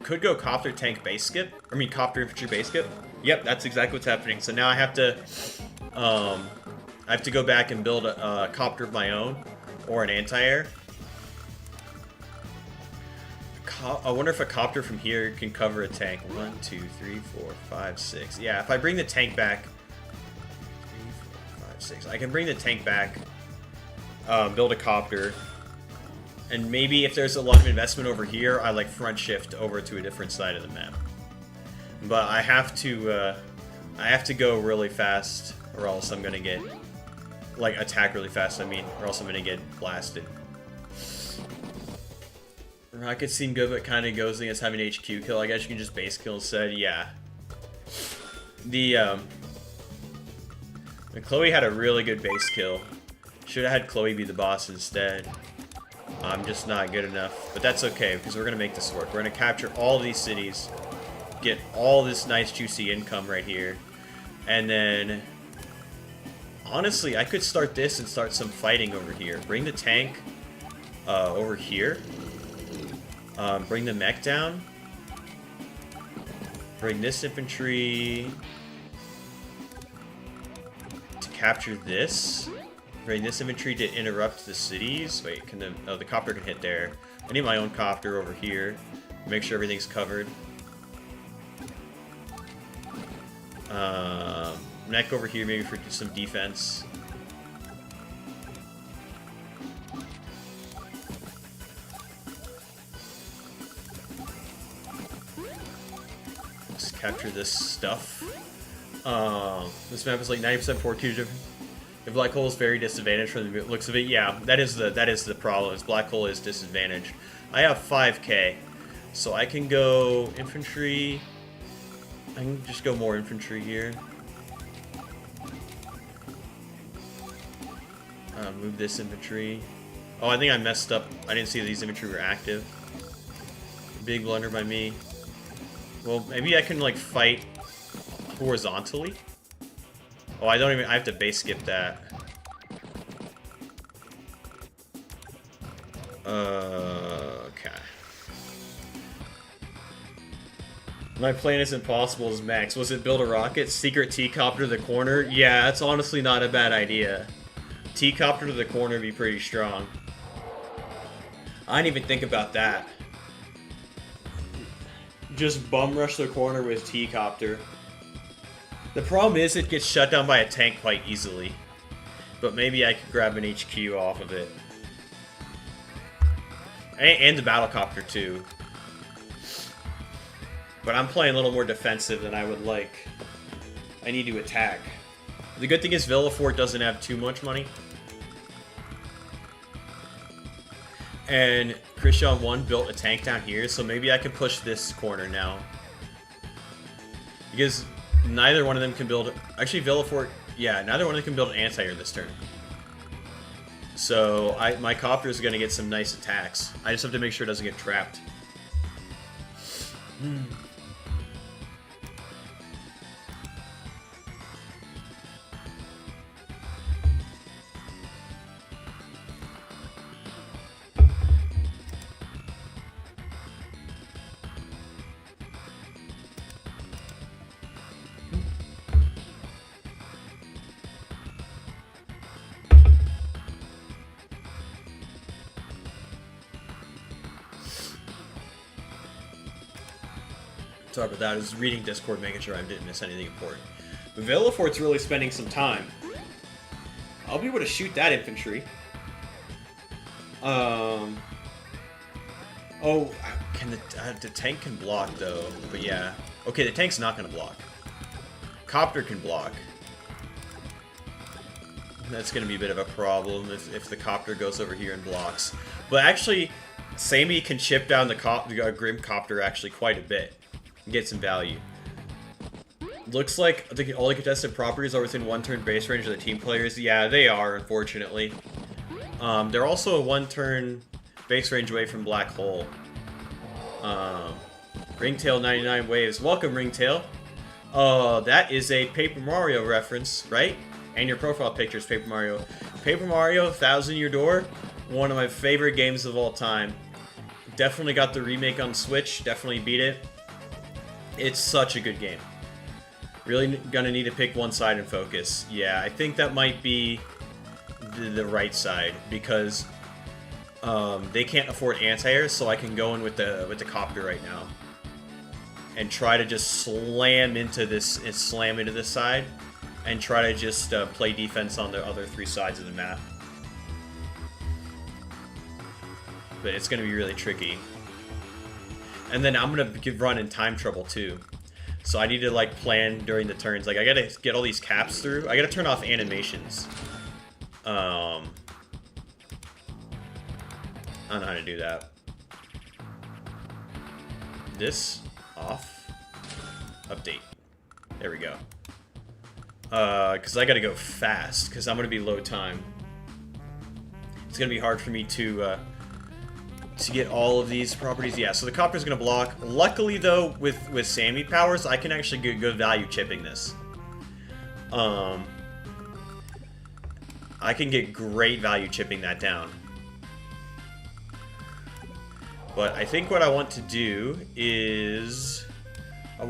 Could go copter tank base skip. I mean copter infantry base skip. Yep, that's exactly what's happening. So now I have to go back and build a copter of my own or an anti-air. I wonder if a copter from here can cover a tank. 1, 2, 3, 4, 5, 6. Yeah, if I bring the tank back, 3, 4, 5, 6. I can bring the tank back, build a copter. And maybe if there's a lot of investment over here, I like front shift over to a different side of the map. But I have to go really fast, or else I'm gonna get attack really fast. I mean, or else I'm gonna get blasted. Rockets seem good, but kind of goes against having HQ kill. I guess you can just base kill instead. Yeah. Chloe had a really good base kill. Should have had Chloe be the boss instead. I'm just not good enough, but that's okay because we're gonna make this work. We're gonna capture all these cities, get all this nice juicy income right here. And then, honestly, I could start this and start some fighting over here. Bring the tank over here. Bring the mech down. Bring this infantry to capture this. Bring this infantry to interrupt the cities. Wait, can the copter can hit there. I need my own copter over here. Make sure everything's covered. Mech over here maybe for some defense. Let's capture this stuff. This map is like 90% 4Q. The black hole is very disadvantaged from the looks of it. Yeah, that is the problem. Is black hole is disadvantaged. I have 5k, so I can go infantry. I can just go more infantry here. Move this infantry. Oh, I think I messed up. I didn't see these infantry were active. Big blunder by me. Well, maybe I can like fight horizontally. Oh, I have to base skip that. Okay. My plan is impossible as Max. Was it build a rocket? Secret T-copter to the corner? Yeah, that's honestly not a bad idea. T-copter to the corner would be pretty strong. I didn't even think about that. Just bum rush the corner with T-copter. The problem is it gets shut down by a tank quite easily. But maybe I could grab an HQ off of it. And the battlecopter too. But I'm playing a little more defensive than I would like. I need to attack. The good thing is Villafort doesn't have too much money. And Christian 1 built a tank down here, so maybe I can push this corner now. Because neither one of them can build... Actually, Villafort... Yeah, neither one of them can build an anti-air this turn. So my copter is going to get some nice attacks. I just have to make sure it doesn't get trapped. Sorry about that. I was reading Discord, making sure I didn't miss anything important. But Villafort's really spending some time. I'll be able to shoot that infantry. Oh, can the tank can block though? But yeah, okay, the tank's not gonna block. Copter can block. That's gonna be a bit of a problem if the copter goes over here and blocks. But actually, Sammy can chip down the Grim Copter actually quite a bit. Get some value. Looks like all the contested properties are within 1 turn base range of the team players. Yeah, they are, unfortunately. They're also a 1 turn base range away from Black Hole. Ringtail 99 Waves. Welcome, Ringtail. That is a Paper Mario reference, right? And your profile picture is Paper Mario. Paper Mario, 1000 Year Door. One of my favorite games of all time. Definitely got the remake on Switch. Definitely beat it. It's such a good game. Really gonna need to pick one side and focus. Yeah, I think that might be the right side because they can't afford anti-air, so I can go in with the copter right now and try to just slam into this side and try to just play defense on the other 3 sides of the map. But it's gonna be really tricky. And then I'm gonna run in time trouble too. So I need to like plan during the turns. Like I gotta get all these caps through. I gotta turn off animations. I don't know how to do that. This off. Update. There we go. Cause I gotta go fast, cause I'm gonna be low time. It's gonna be hard for me to get all of these properties. Yeah, so the copter's gonna block. Luckily though, with Sammy powers, I can actually get good value chipping this. I can get great value chipping that down. But I think what I want to do is I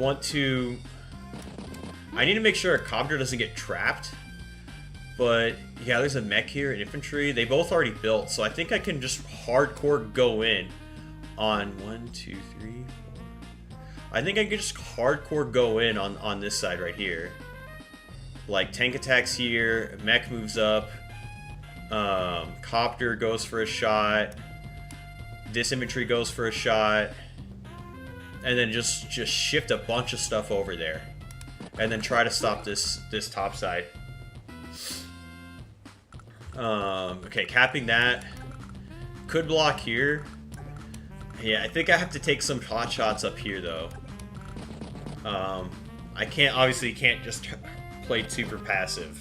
need to make sure a copter doesn't get trapped. But yeah, there's a mech here, an infantry. They both already built, so I think I can just hardcore go in on 1, 2, 3, 4. I think I could just hardcore go in on this side right here. Like tank attacks here, mech moves up, copter goes for a shot, this infantry goes for a shot, and then just shift a bunch of stuff over there, and then try to stop this top side. Okay, capping that. Could block here. Yeah, I think I have to take some hot shots up here though. I obviously can't just play super passive.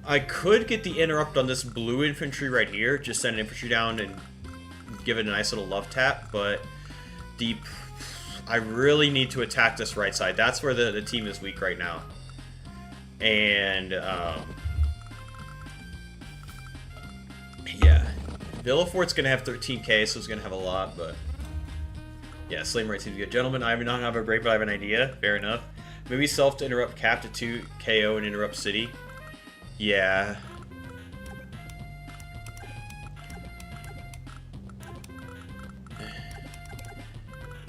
I could get the interrupt on this blue infantry right here, just send an infantry down and give it a nice little love tap, but I really need to attack this right side. That's where the team is weak right now. And, yeah. Villafort's going to have 13k, so it's going to have a lot, but... Yeah, Slame right seems good. Gentlemen, I do not have a break, but I have an idea. Fair enough. Maybe self to interrupt cap to 2 KO and interrupt city. Yeah.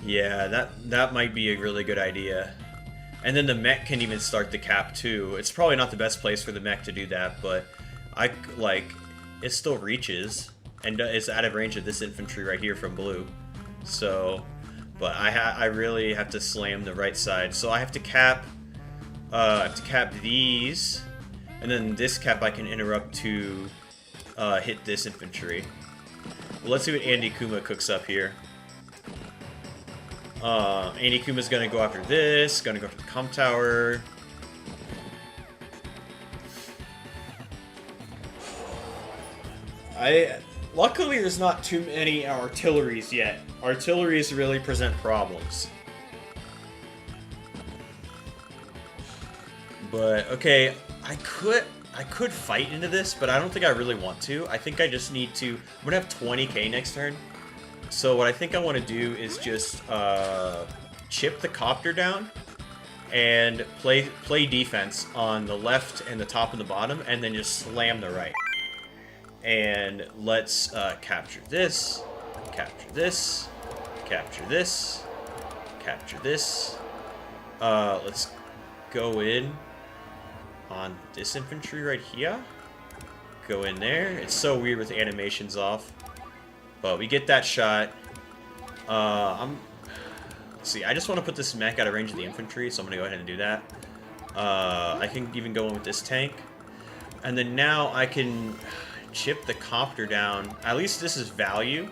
Yeah, that might be a really good idea. And then the mech can even start the cap too. It's probably not the best place for the mech to do that, but it still reaches and it's out of range of this infantry right here from blue. So, but I really have to slam the right side. So I have to cap these, and then this cap I can interrupt to hit this infantry. Well, let's see what Andy Kuma cooks up here. Andy Kuma's gonna go after this, gonna go after the comp tower. Luckily there's not too many artilleries yet. Artilleries really present problems. But, okay, I could fight into this, but I don't think I really want to. I think I just need to... I'm gonna have 20k next turn. So what I think I want to do is just chip the copter down and play defense on the left and the top and the bottom, and then just slam the right. And let's capture this, capture this, capture this, capture this. Let's go in on this infantry right here. Go in there. It's so weird with the animations off. But we get that shot. Let's see, I just want to put this mech out of range of the infantry, so I'm going to go ahead and do that. I can even go in with this tank. And then now I can chip the copter down. At least this is value.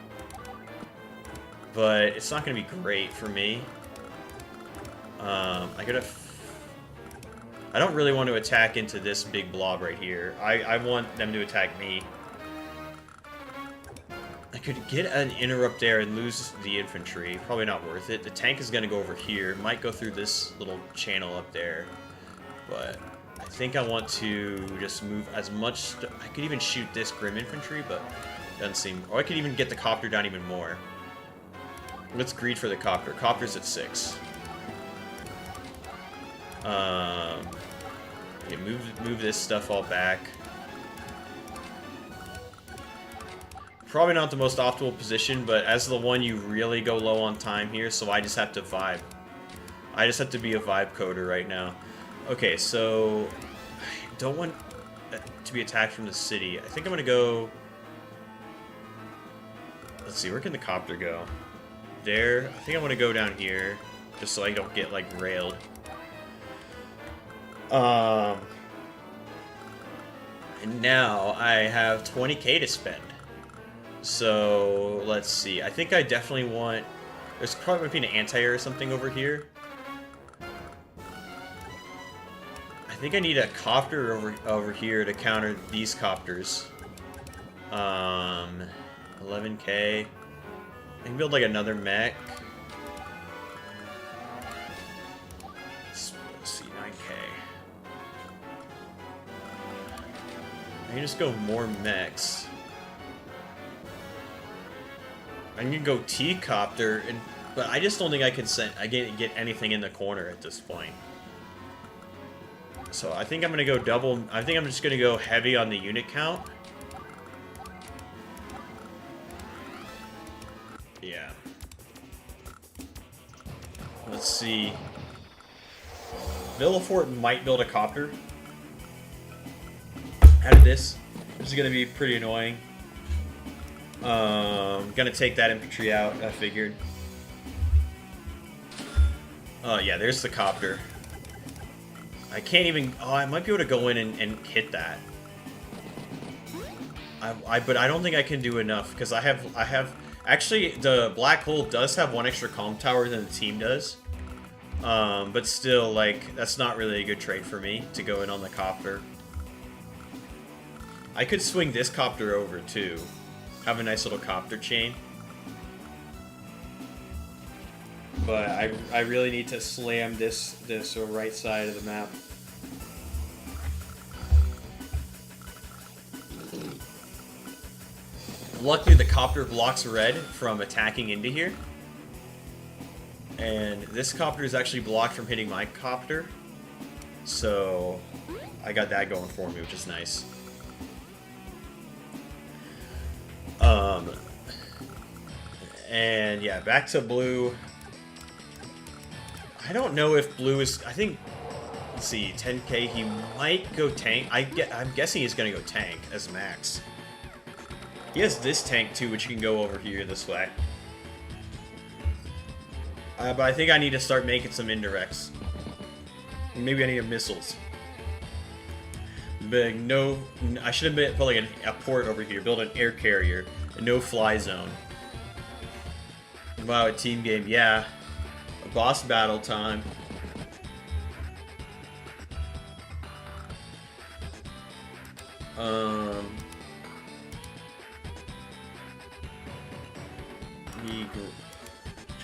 But it's not going to be great for me. I don't really want to attack into this big blob right here. I want them to attack me. I could get an interrupt there and lose the infantry. Probably not worth it. The tank is going to go over here. Might go through this little channel up there. But I think I want to just move as much... I could even shoot this Grim infantry, but doesn't seem... Or I could even get the copter down even more. Let's greed for the copter. Copter's at 6. Yeah, move this stuff all back. Probably not the most optimal position, but as the one you really go low on time here, so I just have to vibe. I just have to be a vibe coder right now. Okay, so I don't want to be attacked from the city. I think I'm gonna go... Let's see, where can the copter go? There. I think I want to go down here, just so I don't get, like, railed. And now I have 20k to spend. So, let's see. I think I definitely want... There's probably an anti-air or something over here. I think I need a copter over here to counter these copters. 11k. I can build like another mech. Let's see, can just go more mechs. I can go T-copter, but I just don't think I can get anything in the corner at this point. So I think I'm gonna go double. I think I'm just gonna go heavy on the unit count. Yeah. Let's see. Villafort might build a copter out of this. This is gonna be pretty annoying. Gonna take that infantry out, I figured. Yeah, there's the copter. I can't even... Oh, I might be able to go in and hit that. But I don't think I can do enough, because I have... Actually, the black hole does have one extra comm tower than the team does. But still, like, that's not really a good trade for me, to go in on the copter. I could swing this copter over, too. Have a nice little copter chain. But I really need to slam this right side of the map. Luckily, the copter blocks red from attacking into here. And this copter is actually blocked from hitting my copter. So I got that going for me, which is nice. And yeah, back to blue. I don't know if blue is... I think... Let's see, 10k, he might go tank. I'm guessing he's going to go tank as max. He has this tank too, which can go over here this way. But I think I need to start making some indirects. Maybe I need missiles. But no... I should have put like a port over here. Build an air carrier. A no-fly zone. Wow, a team game. Yeah. A boss battle time. Let me go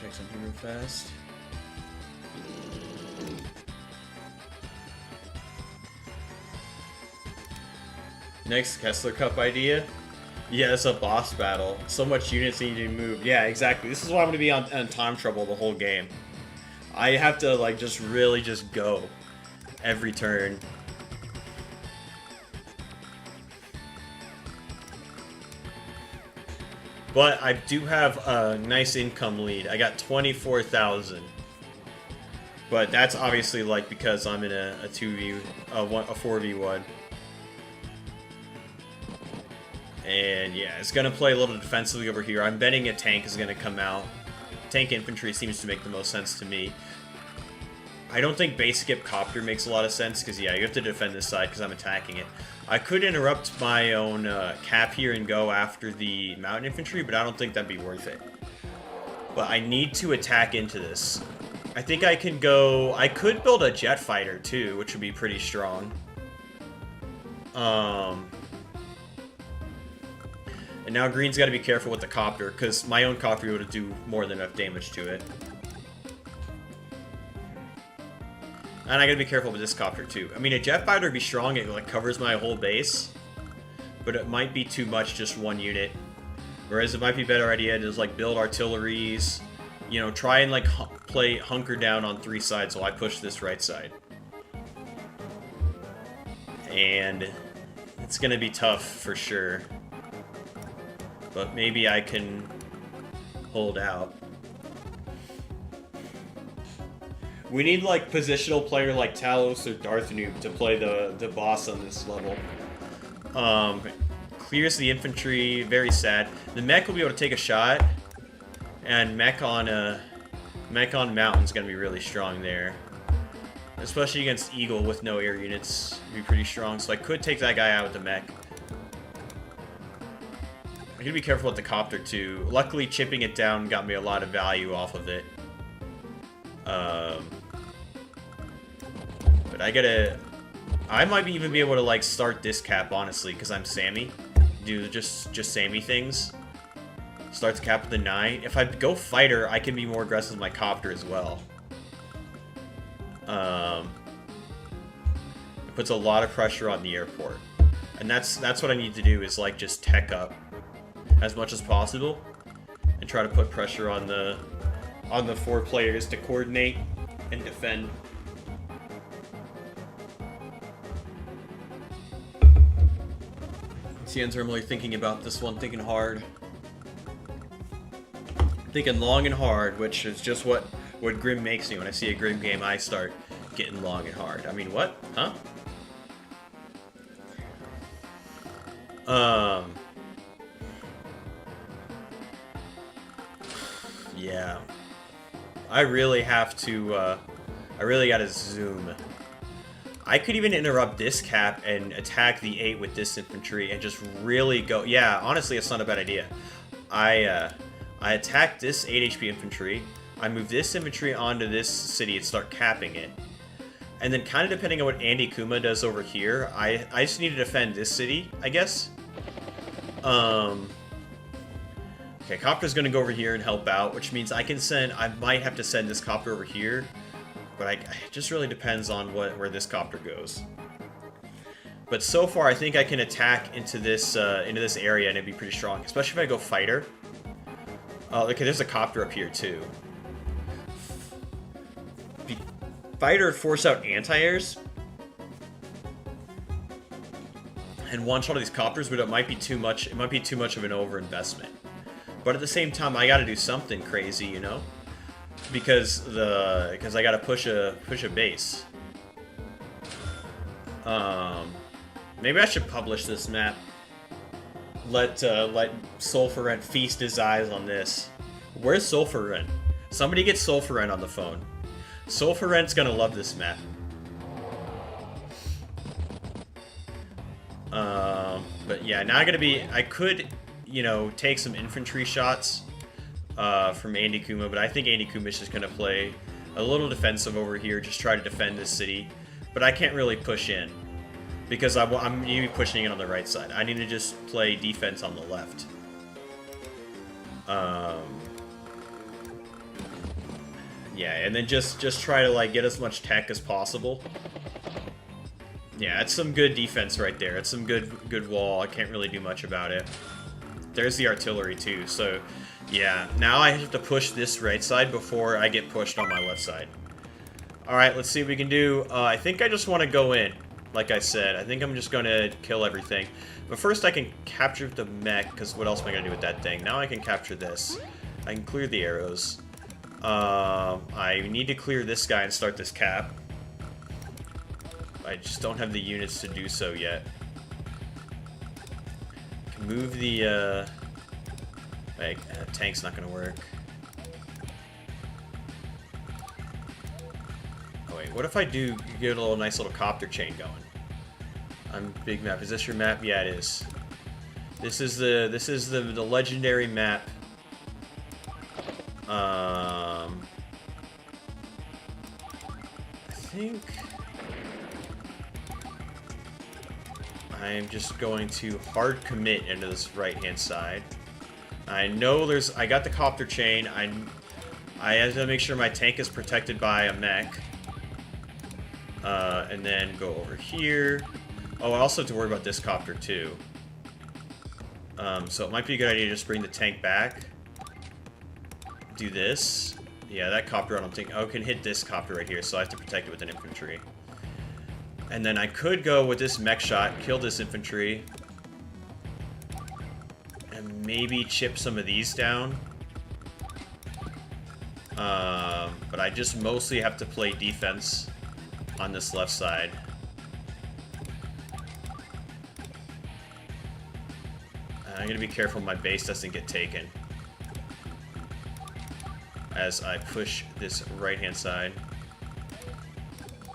check something real fast. Next Kessler Cup idea. Yeah, it's a boss battle. So much units need to move. Yeah, exactly. This is why I'm going to be on time trouble the whole game. I have to, like, just really just go every turn. But I do have a nice income lead. I got 24,000. But that's obviously, like, because I'm in a 4v1. And yeah, it's going to play a little defensively over here. I'm betting a tank is going to come out. Tank infantry seems to make the most sense to me. I don't think base skip copter makes a lot of sense, because yeah, you have to defend this side because I'm attacking it. I could interrupt my own cap here and go after the mountain infantry, but I don't think that'd be worth it. But I need to attack into this. I think I can go... I could build a jet fighter too, which would be pretty strong. And now green's got to be careful with the copter, because my own copter would do more than enough damage to it. And I gotta be careful with this copter too. I mean, a jet fighter would be strong, it like covers my whole base. But it might be too much, just one unit. Whereas it might be a better idea to just like build artilleries. You know, try and like play hunker down on 3 sides while I push this right side. And it's gonna be tough for sure. But maybe I can hold out. We need like positional player like Talose or Darth Noob to play the boss on this level. Clears the infantry, very sad. The mech will be able to take a shot, and mech on mountain's gonna be really strong there. Especially against Eagle with no air units, be pretty strong. So I could take that guy out with the mech. I gotta be careful with the copter too. Luckily, chipping it down got me a lot of value off of it. But I might even be able to like start this cap honestly, because I'm Sammy. Do just Sammy things. Start the cap with the 9. If I go fighter, I can be more aggressive with my copter as well. It puts a lot of pressure on the airport. And that's what I need to do, is like just tech up as much as possible and try to put pressure on the 4 players to coordinate and defend. Tien's really thinking about this one, thinking hard. Thinking long and hard, which is just what Grim makes me. When I see a Grim game, I start getting long and hard. I mean, what? Huh? Yeah. I really have to, I really gotta zoom. I could even interrupt this cap and attack the 8 with this infantry and just really go... Yeah, honestly, it's not a bad idea. I attack this 8 HP infantry, I move this infantry onto this city and start capping it. And then kind of depending on what Andy Kuma does over here, I just need to defend this city, I guess. Okay, Copter's gonna go over here and help out, which means I might have to send this Copter over here. But it just really depends on where this Copter goes. But so far, I think I can attack into this area and it'd be pretty strong, especially if I go fighter. Okay, there's a Copter up here too. Fighter would force out anti-airs and one-shot of these Copters, but it might be too much. It might be too much of an over-investment. But at the same time, I got to do something crazy, you know. Because I gotta push a base. Maybe I should publish this map. Let Sulfurent feast his eyes on this. Where's Sulfurent? Somebody get Sulfurent on the phone. Sulfurent's gonna love this map. But yeah, now I could, you know, take some infantry shots from Andy Kuma, but I think Andy Kuma is just going to play a little defensive over here, just try to defend this city. But I can't really push in, because I'm need to be pushing in on the right side. I need to just play defense on the left. Yeah, and then just try to like get as much tech as possible. Yeah, it's some good defense right there. It's some good wall. I can't really do much about it. There's the artillery too, so yeah. Now I have to push this right side before I get pushed on my left side. Alright, let's see what we can do. I think I just want to go in, like I said. I think I'm just going to kill everything. But first I can capture the mech, because what else am I going to do with that thing? Now I can capture this. I can clear the arrows. I need to clear this guy and start this cap. I just don't have the units to do so yet. Can move the, tank's not gonna work. Oh wait, what if I do get a nice little copter chain going? Big map. Is this your map? Yeah, it is. This is the legendary map. I think I'm just going to hard commit into this right-hand side. I know I got the copter chain. I have to make sure my tank is protected by a mech. And then go over here. Oh, I also have to worry about this copter too. So it might be a good idea to just bring the tank back. Do this. Yeah, that copter I don't think... Oh, can hit this copter right here, so I have to protect it with an infantry. And then I could go with this mech shot, kill this infantry. And maybe chip some of these down. But I just mostly have to play defense on this left side. I'm going to be careful my base doesn't get taken as I push this right-hand side.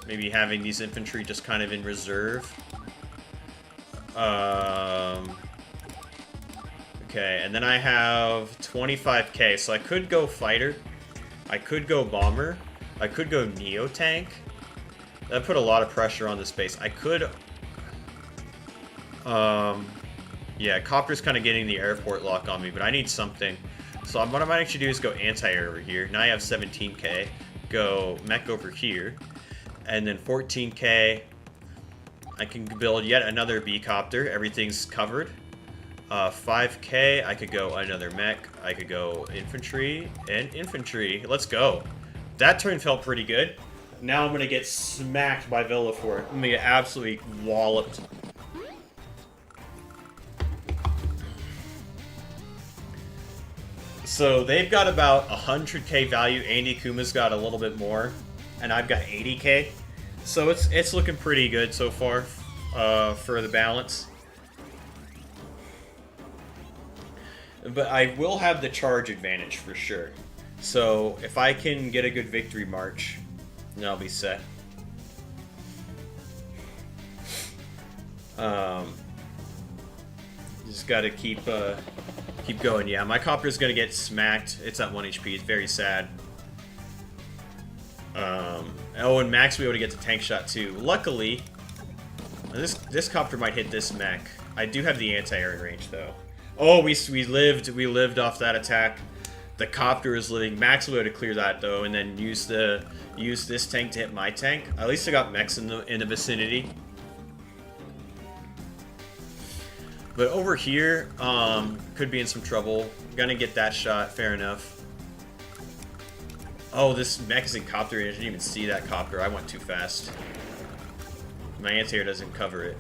Maybe having these infantry just kind of in reserve. Okay, and then I have 25k, so I could go fighter. I could go bomber. I could go neo tank. That put a lot of pressure on this base. I could... yeah, copter's kind of getting the airport lock on me, but I need something. So what I might actually do is go anti-air over here. Now I have 17k. Go mech over here. And then 14k. I can build yet another B-copter. Everything's covered. 5k, I could go another mech. I could go infantry and infantry. Let's go. That turn felt pretty good. Now I'm going to get smacked by Villafort. I'm going to get absolutely walloped. So they've got about 100k value. Andy Kuma's got a little bit more. And I've got 80k. So it's looking pretty good so far for the balance. But I will have the charge advantage for sure. So if I can get a good victory march, then I'll be set. Just gotta keep going. Yeah, my copter's gonna get smacked. It's at 1 HP. It's very sad. Oh, and Max will be able to get the tank shot too. Luckily, this copter might hit this mech. I do have the anti-air in range though. Oh, we lived off that attack. The copter is living. Max will be able to clear that though, and then use this tank to hit my tank. At least I got mechs in the vicinity. But over here, could be in some trouble. Gonna get that shot. Fair enough. Oh, this mech is in copter. I didn't even see that copter. I went too fast. My anti-air doesn't cover it.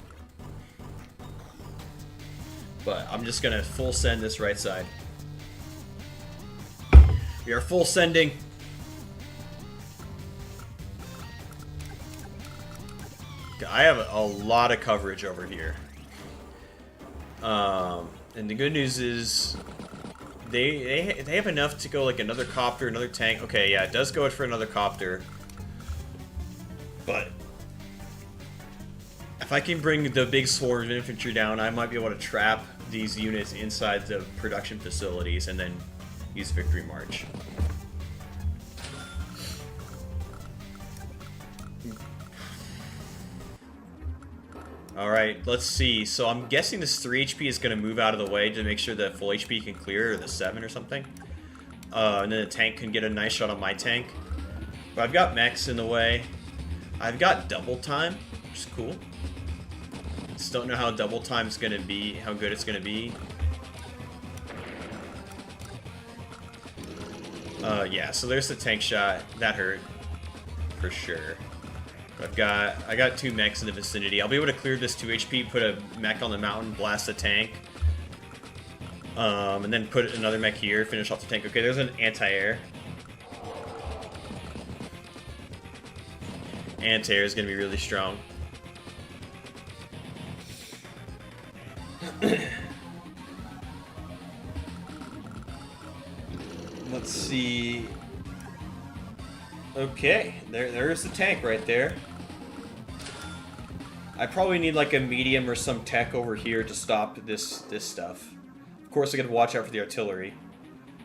But I'm just gonna full send this right side. We are full sending. I have a lot of coverage over here. And the good news is they have enough to go like another copter, another tank. Okay, yeah, it does go for another copter. But if I can bring the big swarm of infantry down, I might be able to trap these units inside the production facilities and then use Victory March. Alright, let's see. So I'm guessing this 3 HP is going to move out of the way to make sure that full HP can clear, or the 7 or something. And then the tank can get a nice shot on my tank. But I've got mechs in the way. I've got double time, which is cool. Just don't know how double time is going to be, how good it's going to be. Yeah, so there's the tank shot. That hurt, for sure. I got 2 mechs in the vicinity. I'll be able to clear this 2 HP, put a mech on the mountain, blast the tank. And then put another mech here, finish off the tank. Okay, there's an anti-air. Anti-air is going to be really strong. Let's see. Okay, there's the tank right there. I probably need like a medium or some tech over here to stop this stuff. Of course, I gotta watch out for the artillery.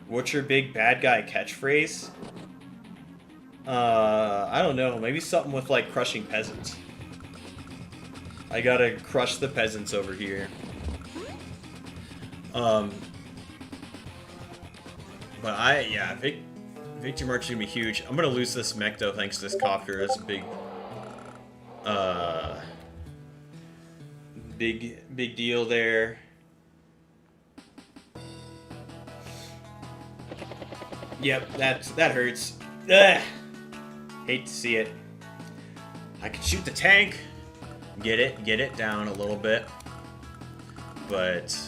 What's your big bad guy catchphrase? I don't know. Maybe something with like crushing peasants. I gotta crush the peasants over here. But yeah, Victory March is gonna be huge. I'm gonna lose this mech though, thanks to this copter. That's a big deal there. Yep, that hurts. Ugh. Hate to see it. I can shoot the tank, get it down a little bit, but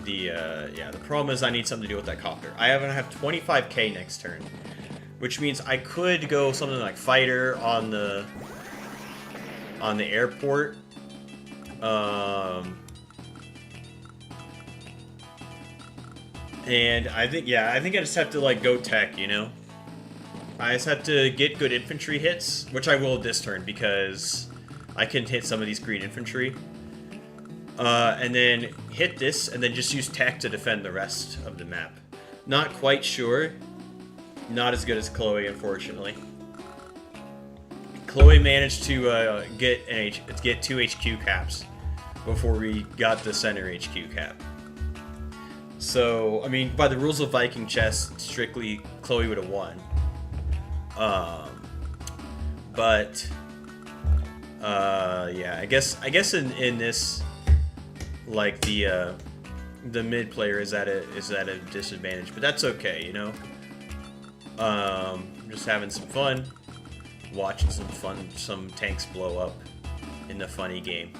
the problem is I need something to do with that copter. I have 25k next turn, which means I could go something like fighter on the airport. And I think I just have to like go tech, you know. I just have to get good infantry hits, which I will this turn because I can hit some of these green infantry. And then hit this, and then just use tech to defend the rest of the map. Not quite sure. Not as good as Chloe, unfortunately. Chloe managed to get 2 HQ caps before we got the center HQ cap. So, I mean, by the rules of Viking chess, strictly Chloe would have won. Yeah, I guess in this, like the mid player is at a disadvantage, but that's okay, you know. Just having some fun, watching some tanks blow up in the funny game.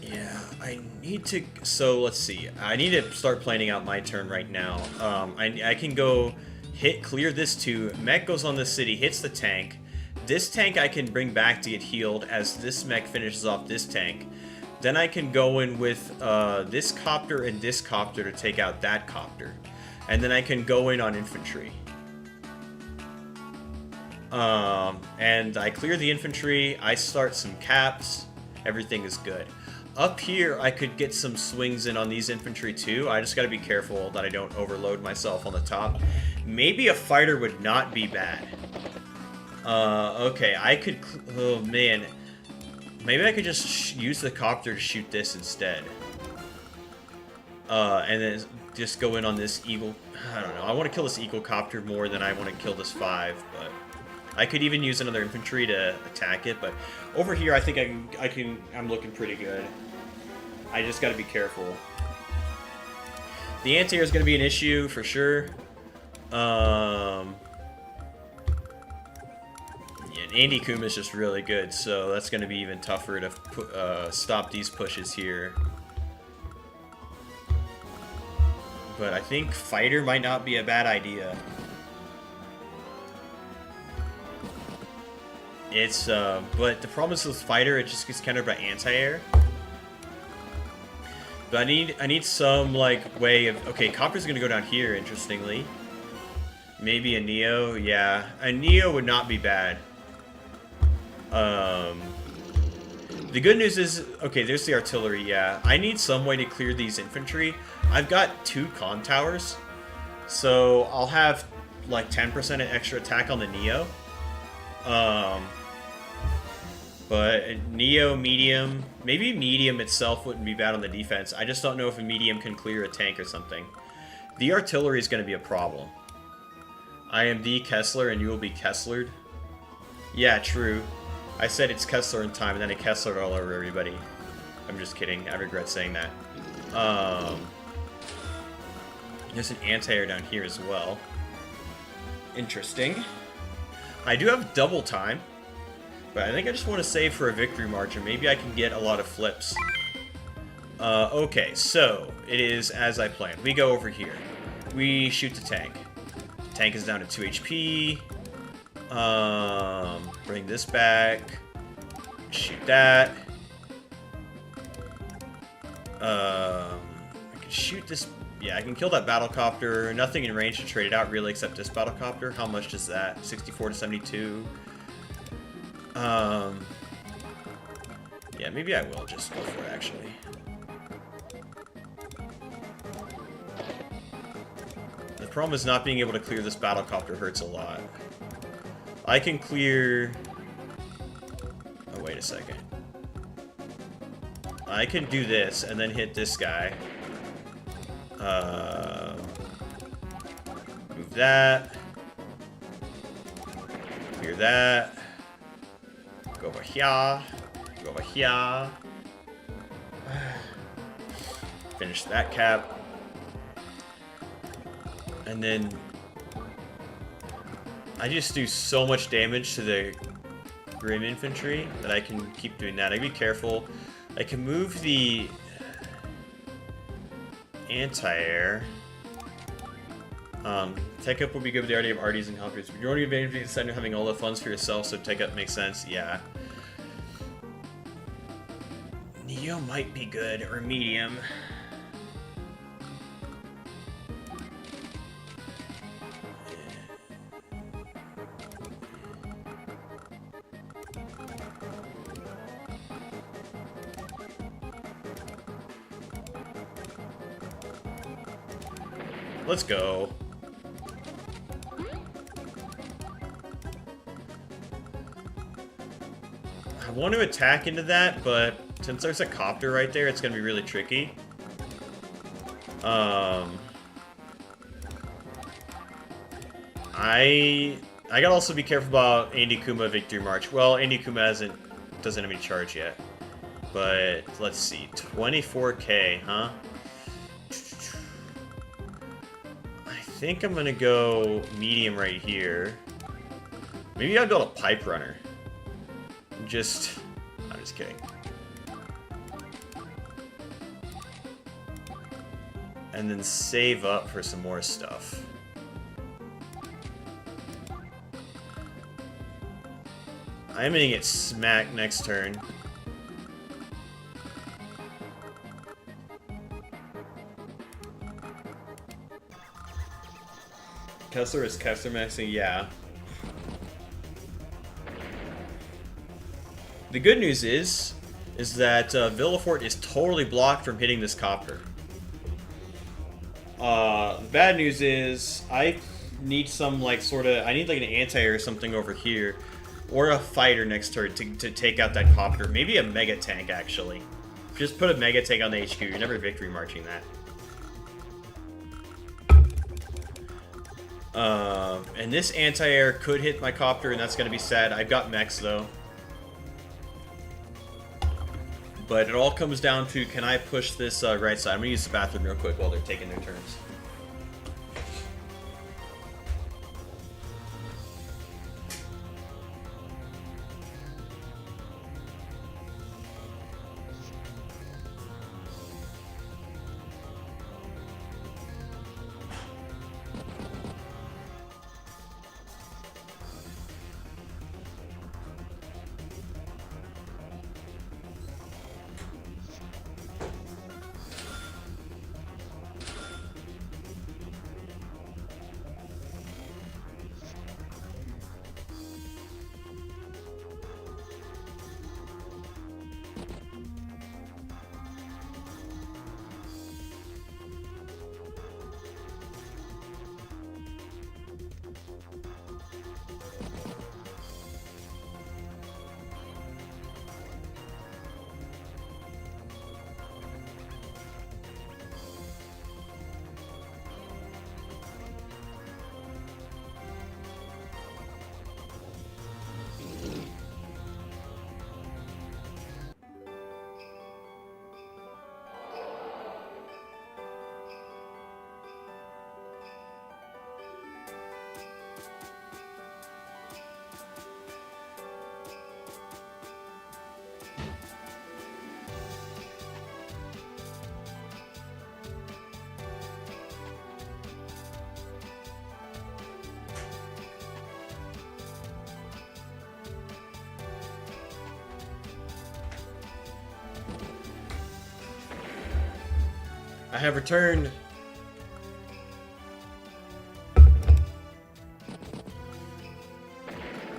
Yeah, I need to. So let's see. I need to start planning out my turn right now. I can go clear this too. Mech goes on the city, hits the tank. This tank I can bring back to get healed as this mech finishes off this tank. Then I can go in with this copter and this copter to take out that copter. And then I can go in on infantry. And I clear the infantry, I start some caps, everything is good. Up here, I could get some swings in on these infantry too. I just gotta be careful that I don't overload myself on the top. Maybe a fighter would not be bad. Okay, I could, oh man. Maybe I could just use the copter to shoot this instead. And then just go in on this eagle. I don't know. I want to kill this eagle copter more than I want to kill this 5, but I could even use another infantry to attack it. But over here, I think I'm looking pretty good. I just got to be careful. The anti-air is going to be an issue for sure. Yeah, and Andy Kuma is just really good, so that's going to be even tougher to stop these pushes here. But I think fighter might not be a bad idea. It's but the problem is with fighter, it just gets countered by anti-air. But I need some like way of, okay, copper's gonna go down here, interestingly. Maybe a Neo, yeah. A Neo would not be bad. The good news is, okay, there's the artillery, yeah. I need some way to clear these infantry. I've got 2 con towers, so I'll have like 10% extra attack on the Neo. But Neo, medium, maybe medium itself wouldn't be bad on the defense. I just don't know if a medium can clear a tank or something. The artillery is going to be a problem. I am the Kessler and you will be Kesslered. Yeah, true. I said it's Kessler in time and then I Kesslered all over everybody. I'm just kidding. I regret saying that. There's an anti-air down here as well. Interesting. I do have double time. But I think I just want to save for a victory margin. Maybe I can get a lot of flips. Okay, so it is as I planned. We go over here. We shoot the tank. Tank is down to 2 HP. Bring this back. Shoot that. I can shoot this. Yeah, I can kill that battlecopter. Nothing in range to trade it out really except this battlecopter. How much is that? 64 to 72. Yeah, maybe I will just go for it, actually. The problem is not being able to clear this battlecopter hurts a lot. I can clear... Oh, wait a second. I can do this and then hit this guy. Move that. Clear that. Go over here. Go over here. Finish that cap. And then I just do so much damage to the Grim Infantry that I can keep doing that. I gotta be careful. I can move the anti-air. Tech up would be good with the idea of RDs and helpers. You're only advantage of deciding having all the funds for yourself, so tech up makes sense. Yeah. Neo might be good, or medium. Let's go. I want to attack into that, but since there's a copter right there, it's going to be really tricky. I I gotta also be careful about Andy Kuma Victory March. Well, Andy Kuma doesn't have any charge yet. But let's see, 24k, huh? I think I'm gonna go medium right here. Maybe I'll build a pipe runner. I'm just kidding. And then save up for some more stuff. I'm gonna get smacked next turn. Kessler is Kessler maxing, yeah. The good news is that Villafort is totally blocked from hitting this copter. The bad news is I need some I need like an anti-air or something over here, or a fighter next turn to take out that copter. Maybe a mega tank actually. Just put a mega tank on the HQ. You're never victory marching that. And this anti-air could hit my copter, and that's gonna be sad. I've got mechs though. But it all comes down to, can I push this right side? I'm gonna use the bathroom real quick while they're taking their turns. I have returned.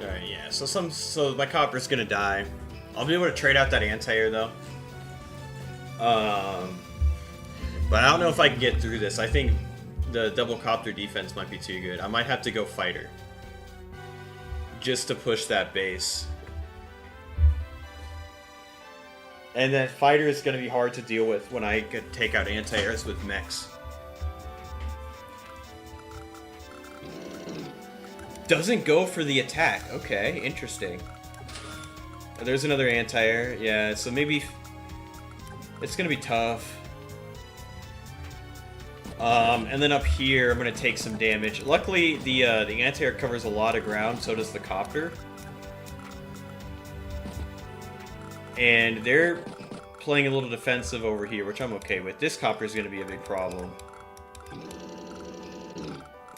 Alright, yeah, so my copper's gonna die. I'll be able to trade out that anti-air though. But I don't know if I can get through this. I think the double copter defense might be too good. I might have to go fighter. Just to push that base. And that fighter is going to be hard to deal with when I could take out anti-airs with mechs. Doesn't go for the attack. Okay, interesting. There's another anti-air. Yeah, so maybe it's going to be tough. And then up here, I'm going to take some damage. Luckily, the anti-air covers a lot of ground, so does the copter. And they're playing a little defensive over here, which I'm okay with. This copter is going to be a big problem.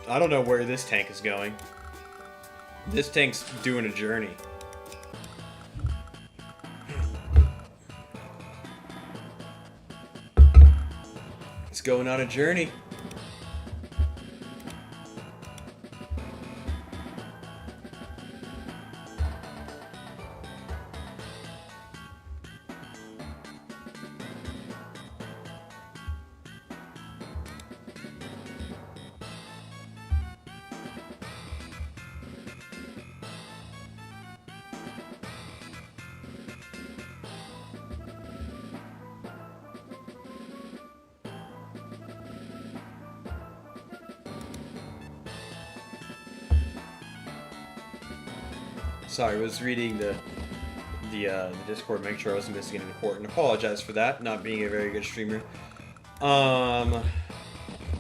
I don't know where this tank is going. This tank's doing a journey. It's going on a journey. Sorry, I was reading the Discord, make sure I wasn't missing anything important. Apologize for that, not being a very good streamer. Yeah,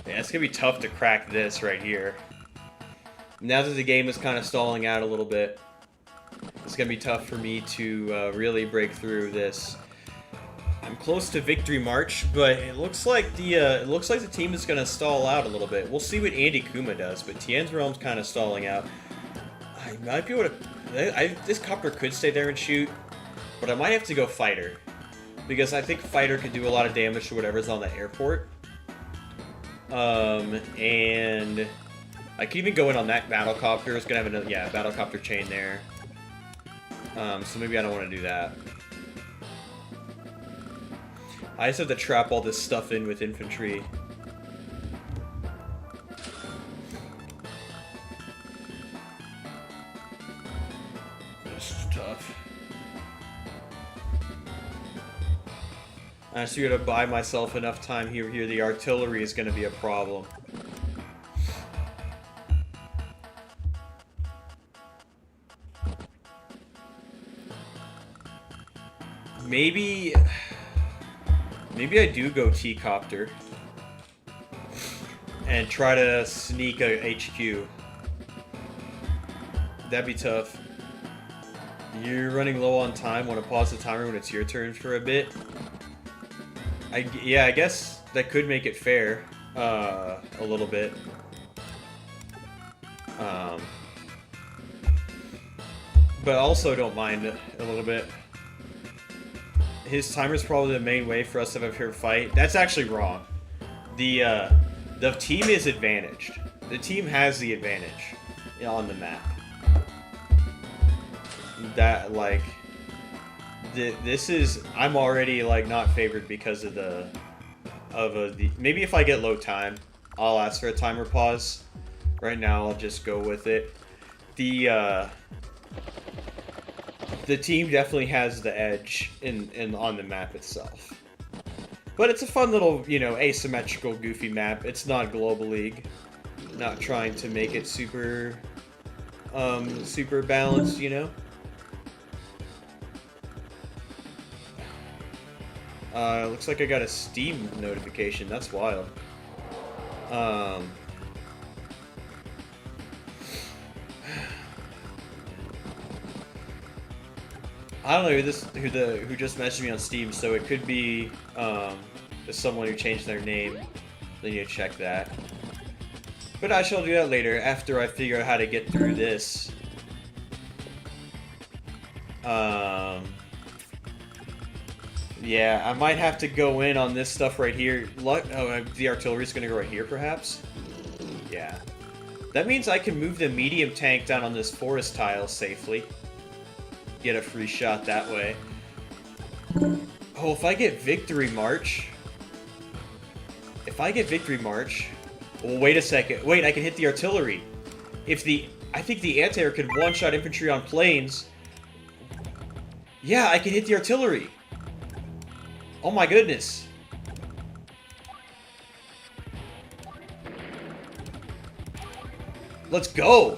it's gonna be tough to crack this right here. Now that the game is kind of stalling out a little bit, it's gonna be tough for me to really break through this. I'm close to victory march, but it looks like the team is gonna stall out a little bit. We'll see what Andy Kuma does, but Tien's Realm's kind of stalling out. I might be able to. This copter could stay there and shoot, but I might have to go fighter, because I think fighter could do a lot of damage to whatever's on the airport. And I could even go in on that battlecopter. It's gonna have another battlecopter chain there. So maybe I don't want to do that. I just have to trap all this stuff in with infantry. This is tough. I just gotta buy myself enough time here. The artillery is gonna be a problem. Maybe I do go T-copter and try to sneak a HQ. That'd be tough. You're running low on time. Want to pause the timer when it's your turn for a bit? Yeah, I guess that could make it fair a little bit. But also don't mind a little bit. His timer's probably the main way for us to have a fair fight. That's actually wrong. The team is advantaged. The team has the advantage on the map. That, like, this is, I'm already, like, not favored because of maybe if I get low time, I'll ask for a timer pause. Right now, I'll just go with it. The team definitely has the edge on the map itself. But it's a fun little, asymmetrical, goofy map. It's not Global League. Not trying to make it super balanced, Looks like I got a Steam notification. That's wild. I don't know who just messaged me on Steam, so it could be someone who changed their name. They need to check that. But I shall do that later, after I figure out how to get through this. Yeah, I might have to go in on this stuff right here. The artillery's gonna go right here, perhaps? Yeah. That means I can move the medium tank down on this forest tile safely. Get a free shot that way. Oh, if I get victory march... Well, wait a second. Wait, I can hit the artillery. I think the anti-air could one-shot infantry on planes. Yeah, I can hit the artillery. Oh my goodness. Let's go.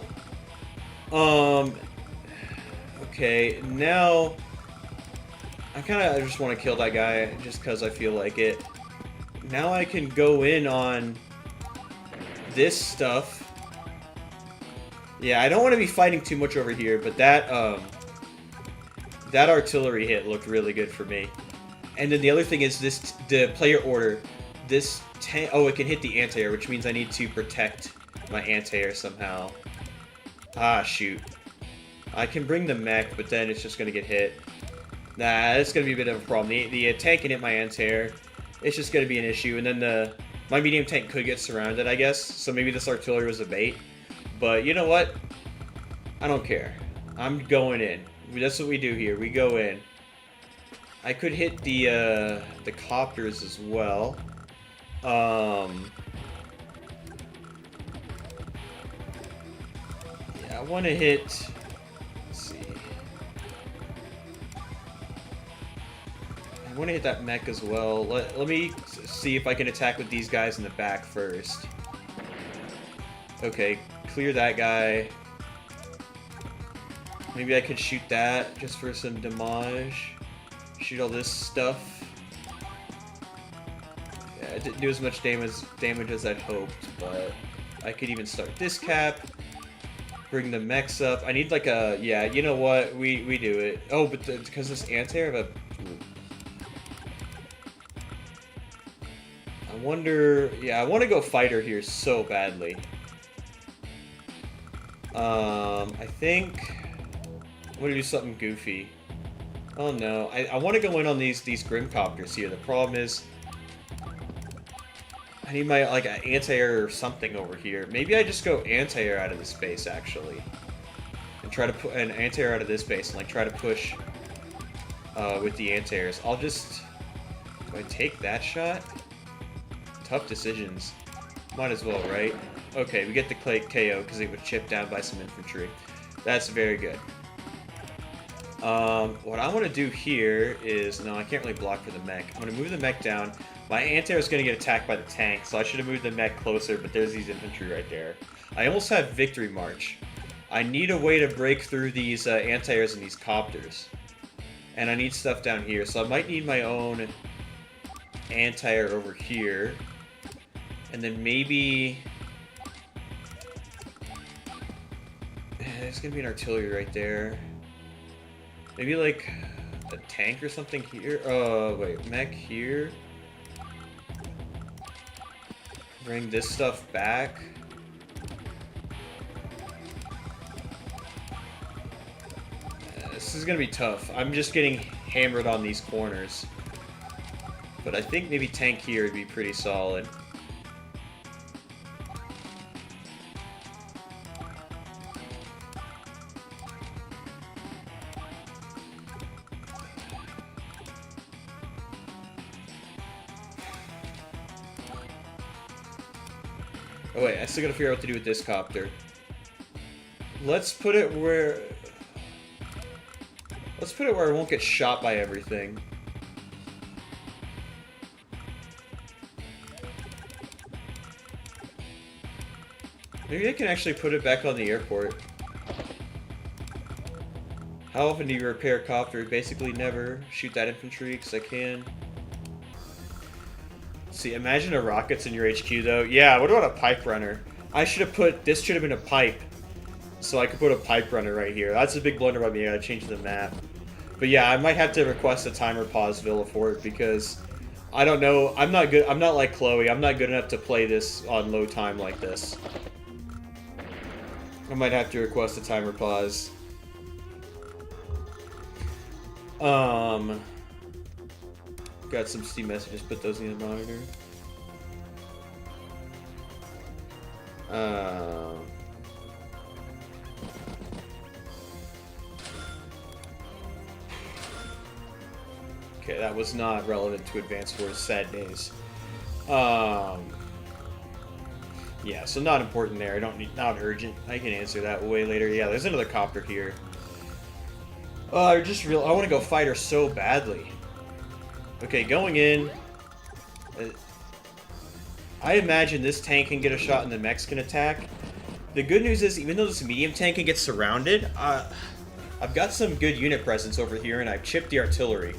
Okay, now I just want to kill that guy just because I feel like it. Now I can go in on this stuff. Yeah, I don't want to be fighting too much over here, but that artillery hit looked really good for me. And then the other thing is the player order. It can hit the anti-air, which means I need to protect my anti-air somehow. Ah, shoot. I can bring the mech, but then it's just going to get hit. Nah, that's going to be a bit of a problem. The tank can hit my anti-air. It's just going to be an issue. And then my medium tank could get surrounded, I guess. So maybe this artillery was a bait. But you know what? I don't care. I'm going in. That's what we do here. We go in. I could hit the copters as well. Yeah, I want to hit... Let's see. I want to hit that mech as well. Let me see if I can attack with these guys in the back first. Okay, clear that guy. Maybe I could shoot that just for some damage. Shoot all this stuff. Yeah, it didn't do as much damage as I'd hoped, but I could even start this cap. Bring the mechs up. I need like a... Yeah, you know what? We do it. Oh, but because this anti-air have a... I wonder... Yeah, I want to go fighter here so badly. I think... I'm going to do something goofy. Oh no, I want to go in on these Grimcopters here. The problem is... I need my, like, anti-air or something over here. Maybe I just go anti-air out of this base, actually. And try to put an anti-air out of this base and, like, try to push with the anti-airs. I'll just... Do I take that shot? Tough decisions. Might as well, right? Okay, we get the KO because it was chipped down by some infantry. That's very good. What I want to do here is... No, I can't really block for the mech. I'm going to move the mech down. My anti-air is going to get attacked by the tank, so I should have moved the mech closer, but there's these infantry right there. I almost have Victory March. I need a way to break through these anti-airs and these copters. And I need stuff down here, so I might need my own anti-air over here. And then maybe... There's going to be an artillery right there. Maybe like a tank or something here. Oh, wait, mech here. Bring this stuff back. This is gonna be tough. I'm just getting hammered on these corners. But I think maybe tank here would be pretty solid. Oh wait, I still gotta figure out what to do with this copter. Let's put it where... Let's put it where I won't get shot by everything. Maybe I can actually put it back on the airport. How often do you repair copter? Basically never. Shoot that infantry, because I can. See, imagine a rockets in your HQ though. Yeah, what about a pipe runner? I should have put, this should have been a pipe. So I could put a pipe runner right here. That's a big blunder by me, I gotta change the map. But yeah, I might have to request a timer pause Villa for it because I don't know, I'm not good, I'm not like Chloe, I'm not good enough to play this on low time like this. I might have to request a timer pause. Got some Steam messages, put those in the monitor. Okay, that was not relevant to Advanced Wars Sad Days. Yeah, so not important there. I don't need, not urgent. I can answer that way later. Yeah, there's another copter here. I want to go fighter so badly. Okay, going in. I imagine this tank can get a shot and the mechs can attack. The good news is, even though this medium tank can get surrounded, I've got some good unit presence over here, and I've chipped the artillery.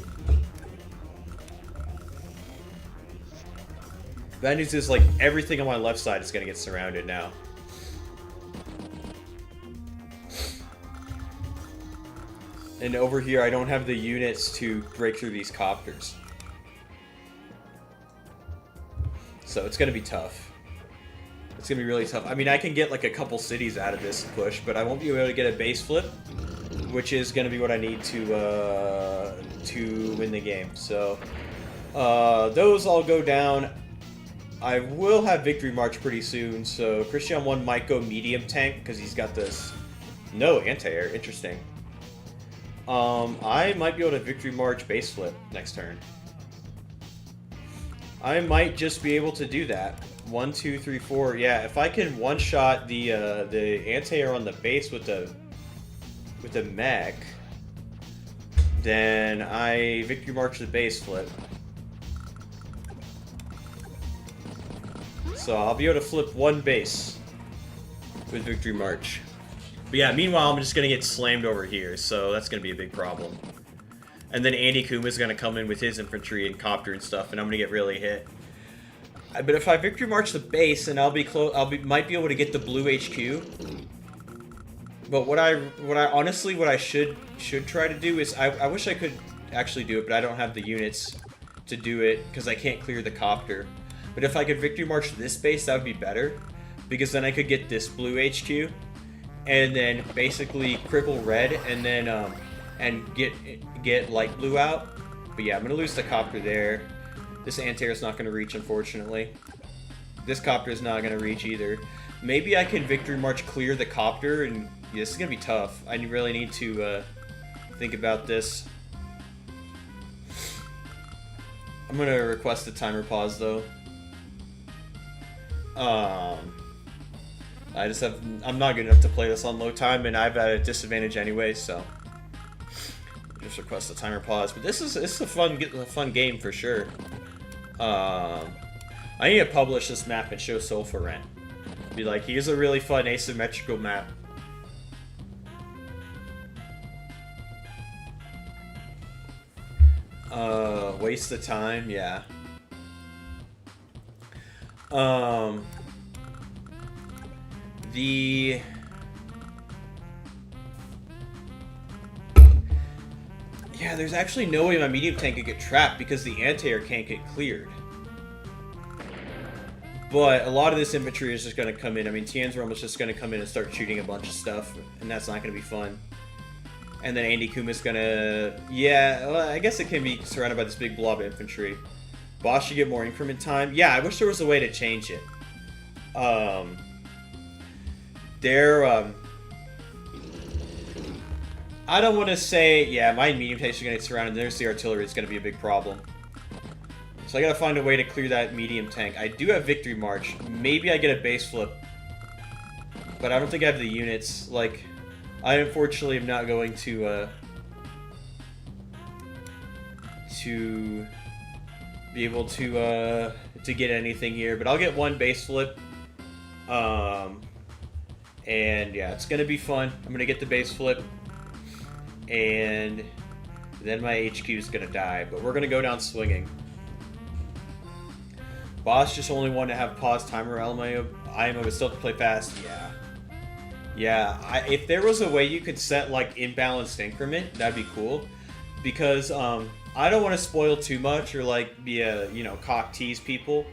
Bad news is, like, everything on my left side is going to get surrounded now. And over here, I don't have the units to break through these copters. So it's going to be tough. It's going to be really tough. I mean, I can get like a couple cities out of this push, but I won't be able to get a base flip, which is going to be what I need to win the game. So those all go down. I will have Victory March pretty soon, so Christian 1 might go medium tank because he's got this... No, anti-air. Interesting. I might be able to Victory March base flip next turn. I might just be able to do that. 1, 2, 3, 4. Yeah, if I can one-shot the anti-air on the base with the mech, then I Victory March the base flip. So I'll be able to flip one base with Victory March. But yeah, meanwhile, I'm just going to get slammed over here, so that's going to be a big problem. And then Andy Kuma's going to come in with his infantry and copter and stuff, and I'm going to get really hit. But if I victory march the base, then might be able to get the blue HQ. But what I should try to do is I wish I could actually do it, but I don't have the units to do it because I can't clear the copter. But if I could victory march this base, that would be better, because then I could get this blue HQ, and then basically cripple red, and then and get light blue out. But yeah, I'm gonna lose the copter there. This anti-air is not going to reach, unfortunately. This copter is not going to reach either. Maybe I can victory march clear the copter, and yeah, this is going to be tough. I really need to think about this. I'm going to request a timer pause, though. I'm not good enough to play this on low time, and I've at a disadvantage anyway, so just request a timer pause. But this is a fun game for sure. I need to publish this map and show Soul for Rent. Be like, here's a really fun asymmetrical map. Waste of time, yeah. Yeah, there's actually no way my medium tank could get trapped because the anti-air can't get cleared. But a lot of this infantry is just going to come in. I mean, Tian's Realm is just going to come in and start shooting a bunch of stuff, and that's not going to be fun. And then Andy Kuma's going to... Yeah, well, I guess it can be surrounded by this big blob of infantry. Boss should get more increment time. Yeah, I wish there was a way to change it. I don't want to say, yeah, my medium tanks are going to get surrounded, and there's the artillery. It's going to be a big problem. So I got to find a way to clear that medium tank. I do have Victory March. Maybe I get a base flip. But I don't think I have the units. Like, I unfortunately am not going to be able to get anything here. But I'll get one base flip. And yeah, it's going to be fun. I'm going to get the base flip. And then my HQ is going to die. But we're going to go down swinging. Boss just only wanted to have pause timer IMO, but still have to play fast. Yeah. Yeah, if there was a way you could set, like, imbalanced increment, that'd be cool. Because, I don't want to spoil too much or, like, be a, cock tease people.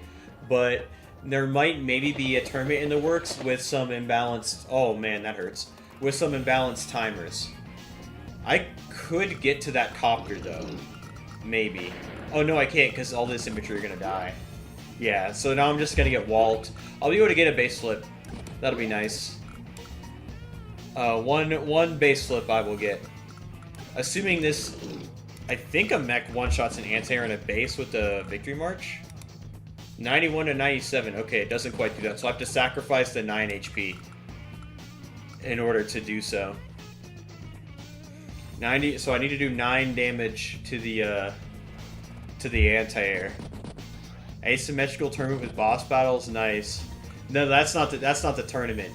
But there might maybe be a tournament in the works with some imbalanced... Oh, man, that hurts. With some imbalanced timers. I could get to that copter, though. Maybe. Oh, no, I can't, because all this infantry are going to die. Yeah, so now I'm just going to get walled. I'll be able to get a base flip. That'll be nice. One base flip I will get. Assuming this... I think a mech one-shots an anti-air in a base with the Victory March. 91 to 97. Okay, it doesn't quite do that. So I have to sacrifice the 9 HP in order to do so. 90. So I need to do 9 damage to the anti-air. Asymmetrical tournament with boss battles, nice. No, that's not the tournament.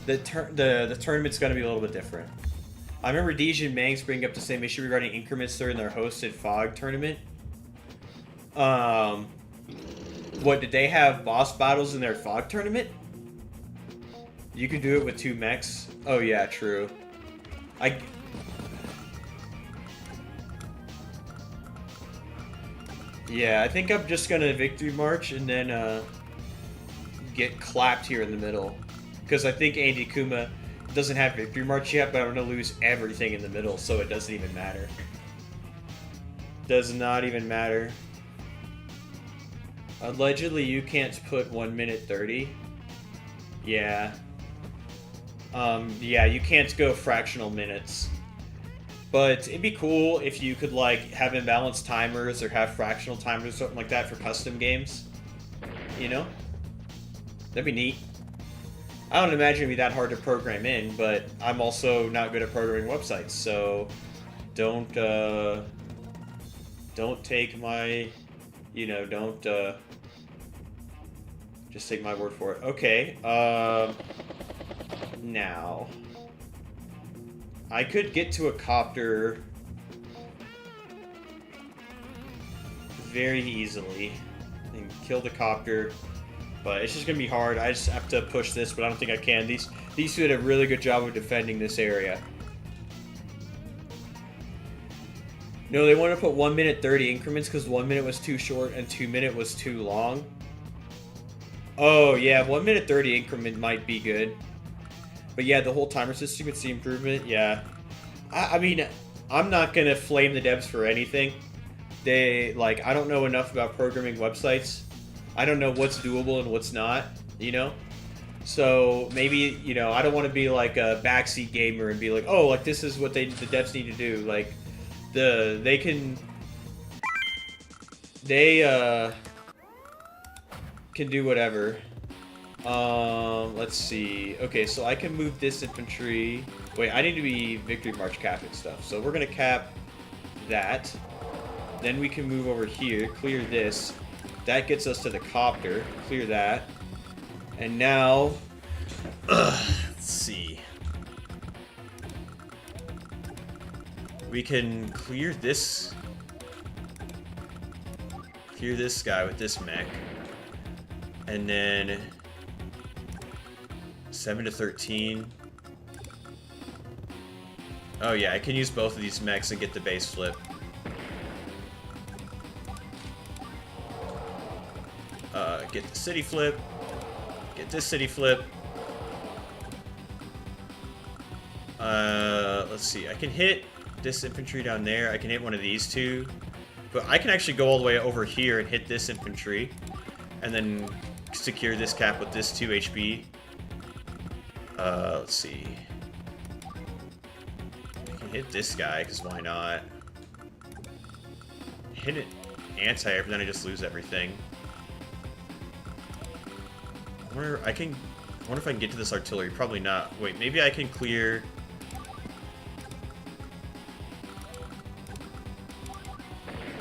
The tournament's gonna be a little bit different. I remember Deej and Mangs bring up the same issue regarding increments during their hosted FOG tournament. What, did they have boss battles in their FOG tournament? You can do it with 2 mechs. Oh yeah, true. Yeah, I think I'm just gonna Victory March and then get clapped here in the middle. Because I think Andy Kuma doesn't have Victory March yet, but I'm gonna lose everything in the middle, so it doesn't even matter. Does not even matter. Allegedly, you can't put 1 minute 30. Yeah. Yeah, you can't go fractional minutes. But it'd be cool if you could, like, have imbalanced timers or have fractional timers or something like that for custom games. You know? That'd be neat. I don't imagine it'd be that hard to program in, but I'm also not good at programming websites, so don't take my, Just take my word for it. Okay. Now, I could get to a copter very easily and kill the copter, but it's just gonna be hard. I just have to push this, but I don't think I can. These two did a really good job of defending this area. No, they want to put 1 minute 30 increments because 1 minute was too short and 2 minute was too long. Oh yeah, 1 minute 30 increment might be good. But yeah, the whole timer system could see improvement. Yeah, I mean, I'm not gonna flame the devs for anything. They I don't know enough about programming websites. I don't know what's doable and what's not. You know, so maybe I don't want to be like a backseat gamer and be like, oh, like this is what the devs need to do. Like they can do whatever. Let's see. Okay, so I can move this infantry. Wait, I need to be victory march capping stuff. So we're gonna cap that. Then we can move over here, clear this. That gets us to the copter. Clear that. And now, let's see. We can clear this. Clear this guy with this mech. And then 7 to 13. Oh yeah, I can use both of these mechs and get the base flip. Get the city flip. Get this city flip. Let's see. I can hit this infantry down there. I can hit one of these two. But I can actually go all the way over here and hit this infantry. And then secure this cap with this 2 HP. Let's see. I can hit this guy, because why not? Hit it anti-air, but then I just lose everything. I wonder if I can get to this artillery. Probably not. Wait, maybe I can clear...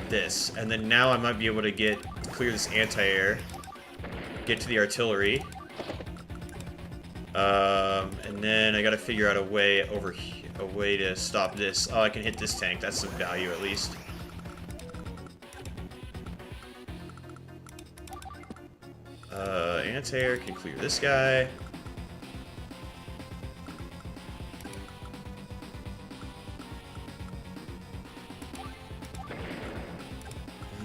this. And then now I might be able to clear this anti-air. Get to the artillery. And then I gotta figure out a way to stop this. Oh, I can hit this tank. That's some value at least. Anti-air can clear this guy.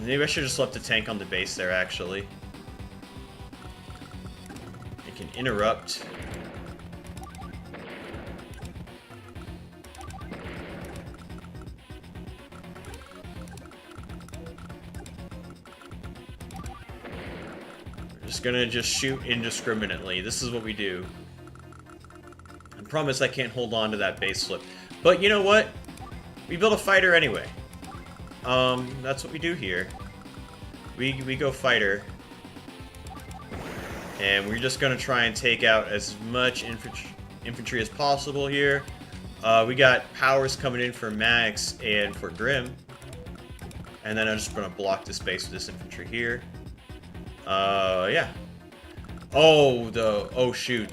Maybe I should have just left the tank on the base there, actually. It can interrupt. We're just gonna shoot indiscriminately. This is what we do. I promise I can't hold on to that base flip. But you know what? We built a fighter anyway. That's what we do here. We go fighter. And we're just gonna try and take out as much infantry as possible here. We got powers coming in for Max and for Grim. And then I'm just gonna block this base with this infantry here. Yeah. Oh shoot.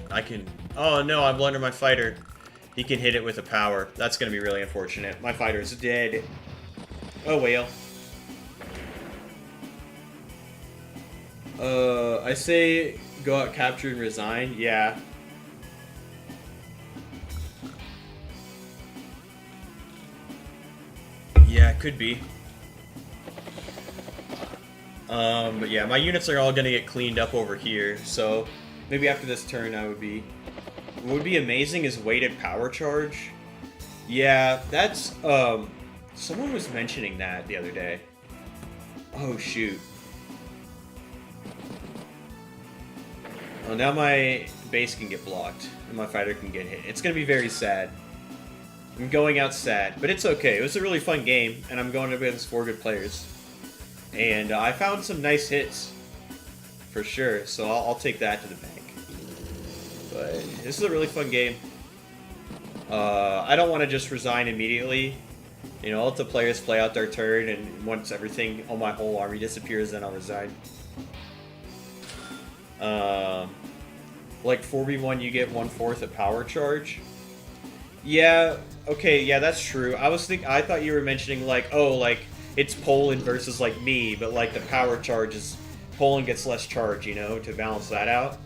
Oh no, I'm blundering my fighter. He can hit it with a power. That's gonna be really unfortunate. My fighter's dead. Oh well. I say go out, capture, and resign. Yeah. Yeah, it could be. But yeah, my units are all gonna get cleaned up over here, so maybe after this turn I would be... What would be amazing is weighted power charge. Yeah, that's, someone was mentioning that the other day. Oh, shoot. Oh, now my base can get blocked, and my fighter can get hit. It's gonna be very sad. I'm going out sad, but it's okay. It was a really fun game, and I'm going up against 4 good players. And I found some nice hits, for sure, so I'll take that to the bank. But this is a really fun game. I don't want to just resign immediately. You know, I'll let the players play out their turn, and once everything, all my whole army disappears, then I'll resign. Like 4v1, you get 1/4 of power charge. Yeah. Okay. Yeah, that's true. I thought you were mentioning like, oh, like it's Poland versus like me, but like the power charge is Poland gets less charge, you know, to balance that out.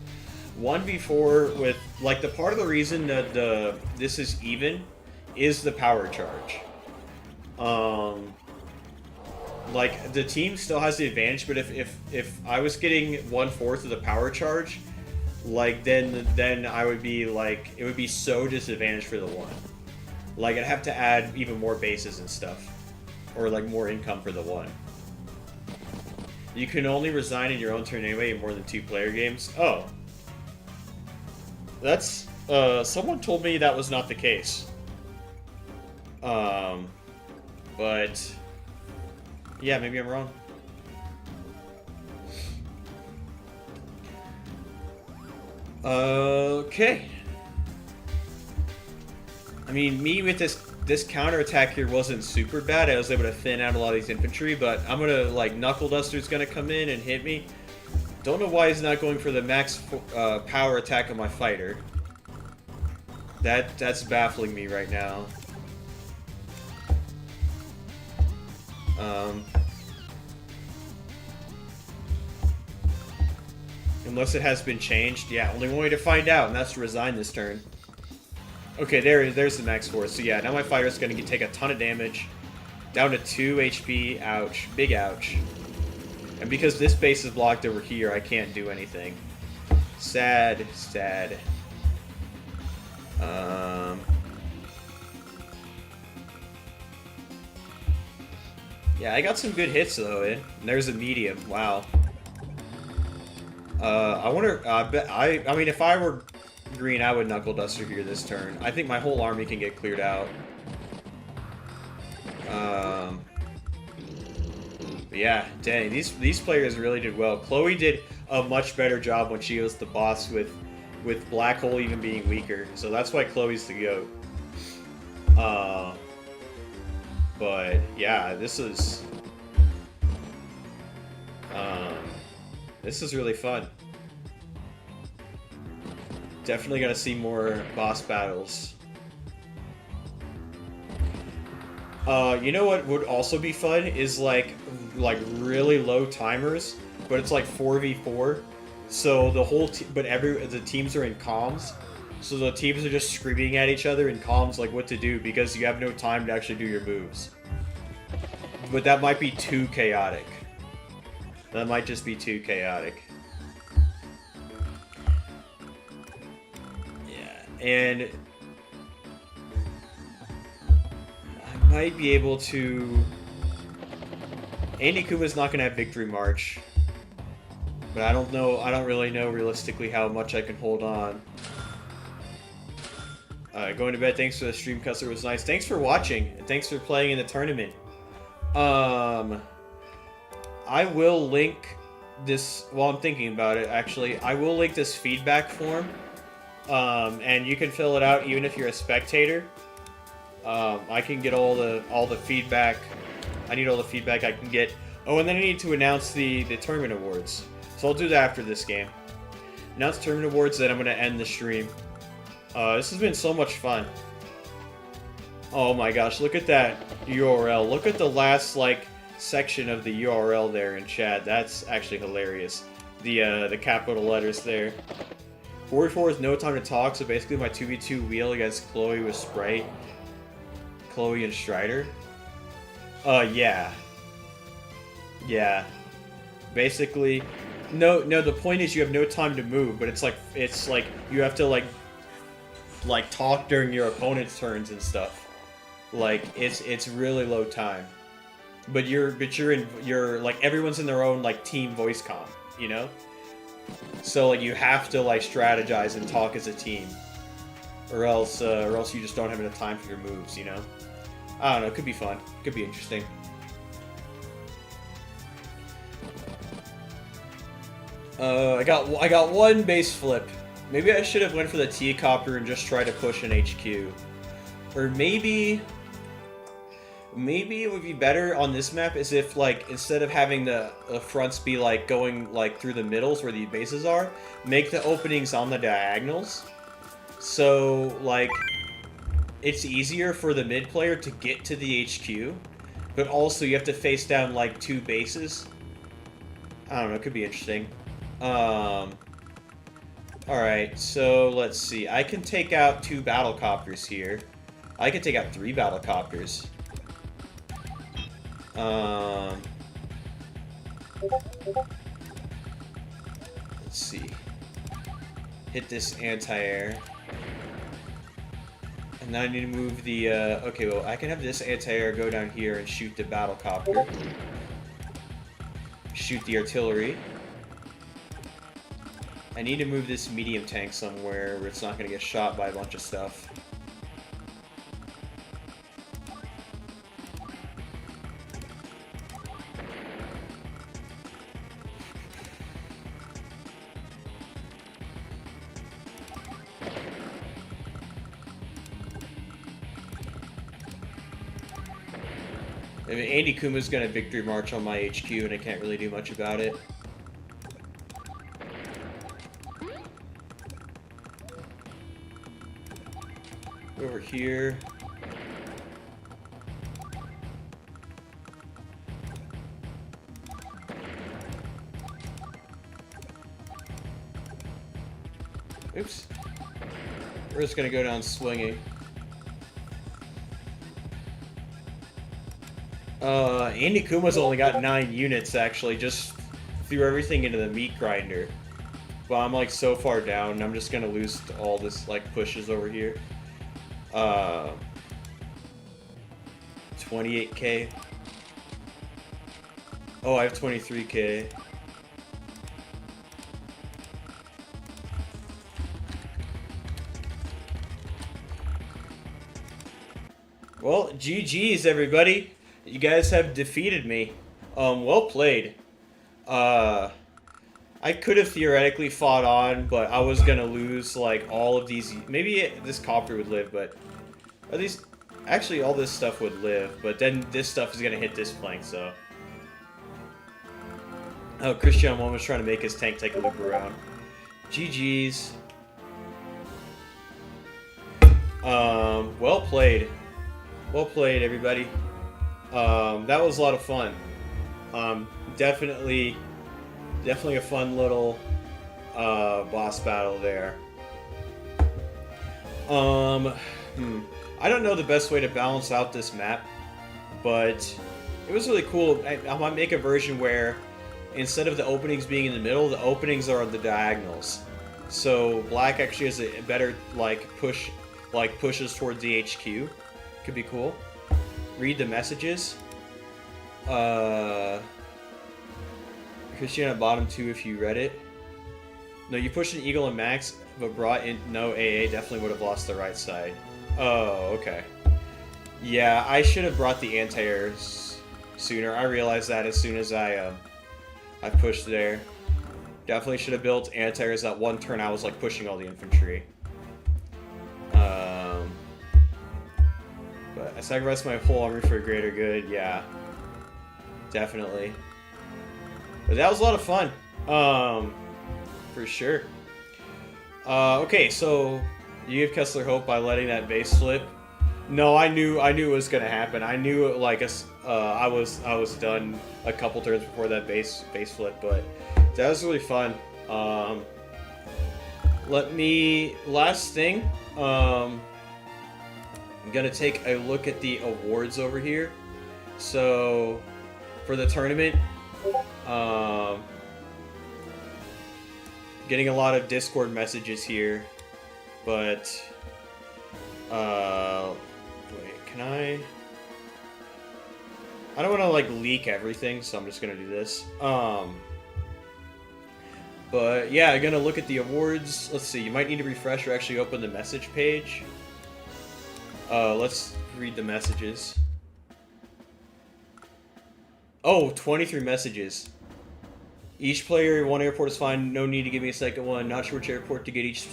1v4 with like the part of the reason that this is even is the power charge. Like the team still has the advantage, but if I was getting 1/4 of the power charge, like then I would be like, it would be so disadvantaged for the one. Like I'd have to add even more bases and stuff, or like more income for the one. You can only resign in your own turn anyway in more than 2 player games. Oh, that's someone told me that was not the case. But yeah, maybe I'm wrong. Okay. I mean, me with this counterattack here wasn't super bad. I was able to thin out a lot of these infantry, but I'm gonna like Knuckle Duster's gonna come in and hit me. Don't know why he's not going for the max power attack on my fighter. That's baffling me right now. Unless it has been changed. Yeah, only one way to find out, and that's to resign this turn. Okay, there's the max force. So yeah, now my fighter's gonna take a ton of damage. Down to 2 HP. Ouch. Big ouch. And because this base is blocked over here, I can't do anything. Sad, sad. Yeah, I got some good hits though. And there's a medium. Wow. I wonder. I mean, if I were green, I would Knuckle Duster here this turn. I think my whole army can get cleared out. But yeah, dang, these players really did well. Chloe did a much better job when she was the boss with Black Hole even being weaker. So that's why Chloe's the GOAT. But yeah, this is really fun. Definitely gonna see more boss battles. You know what would also be fun is like really low timers, but it's like 4v4. So the whole the teams are in comms. So the teams are just screaming at each other in comms like what to do because you have no time to actually do your moves. But that might be too chaotic. That might just be too chaotic. Yeah, and I might be able to... Andy Kuma's not going to have Victory March. But I don't know, I don't really know realistically how much I can hold on. Going to bed, thanks for the stream, Cusser, was nice. Thanks for watching, and thanks for playing in the tournament. I will link this, while I'm thinking about it, actually, I will link this feedback form. And you can fill it out even if you're a spectator. I can get all the feedback. I need all the feedback I can get. Oh, and then I need to announce the tournament awards. So I'll do that after this game. Announce tournament awards, then I'm going to end the stream. This has been so much fun. Oh my gosh, look at that URL. Look at the last, like, section of the URL there in chat. That's actually hilarious. The capital letters there. 44 is no time to talk, so basically my 2v2 wheel against Chloe with Sprite. Chloe and Strider. Yeah. Yeah. Basically, no, the point is you have no time to move, but it's like you have to like talk during your opponent's turns and stuff. Like it's really low time. But you're like everyone's in their own like team voice comm, you know? So like you have to like strategize and talk as a team. Or else you just don't have enough time for your moves, you know? I don't know, it could be fun. It could be interesting. I got one base flip. Maybe I should have went for the T-Copter and just tried to push an HQ. Or maybe maybe it would be better on this map is if, like, instead of having the fronts be, like, going, like, through the middles where the bases are, make the openings on the diagonals. So, like, it's easier for the mid player to get to the HQ, but also you have to face down, like, 2 bases. I don't know, it could be interesting. Alright, so let's see. I can take out 2 battlecopters here. I can take out 3 battlecopters. Let's see. Hit this anti-air. And now I need to move the, okay, well, I can have this anti-air go down here and shoot the battlecopter. Shoot the artillery. I need to move this medium tank somewhere where it's not going to get shot by a bunch of stuff. I mean, Andy Kuma's gonna victory march on my HQ, and I can't really do much about it. Over here. Oops. We're just gonna go down swinging. Andy Kuma's only got 9 units, actually, just threw everything into the meat grinder. But I'm, like, so far down, I'm just gonna lose all this, like, pushes over here. 28k. Oh, I have 23k. Well, GG's, everybody. You guys have defeated me. Well played. I could have theoretically fought on, but I was gonna lose, like, all of these. Maybe this copter would live, but at least, actually, all this stuff would live. But then this stuff is gonna hit this flank, so. Oh, Christian One was trying to make his tank take a loop around. GG's. Well played. Well played, everybody. That was a lot of fun. Definitely a fun little boss battle there. I don't know the best way to balance out this map, but it was really cool. I might make a version where instead of the openings being in the middle, the openings are on the diagonals. So black actually has a better pushes towards the HQ. Could be cool. Read the messages. Christian at bottom 2 if you read it. No, you pushed an Eagle and Max, but brought in no AA, definitely would have lost the right side. Oh, okay. Yeah, I should have brought the anti-airs sooner. I realized that as soon as I pushed there. Definitely should have built anti-airs that one turn I was like pushing all the infantry. But I sacrificed my whole army for a greater good, yeah. Definitely. But that was a lot of fun. For sure. Okay, so you give Kessler hope by letting that base flip. No, I knew it was gonna happen. I knew like I was done a couple turns before that base flip, but that was really fun. Last thing. I'm gonna take a look at the awards over here. So for the tournament, getting a lot of Discord messages here, but wait, can I don't want to like leak everything, so I'm just gonna do this. But yeah, I'm gonna look at the awards. Let's see, you might need to refresh or actually open the message page. Let's read the messages. Oh, 23 messages. Each player, one airport is fine. No need to give me a second one. Not sure which airport to get each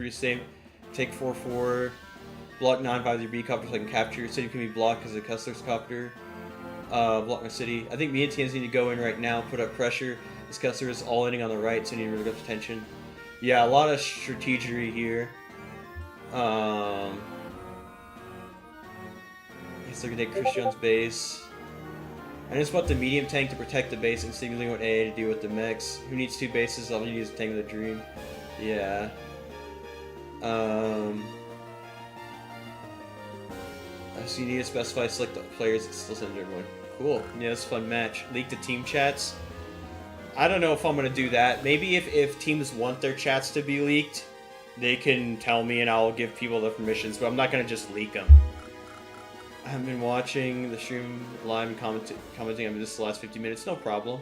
same. Take 4-4. Block 953B copter so I can capture. City can be blocked because of Kessler's copter. Block my city. I think me and TNs need to go in right now, put up pressure. This Kessler is all inning on the right, so I need to really get attention. Yeah, a lot of strategery here. He's looking at Christian's base. I just want the medium tank to protect the base and signaling what AA to do with the mechs. Who needs 2 bases? All you need is a tank with a dream. Yeah. So you need to specify select the players that still send everyone. Cool. Yeah, it's a fun match. Leak the team chats. I don't know if I'm gonna do that. Maybe if teams want their chats to be leaked, they can tell me and I'll give people the permissions, but I'm not gonna just leak them. I've been watching the stream live and commenting on this the last 50 minutes, no problem.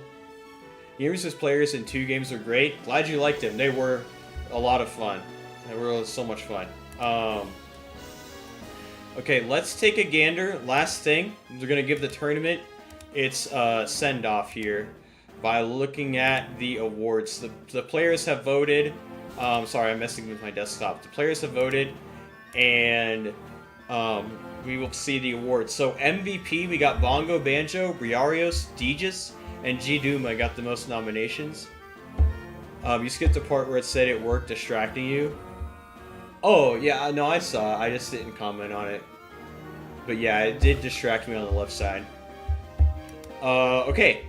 Universe's players in 2 games were great. Glad you liked them. They were a lot of fun. They were so much fun. Okay, let's take a gander. Last thing, we're gonna give the tournament its send-off here by looking at the awards. The players have voted. Sorry, I'm messing with my desktop. The players have voted, and we will see the awards. So MVP, we got Bongo Banjo, Briarios, Deej, and G Duma got the most nominations. You skipped the part where it said it worked, distracting you. Oh, yeah, no, I saw. I just didn't comment on it. But yeah, it did distract me on the left side. Okay.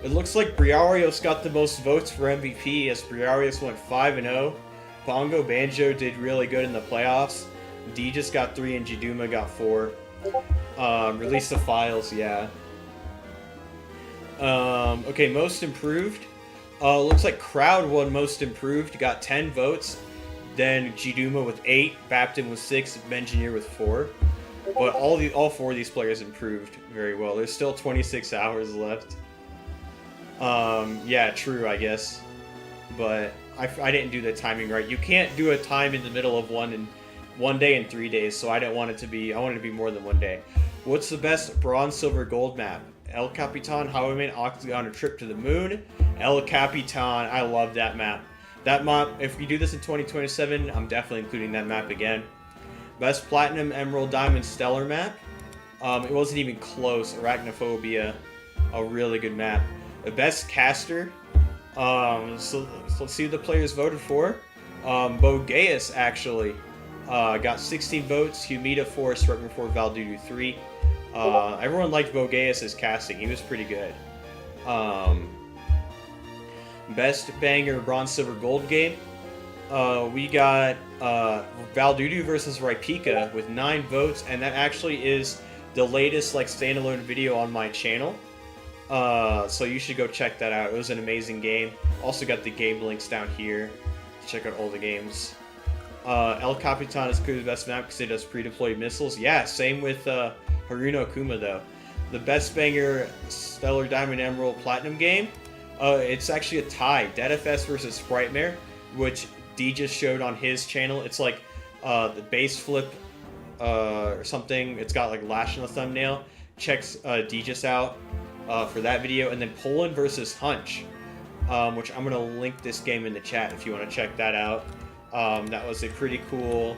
It looks like Briarios got the most votes for MVP as Briarios went 5-0. Bongo Banjo did really good in the playoffs. D just got 3 and Jiduma got 4. Release the files, yeah. Okay, most improved. Looks like Crowd won most improved, got 10 votes. Then Jiduma with 8, Bapton with 6, Bengineer with 4. But all 4 of these players improved very well. There's still 26 hours left. Yeah, true, I guess. But I didn't do the timing right. You can't do a time in the middle of one day and 3 days, so I didn't want it to be. I wanted it to be more than 1 day. What's the best bronze, silver, gold map? El Capitan, Highwayman, Octagon, a trip to the moon. El Capitan, I love that map. That map, if we do this in 2027, I'm definitely including that map again. Best Platinum, Emerald, Diamond, Stellar map. It wasn't even close. Arachnophobia, a really good map. The best caster. So let's see what the players voted for. Bogeus actually got 16 votes. Humida 4, Struckman 4, Valdudu 3. Everyone liked Bogeus' casting. He was pretty good. Best banger bronze, silver, gold game. We got Valdudu versus Raipika with 9 votes, and that actually is the latest standalone video on my channel. So you should go check that out. It was an amazing game. Also got the game links down here to check out all the games. El Capitan is clearly the best map because it does pre-deployed missiles. Yeah, same with Haruno Kuma though. The best banger Stellar Diamond Emerald Platinum game. It's actually a tie. DeadFS versus Sprightmare, which D just showed on his channel. It's like the base flip or something. It's got like Lash in the thumbnail. Checks D just out for that video. And then Po1and versus Hunch, which I'm going to link this game in the chat if you want to check that out. That was a pretty cool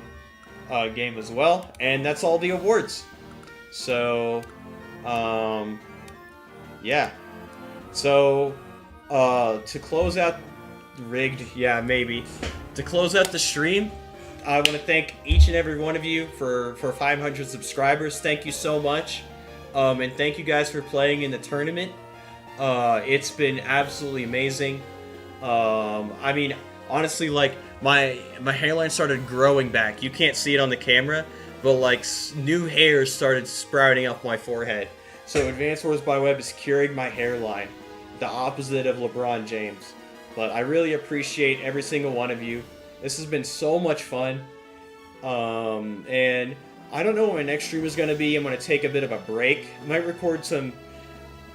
game as well. And that's all the awards. So, yeah. So, to close out rigged, yeah, maybe. To close out the stream, I want to thank each and every one of you for 500 subscribers. Thank you so much. And thank you guys for playing in the tournament. It's been absolutely amazing. I mean, honestly, like, my hairline started growing back. You can't see it on the camera, but like new hairs started sprouting off my forehead. So Advanced Wars by Web is curing my hairline, the opposite of LeBron James. But I really appreciate every single one of you. This has been so much fun. And I don't know what my next stream is going to be. I'm going to take a bit of a break. I might record some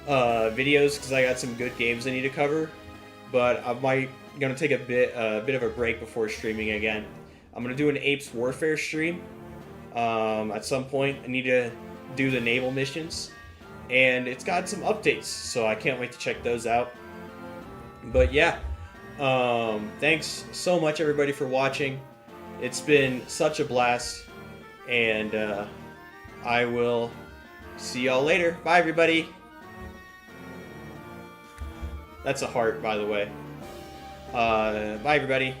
videos because I got some good games I need to cover. But I might going to take a bit of a break before streaming again. I'm going to do an Apes Warfare stream at some point. I need to do the naval missions. And it's got some updates, so I can't wait to check those out. But yeah, thanks so much everybody for watching. It's been such a blast. and I will see y'all later. Bye, everybody. That's a heart, by the way. Bye, everybody.